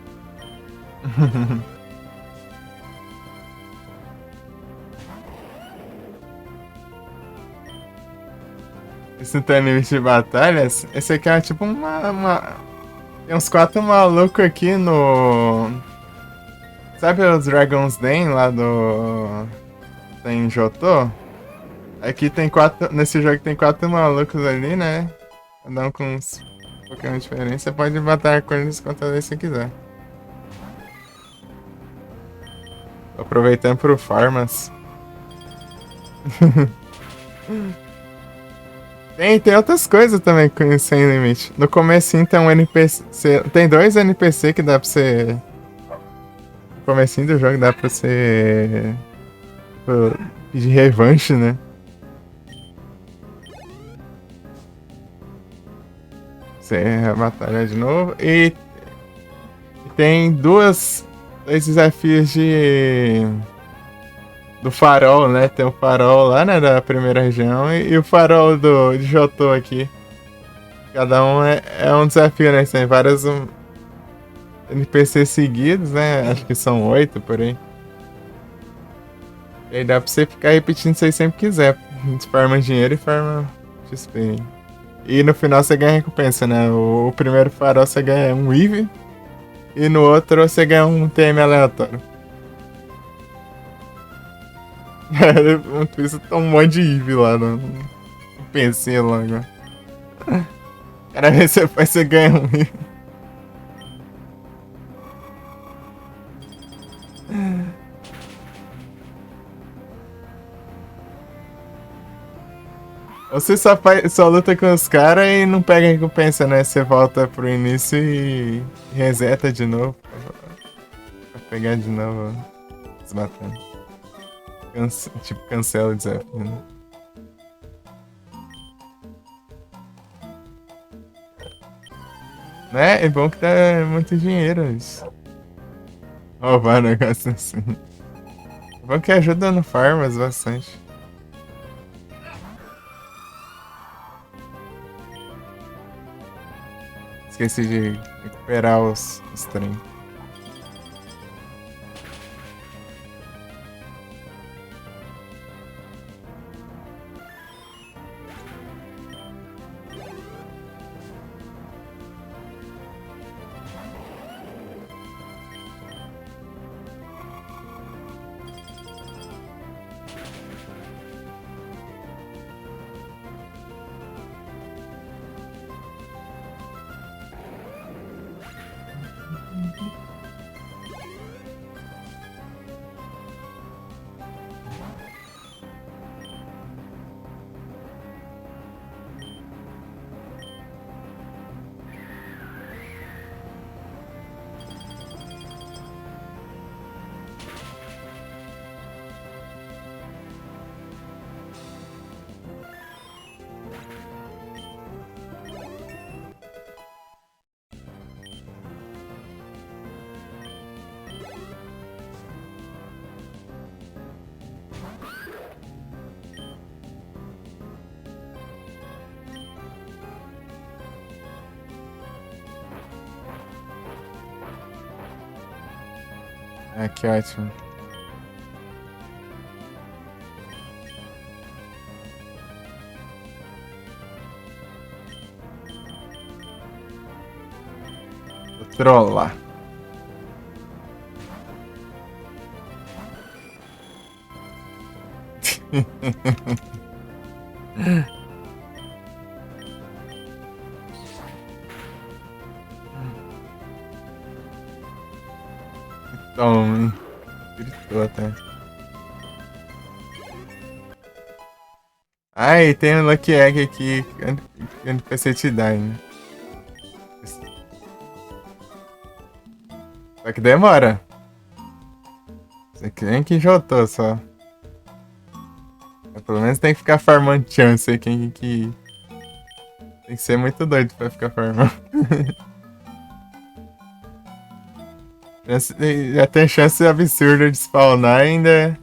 Esse não tem limite de batalhas? Esse aqui é tipo Tem uns 4 malucos aqui no. Sabe os Dragon's Den lá do. Tem Jotô? Aqui tem 4. Nesse jogo tem 4 malucos ali, né? Cada um com uns Pokémon diferentes. Você pode batalhar com eles quantas vezes você quiser. Tô aproveitando pro Farmas. Tem outras coisas também sem limite. No comecinho tem um NPC. Tem 2 NPC que dá pra você. No comecinho do jogo dá pra você. Pedir revanche, né? Você batalha de novo. E tem dois desafios do farol, né? Tem o farol lá, né, da primeira região e o farol de Jotô aqui. Cada um é um desafio, né? Tem vários NPCs seguidos, né? Acho que são 8 por aí. E aí dá pra você ficar repetindo isso aí sempre quiser. Farma dinheiro e farma XP. E no final você ganha recompensa, né? O primeiro farol você ganha um Eevee. E no outro você ganha um TM aleatório. Isso tá um monte de Eevee lá no PC lá agora. Cada vez que você faz, você ganha um Eevee. Você só luta com os caras e não pega recompensa, né? Você volta pro início e reseta de novo. Pra pegar de novo as batalhas. Tipo, cancela o desafio, né? Né? É bom que dá muito dinheiro isso. Roubar negócio assim. É bom que ajuda no farmas bastante. Esqueci de recuperar os trem. Ah, que ótimo. Vou trollar. Tome. Gritou até. Ai, tem um Lucky Egg aqui. NPC te dá, né? Só que demora. Você que nem que jotou só. Pelo menos tem que ficar farmando chance aí. Quem que. Tem que ser muito doido pra ficar farmando. Já tem chance absurda de spawnar ainda.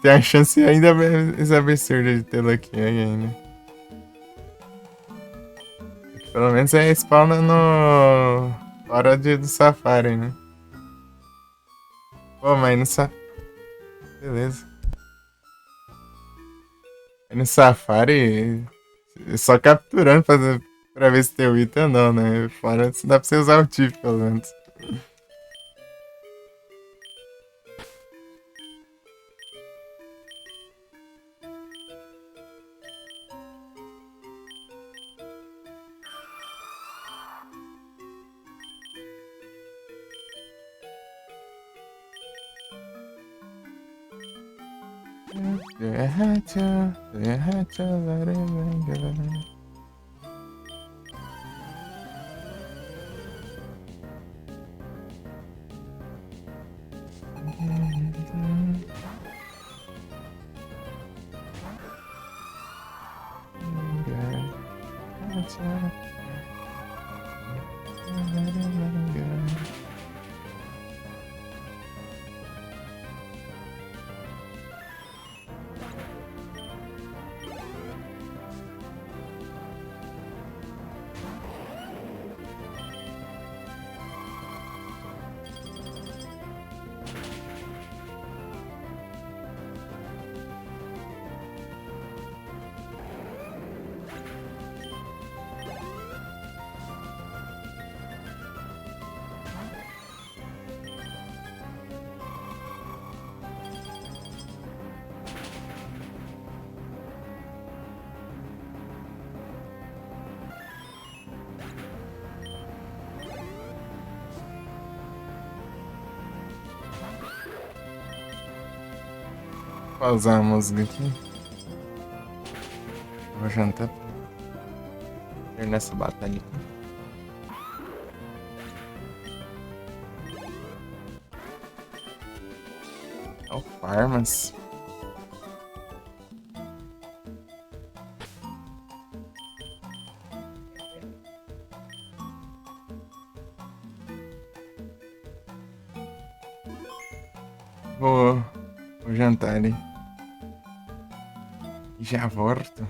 Tem a chance ainda mais absurda de ter Lucky Egg ainda. Pelo menos é spawna no. Fora do Safari, né? Pô, mas no Safari. Beleza. Aí no Safari. Só capturando pra ver se tem o item ou não, né? Fora se dá pra você usar o Tiff, pelo menos. Do you have to? Do you have to let it linger? Pausar a música aqui. Vou jantar. Nessa batalha aqui. É o Farmas. Vou jantar ali. E já volto.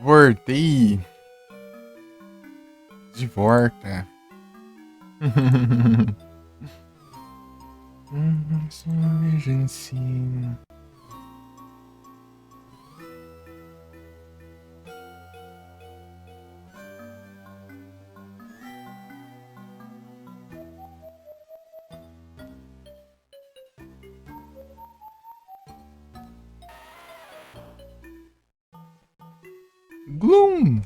Voltei. De volta. Emergency. Gloom.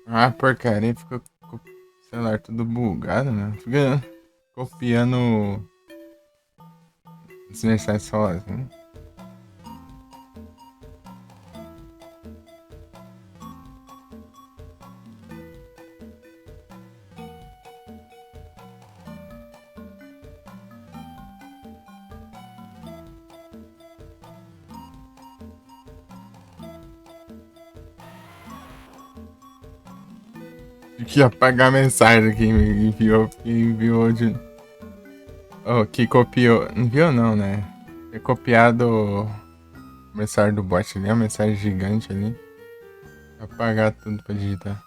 Ah, porcaria, ficou com o celular tudo bugado, né? Fica copiando as mensagens sozinho. Tive que apagar a mensagem que enviou de. Oh, que copiou. Não enviou não, né? É copiado a mensagem do bot ali, a mensagem gigante ali. Apagar tudo pra digitar.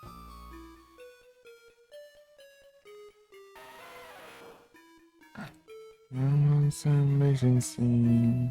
Nossa, emergency.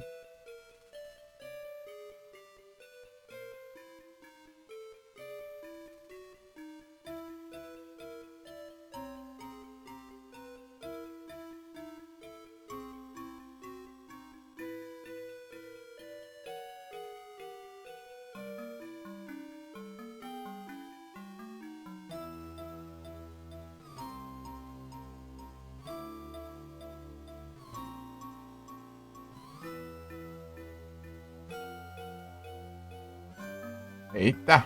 Eita!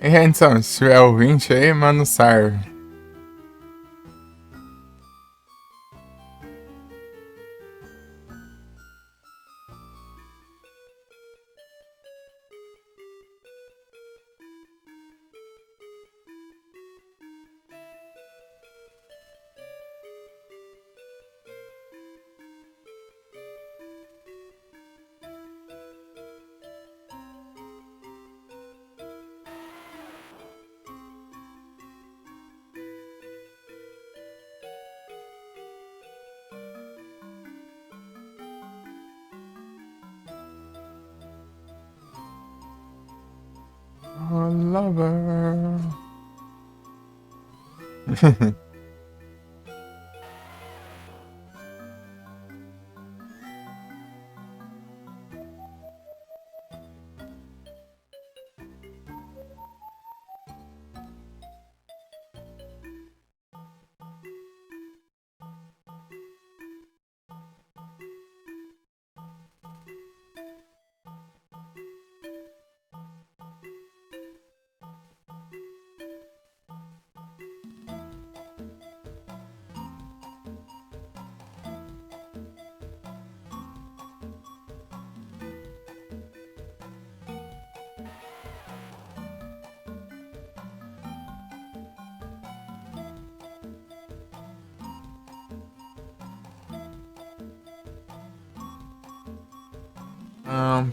E Hanson, se tiver ouvinte aí, manda um salve. Oh, lover.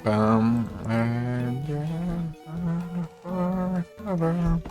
Pam, and forever.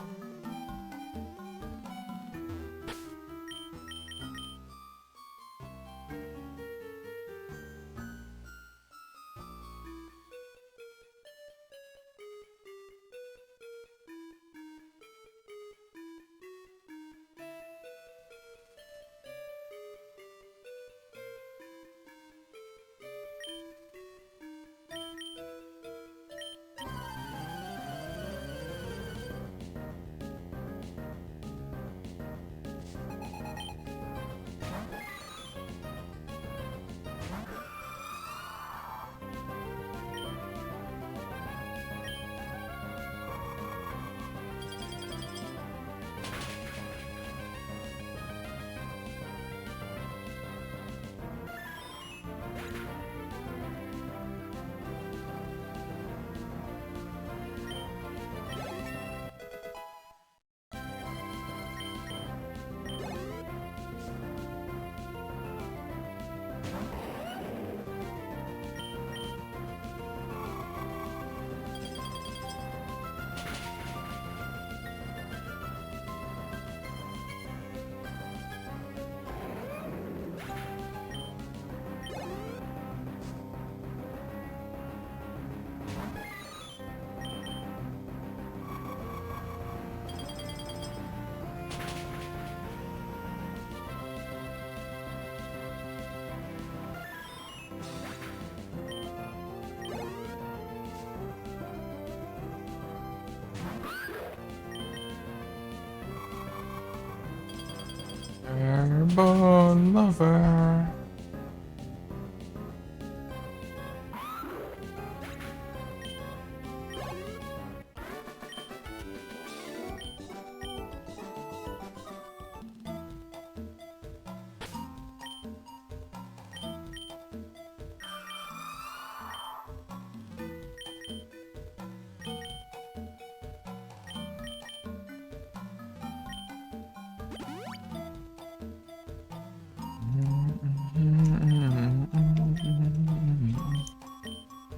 Turbo Lover.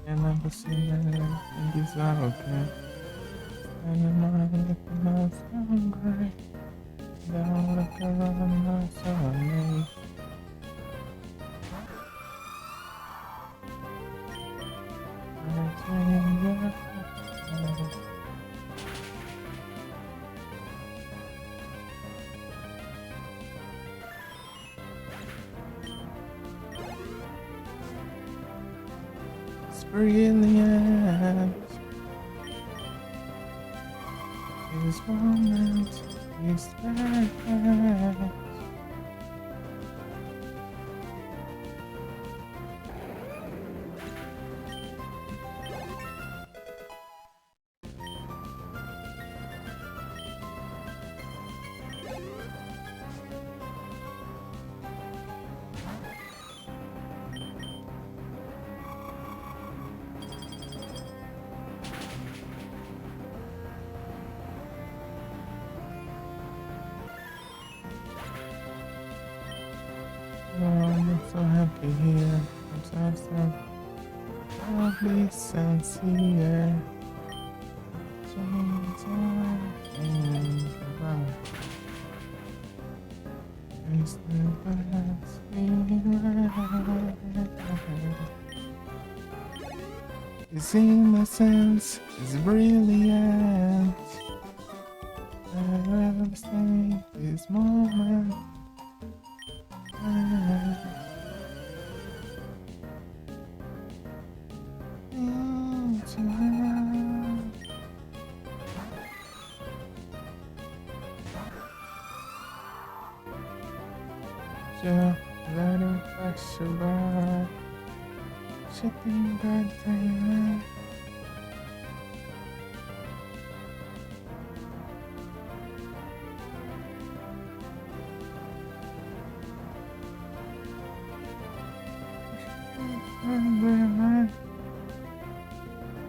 And I was saying everything is okay. And your mind looking not so great. Don't look around, not so amazed. I dream your heart. It's brilliant. This moment is perfect. Oh, I'm so happy here. I'm so lovely, sincere. Change everything around. It's the best feeling. His innocence is brilliant. I'll never stay this moment. Just let it pass you by. Shitting that thing.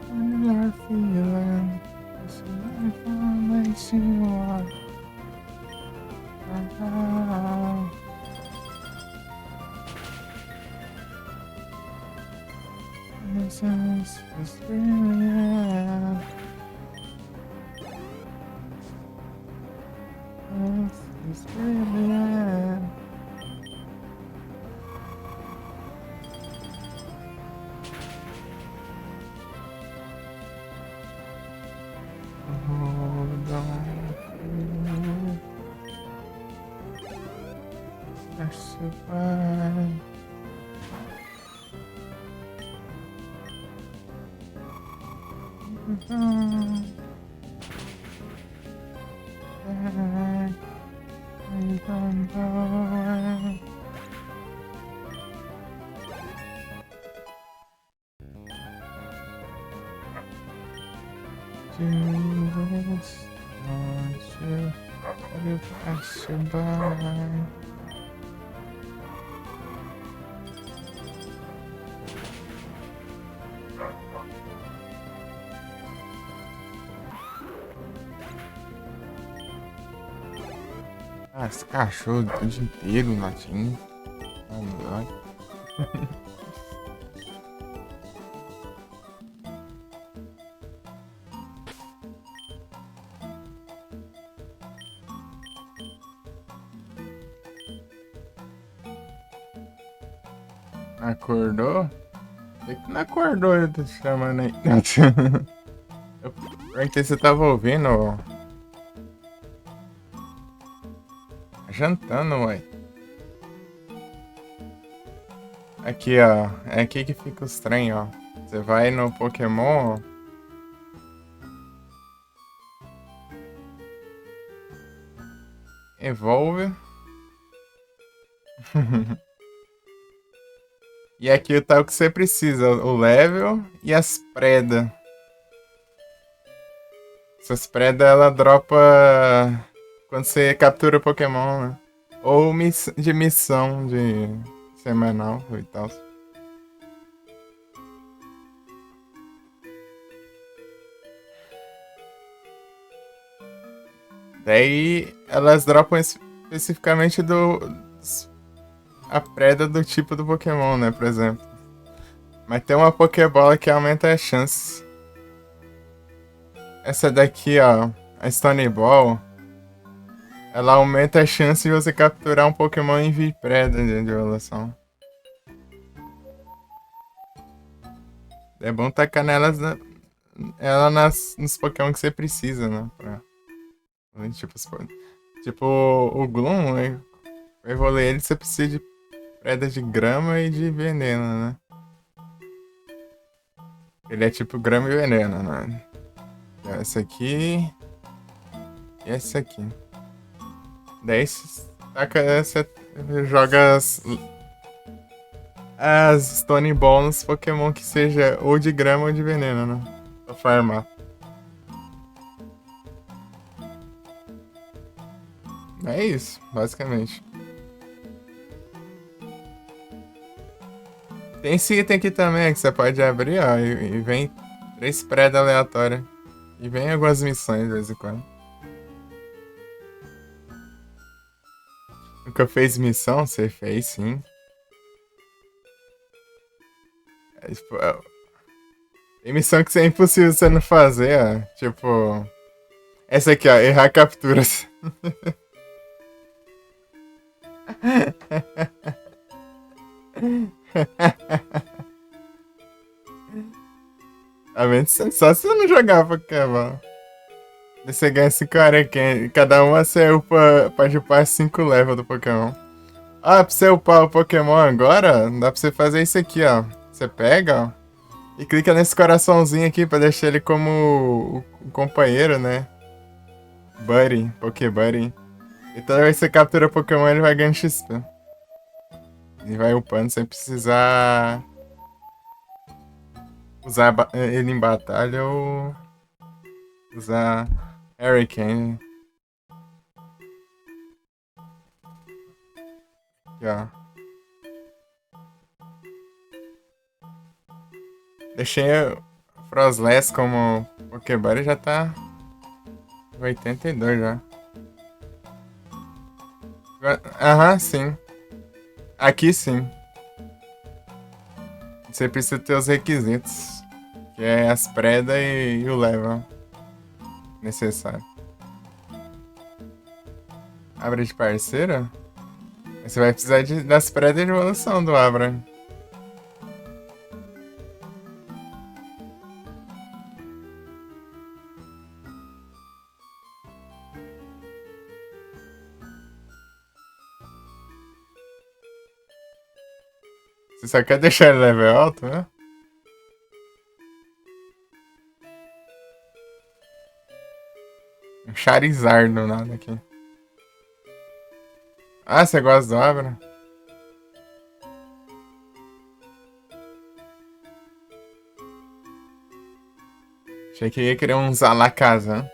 When you're feeling this information what innocence is brilliant. This is brilliant. Hold on. That's so fine. Just want you to pass you by. Ah, esse cachorro o dia inteiro latindo. Oh my god. Acordou? Por que não acordou? Eu tô te chamando aí. Eu perguntei se você tava ouvindo. Jantando, ué. Aqui, ó. É aqui que fica os trem, ó. Você vai no Pokémon. Evolve. E aqui tá o que você precisa, o level e as preda. Essas preda ela dropa quando você captura Pokémon, né? Ou de missão de semanal e tal. Daí elas dropam especificamente a preda do tipo do Pokémon, né, por exemplo. Mas tem uma Pokébola que aumenta a chance. Essa daqui, ó, a Stone Ball, ela aumenta a chance de você capturar um Pokémon em V-Preda de evolução. É bom tacar ela nos Pokémon que você precisa, né? Tipo, tipo o Gloom, eu evoluir ele, você precisa de preda de grama e de veneno, né? Ele é tipo grama e veneno, né? Essa aqui e essa aqui. Daí você joga as Stone Ball nos Pokémon que seja ou de grama ou de veneno, né? Pra farmar. É isso, basicamente. Tem esse item aqui também que você pode abrir, ó, e vem 3 prédios aleatórios. E vem algumas missões de vez em quando. Nunca fez missão? Você fez, sim. Tipo, tem missão que é impossível você não fazer, ó. Tipo. Essa aqui, ó, errar capturas. Tá vendo? Só se você não jogar Pokémon. Você ganha 5 arequém. Cada uma você upa pode upar 5 levels do Pokémon. Ah, pra você upar o Pokémon agora, dá pra você fazer isso aqui, ó. Você pega, ó. E clica nesse coraçãozinho aqui pra deixar ele como o companheiro, né? Buddy, Pokébuddy. E toda vez que você captura Pokémon, ele vai ganhando XP. E vai upando sem precisar usar ele em batalha ou usar Hurricane. Aqui, ó. Deixei o Frozless como Pokébuddy, já tá 82 já. Aham, sim. Aqui sim. Você precisa ter os requisitos. Que é as preda e o level necessário. Abra de parceiro? Você vai precisar das preda de evolução do Abra. Você só quer deixar ele level alto, né? Um Charizard do nada aqui. Ah, você gosta do Abra? Achei que ia querer uns Alakazam.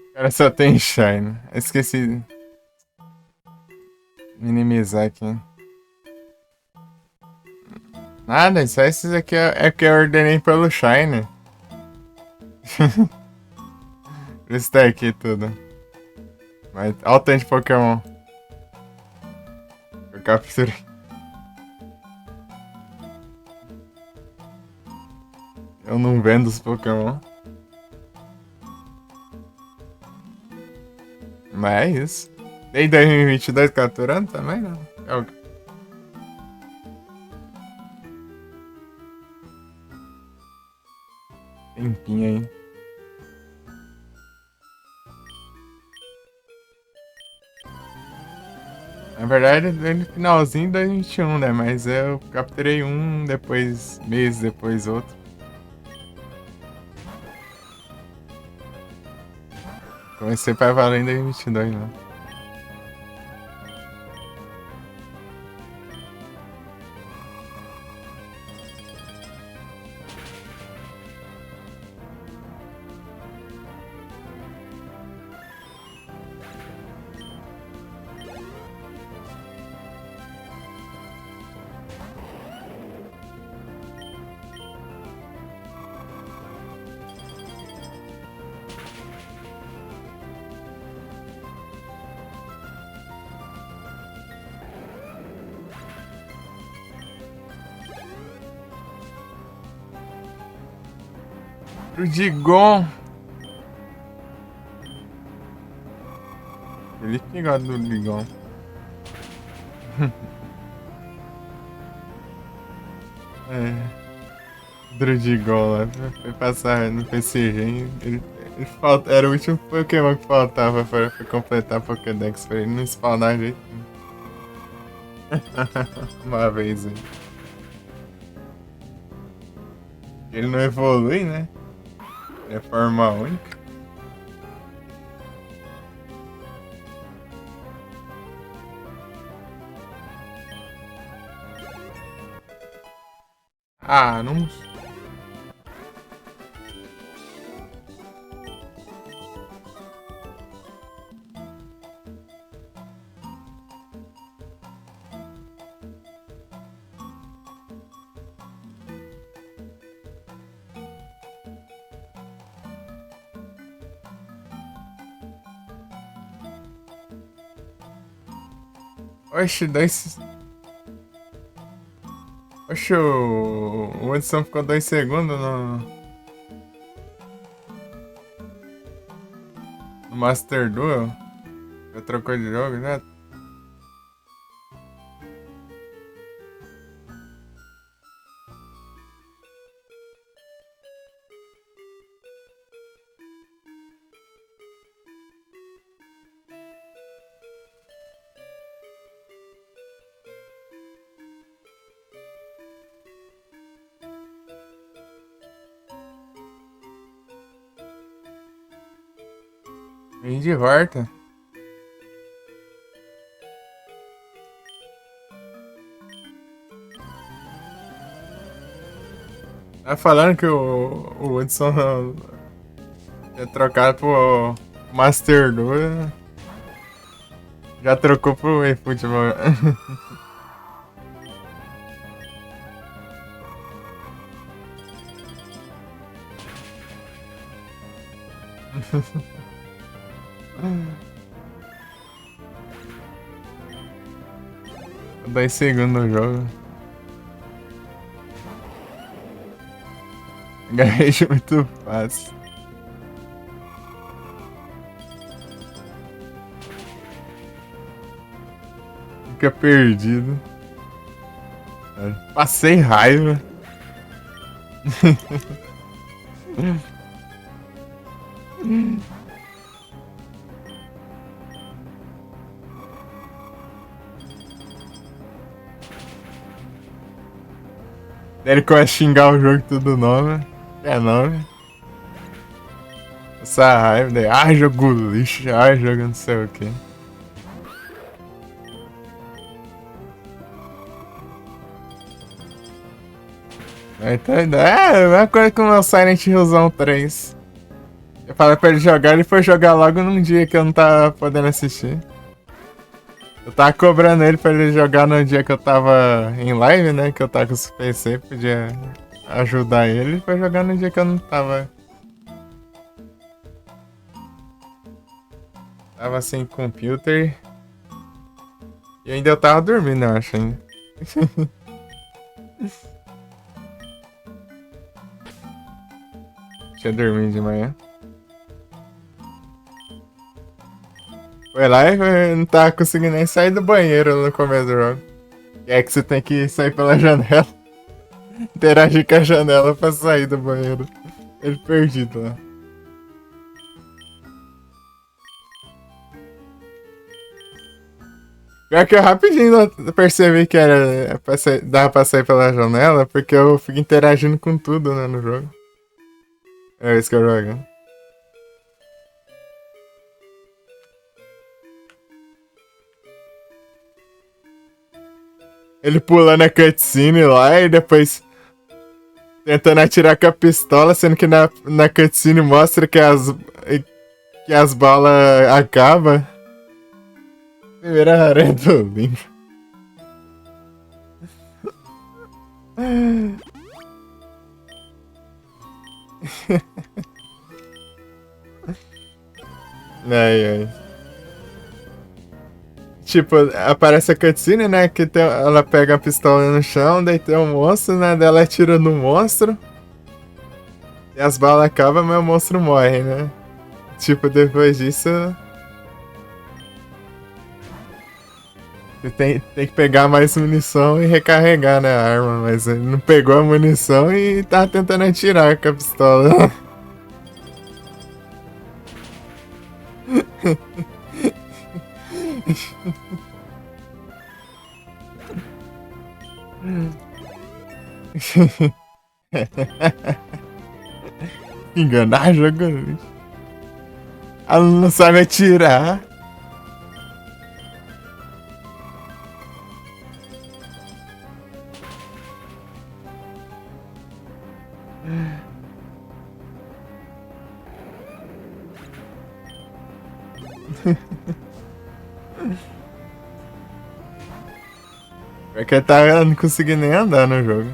O cara só tem Shine. Eu esqueci de minimizar aqui. Nada, só esses aqui é que eu ordenei pelo Shine. Por isso tá aqui tudo. Mas olha o tanto de Pokémon. Eu capturei. Eu não vendo os Pokémon. mas é isso. Desde 2022 capturando também, não? É o tempinho aí. Na verdade, no finalzinho de 2021, né? Mas eu capturei um, depois, meses depois outro. Comecei pra valer em 2022, né? Pro Digon. Ele que gosta do Digon. Drudigon lá. Foi passar no PCG. Era o último Pokémon que faltava pra completar a Pokédex. Pra ele não spawnar jeito nenhum. Uma vez aí. Ele não evolui, né? É forma única. Ah, não. Oxe, dois. Oxe, o Edson ficou 2 segundos no Master Duel. Já trocou de jogo, né? Vem de volta. Tá falando que o Hudson ia trocar pro Master Duel. Já trocou pro eFootball. Dois segundos no jogo. Garejo muito fácil. Fica perdido. Passei raiva. Ele começa a xingar o jogo tudo nome. É nome. Essa raiva daí. Ah, jogo lixo. Ah, jogo não sei o que. É a mesma coisa com o meu Silent Hillzão 3. Eu falei pra ele jogar, ele foi jogar logo num dia que eu não tava podendo assistir. Eu tava cobrando ele pra ele jogar no dia que eu tava em live, né? Que eu tava com os PC, podia ajudar ele. Ele foi jogar no dia que eu não tava. Tava sem computer. E ainda eu tava dormindo, eu acho ainda. Tinha dormido de manhã. Foi lá e não tava conseguindo nem sair do banheiro no começo do jogo. E é que você tem que sair pela janela. Interagir com a janela pra sair do banheiro. Ele perdido lá. Pior que eu rapidinho percebi que era dava pra sair pela janela, porque eu fico interagindo com tudo, né, no jogo. É isso que eu jogo. Ele pulando a cutscene lá e depois tentando atirar com a pistola, sendo que na cutscene mostra que as balas acabam. Primeira aranha do limbo. Ai, ai. Tipo, aparece a cutscene, né? Que ela pega a pistola no chão, daí tem um monstro, né? Daí ela atira no monstro. E as balas acabam, mas o monstro morre, né? Tipo, depois disso. Você tem que pegar mais munição e recarregar, né, a arma. Mas ele não pegou a munição e tá tentando atirar com a pistola. Enganar jogando. Ela não sabe atirar. Porque ela não conseguindo nem andar no jogo.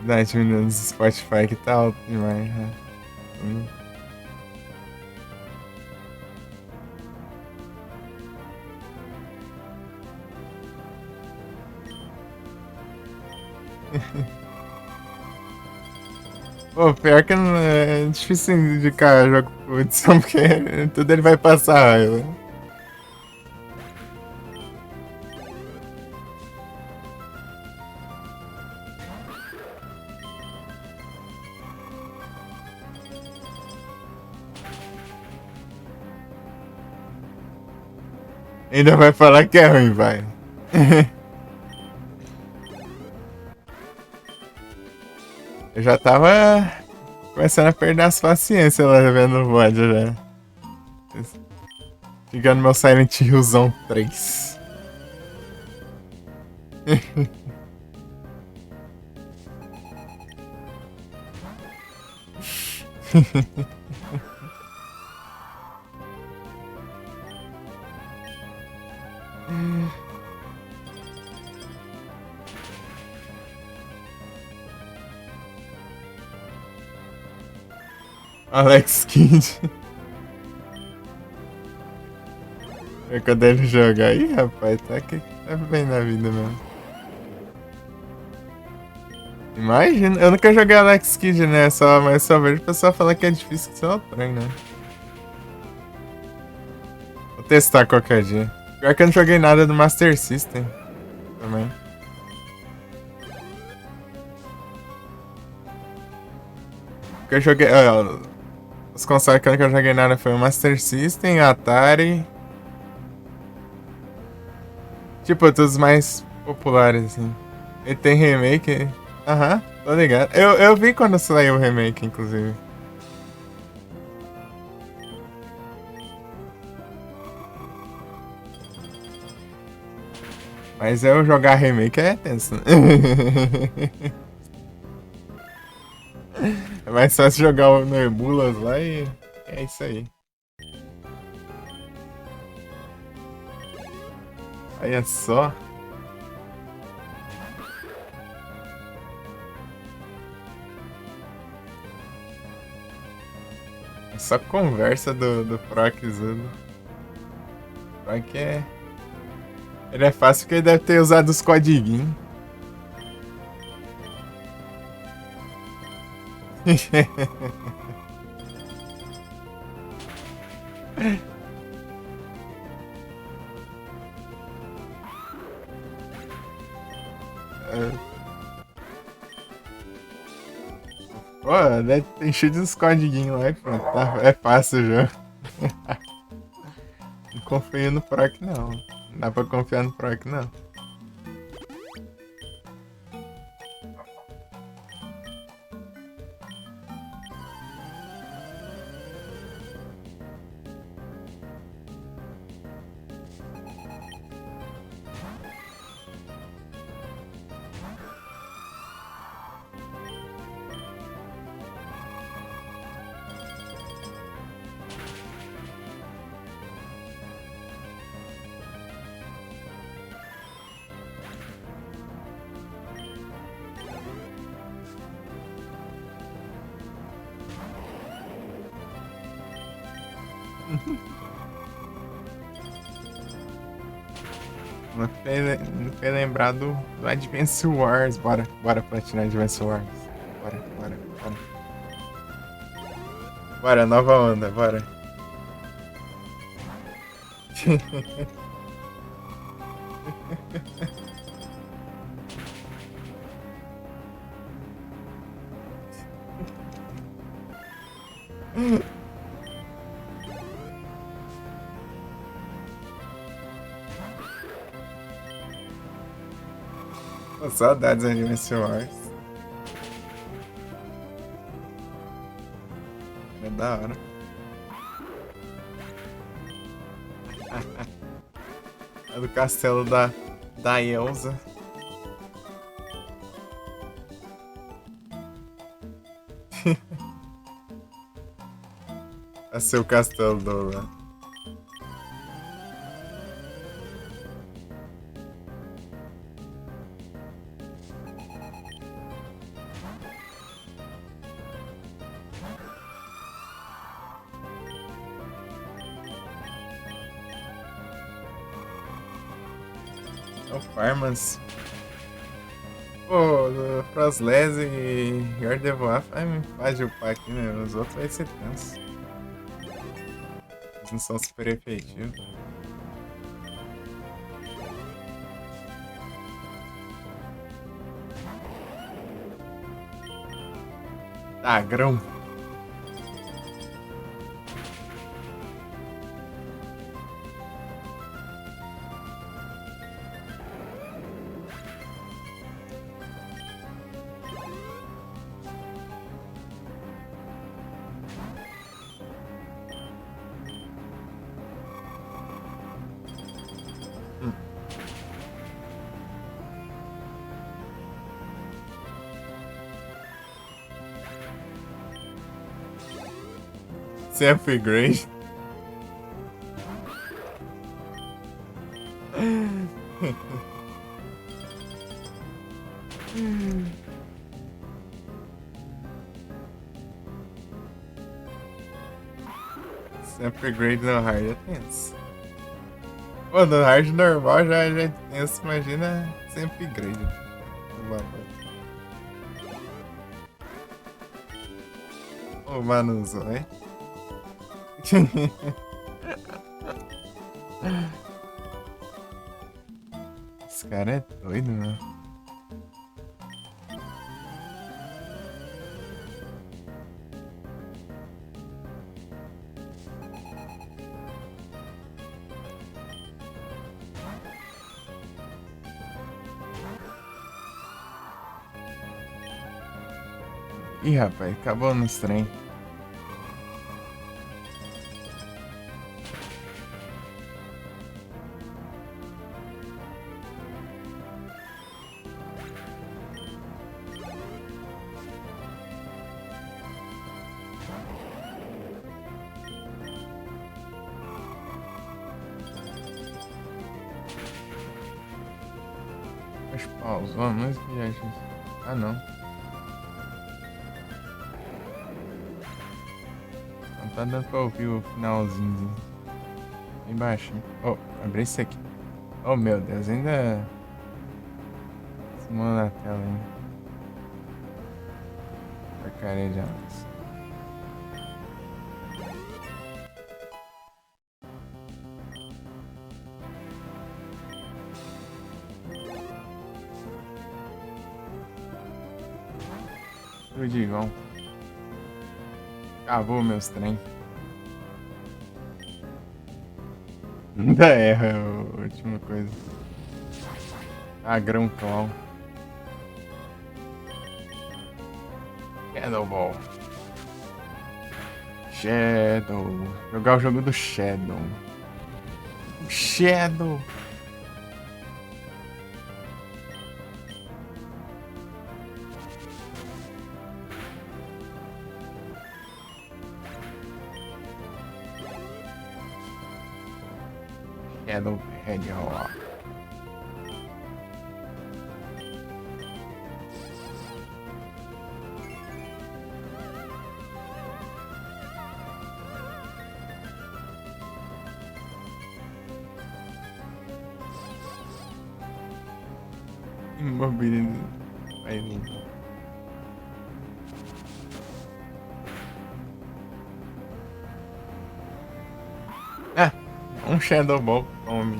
Dá diminuindo do Spotify que tá alto demais, né? Pô, pior que é difícil indicar jogo por edição, porque tudo ele vai passar raiva. Ainda vai falar que é ruim, vai. Eu já tava começando a perder as paciências lá vendo o VOD já. Chegando meu Silent Hillzão 3. Alex Kidd. É quando ele joga aí, rapaz, tá bem na vida mesmo. Imagina, eu nunca joguei Alex Kidd, né? Mas só vejo o pessoal falar que é difícil que você trem, né? Vou testar qualquer dia. Pior que eu não joguei nada do Master System também. O que eu joguei. Os consoles que eu nunca joguei nada foi o Master System, Atari. Tipo, todos mais populares, assim. Ele tem remake. Aham, tô ligado. Eu vi quando saiu o remake, inclusive. Mas eu jogar remake é tenso, né? É mais fácil jogar o Nebulas lá e é isso aí. Olha só. É só conversa do Proxudo. Proc é. Ele é fácil porque ele deve ter usado os codiguinhos. Pô, deve ter enchido os codiguinhos lá e pronto. Tá, é fácil já. Não confio no Proc, não. Não dá pra confiar no Proc, não. Não fez lembrar do Advance Wars. Bora platinar Advance Wars. Bora. Bora, nova onda, bora. Pô, saudades de Advance Wars. É da hora. É do castelo da Elsa. É seu castelo do lá. É o Farmans. Pô, do Frostless e Gardevoir faz de upar aqui, né? Os outros vai ser tenso. Eles não são super efetivos. Ah, grão. Sem upgrade. Sem upgrade no hard é tenso. Pô, no hard normal já é tenso, imagina sem upgrade. Ô, Manuzão, Esse cara é doido, mano. Ih, rapaz, acabou nos trem. Acho que pausou, mas que já disse. Ah, não. Não tá dando pra ouvir o finalzinho. Bem baixinho. Oh, abri isso aqui. Oh, meu Deus, ainda. Simula na tela ainda. Porcaria de Alex. Tudo de igual. Acabou meus trem. Ainda erra a última coisa. Ah, grão claw. Shadow Ball. Shadow. Jogar o jogo do Shadow. Shadow. Shadow Hedgehog. Imobilizado. Vai vir. Ah, um Shadow Ball. Tome.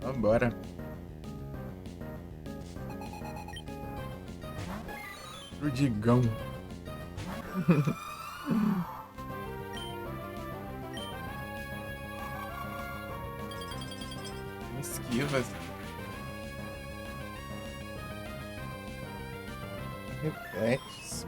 Vambora. Rudigão. Esquivas. Repetes.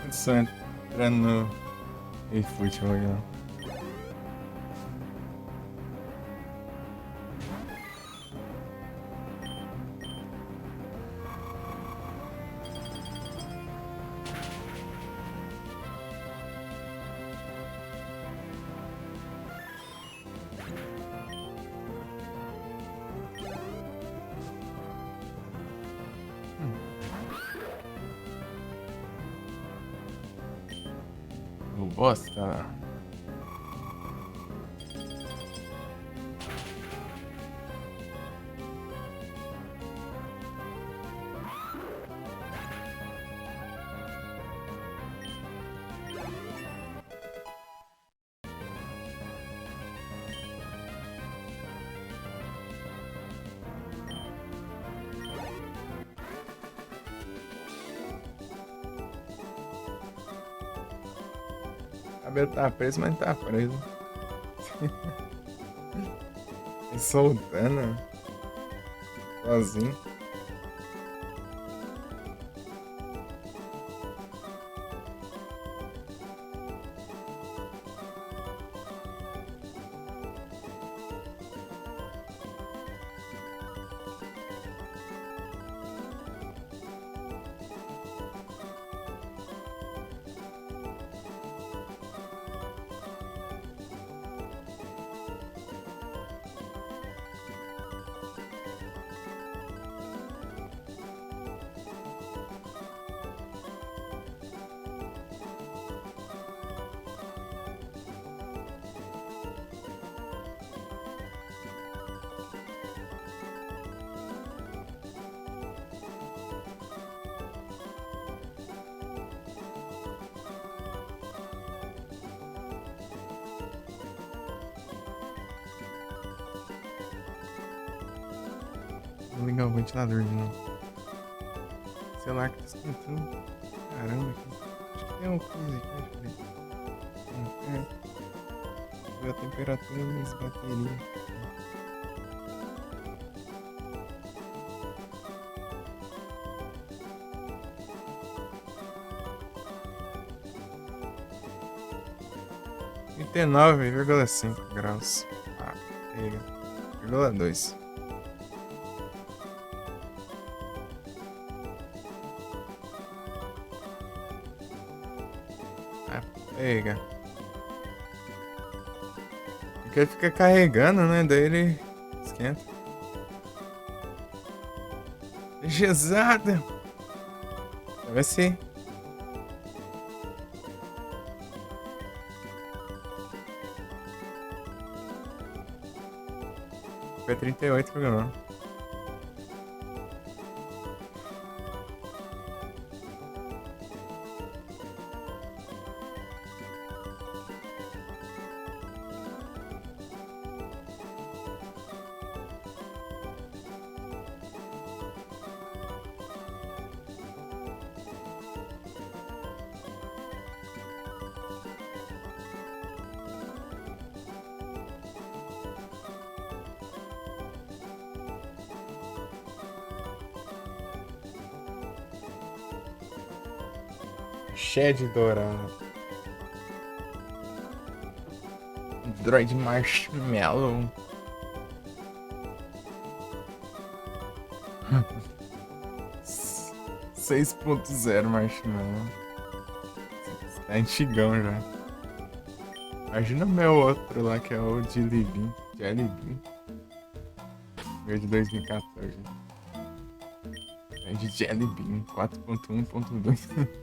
Só entrando no eFootball aí, ó. O bosta. O cabelo tá preso, mas não tá preso. E soltando. Sozinho. Vou ligar o ventilador de novo. O celular que tá esquentando. Caramba, aqui. Acho que tem uma coisa aqui, deixa eu ver. Ver a temperatura das baterias. Trinta e 39,5 graus. Ah, pega. 0,2. Ah, pega. Porque ele fica carregando, né? Daí ele esquenta. Gesada! Vai ser. Foi 38,9. Shed dourado. Droid marshmallow. 6.0 marshmallow. Tá antigão já. Imagina o meu outro lá que é o Jelly Bean. Jelly Bean. Meu de 2014. É de Jelly Bean 4.1.2.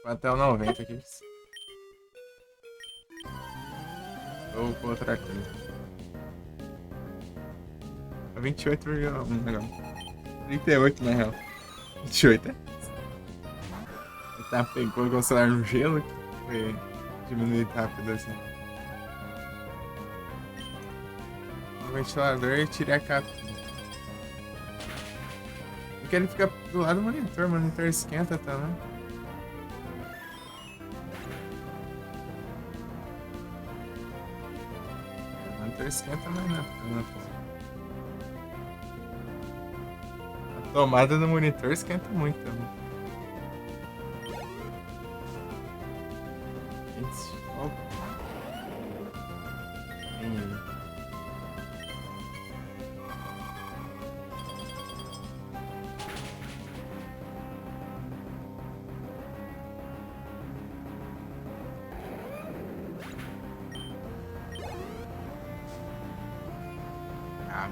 Até o 90 aqui. Vou colocar aqui. 28,1 legal. 38 na real. 28, é? Tá, pegou o celular no gelo. Foi diminuído rápido assim. O ventilador e tirei a capinha. Porque ele fica do lado do monitor. O monitor esquenta também. O monitor esquenta mais não. A tomada do monitor esquenta muito também. Gente, ó. Tem ele. Ah,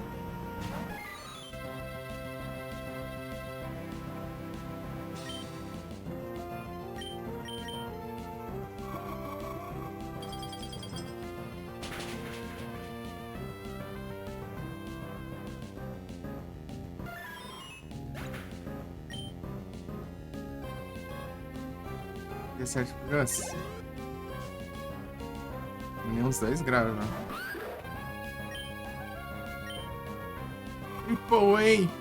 dezessete por nem uns 2 graus, né? Triple A!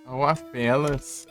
Ou apelas.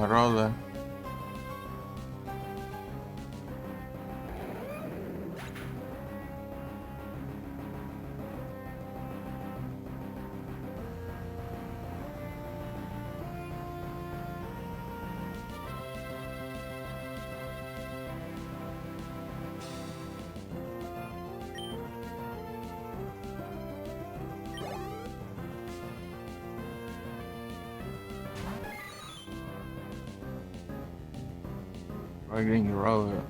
Rola. Fucking roller.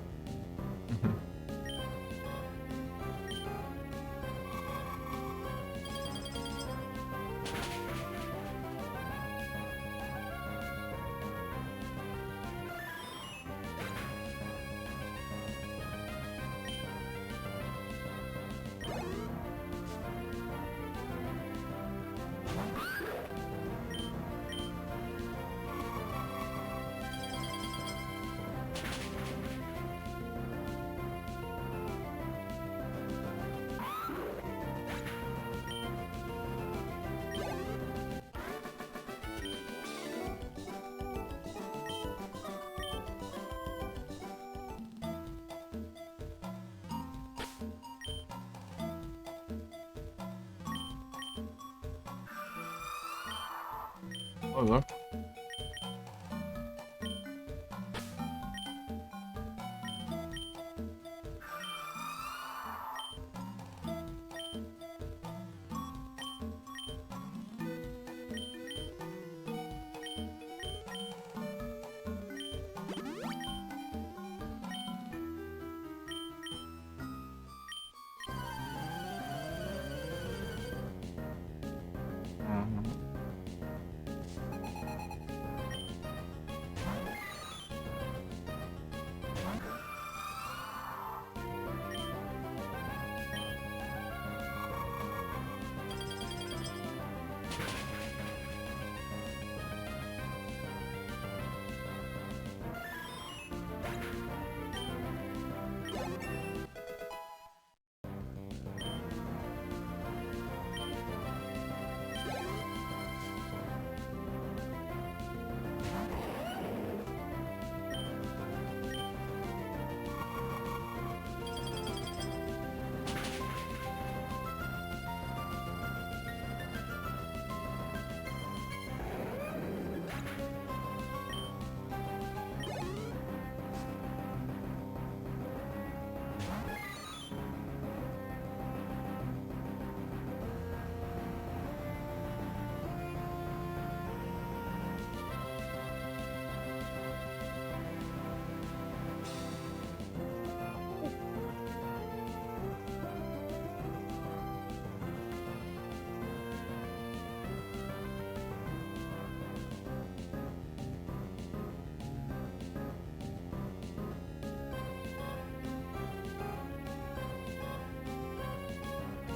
Ô, louco. Uhum.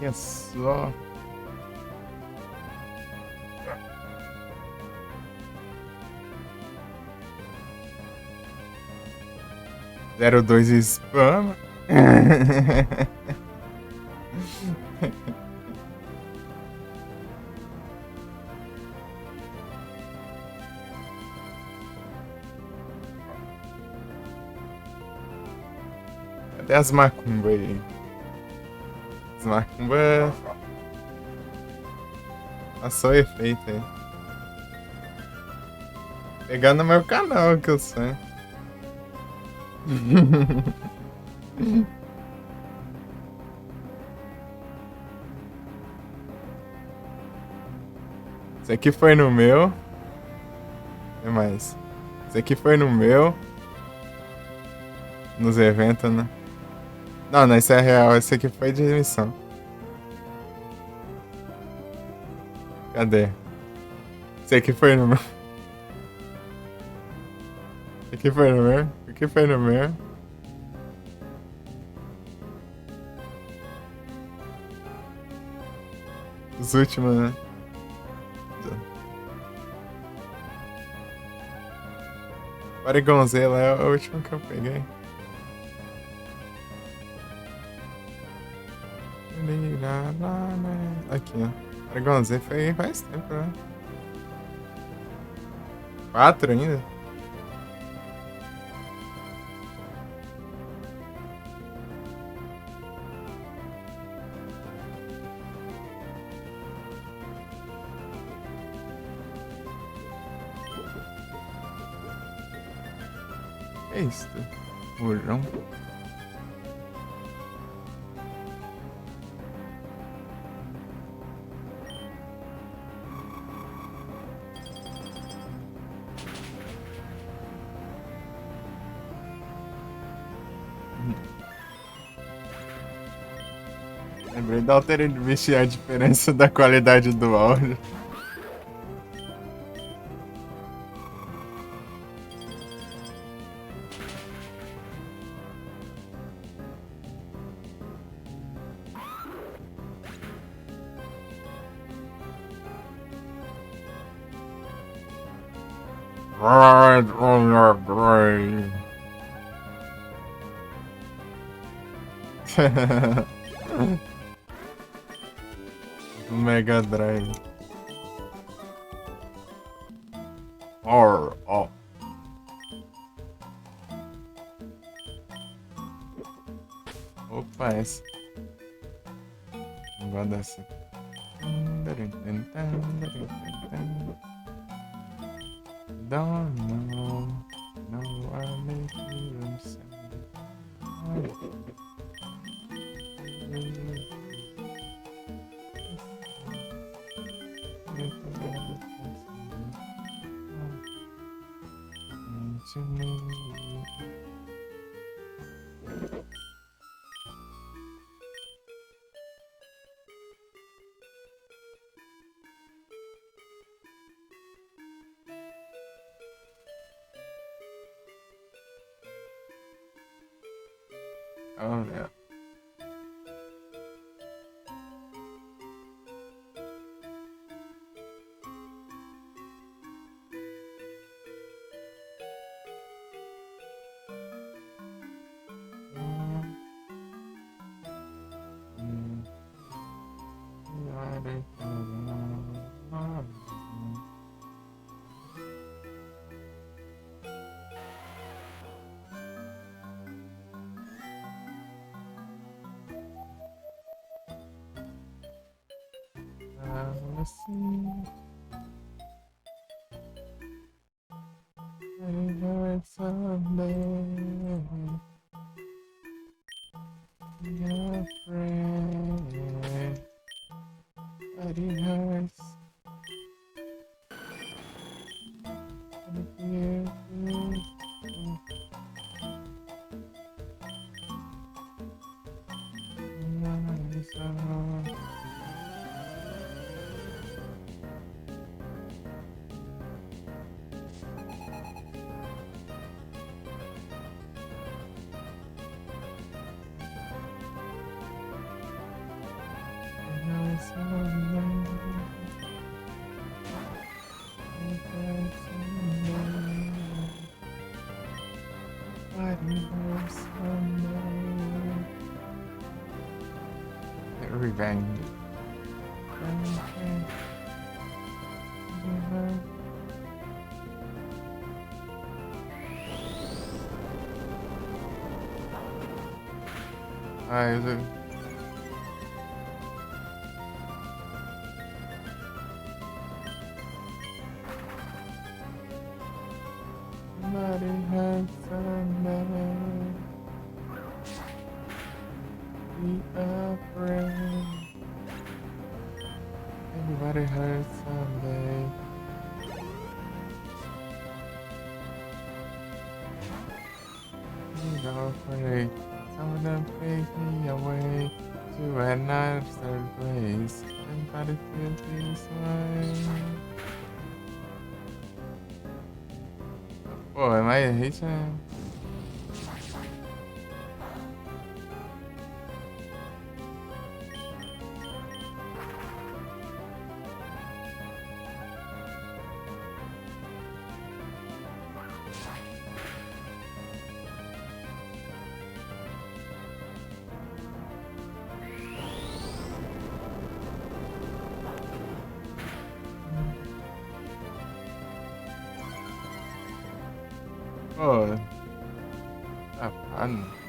Olha só. 02 spam. Cadê as macumbas aí? As macumbas. Passou efeito aí. Pegando meu canal que eu sei. Esse aqui foi no meu. O que mais? Esse aqui foi no meu. Nos eventos, né? Não, não, esse é real. Esse aqui foi de emissão. Cadê? Esse aqui foi no meu. Esse aqui foi no meu. Esse aqui foi no meu. Os últimos, né? Paragonzela é o último que eu peguei. Aqui, ó. Paragonzela foi faz tempo, né? 4 ainda? Que é isso? Burrão. Lembrei da Alter vestir a diferença da qualidade do áudio. Right on your brain. Do Mega Drive. Ó. Opa, essa. Não gosto dessa. Don't know. No, I make you Oh, yeah. bang. Ai, Somebody hurt somebody. Be afraid. Everybody hurts someday. Be afraid. Some of them take me away to another place. Everybody feels this way. Pô, mas hate é. Pô, safado.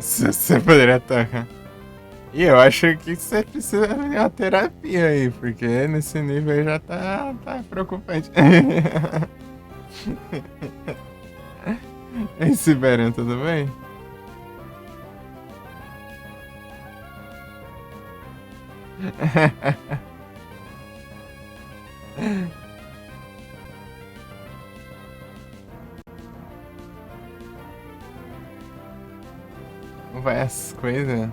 Você poderia tocar. E eu acho que você precisa de uma terapia aí, porque nesse nível aí já tá preocupante. Ei, Siberian, tudo bem? Vai as coisas.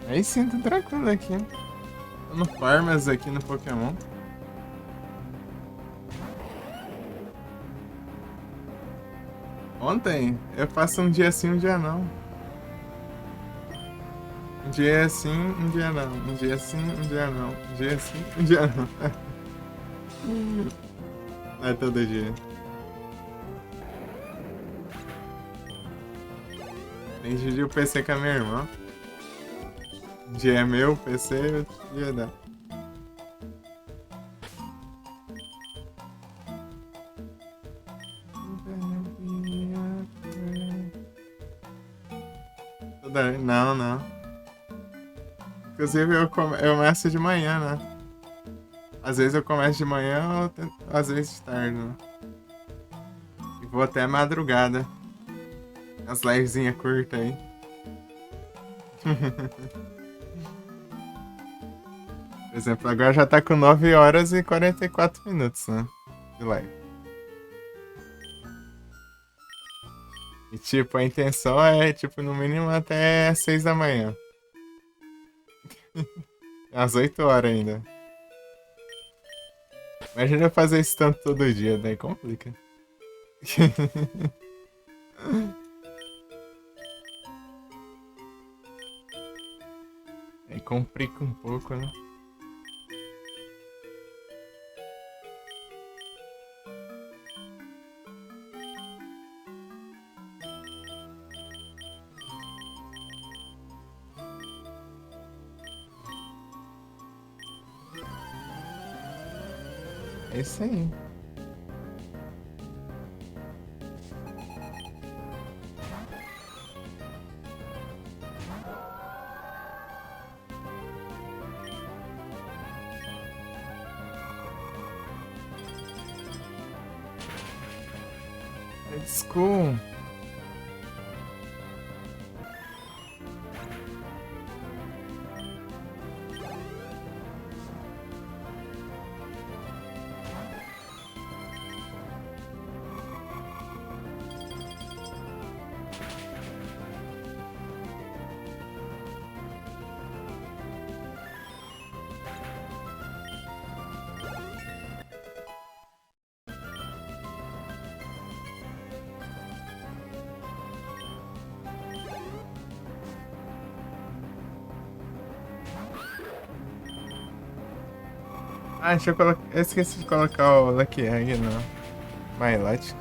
Aí sim, tô tranquilo aqui. Tô no Farmas aqui no Pokémon. Ontem eu faço um dia sim, um dia não. Um dia sim, um dia não. Um dia sim, um dia não. Um dia sim, um dia não. Não é todo dia. Tem que dividir o PC com a minha irmã. Um dia é meu PC, outro dia dá. Não, não. Inclusive, eu começo de manhã, né? Às vezes eu começo de manhã, às vezes de tarde, né? E vou até madrugada. As livezinhas curtas aí. Por exemplo, agora já tá com 9 horas e 44 minutos, né? De live. E tipo, a intenção é, tipo, no mínimo até 6 da manhã. Às 8 horas ainda. Imagina eu fazer isso tanto todo dia, daí complica. Aí complica um pouco, né? É isso aí. Let's go. Ah, deixa eu colocar. Eu esqueci de colocar o Lucky Egg no My Light.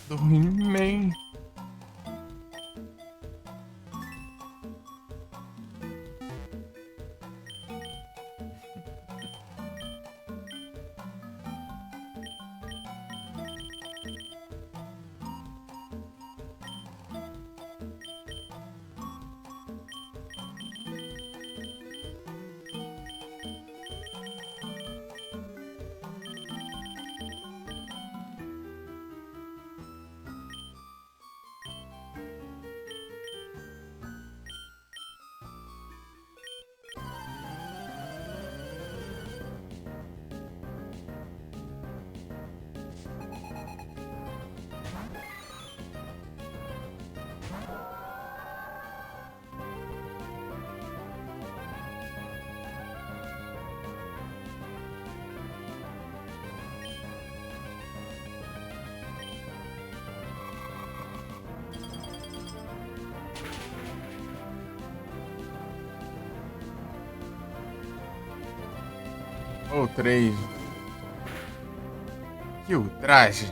Dormir. Ou 3. Que ultraje.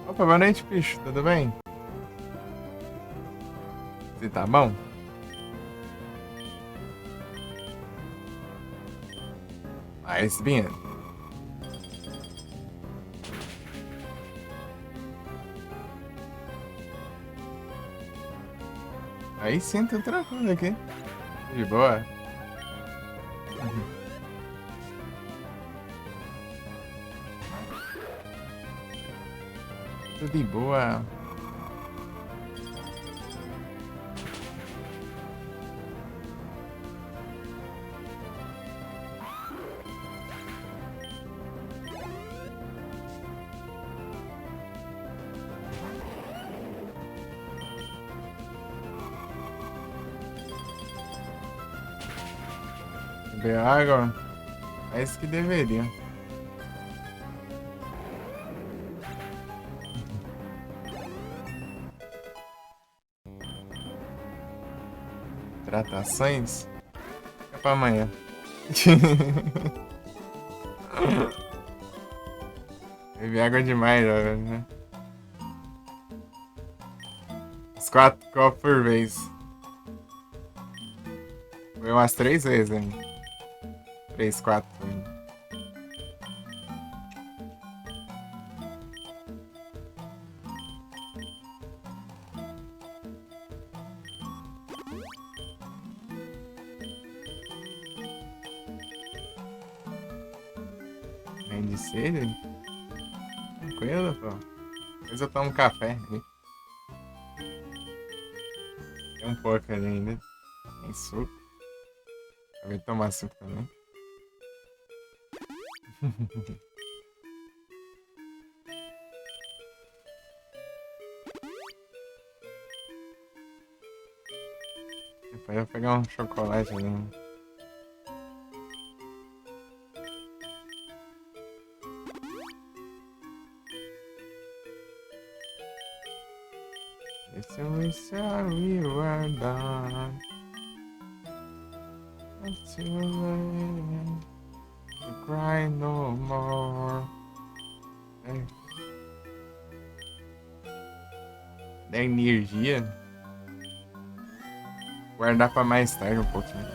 Opa, boa noite, bicho. Tudo bem? Você tá bom? Mas bem. Aí sim, tô tranquilo aqui. De boa. Tudo de boa. Beber água? É isso que deveria. Hidratações? É pra amanhã. Bebi água demais, né? Uns 4 copos por vez. Foi umas 3 vezes, hein? 3, 4. Nem de sede? Tranquilo, pô. Depois eu tomo café. Tem um pouco ali ainda. Tem suco. Acabei de tomar suco também. Depois eu vou pegar um chocolate ali. It's always sorry we're done. It's too late to cry no more. É. Da energia. Guardar pra mais tarde um pouquinho.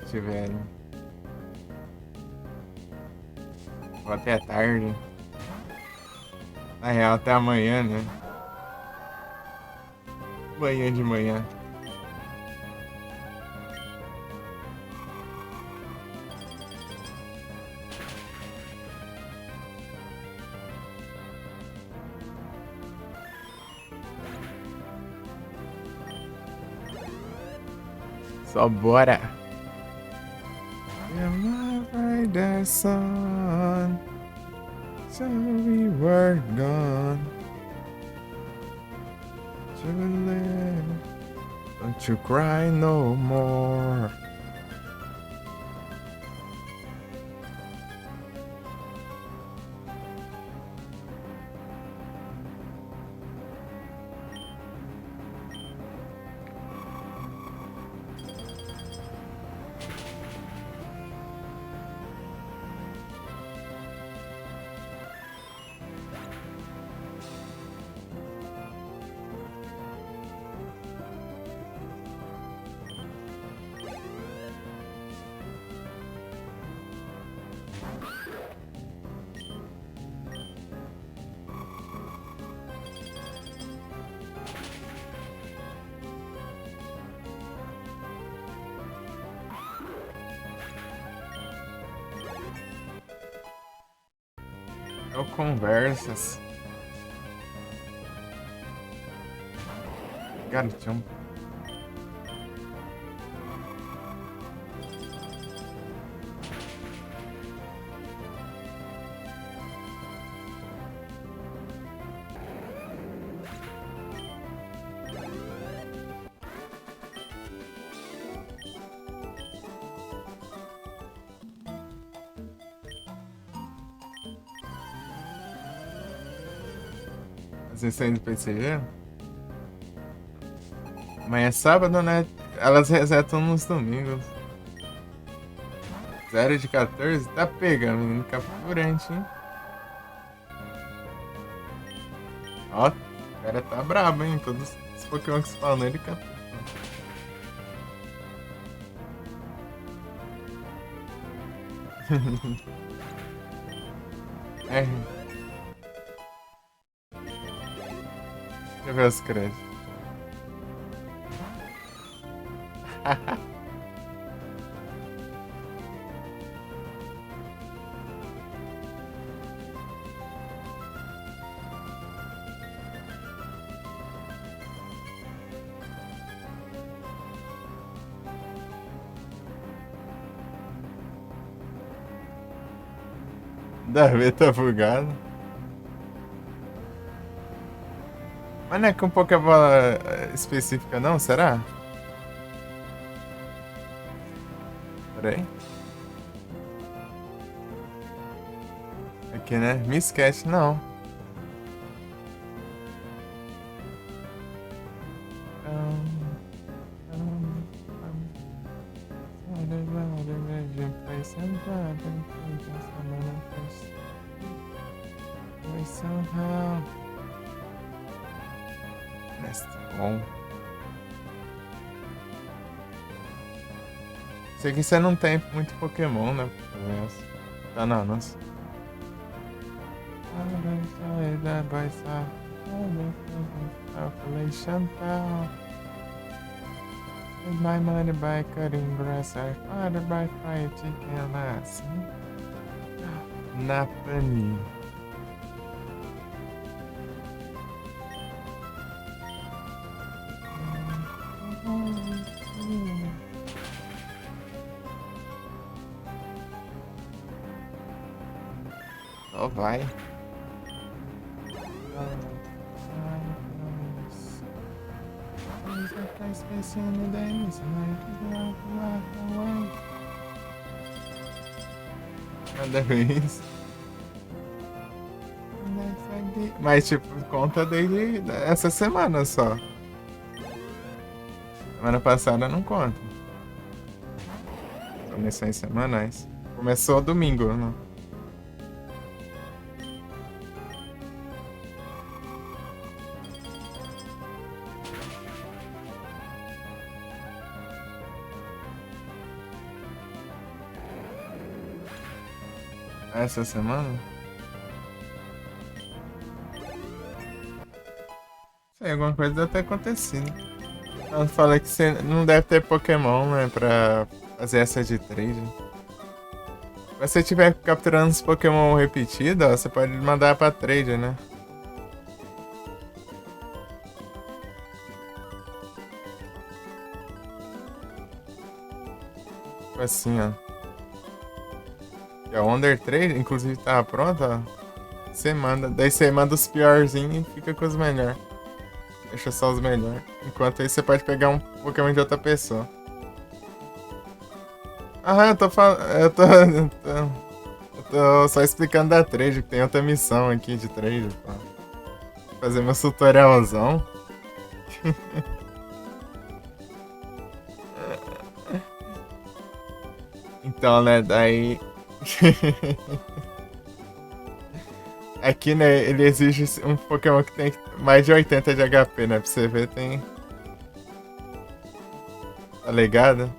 Se tiver. Ou até tarde. Na real, até amanhã, né? Manhã de manhã. Só bora. Remember the sun. So we were gone. Too late. Don't you cry no more. É o conversas. Garotão. Vocês estão indo pra PCG? Amanhã é sábado, né? Elas resetam nos domingos. 0 de 14? Tá pegando, menino capturante, hein? Ó, o cara tá brabo, hein? Todos os Pokémon que spawnam ele captura. É. Deixa eu ver os créditos. Nada a ver, tá bugado. Mas não é com Pokébola específica não, será? Pera aí. Aqui, né? Miss Cat, não. Bom. Sei que você não tem muito Pokémon, né? Tá, não, nossa. My money by cutting grass, I father by fire chicken ass. Napani. Oh, vai. Nada vez. Mas, tipo, conta desde essa semana só. Semana passada não conta. São missões semanais. Começou domingo, não? Essa semana? Sei, alguma coisa deve ter acontecido. Ela fala que você não deve ter Pokémon, né, pra fazer essa de trade. Se você estiver capturando os Pokémon repetidos, ó, você pode mandar pra trade, né? Tipo assim, ó. E a Wonder Trade, inclusive, tá pronta, ó. Você manda. Daí você manda os piorzinhos e fica com os melhores. Deixa só os melhores. Enquanto aí você pode pegar um Pokémon de outra pessoa. Ah, eu tô falando. Eu tô só explicando da trade, que tem outra missão aqui de trade, pô. Fazer meu tutorialzão. Então, né, daí. Aqui, né, ele exige um Pokémon que tem mais de 80 de HP, né? Pra você ver, tem. Tá ligado?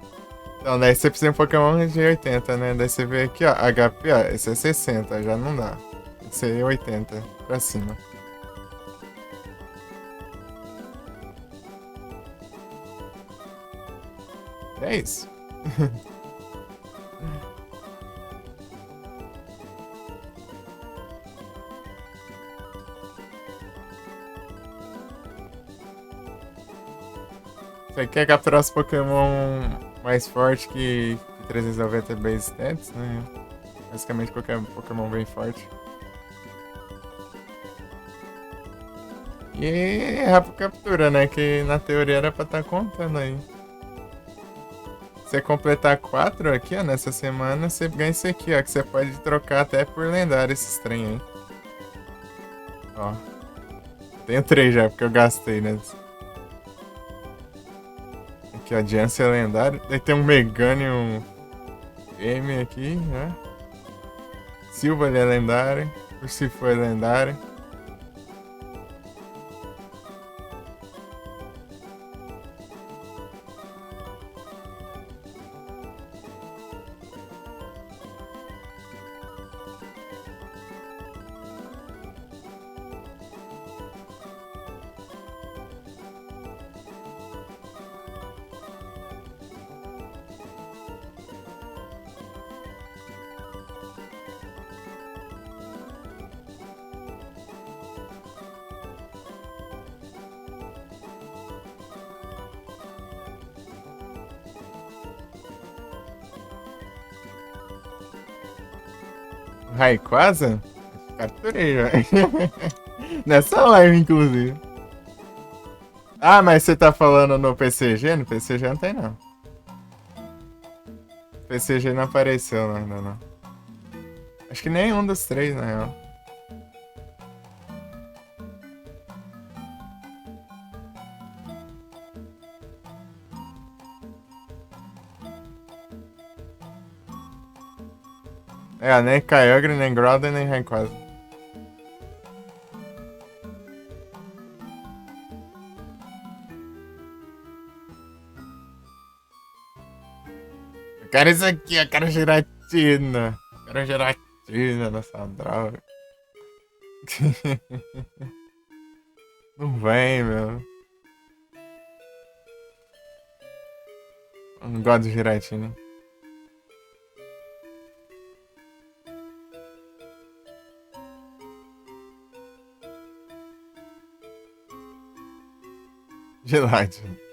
Então, daí você precisa de um Pokémon de 80, né? Daí você vê aqui, ó, HP, ó, esse é 60, já não dá. Tem que ser 80 pra cima. É isso. Você quer capturar os Pokémon mais fortes que 390 base stats, né? Basicamente qualquer Pokémon bem forte. E errar pra captura, né? Que na teoria era pra estar contando aí. Se você completar 4 aqui, ó, nessa semana, você ganha isso aqui, ó. Que você pode trocar até por lendário esses trem aí. Ó. Tenho 3 já, porque eu gastei, né? Aqui, ó, Jancy é lendário. Daí tem um Meganium M aqui, né? Silva ele é lendário. Urshifu é lendário. Rayquaza? Capturei já. Nessa live, inclusive. Ah, mas você tá falando no PCG? No PCG não tem, não. PCG não apareceu ainda, não. Acho que nenhum dos três, na real. É, nem Kyogre, nem Groudon, nem Rayquaza. Eu quero isso aqui, eu quero giratina. Eu quero giratina nessa droga. Não vem, meu. Eu não gosto de giratina. Gelatina.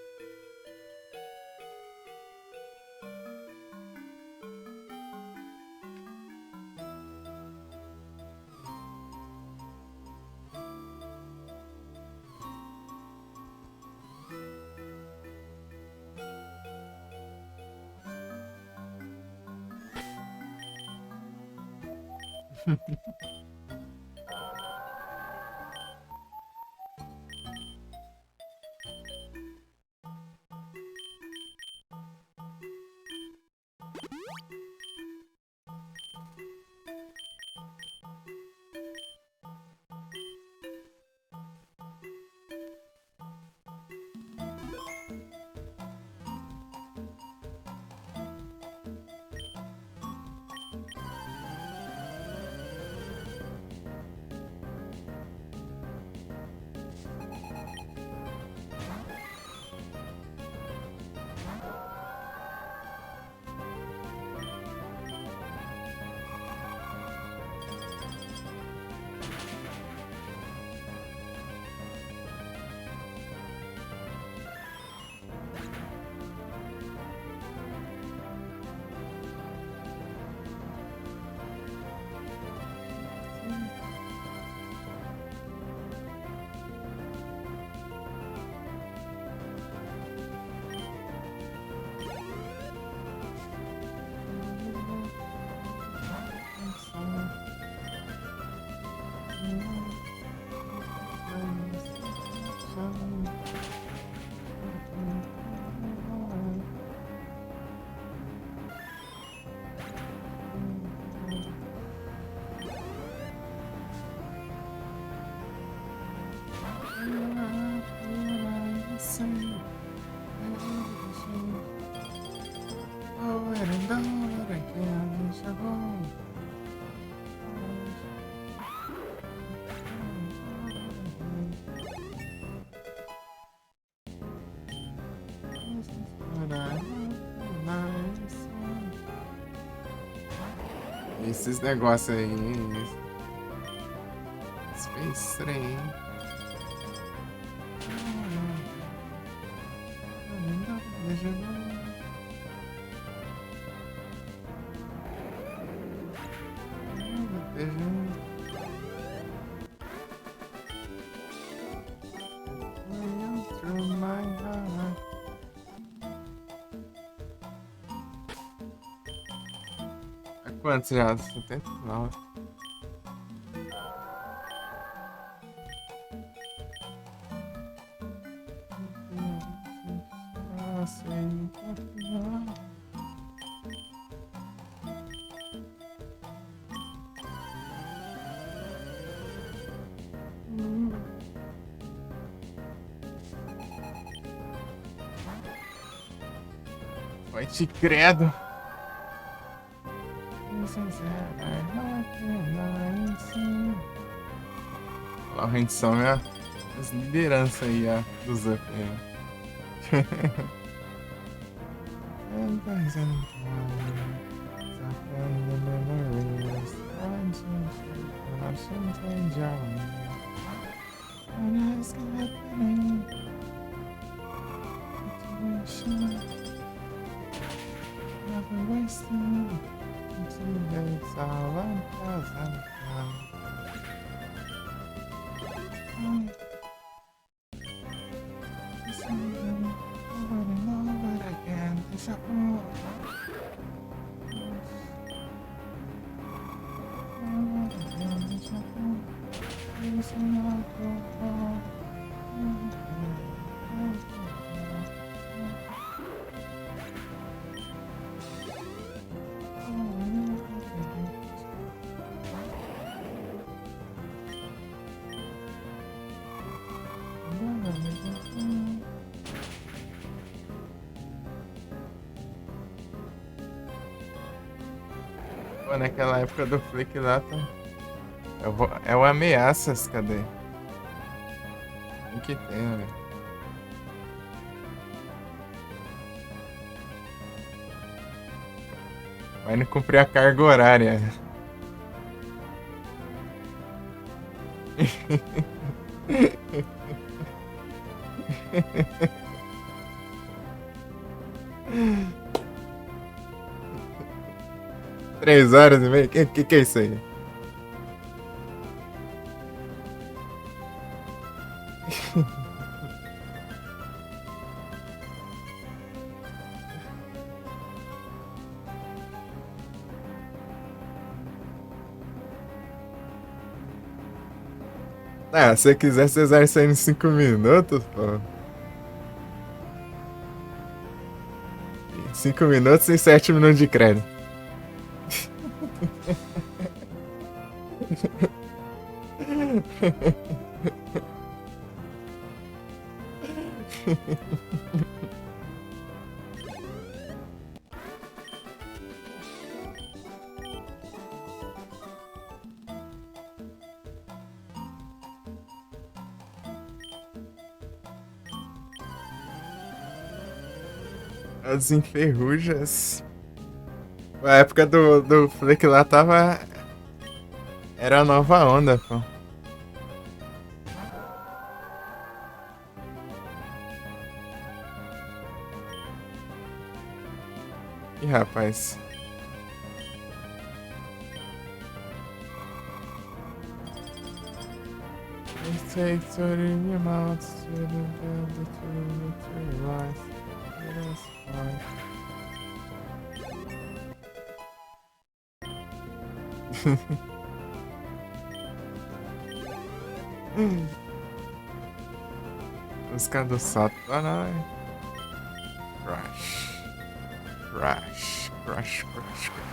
Esses negócios aí. Space Train. Quantos já? 79. Vai te credo. A rendição é as lideranças aí, do Zup. Pô, naquela época do Flick lá, tá... É o Ameaças, cadê? Tem que ter, velho. Vai não cumprir a carga horária. 3 horas e meia? Que é isso aí? Ah, se você quiser, você exerce aí em 5 minutos, pô. 5 minutos e 7 minutos de crédito. As enferrujas. A época do Flick lá tava. Era a nova onda, pô. Ih, rapaz. It takes 30 months to build the true life. It is fine. Música do Satanás. Crash. Crash. Crash, crash, crash.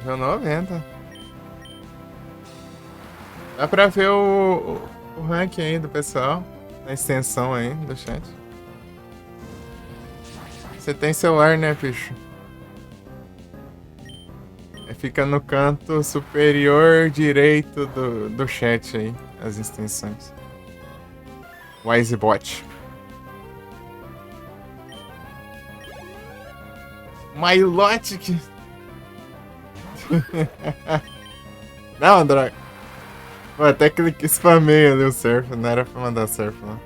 Nível 90. Dá pra ver o ranking aí do pessoal. Na extensão aí do chat. Você tem celular, né, bicho? Fica no canto superior direito do chat aí, as extensões. Wisebot. Milotic. Não, droga. Pô, até cliquei, spamei ali o surf. Não era pra mandar surf, não.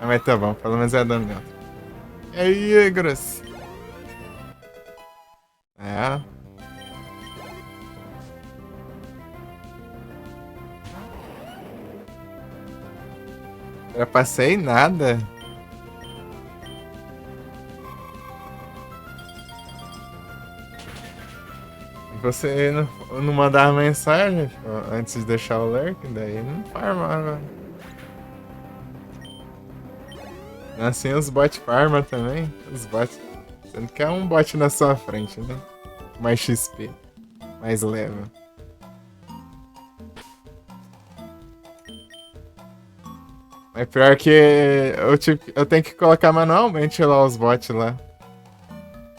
Mas tá bom, pelo menos é dano neutro. E aí, grosso? É. Eu passei nada. Você não mandava mensagem antes de deixar o lurk, daí não farmava. Assim os bots farmam também. Os bots. Sendo que é um bot na sua frente, né? Mais XP. Mais level. Mas pior que eu tenho que colocar manualmente lá os bots lá.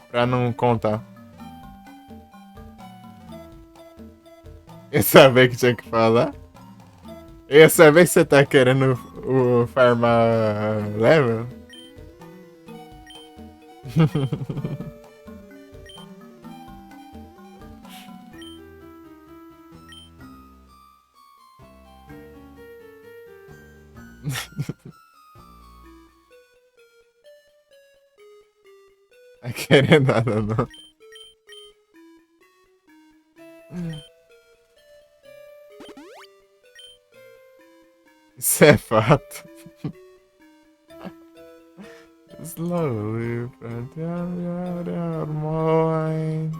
Pra não contar. Eu sabia que tinha que falar. Eu sabia que você tá querendo o farmar level. Vai querer nada, não. Isso é fato. Slowly from your mind.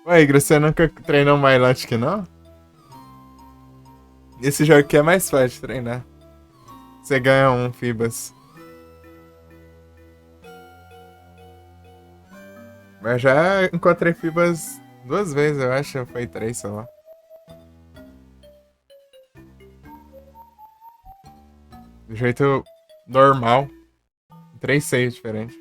Ué, Igor, você nunca treinou Milotic, não? Esse jogo aqui é mais fácil de treinar. Você ganha um Fibas. Mas já encontrei Fibas 2 vezes, eu acho. Foi 3, sei lá. Do jeito normal. 3 saves diferentes.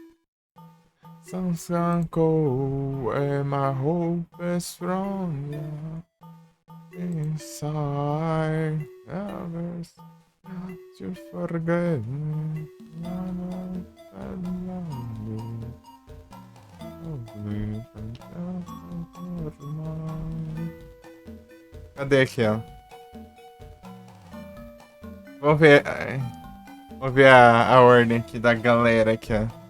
Sunshine cold and my hope is strong, yeah. Inside, never stop to forget me. Cadê aqui, ó? Vamos ver, vamos ver a ordem aqui da galera aqui, ó.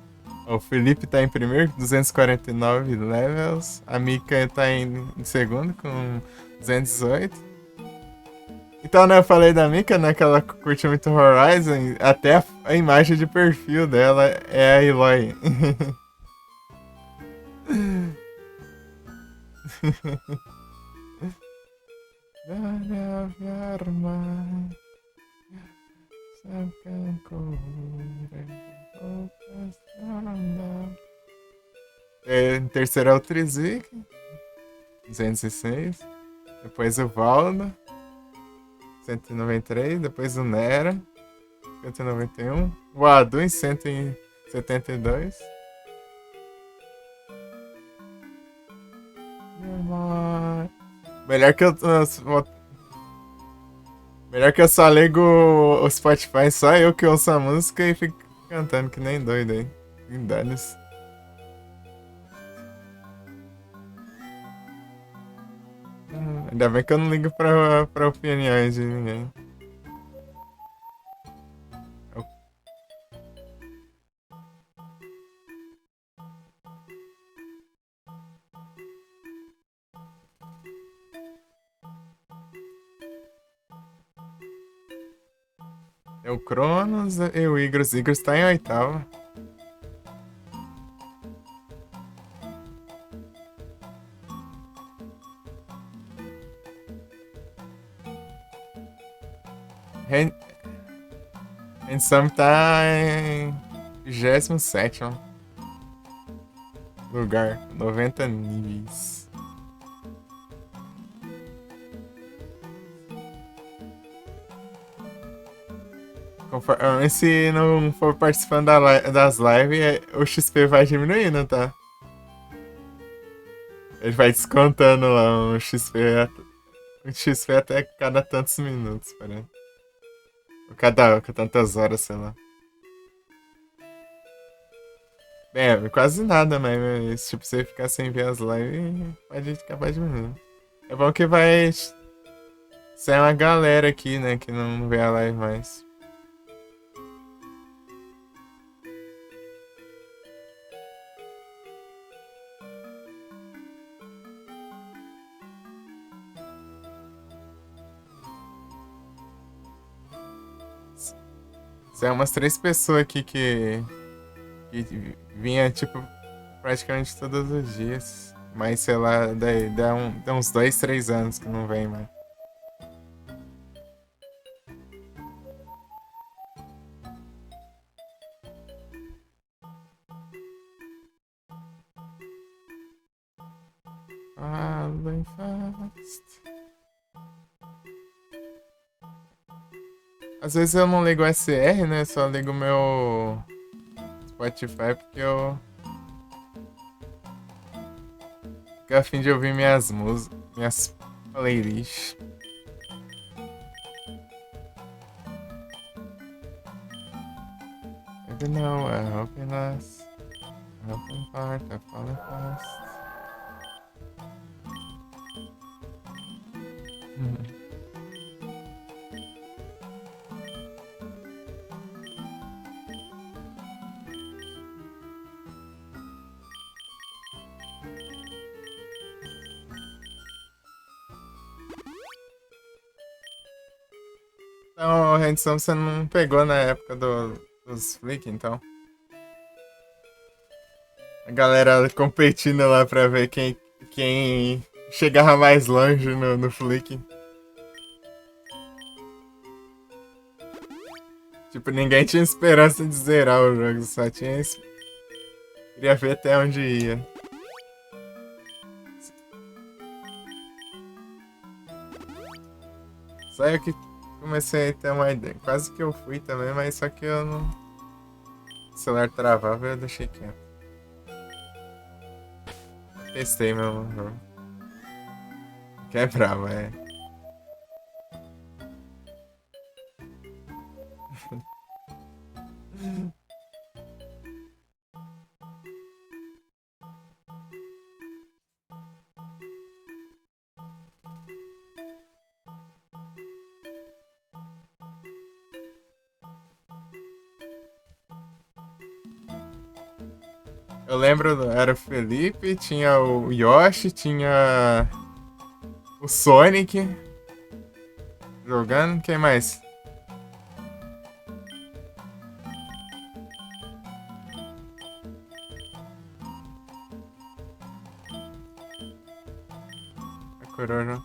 O Felipe tá em primeiro com 249 levels. A Mika tá em segundo com 218. Então, né, eu falei da Mika, né, que ela curte muito Horizon. Até a imagem de perfil dela é a Eloy. Em terceiro é o Trizik, 206. Depois o Valdo, 193. Depois o Nera, 191. O Adu em 172. Melhor que eu. Melhor que eu só ligo o Spotify, só eu que ouço a música e fico cantando que nem doido aí. Em danos. Ainda bem que eu não ligo pra opiniões de ninguém. É o Cronos e o Igros. O Igros tá em oitavo. Handsome tá em 27º lugar, 90 níveis. Se não for participando das lives, o XP vai diminuindo, tá? Ele vai descontando lá o XP até cada tantos minutos, parece. Ou cada tantas horas, sei lá. É, quase nada, mas tipo, você ficar sem ver as lives, pode acabar diminuindo. É bom que vai ser uma galera aqui, né, que não vê a live mais. Tem umas 3 pessoas aqui que vinha, tipo, praticamente todos os dias. Mas, sei lá, dá uns 2, 3 anos que não vem mais. Falling fast. Às vezes eu não ligo o SR, né? Só ligo o meu Spotify porque eu fico a fim de ouvir minhas músicas, minhas playlists. Maybe now I hope it lasts. I hope in part I falling fast. Então, Rendição, você não pegou na época dos Flick, então? A galera competindo lá pra ver quem chegava mais longe no Flick. Tipo, ninguém tinha esperança de zerar o jogo, só tinha. Queria ver até onde ia. Só eu que comecei a ter uma ideia. Quase que eu fui também, mas só que eu não. O celular travava e eu deixei quieto. Testei meu jogo. Quebrava, é. Eu lembro, era o Felipe, tinha o Yoshi, tinha o Sonic jogando. Quem mais? A Corona.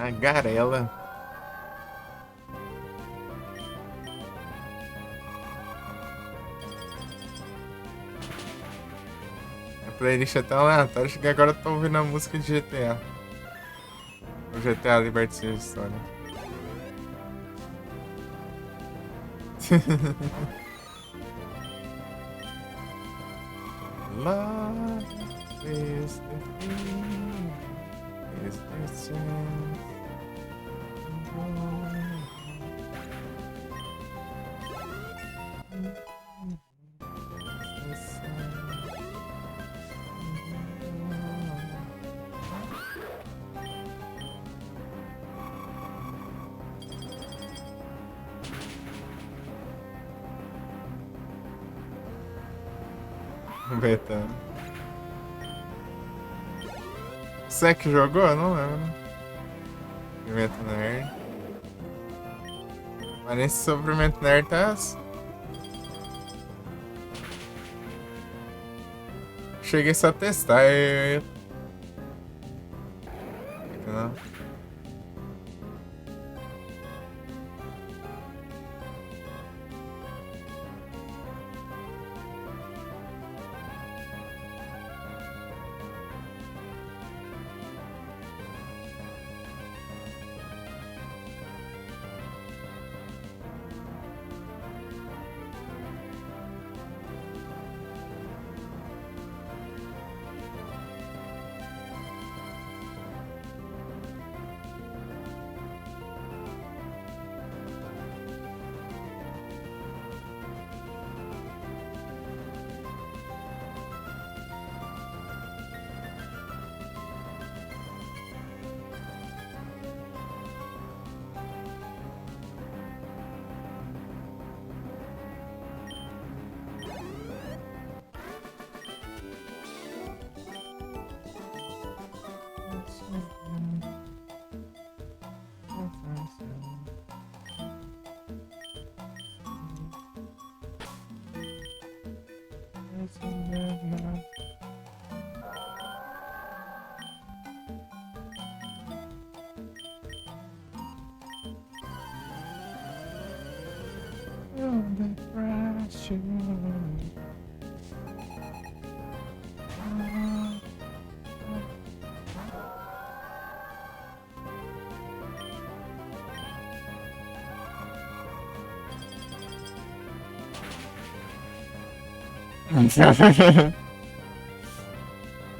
A Garela. A playlist é tão aleatória que agora eu tô ouvindo a música de GTA. O GTA Liberty City Story. Love is the thing, is the chance. Beta. Você que jogou? Eu não lembro. Pimenta Nerd. Mas nesse Suprimento Nerd tá. Cheguei só a testar e. Não.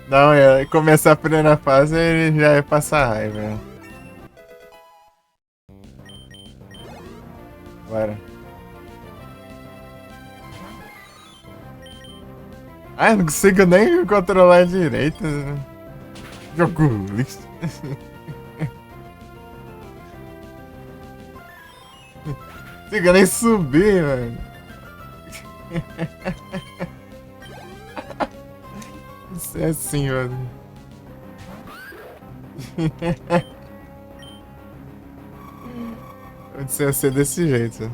Não, começar a primeira fase ele já ia passar raiva. Bora. Ah, não consigo nem controlar direito. Jogo lixo. Não consigo nem subir, mano. Isso é assim, mano. Pode ser desse jeito.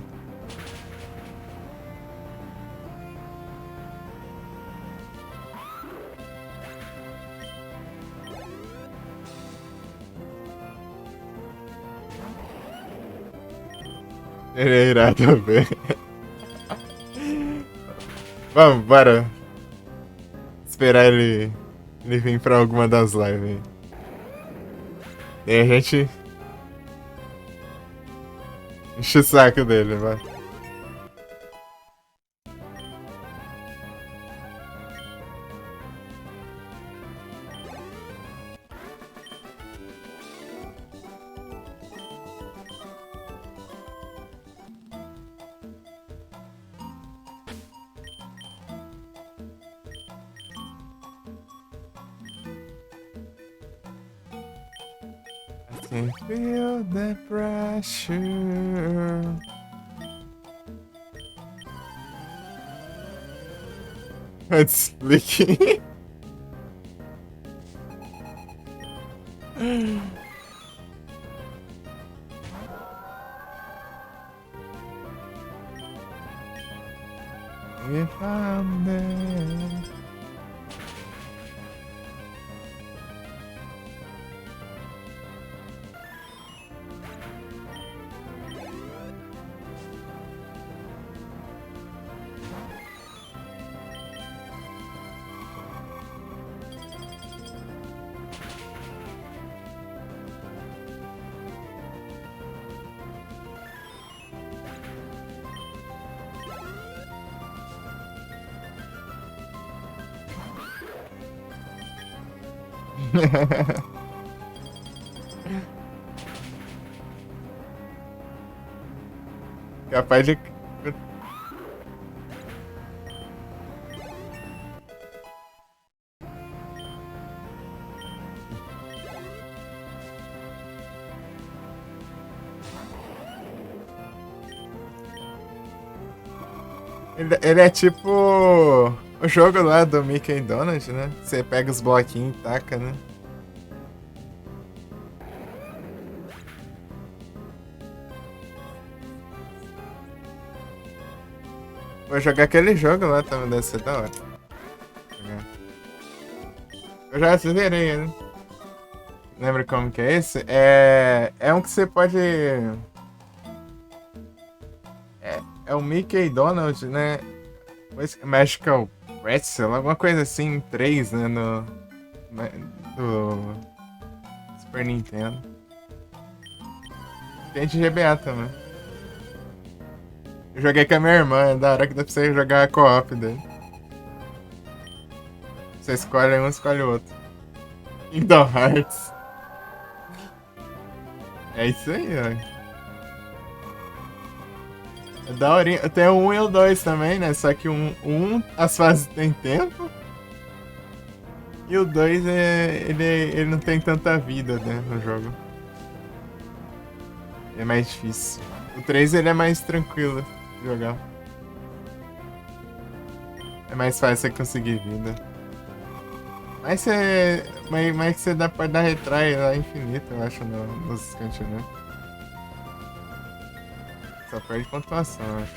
Ele é irado, velho. Vamos, bora. Esperar ele vir pra alguma das lives aí. E a gente enche o saco dele, vai. I can feel the pressure. It's leaking. If I'm there. Capaz de. Ele é tipo o jogo lá do Mickey e Donald, né? Você pega os bloquinhos e taca, né? Vou jogar aquele jogo lá também, deve ser da hora. Eu já zerei ele. Lembra como que é esse? É um que você pode. É o Mickey e Donald, né? Magical Pretzel, alguma coisa assim, 3, né? Do Super Nintendo. Tem de GBA também. Eu joguei com a minha irmã, é da hora que dá pra você jogar co-op dele. Você escolhe um, escolhe o outro. Kingdom Hearts. É isso aí, ó. É daorinha. Tem o 1 e o 2 também, né? Só que as fases tem tempo. E o 2 ele não tem tanta vida, né, no jogo. É mais difícil. O 3 ele é mais tranquilo de jogar. É mais fácil você conseguir vida. Mas que você pode dar retry lá infinito, eu acho, nos cantinhos. Só perde pontuação, eu acho.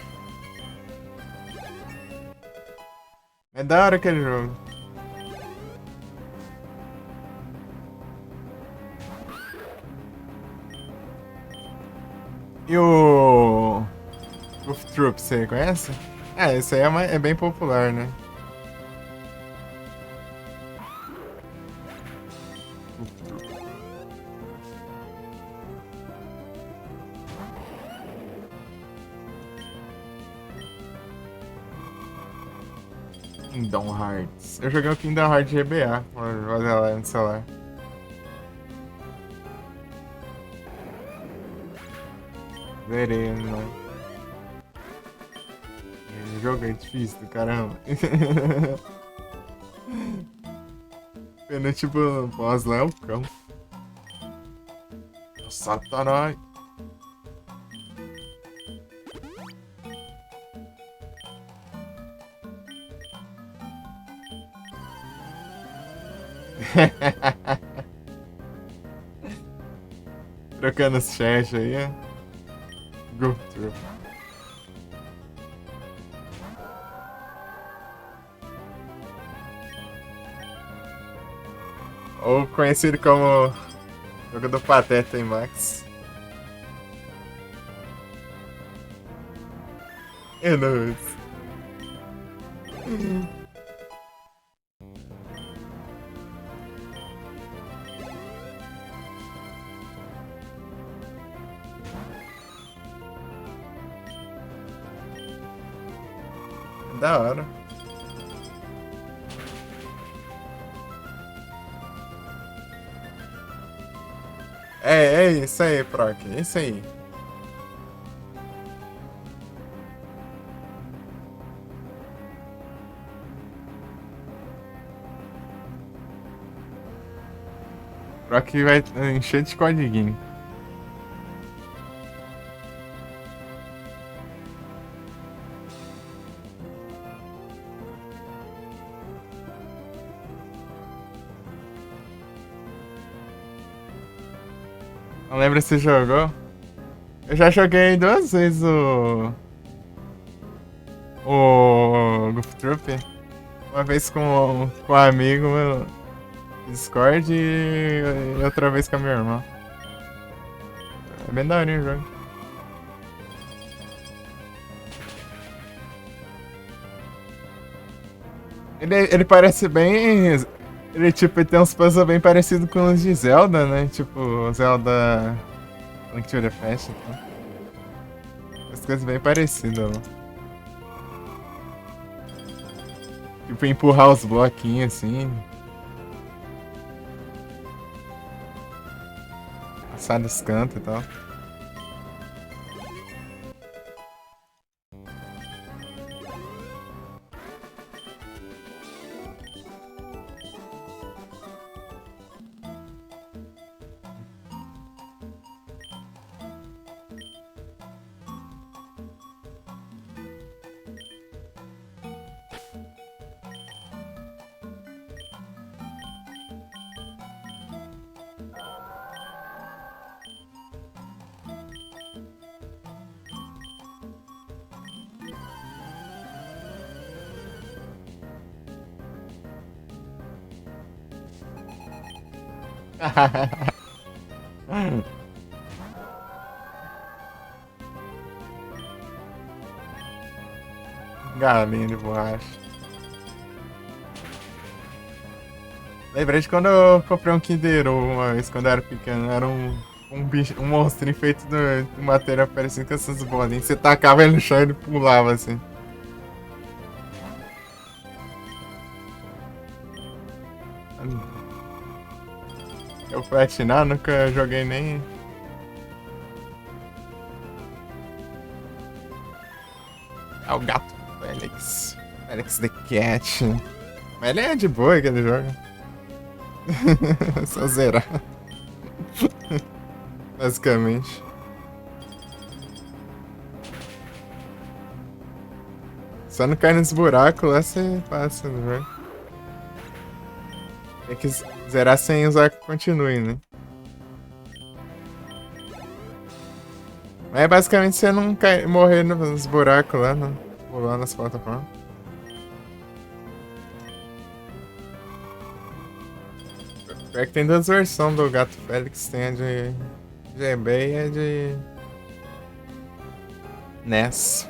É da hora aquele jogo. E o Goof Troop, você conhece? Esse aí é bem popular, né? Kingdom Hearts. Eu joguei o Kingdom Hearts GBA. Olha lá no celular. Verei, né? O jogo é difícil do caramba. Penúltimo boss lá é o cão. O Satanás. Trocando os chat aí, ó. Go through. Ou conhecido como jogo do Pateta em Max. É nóis. Da hora. É isso aí, Proc. É isso aí. Proc vai encher de codiguinho. Não lembro se jogou. Eu já joguei 2 vezes o Goof Troop. Uma vez com um amigo meu no Discord e outra vez com a minha irmã. É bem daorinho o jogo. Ele parece bem. Ele tipo tem uns puzzles bem parecidos com os de Zelda, né? Tipo, Zelda Link to the Past. Então. As coisas bem parecidas, mano. Tipo, empurrar os bloquinhos assim. Passar dos cantos e tal. Galinha de borracha. Lembrei de quando eu comprei um Kinder Ovo uma vez, quando eu era pequeno. Era um bicho, um monstrinho feito de matéria parecida com essas bolinhas. Você tacava ele no chão e ele pulava assim. Eu platinar, nunca joguei nem. É o gato Félix. Félix the Cat. Mas ele é de boa aquele jogo. Só zerar. Basicamente. Só não cai nos buracos lá você passa no jogo. Tem que zerar sem usar continue, né? Mas é basicamente você não morrer nos buracos lá, não. Pular nas plataformas. Pior que tem 2 versões do Gato Félix, tem a de GB e a de NES.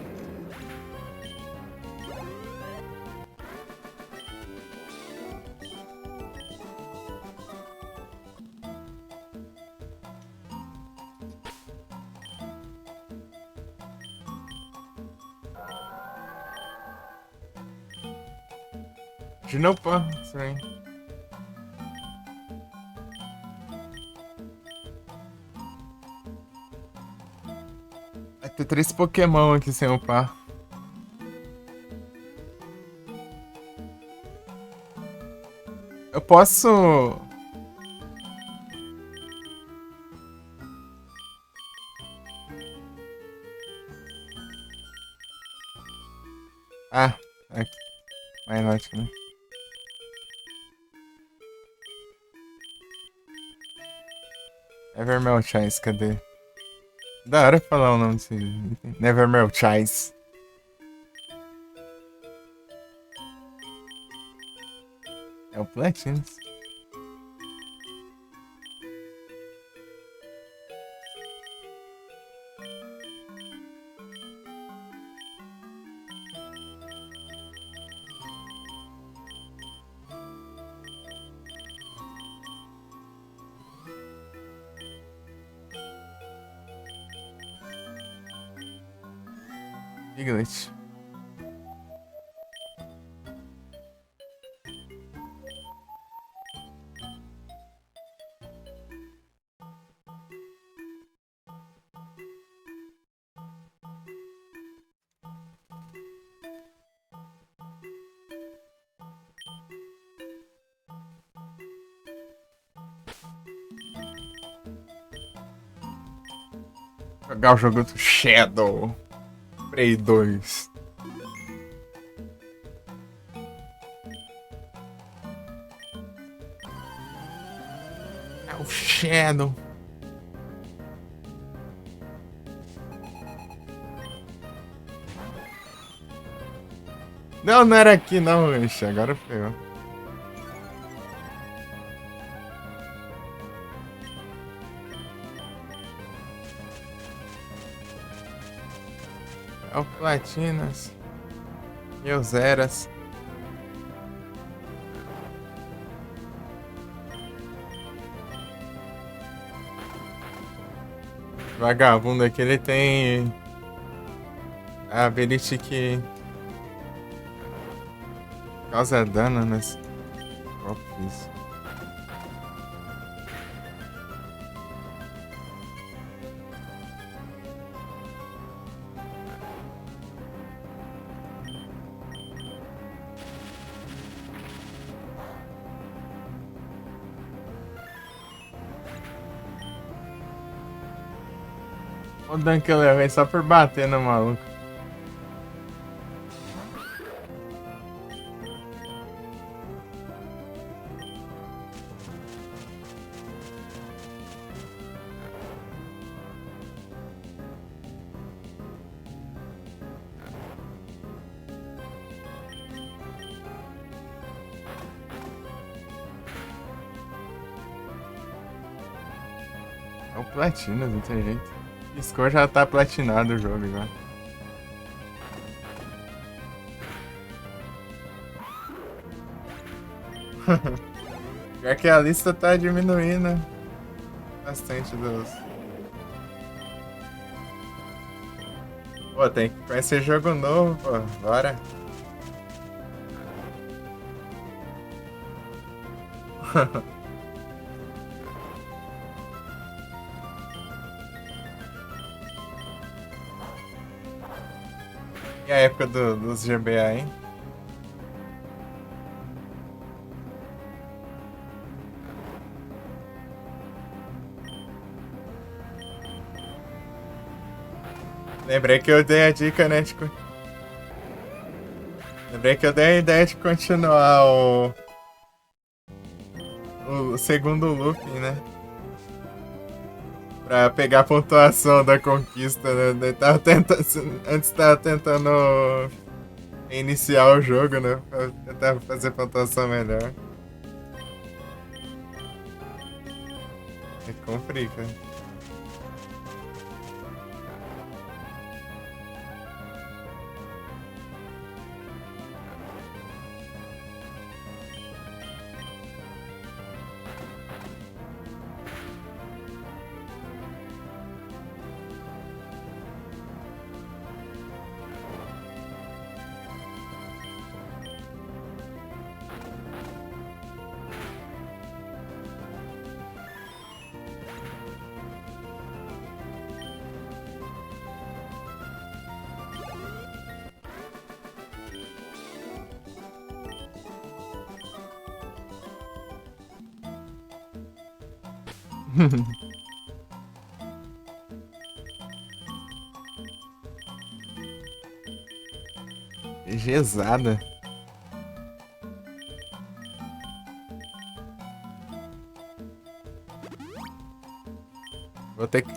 De novo, pô, isso aí. Vai ter 3 Pokémon aqui sem upar. posso... Ah, aqui. Mais lógico, né? Evermel Chais, cadê? Da hora falar o nome desse item. Nevermel Chais. É o Platinos. Piglet. Jogar o jogo do Shadow. Prey 2. É o Shadow. Não, não era aqui não, ixi, agora ferrou. É o Platinas. E o Zeras. Vagabundo aqui, ele tem a ability que causa dano nas golpes. O dano que eu levei só por bater no maluco. É o platina, não tem jeito. Piscou, já tá platinado o jogo já. Pior que a lista tá diminuindo bastante dos... Pô, tem que conhecer jogo novo, pô. Bora. E a época dos GBA, hein? Lembrei que eu dei a dica, né? Lembrei que eu dei a ideia de continuar o segundo looping, né? Pra pegar a pontuação da conquista, né? Antes tava tentando iniciar o jogo, né? Pra tentar fazer pontuação melhor. É complica. Gesada. Vou ter que...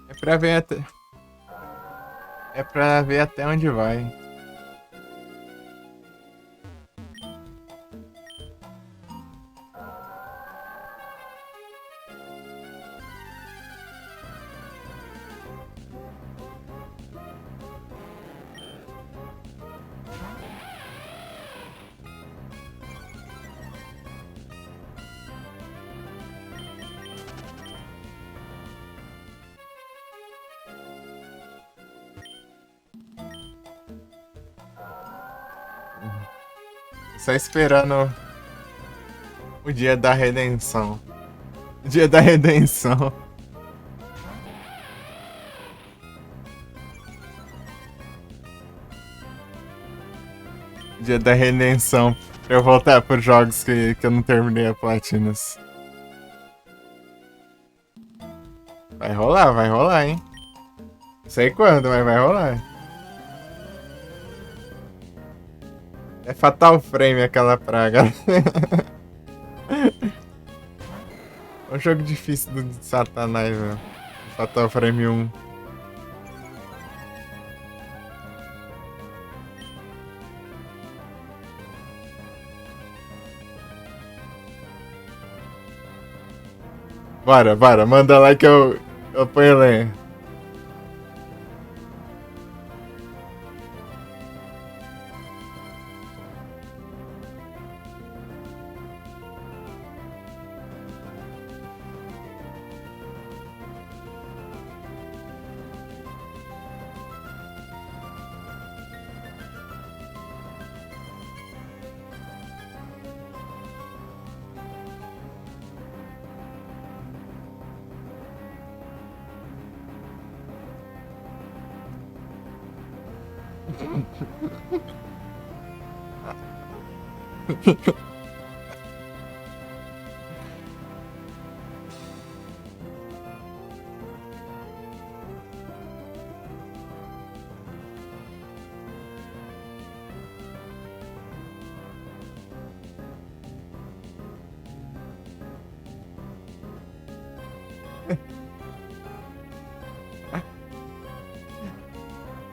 É pra ver até... É pra ver até onde vai. Só esperando o dia da redenção. O dia da redenção. Dia da redenção. Pra eu voltar pros jogos que eu não terminei a platinas. Vai rolar, hein? Não sei quando, mas vai rolar. É Fatal Frame aquela praga. É um jogo difícil do Satanás, velho. Fatal Frame 1. Bora, manda lá que eu ponho lenha.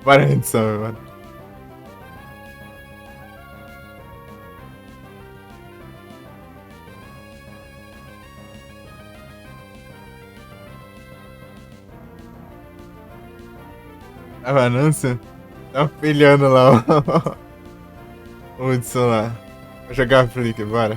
Bora, edição, mano. Tava anúncio? Tá pilhando lá o Hudson lá. Vou jogar Flick, bora.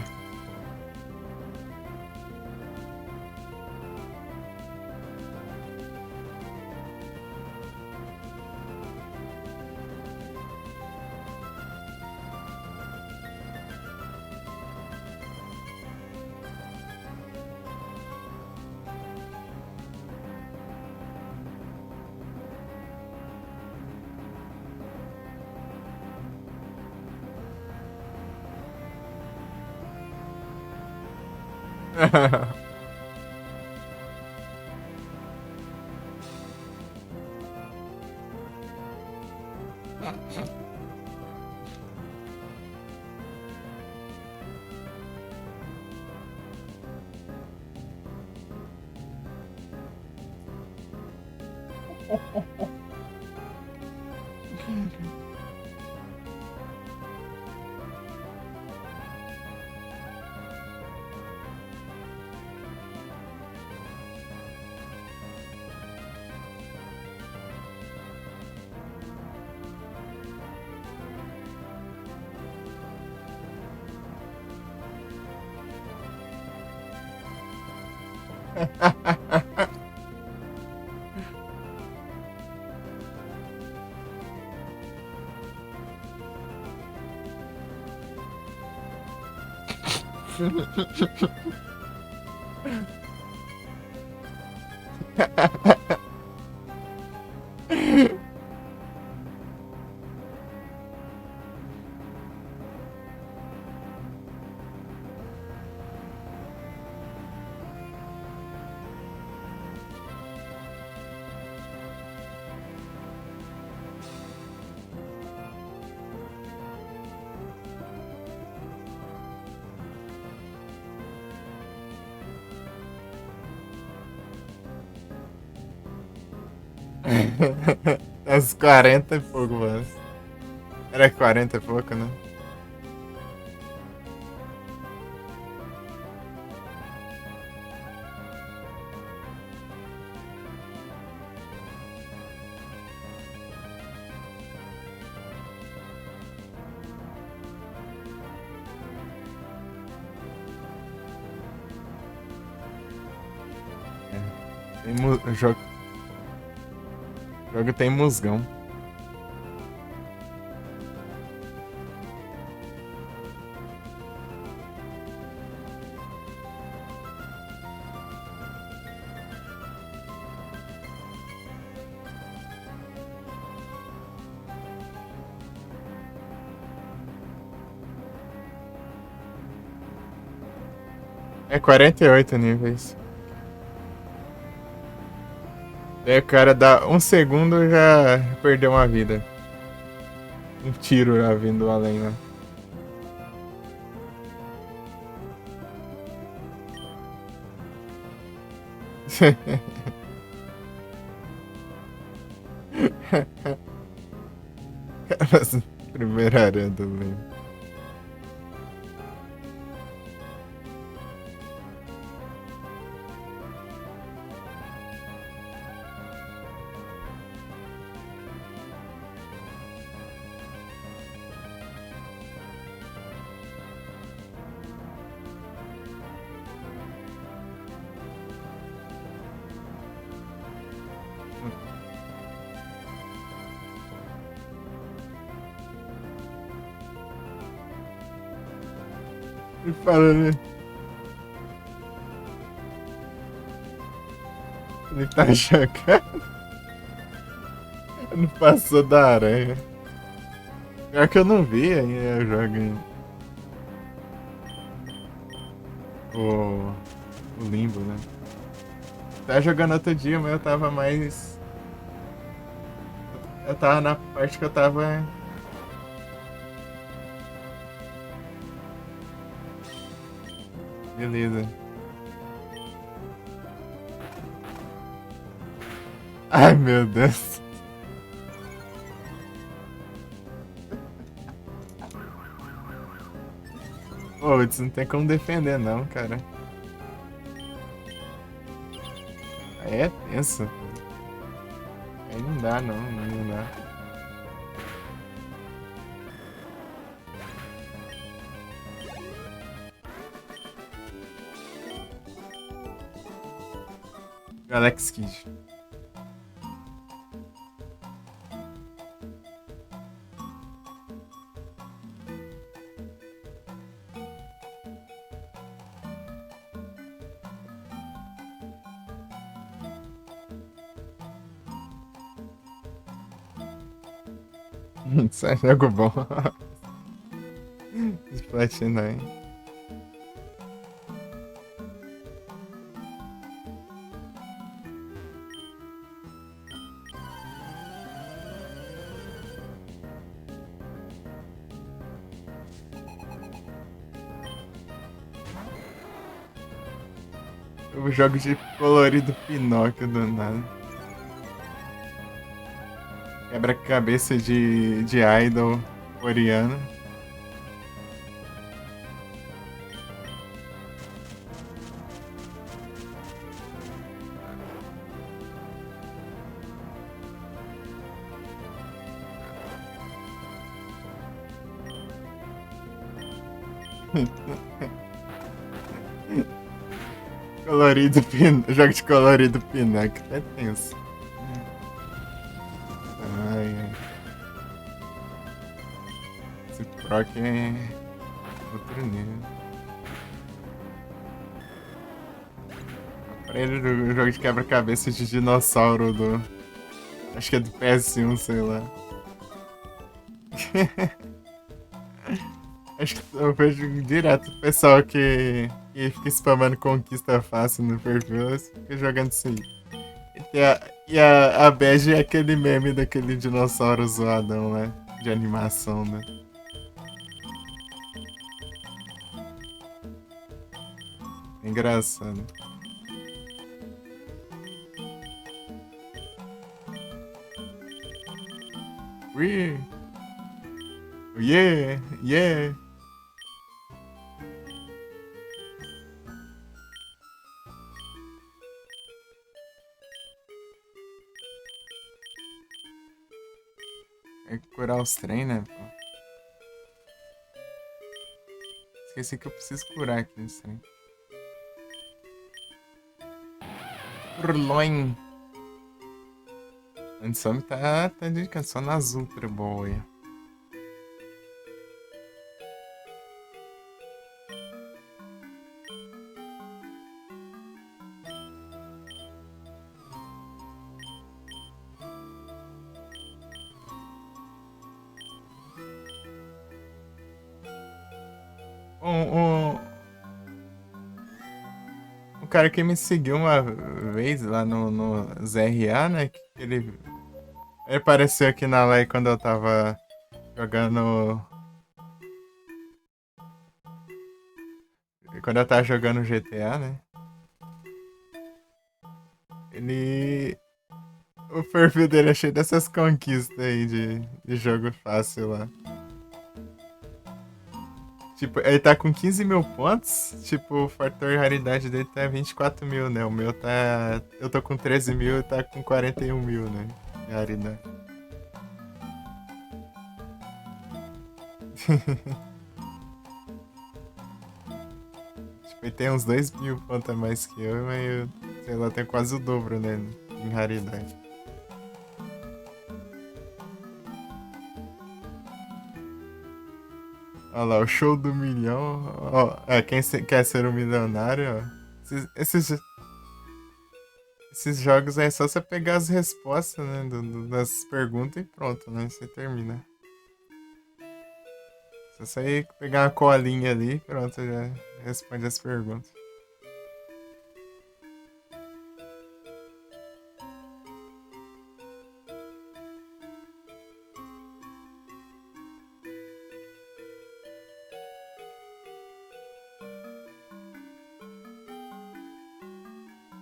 Uns 40 e pouco, mas. Era 40 e pouco, né? Tem o jogo tem musgão. É 48 níveis. Daí o cara dá um segundo e já perdeu uma vida. Um tiro já vindo além, né? Cara, primeira área do livro. E falando. Ele tá chocado. Não passou da aranha. Pior que eu não vi aí o jogo ainda. O Limbo, né? Tava jogando outro dia, mas eu tava mais. Eu tava na parte que eu tava. Beleza. Ai, meu Deus. Pô, isso não tem como defender não, cara. Aí é tenso. Aí não dá não, não dá. Alex Kidd. Isso é jogo bom. Splatoon. Eu jogo de colorido Pinóquio do nada. Quebra-cabeça de idol coreano. Jogo de colorido Pinóquio. É tenso. Ai, ai. Esse proc é outro nível. Pra ele, o jogo de quebra-cabeça de dinossauro do Acho que é do PS1, sei lá. Acho que eu vejo direto o pessoal que fica spamando conquista fácil no perfil, eles ficam jogando isso aí. E a Bege é aquele meme daquele dinossauro zoadão, né? De animação, né? É engraçado. Ui! Yeah! Yeah! É curar os trem, né, pô? Esqueci que eu preciso curar aqui nesse trem. Urloin! Ansem tá indicando só nas Ultra Boy. Um, o cara que me seguiu uma vez lá no ZRA, né? Que ele apareceu aqui na live quando eu tava jogando. Quando eu tava jogando GTA, né? Ele. O perfil dele é cheio dessas conquistas aí de jogo fácil lá. Tipo, ele tá com 15 mil pontos. Tipo, o fator raridade dele tá 24 mil, né? O meu tá. Eu tô com 13 mil e tá com 41 mil, né? De raridade. Tipo, ele tem uns 2 mil pontos a mais que eu, mas eu, sei lá, tenho quase o dobro, né? Em raridade. Olha lá, o show do milhão. Ó, quem quer ser um milionário, ó. Esses jogos aí é só você pegar as respostas, né? Das perguntas e pronto, né? Você termina. Se você pegar uma colinha ali, pronto, já responde as perguntas.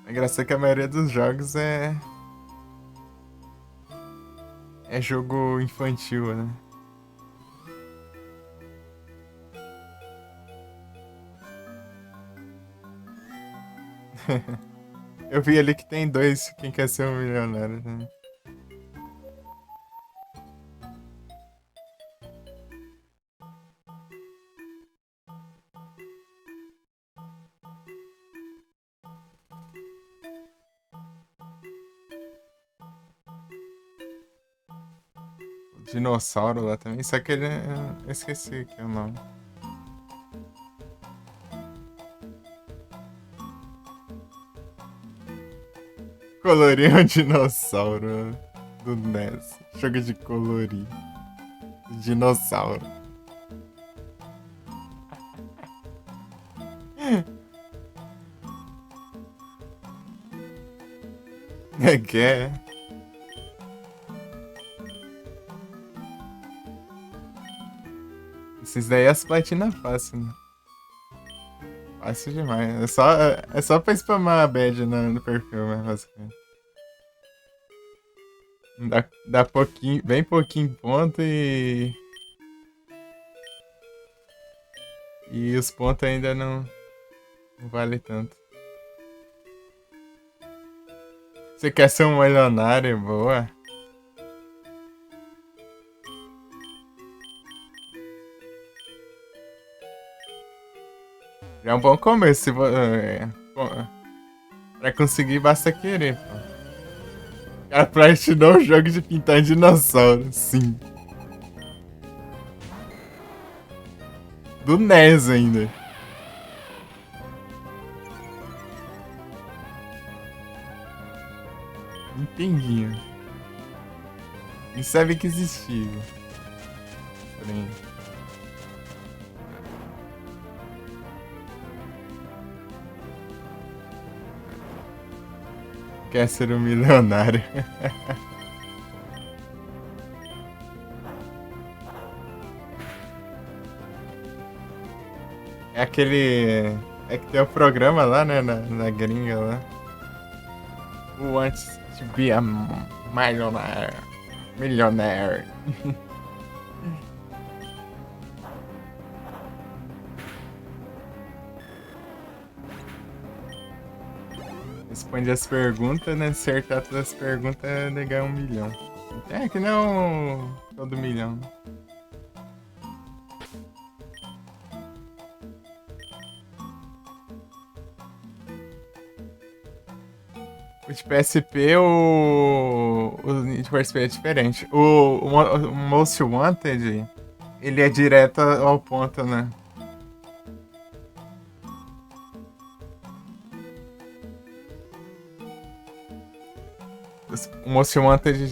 É engraçado que a maioria dos jogos é jogo infantil, né? Eu vi ali que tem dois, quem quer ser um milionário, né? O dinossauro lá também, só que ele. Eu esqueci aqui o nome. Colorir um dinossauro do NES. Jogo de colorir. Dinossauro. É que é. Esses daí as platina fácil, né? Fácil demais. É só pra spamar a badge no perfil, né? Basicamente. Dá pouquinho, bem pouquinho ponto e. E os pontos ainda não vale tanto. Você quer ser um milionário? Boa. Já é um bom começo. Pra conseguir, basta querer, pô. O cara platinou o jogo de pintar dinossauro, sim. Do NES ainda. Entendi. Nem sabia que existia. Trem. Quer ser um milionário. É aquele. É que tem o programa lá, né? Na gringa lá. Who wants to be a millionaire? Millionaire. Responde as perguntas, né? Acertar todas as perguntas é ganhar 1 milhão. É que não todo milhão. O de PSP, o Need for Speed é diferente. O Most Wanted, ele é direto ao ponto, né? O Most Wanted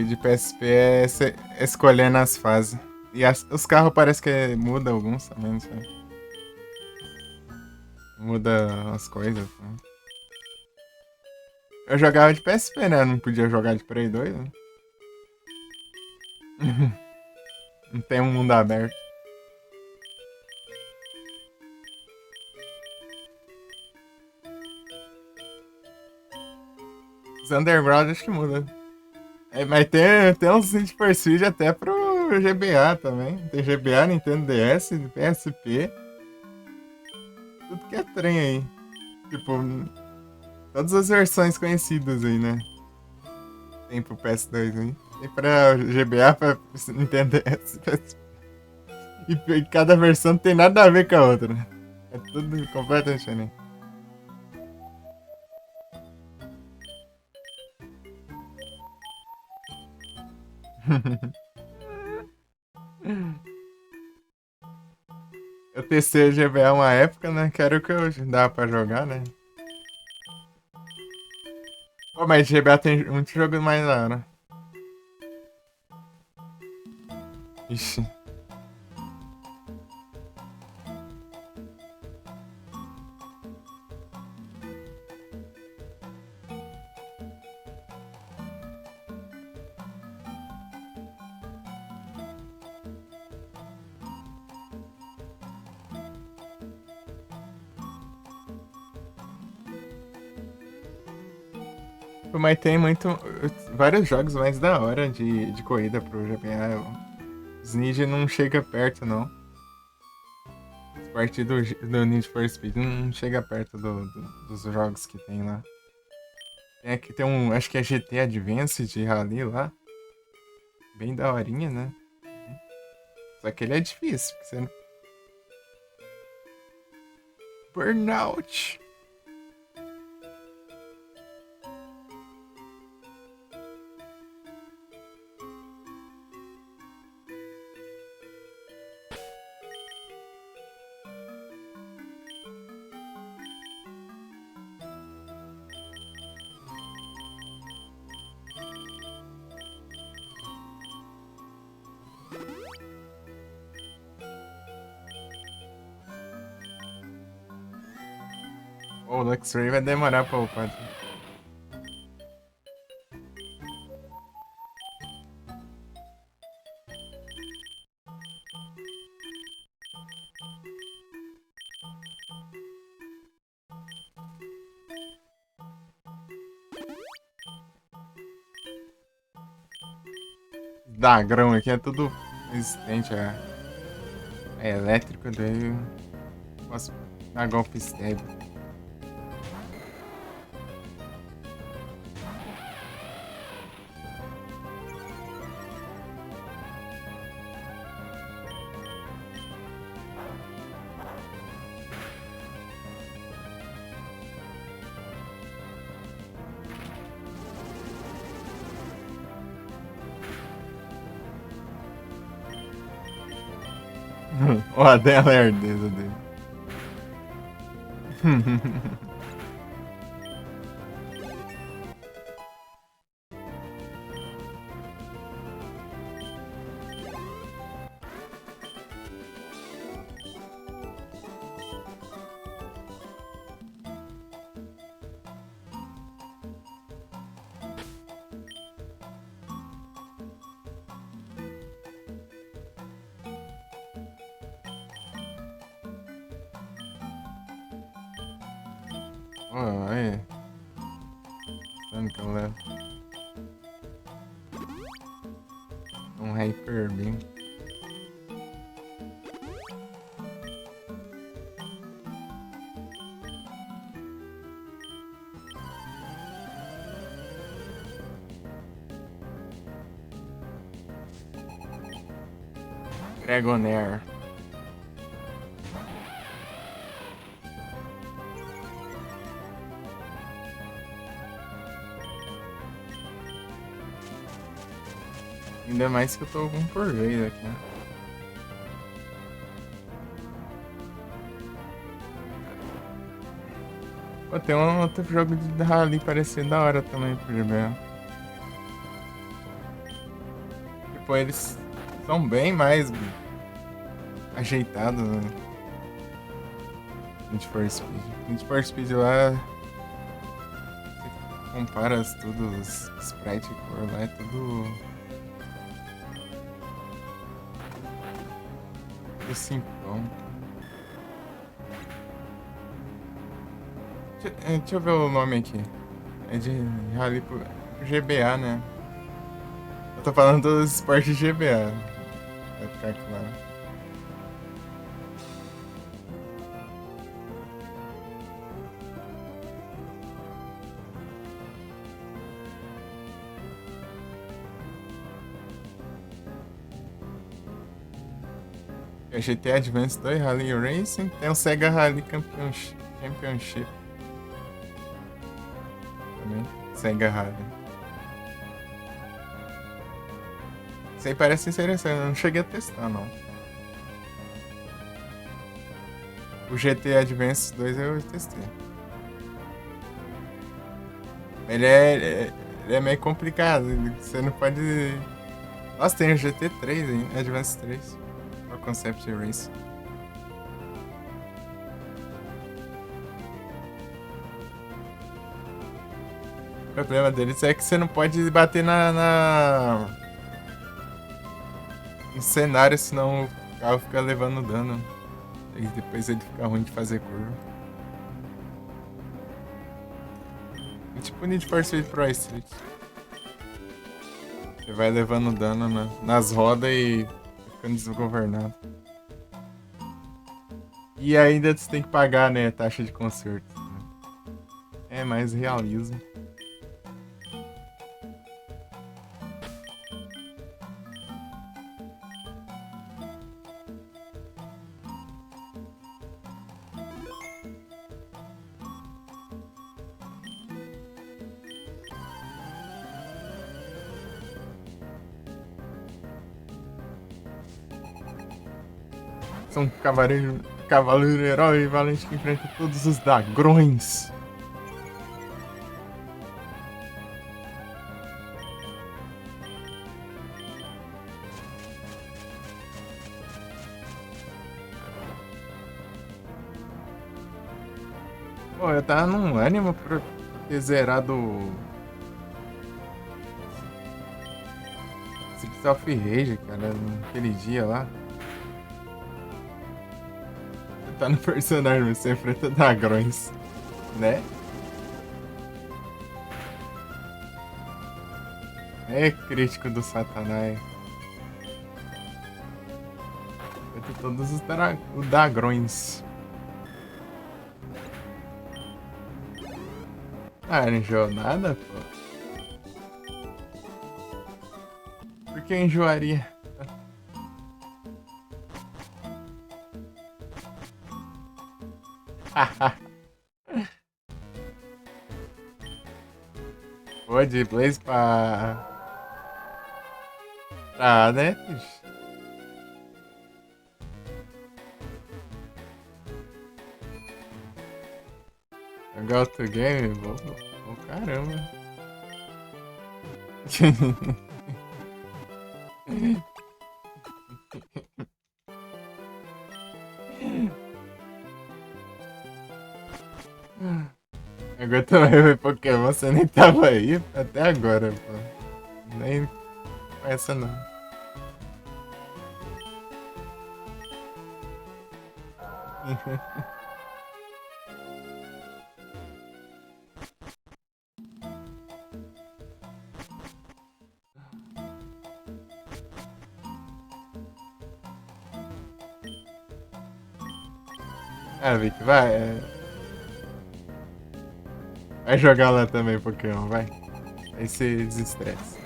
de PSP é escolhendo as fases. E os carros parece que muda alguns também, não sei. Muda as coisas. Né? Eu jogava de PSP, né? Eu não podia jogar de Play 2, né? Não tem um mundo aberto. Os Underground acho que muda. É, mas tem uns Need for Speed até pro GBA também. Tem GBA, Nintendo DS, PSP. Tudo que é trem aí. Tipo, todas as versões conhecidas aí, né? Tem pro PS2 aí. Tem pra GBA, pra Nintendo DS, PSP. E cada versão não tem nada a ver com a outra. É tudo completamente diferente. Eu testei o GBA uma época, né? Que era o que eu dava pra jogar, né? Pô, mas GBA tem muito jogo mais da hora. Ixi. Pô, mas tem muito. Vários jogos mais da hora de corrida pro GBA. O Snid não chega perto, não. A partir do Need for Speed não chega perto dos jogos que tem lá. Tem aqui, tem um. Acho que é GT Advance de Rally lá. Bem daorinha, né? Só que ele é difícil, porque você. Burnout! O Luxray vai demorar pra upar. Dagrão aqui é tudo resistente é elétrico, daí eu posso dar golpe stab. O Adela é a herdeza dele. Pô, aí. Dano que eu levo. Um Hyper Beam. Dragonair. Ainda mais que eu tô com um por vez aqui, né? Pô, tem um outro jogo de rally parecido da hora também, por ver. Tipo, eles são bem mais ajeitados, né? Need for Speed. Need for Speed lá, você compara tudo, os sprites e cor lá, é tudo simplão. Deixa eu ver o nome aqui. É de Rally pro GBA, né? Eu tô falando dos esportes GBA. Vai ficar claro. É o GT Advance 2 Rally Racing. Tem o Sega Rally Championship. Também. Sega Rally. Isso aí parece interessante. Eu não cheguei a testar, não. O GT Advance 2 eu testei. Ele é meio complicado. Você não pode. Nossa, tem o GT3 aí, Advance 3. O Concept Race. O problema deles é que você não pode bater no cenário, senão o carro fica levando dano. E depois ele fica ruim de fazer curva. É tipo Need for Speed Pro Street. Você vai levando dano nas rodas e ficando desgovernado. E ainda você tem que pagar, né, taxa de conserto. É mais realismo. São cavaleiro herói valente que enfrenta todos os dragões. Pô, eu tava num ânimo pra ter zerado Streets of Rage, cara, naquele dia lá. Você tá no personagem, você enfrenta dragões, né? É crítico do Satanás. Enfrenta todos os dragões. Ah, não enjoou nada, pô. Por que eu enjoaria? Pô, de Blaze pra né, bicho? Jogar outro game? Vou caramba. Agora também ver Pokémon, você nem tava aí até agora, pô. Nem com essa não. Ah, Vic, vai. Vai jogar lá também, Pokémon, vai. Aí você desestressa.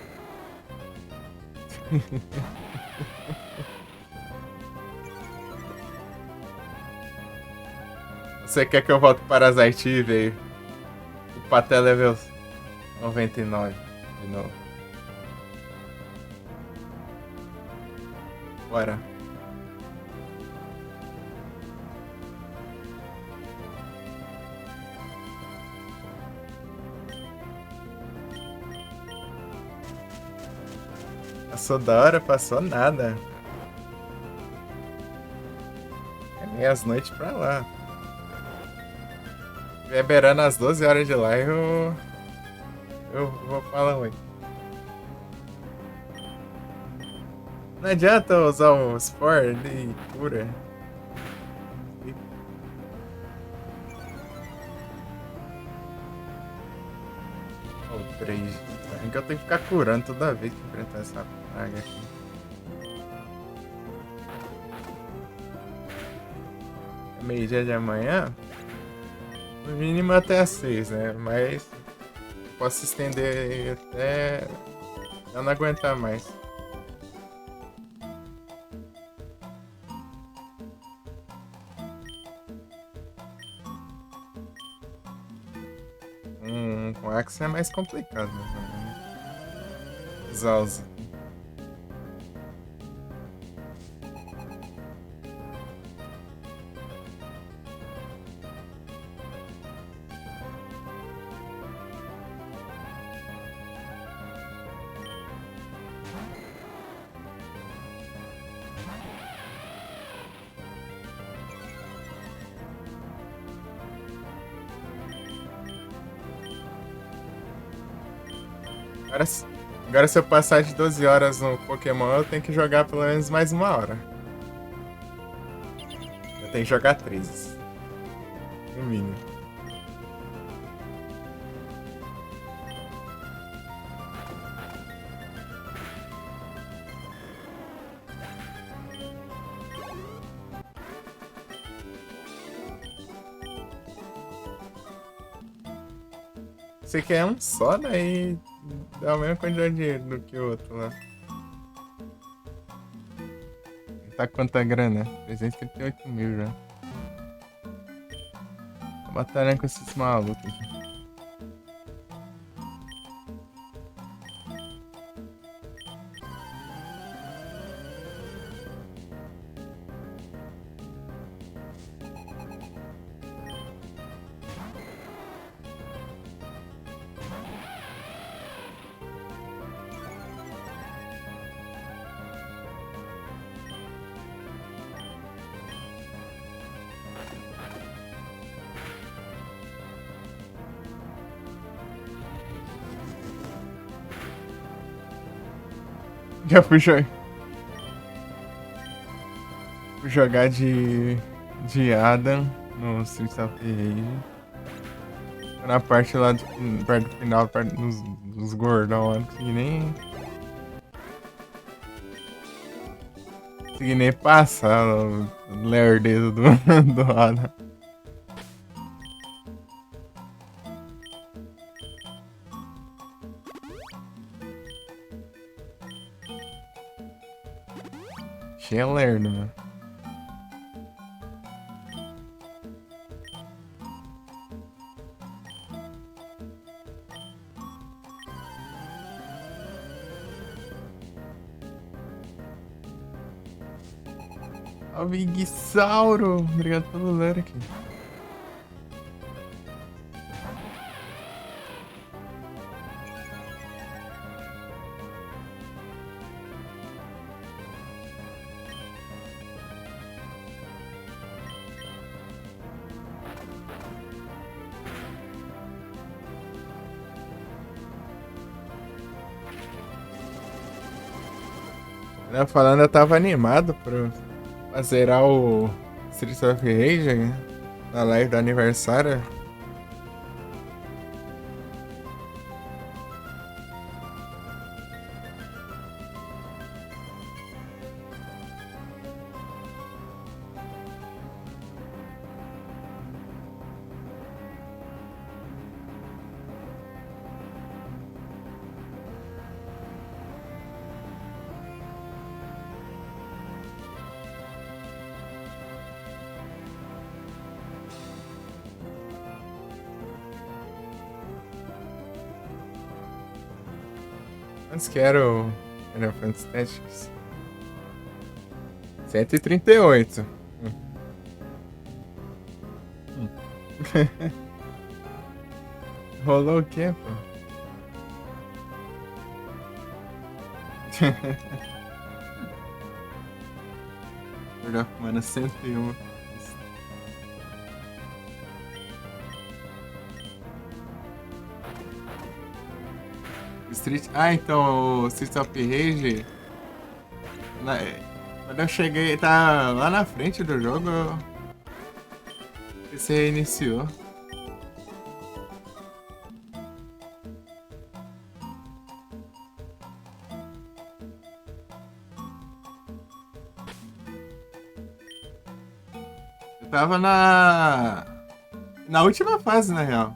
Você quer que eu volte para as Parasite velho? O Paté level 99 de novo. Bora. Passou da hora, passou nada. É meia-noite pra lá. Vier beirando às 12 horas de lá, eu vou falar oi. Não adianta usar o Spore de cura. Ou 3. É que eu tenho que ficar curando toda vez que enfrentar essa praga aqui. É meio-dia de amanhã? No mínimo até às 6, né? Mas posso estender até eu não aguentar mais. Com Axe é mais complicado, né? Usar os. Agora, agora, se eu passar de 12 horas no Pokémon, eu tenho que jogar pelo menos mais 1 hora. Eu tenho que jogar 13. No mínimo. Você quer um só, daí dá a mesma quantidade de dinheiro do que o outro lá. Tá quanta grana? 338 mil já. Tô batalhando com esses malucos aqui. Já fui jogar de Adam no Streets of Rage. Na parte lá perto do final, perto dos gordão lá, não consegui nem. Consegui nem passar o lerdeza do Adam. Cheio lerdo, mano. Ó, o Vigsauro! Obrigado pelo ler aqui. Né, falando, eu tava animado pra zerar o Streets of Rage na live do aniversário. Quantos que era o Final Fantasy Tactics? 138. Hum. Rolou o quê, pô? Melhor Mana 101. Street... Ah, então, o Streets of Rage... Quando eu cheguei, tá lá na frente do jogo, você iniciou. Eu tava na última fase, na real.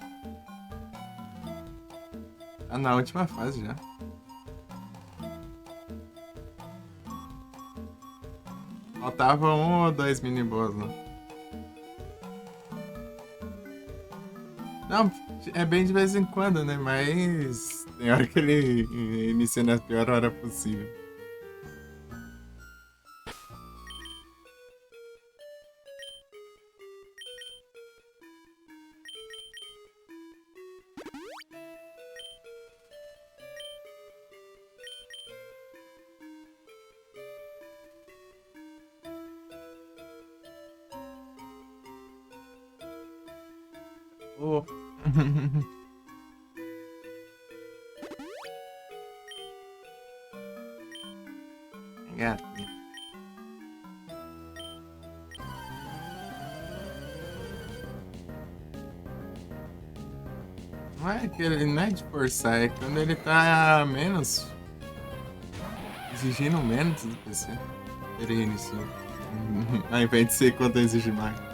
Ah, na última fase já. Faltava um ou dois mini-boss lá. Não, é bem de vez em quando, né? Mas tem hora que ele inicia na pior hora possível. Oh. Gato. Não é que ele não é de forçar, é quando ele tá menos. Exigindo menos do PC. Ele reinicia. Ao invés de ser quando exige mais.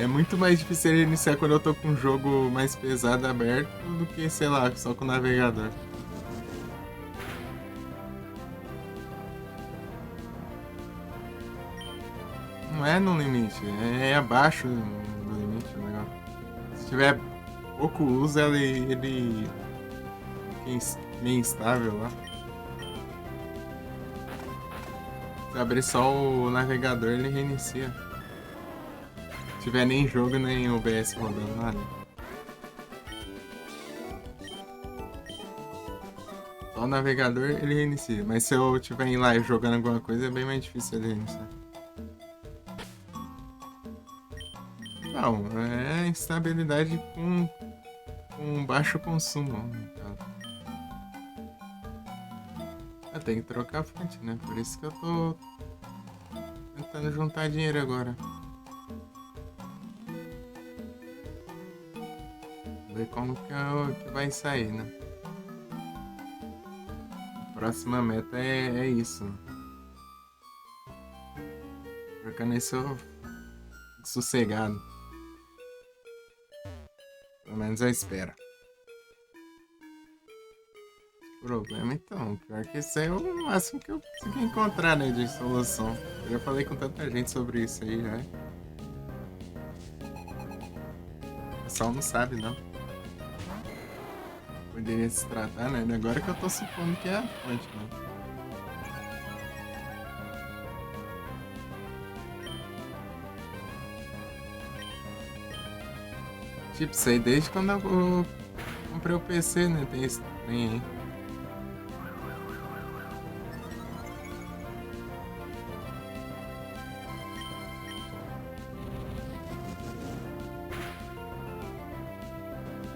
É muito mais difícil ele iniciar quando eu tô com um jogo mais pesado aberto do que, sei lá, só com o navegador. Não é no limite, é abaixo do limite, legal. Se tiver pouco uso, ele fica meio instável lá. Se abrir só o navegador, ele reinicia. Se tiver nem jogo, nem OBS rodando, nada. Só o navegador, ele reinicia. Mas se eu tiver em live jogando alguma coisa, é bem mais difícil ele reiniciar. Não, é instabilidade com baixo consumo, no caso. Eu tenho que trocar a fonte, né? Por isso que eu tô tentando juntar dinheiro agora. Ver como que vai sair, né? A próxima meta é isso. Trocando isso sossegado. Pelo menos eu espero. Problema então, pior que esse é o máximo que eu consegui encontrar, né, de solução. Eu já falei com tanta gente sobre isso aí já. O pessoal não sabe não. Poderia se tratar, né? Agora que eu tô supondo que é a fonte, né? Tipo, sei desde quando eu comprei o PC, né? Tem esse trem aí.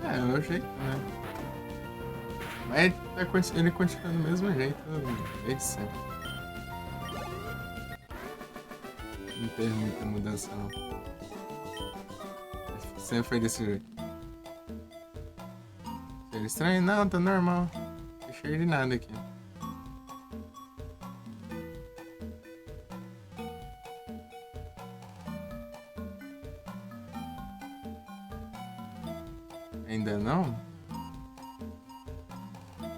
É o jeito, né? Mas ele continua do mesmo jeito desde sempre. Não teve muita mudança, não. Sempre foi desse jeito. Cheiro estranho? Não, tá normal. Não tem cheiro de nada aqui. Ainda não?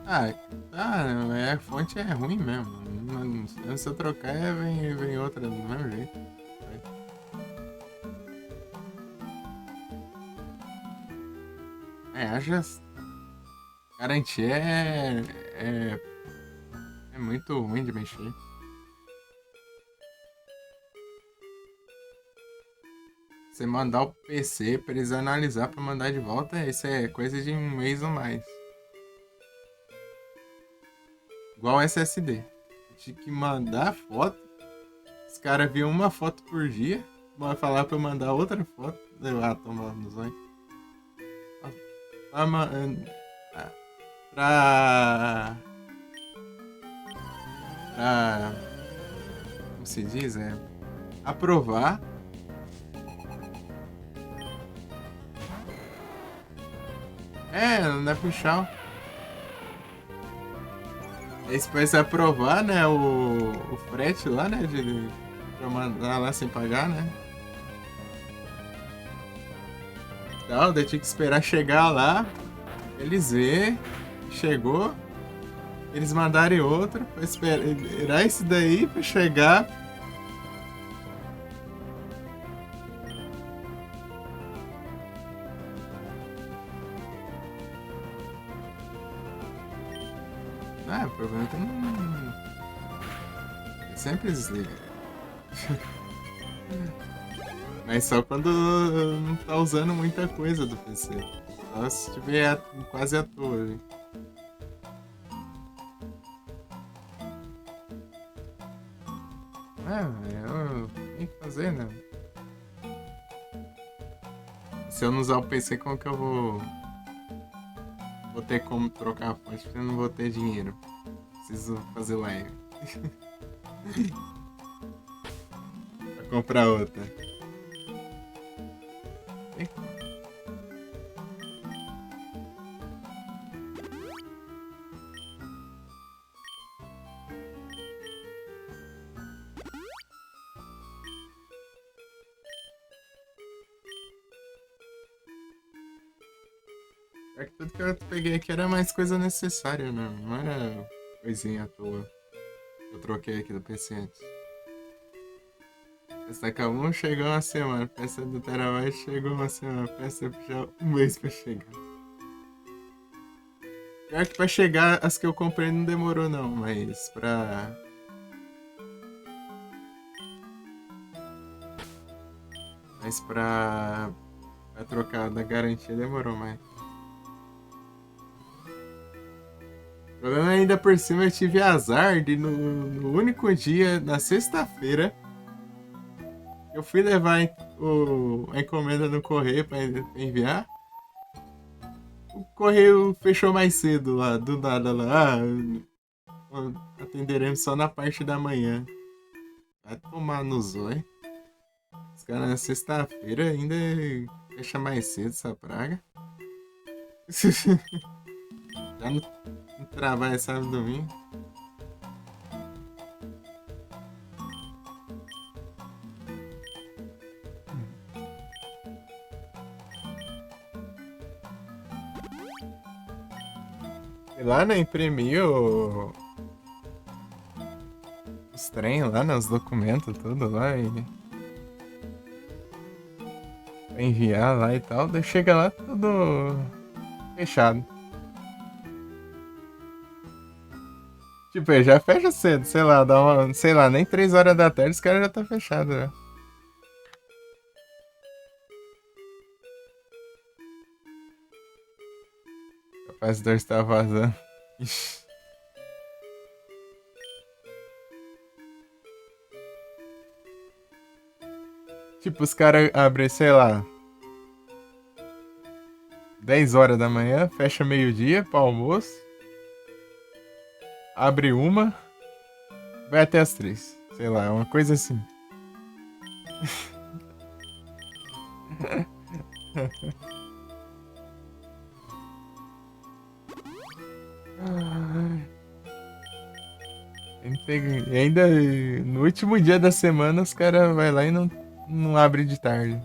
Ah, a fonte é ruim mesmo. Se eu trocar, vem outra do mesmo jeito. É, haja. Garantia é muito ruim de mexer. Você mandar o PC pra eles analisar pra mandar de volta, isso é coisa de um mês ou mais. Igual SSD. Tinha que mandar foto. Os caras viam uma foto por dia. Vai falar pra eu mandar outra foto. Eu, toma no zóio. Pra, ma- ah, pra. Pra. Como se diz? Aprovar. Não é puxar. Aí depois aprovar, né? O frete lá, né? Pra mandar lá sem pagar, né? Então, daí tinha que esperar chegar lá. Eles ver. Chegou. Eles mandarem outro. Pra esperar esse daí pra chegar. O problema é que não. Sempre desliga. Mas só quando não tá usando muita coisa do PC. Só se estiver quase à toa. Ali. Eu tenho que fazer, né? Se eu não usar o PC, como que eu vou ter como trocar a fonte? Porque eu não vou ter dinheiro. Preciso fazer live. Pra comprar outra. É que tudo que eu peguei aqui era mais coisa necessária, né? Não era coisinha à toa. Eu troquei aqui do PC antes. Essa acabou chegou uma semana. Peça do Terabyte chegou uma semana. Peça já um mês pra chegar. Pior que pra chegar, as que eu comprei não demorou não, mas Mas pra trocar da garantia demorou mais. O problema é ainda por cima eu tive azar de no único dia, na sexta-feira, eu fui levar a encomenda no correio pra enviar. O correio fechou mais cedo lá, do nada lá. Atenderemos só na parte da manhã. Vai tomar no zóio. Os caras na sexta-feira ainda fecha mais cedo essa praga. Já não trabalha sábado e domingo. E lá, né, imprimiu os trem lá, né, os documentos, tudo lá e pra enviar lá e tal. Daí chega lá tudo fechado. Tipo, ele já fecha cedo, sei lá, dá uma, sei lá, nem 3 horas da tarde os caras já tá fechado, né? O capacitor está vazando. Ixi. Tipo, os caras abrem, sei lá, 10 horas da manhã, fecha meio-dia pro almoço, abre uma, vai até as 3. Sei lá, uma coisa assim. E ainda no último dia da semana os caras vai lá e não abre de tarde.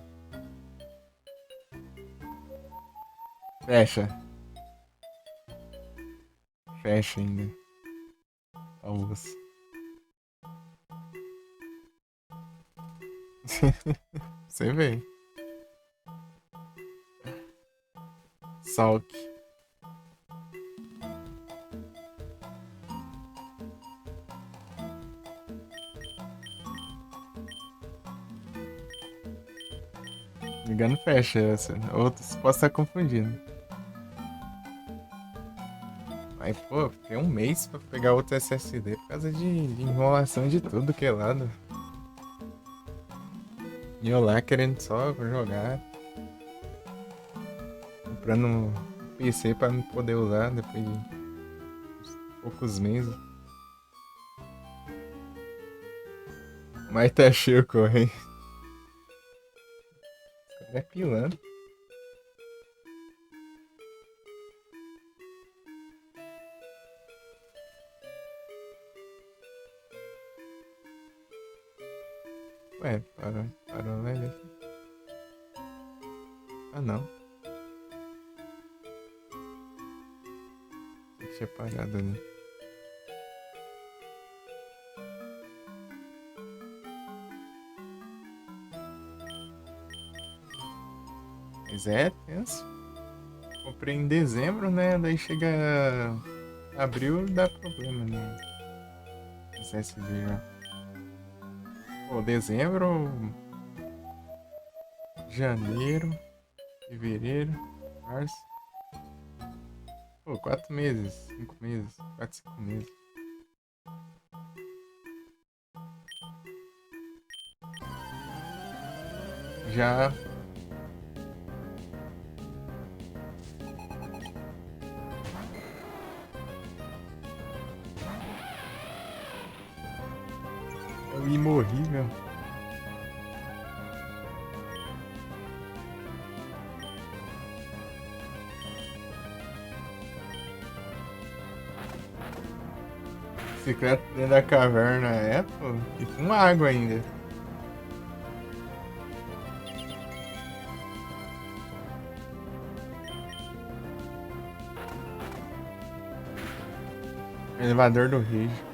Fecha. Fecha ainda. Almoço. Você vê. Salk. me engano, fecha essa. Outros posso estar confundindo. Mas, pô, fiquei um mês pra pegar outro SSD por causa de enrolação de tudo que é lado. E eu lá querendo só jogar. Comprando um PC pra não poder usar depois de poucos meses. Mas tá cheio o correio. É pilando. Ué, parou, vai ver. Ah, não. Eu tinha parado ali. Mas é tenso. Comprei em dezembro, né? Daí chega abril dá problema, né? SSD já. Pô, dezembro, janeiro, fevereiro, março. Pô, 4 meses, 5 meses, 4, 5 meses. Já. Eu imorrível. Secreto dentro da caverna é, pô. E com água ainda. Elevador do Rage.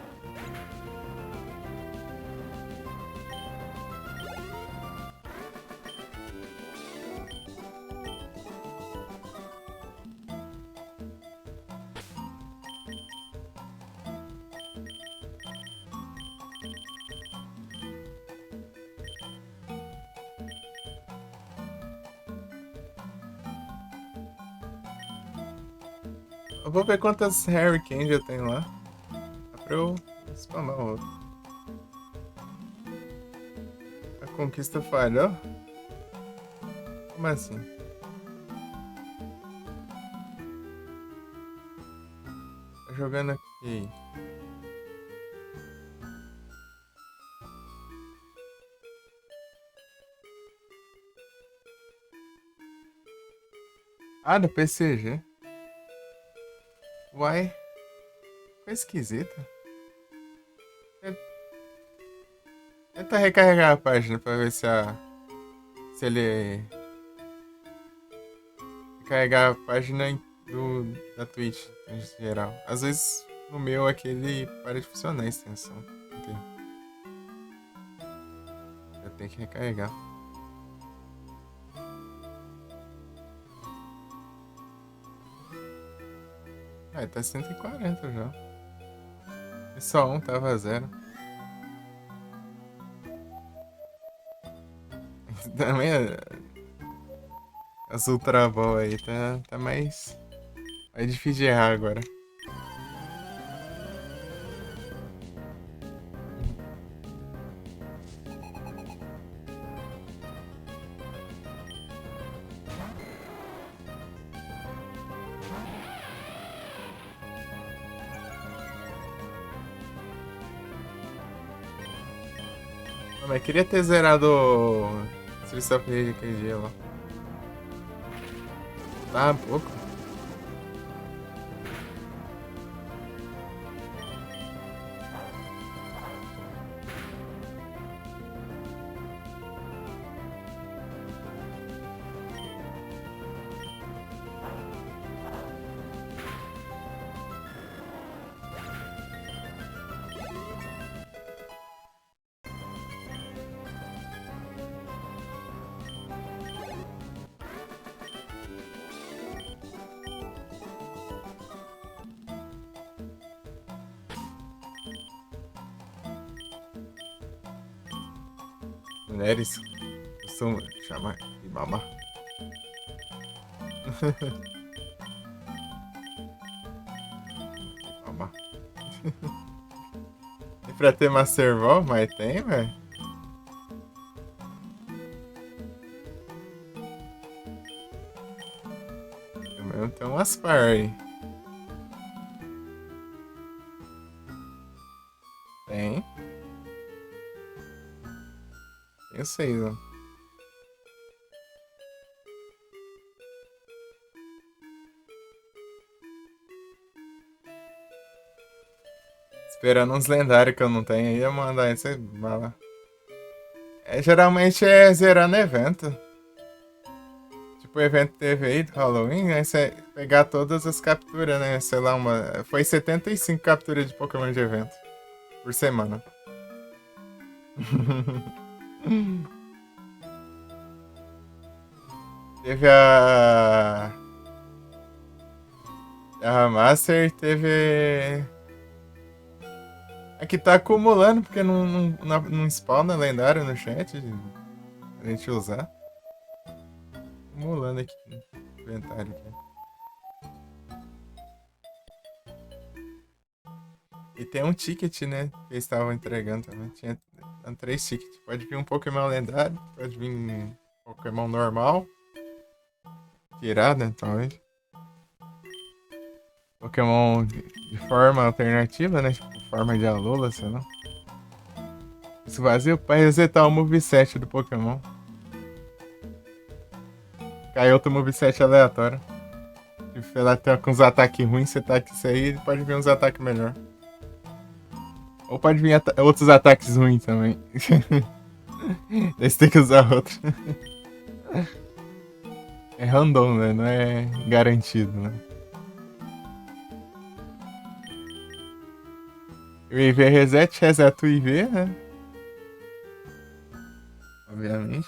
Eu vou ver quantas Harry Candy eu tenho lá. Dá pra eu spamar outro. A conquista falhou? Como assim? Tá jogando aqui. Ah, do PCG. Uai, ficou esquisito. Tenta recarregar a página pra ver se ele recarregar a página da Twitch em geral. Às vezes no meu aqui ele para de funcionar a extensão. Entende? Eu tenho que recarregar. Ah, tá 140 já. E só um tava zero. Também as Ultra Ball aí tá mais difícil de errar agora. Não, mas queria ter zerado o Streets of Rage aquele dia lá. Tá pouco. Mulheres costumam chamar de Mama. Mama. E pra ter Master Ball, mas tem, velho. Tem umas par aí. Tem. Tenho 6, ó. Esperando uns lendários que eu não tenho aí, eu mandar esse bala. Geralmente é zerando evento. Tipo, o evento teve aí do Halloween, aí você pegar todas as capturas, né? Sei lá, foi 75 capturas de Pokémon de evento por semana. Teve a Master, teve. Aqui tá acumulando porque não spawna lendário no chat pra gente usar. Acumulando aqui no inventário. Aqui. E tem um ticket, né? Que eles estavam entregando também. Tinha 3 tickets. Pode vir um Pokémon lendário, pode vir um Pokémon normal. Tirado, né? Talvez. Pokémon de forma alternativa, né? Tipo, forma de Alola, sei lá. Isso vazio pra resetar o moveset do Pokémon. Cai outro moveset aleatório. Se ela tá com uns ataques ruins, você tá aqui isso aí, pode vir uns ataques melhor. Ou pode vir outros ataques ruins também. Daí você tem que usar outro. É random, né? Não é garantido, né? O IV reseta o IV, né? Obviamente.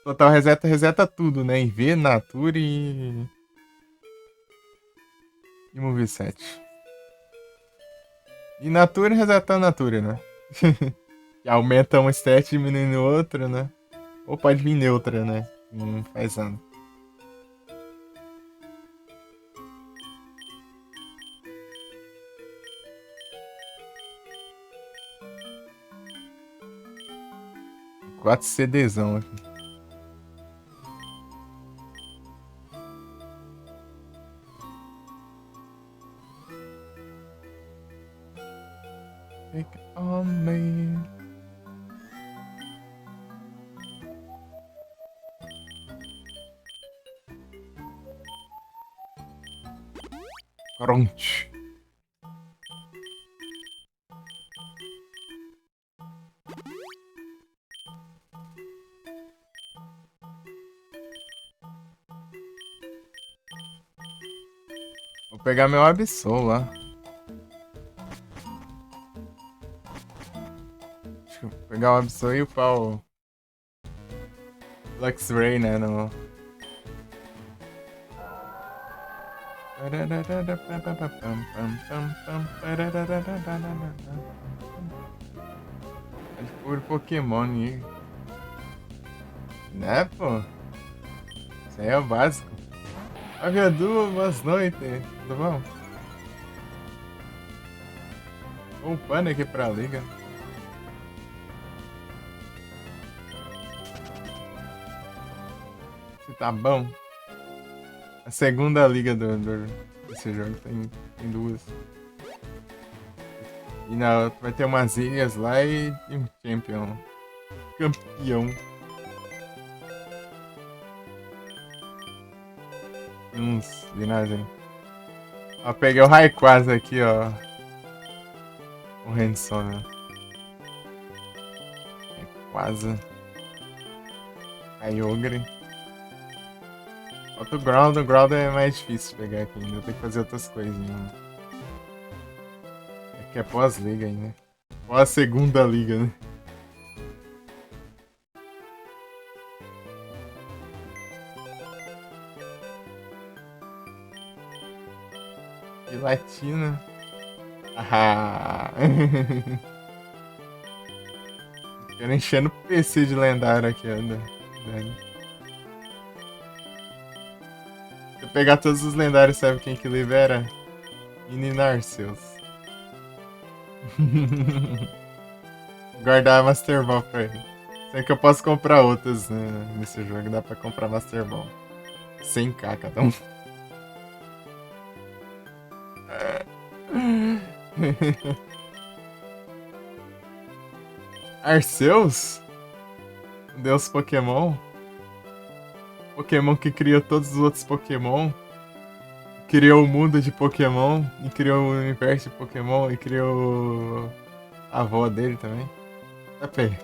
Total reseta tudo, né? IV, Nature e Moveset. E Nature reseta a Nature, né? Que aumenta um stat diminuindo outro, né? Ou pode vir neutra, né? Não faz ano. Quatro CDzão aqui. Take on me. Crunch. Vou pegar meu Absol lá. Deixa eu pegar o Absol e upar o Luxray, né? No... É de puro Pokémon aí. Né, pô? Isso aí é o básico. Aviadu, boas noites. Tudo bom? Upando aqui pra liga. Se tá bom. A segunda liga desse jogo tem duas. E na outra vai ter umas ilhas lá e um campeão. Campeão. Uns vinagem. Ó, peguei o Rayquaza aqui, ó. O Hanson, né? Rayquaza. Kyogre. Falta o Ground é mais difícil de pegar aqui ainda. Eu tenho que fazer outras coisinhas. É que é pós-liga ainda. Pós-segunda liga, né? E Latina. Ah! Quero enchendo o PC de lendário aqui, anda. Velho. Se eu pegar todos os lendários, sabe quem que libera? Menino Arceus. Guardar a Master Ball pra ele. Sei que eu posso comprar outras, né, nesse jogo, dá pra comprar Master Ball. 100k cada um. Arceus? Deus Pokémon? Pokémon que criou todos os outros Pokémon? Criou o mundo de Pokémon? E criou o universo de Pokémon? E criou a avó dele também? Tá peraí.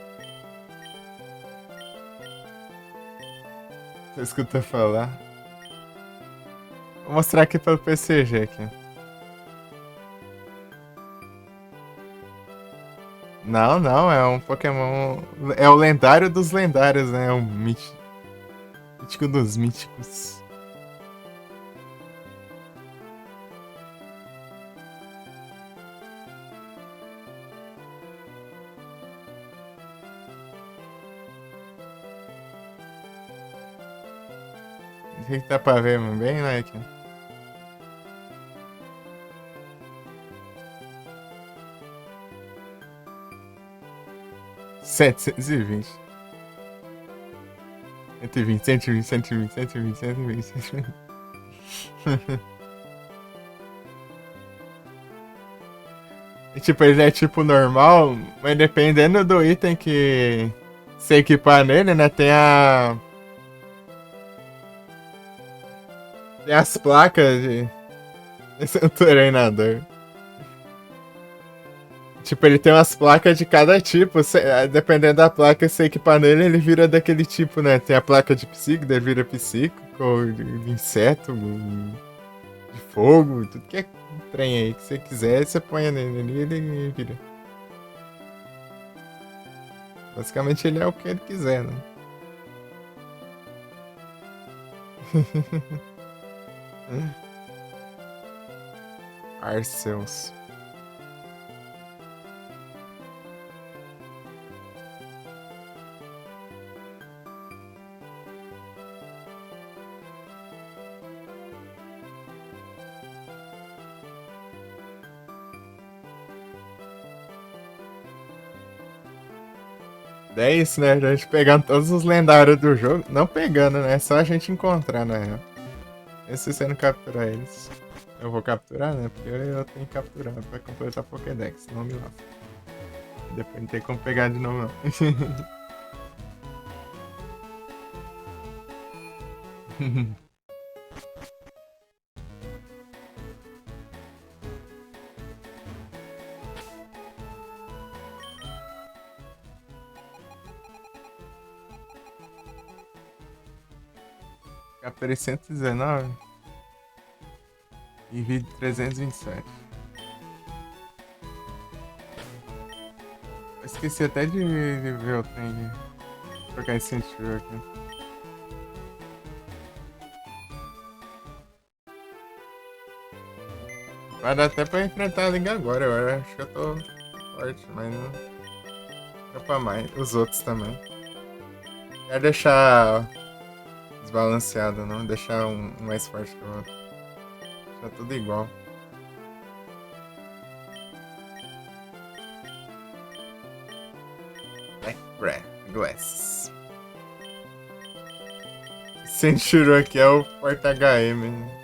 Você escutou falar? Vou mostrar aqui pelo PCG aqui. Não, não, é um Pokémon. É o lendário dos lendários, né? É o mítico dos míticos. O que dá pra ver bem, né? Aqui. R$ 720. 120, 120, 120, 120, 120, 120. E, tipo, ele é tipo normal, mas dependendo do item que você equipar nele, né? Tem as placas de. Esse é um treinador. Tipo, ele tem umas placas de cada tipo. Dependendo da placa que você equipar nele, ele vira daquele tipo, né? Tem a placa de psíquico, daí vira psíquico, de inseto, de fogo, tudo que é trem aí que você quiser, você põe nele e ele vira. Basicamente ele é o que ele quiser, né? Arceus. É isso, né? A gente pegando todos os lendários do jogo. Não pegando, né? É só a gente encontrar, na real. Esse você não capturar eles. Eu vou capturar, né? Porque eu tenho que capturar pra completar a Pokédex, senão me lasca. Depois não tem como pegar de novo, não. Capturei 119 e vi 327. Eu esqueci até de ver o trem de trocar esse sentido aqui. Vai dar até pra enfrentar a liga agora, eu acho que eu tô forte, mas não dá pra mais. Os outros também. Quero deixar desbalanceado, não deixar um mais forte que o outro. Deixar tudo igual. Black Glasses. Senshiru aqui é o porta HM.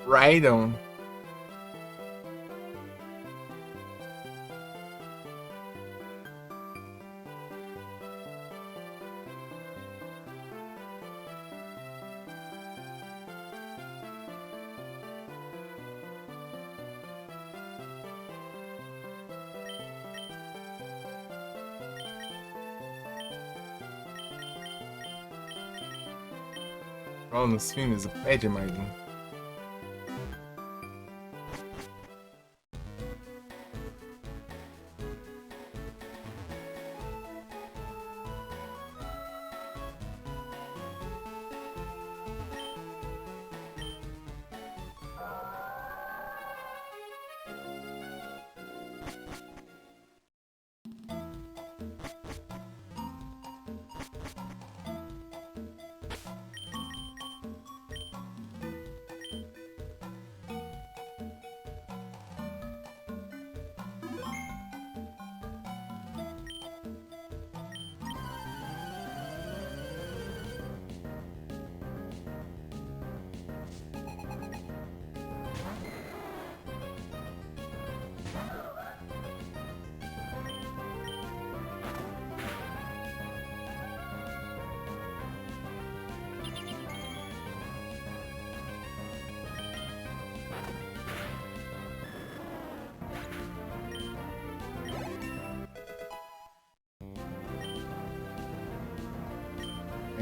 Rhydon. Igual nos filmes, pede mais um.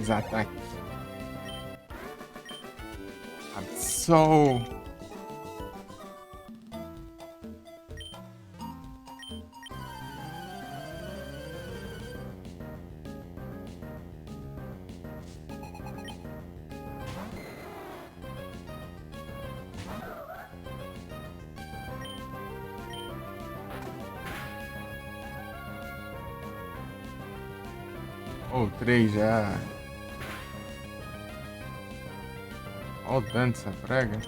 Mais ataque. Absol. Oh, 3 já. Olha o dano dessa praga.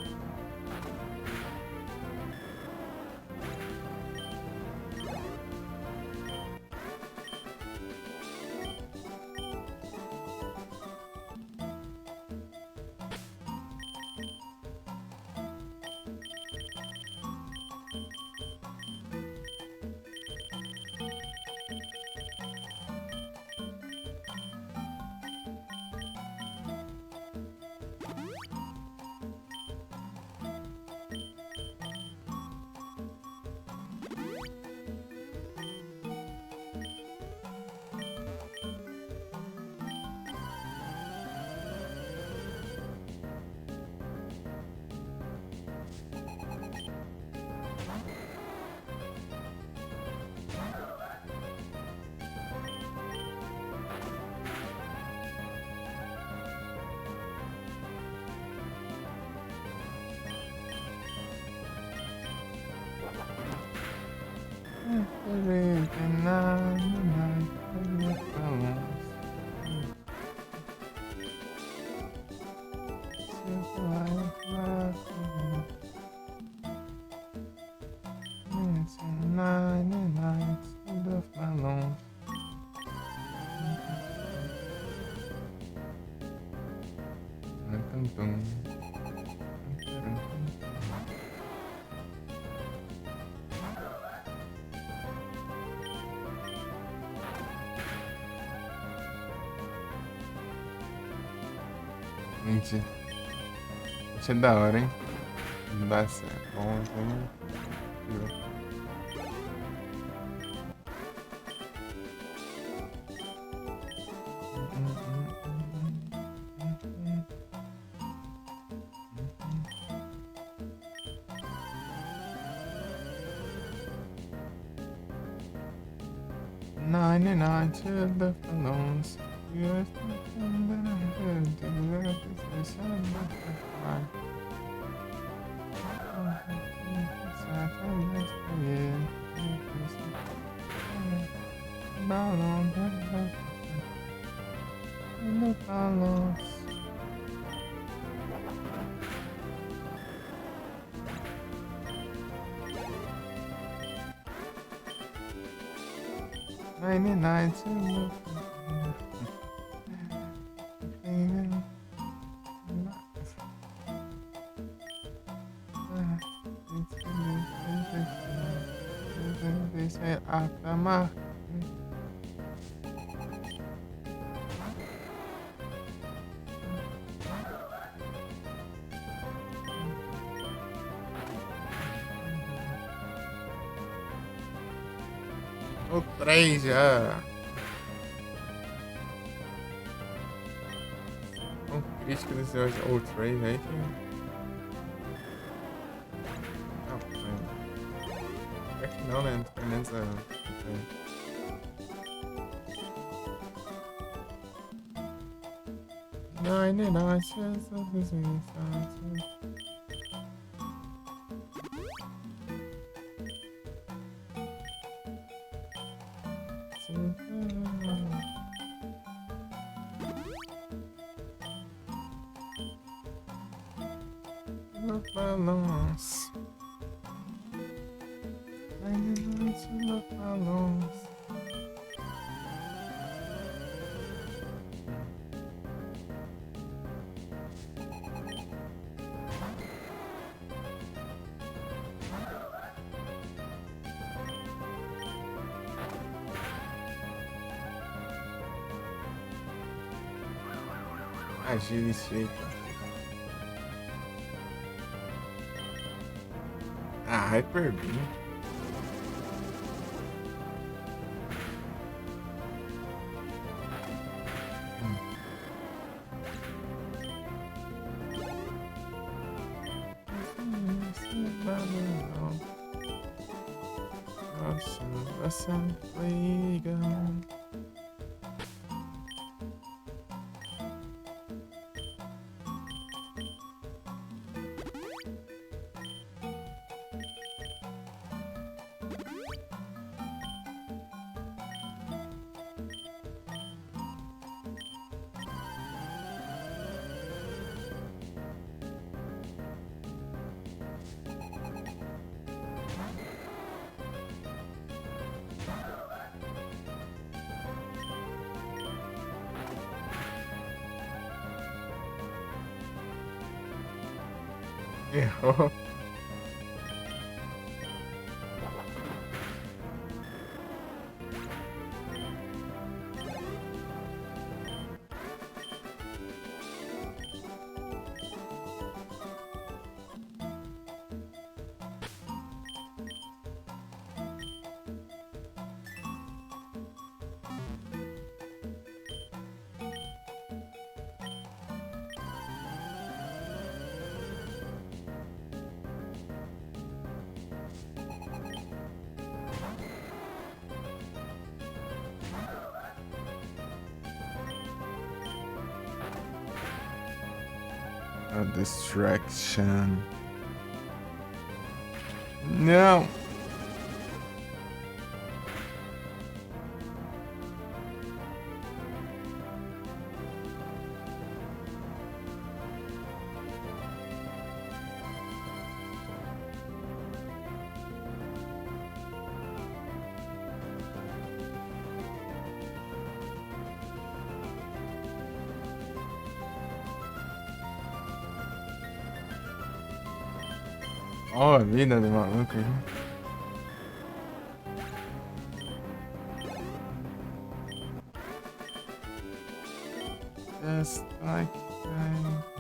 Gente, isso é da hora, hein? Não dá certo. Bom, então. Nine to the balloons. You're something that I heard. The love is the sun that I find. Ballon, the balloons. Nine to the aftermath. O 3 já. O Crítica desse hoje. O Trey, velho. Não, é que não, né? Pelo menos a. 99 cents of this inside. Love balloons. 99 cents of balloons. Agile Shaper. Ah, Hyper Beam. Nossa, liga. Errou. A distraction. Não. Ó, a vida do maluco aí. Just like that.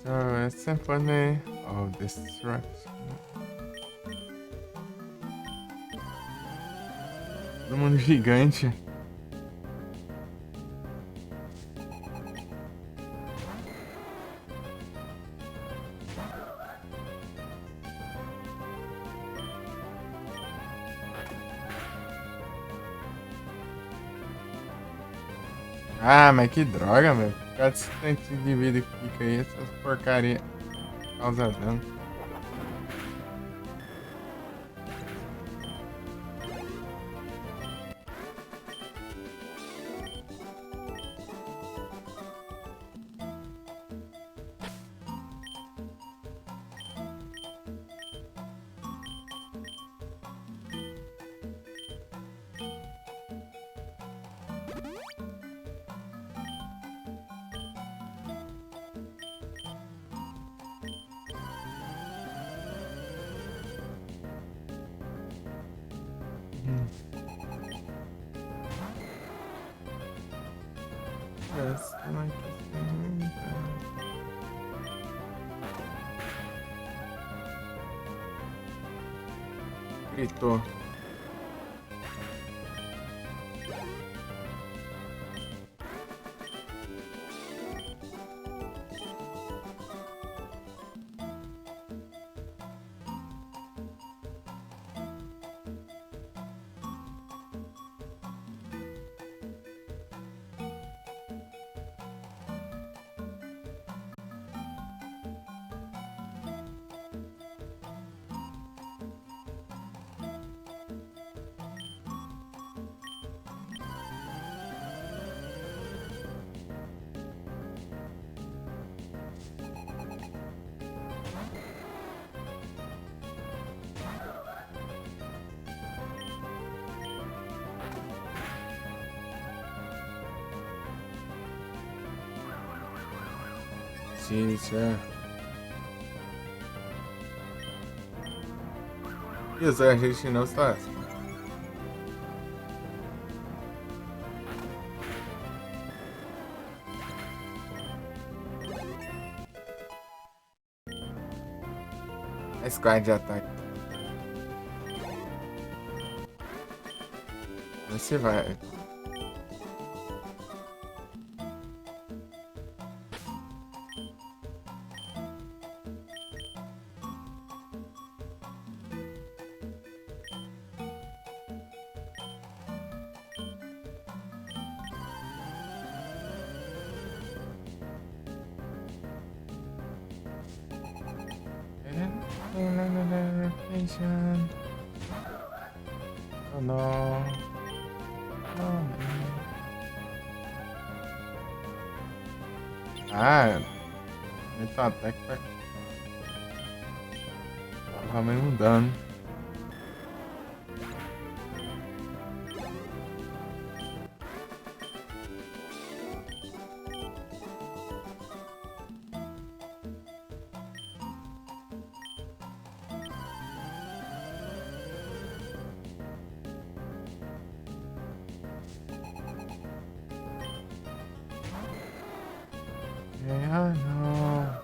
So, é Symphony of Destruction. Todo mundo gigante. Ah, mas que droga, velho. Cada tanto de vida que fica aí, essas porcaria causa dano. Just like a gritou. Ciência. Isso, a gente não está. A squad de ataque. Você vai. Oh no. Oh, no. Ah, então até que tava meio mudando. Yeah, no.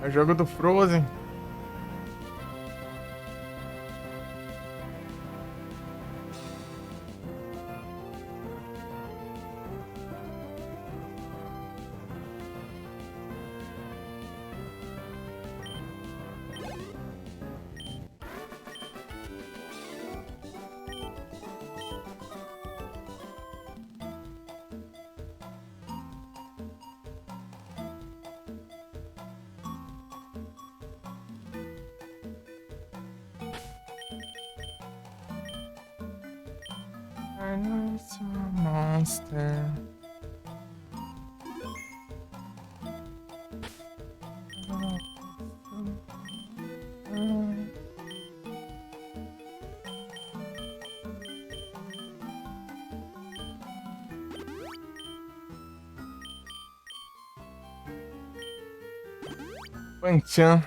É o jogo do Frozen. I know it's a monster. Panchan.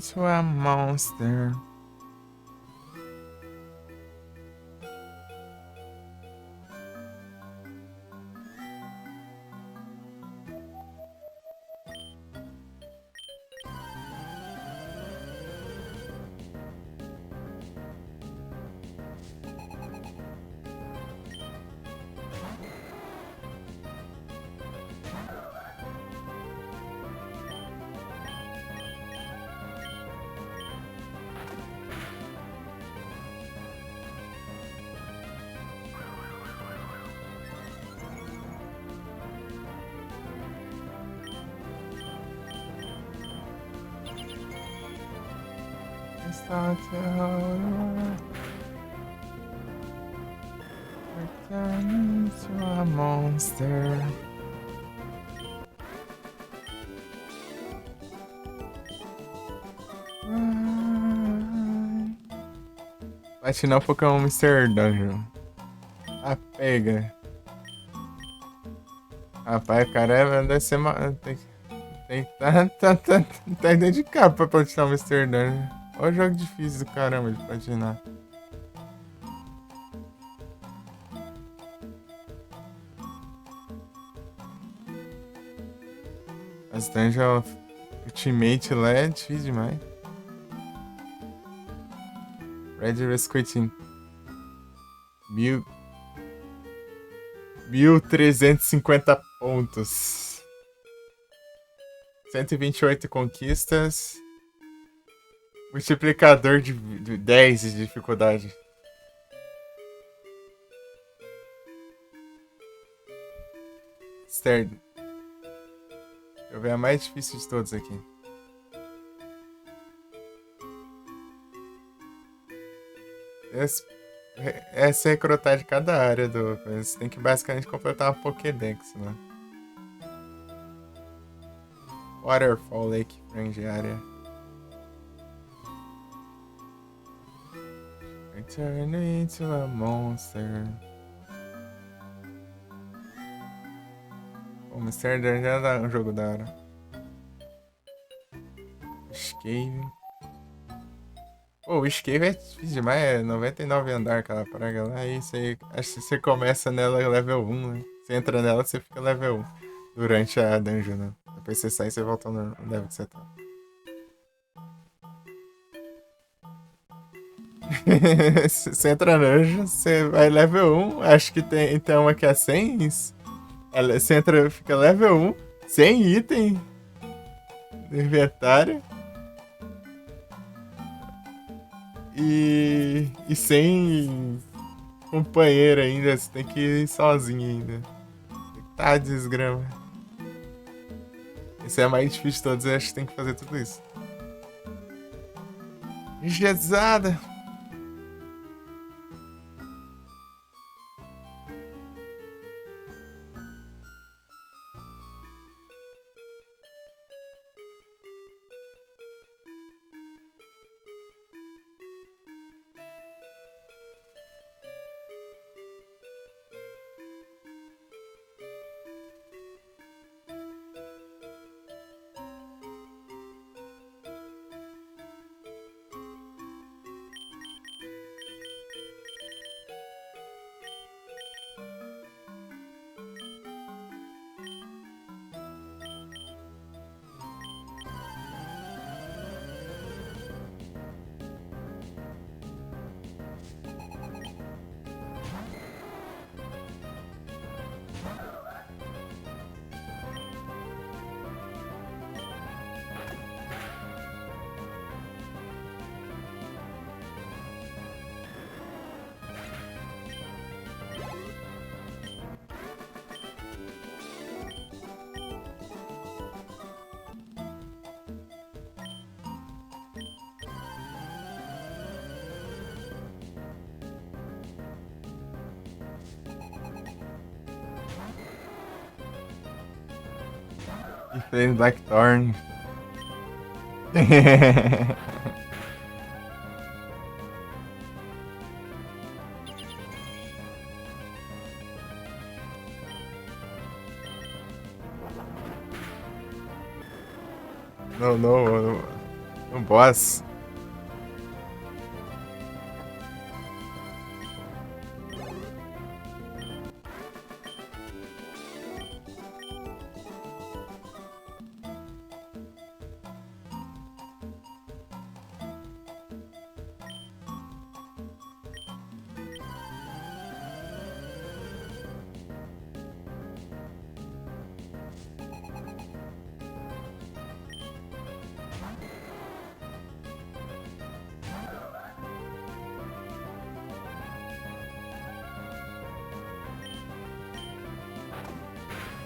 into a monster. Start to turn into a monster. Platinar o Pokémon Mr. Dungeon. Ah, pega. Rapaz, o cara deve ser tem que tá dedicado pra platinar o Mr. Dungeon. Olha o jogo difícil do caramba de platinar. As Dungeon Ultimate lá é difícil demais. Red Rescuing 1.350 pontos. 128 conquistas. Multiplicador de 10 de dificuldade. Externo. Deixa eu ver a mais difícil de todos aqui. Essa é recrutar de cada área do. Você tem que basicamente completar uma Pokédex, né? Waterfall Lake Range área. Turn into a monster. O Mr. Dungeon é um jogo da hora. Escape. Pô, o Escape é difícil demais, é 99 andar aquela praga lá. Aí você, acho que você começa nela level 1, né? Você entra nela, você fica level 1 durante a dungeon, né? Depois você sai e você volta no level que você tá. Você entra na dungeon, você vai level 1, acho que tem uma que é 100. Você entra, fica level 1, 100 item no inventário. E sem companheiro ainda, você tem que ir sozinho ainda. Tá, desgrama. Esse é mais difícil de todos, eu acho que tem que fazer tudo isso. Engesada! E fez Blackthorn. Não. O boss.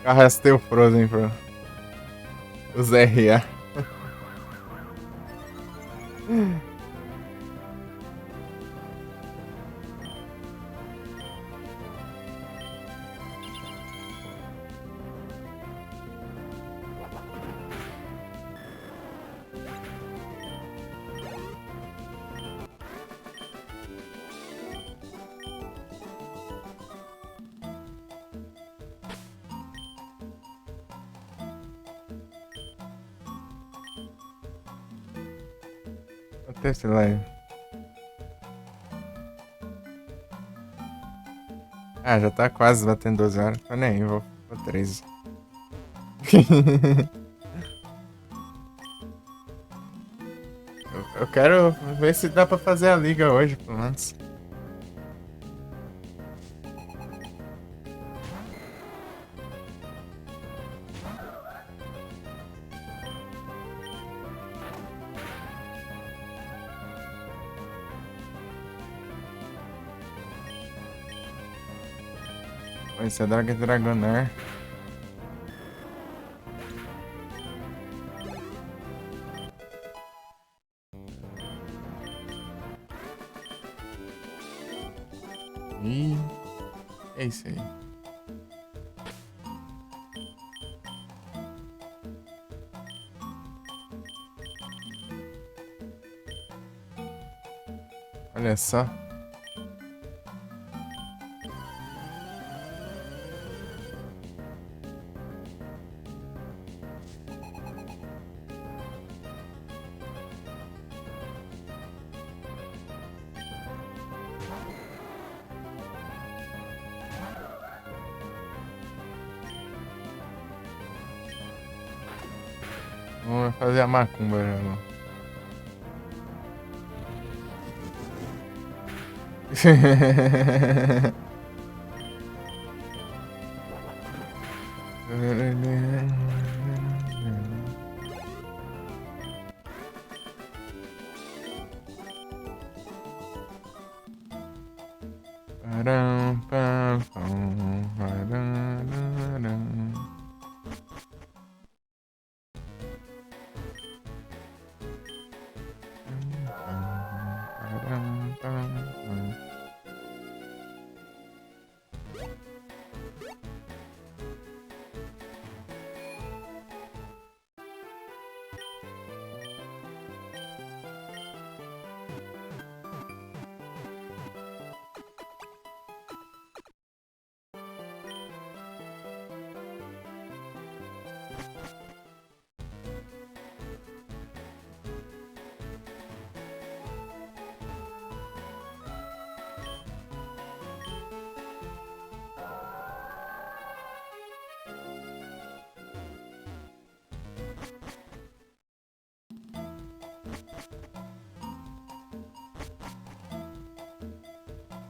Arrastei o Frozen pro os RA. Até esse live. Ah, já tá quase batendo 12 horas. Tô nem aí, vou 13. Eu quero ver se dá pra fazer a liga hoje, pelo menos. Vai ser Dragonair. E é isso aí. Olha só. Vamos fazer a macumba já, mano. Param, pam, pam, pararam. Param, pam, pam.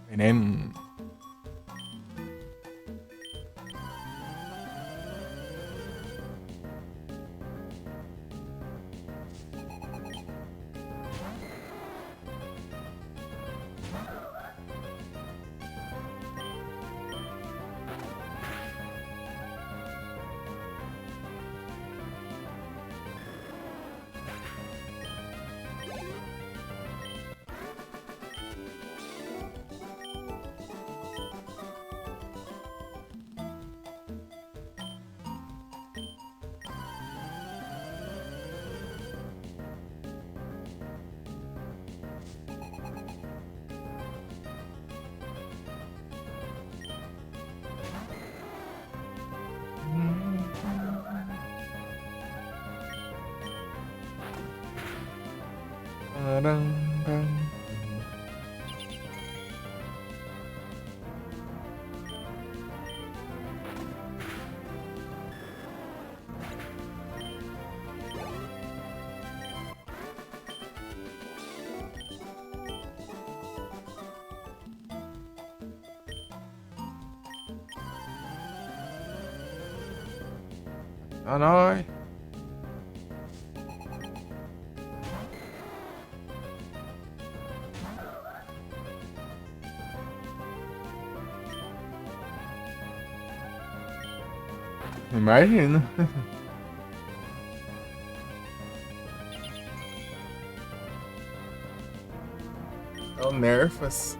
Veneno. Ah, nóis. Imagino. É o Nerfas.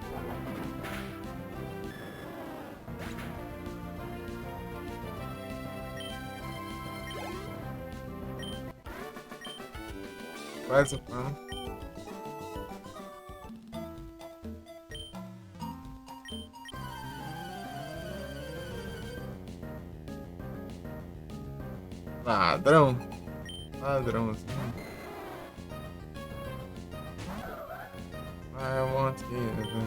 Faz o pano. Ladrão. Ladrãozinho. I want you.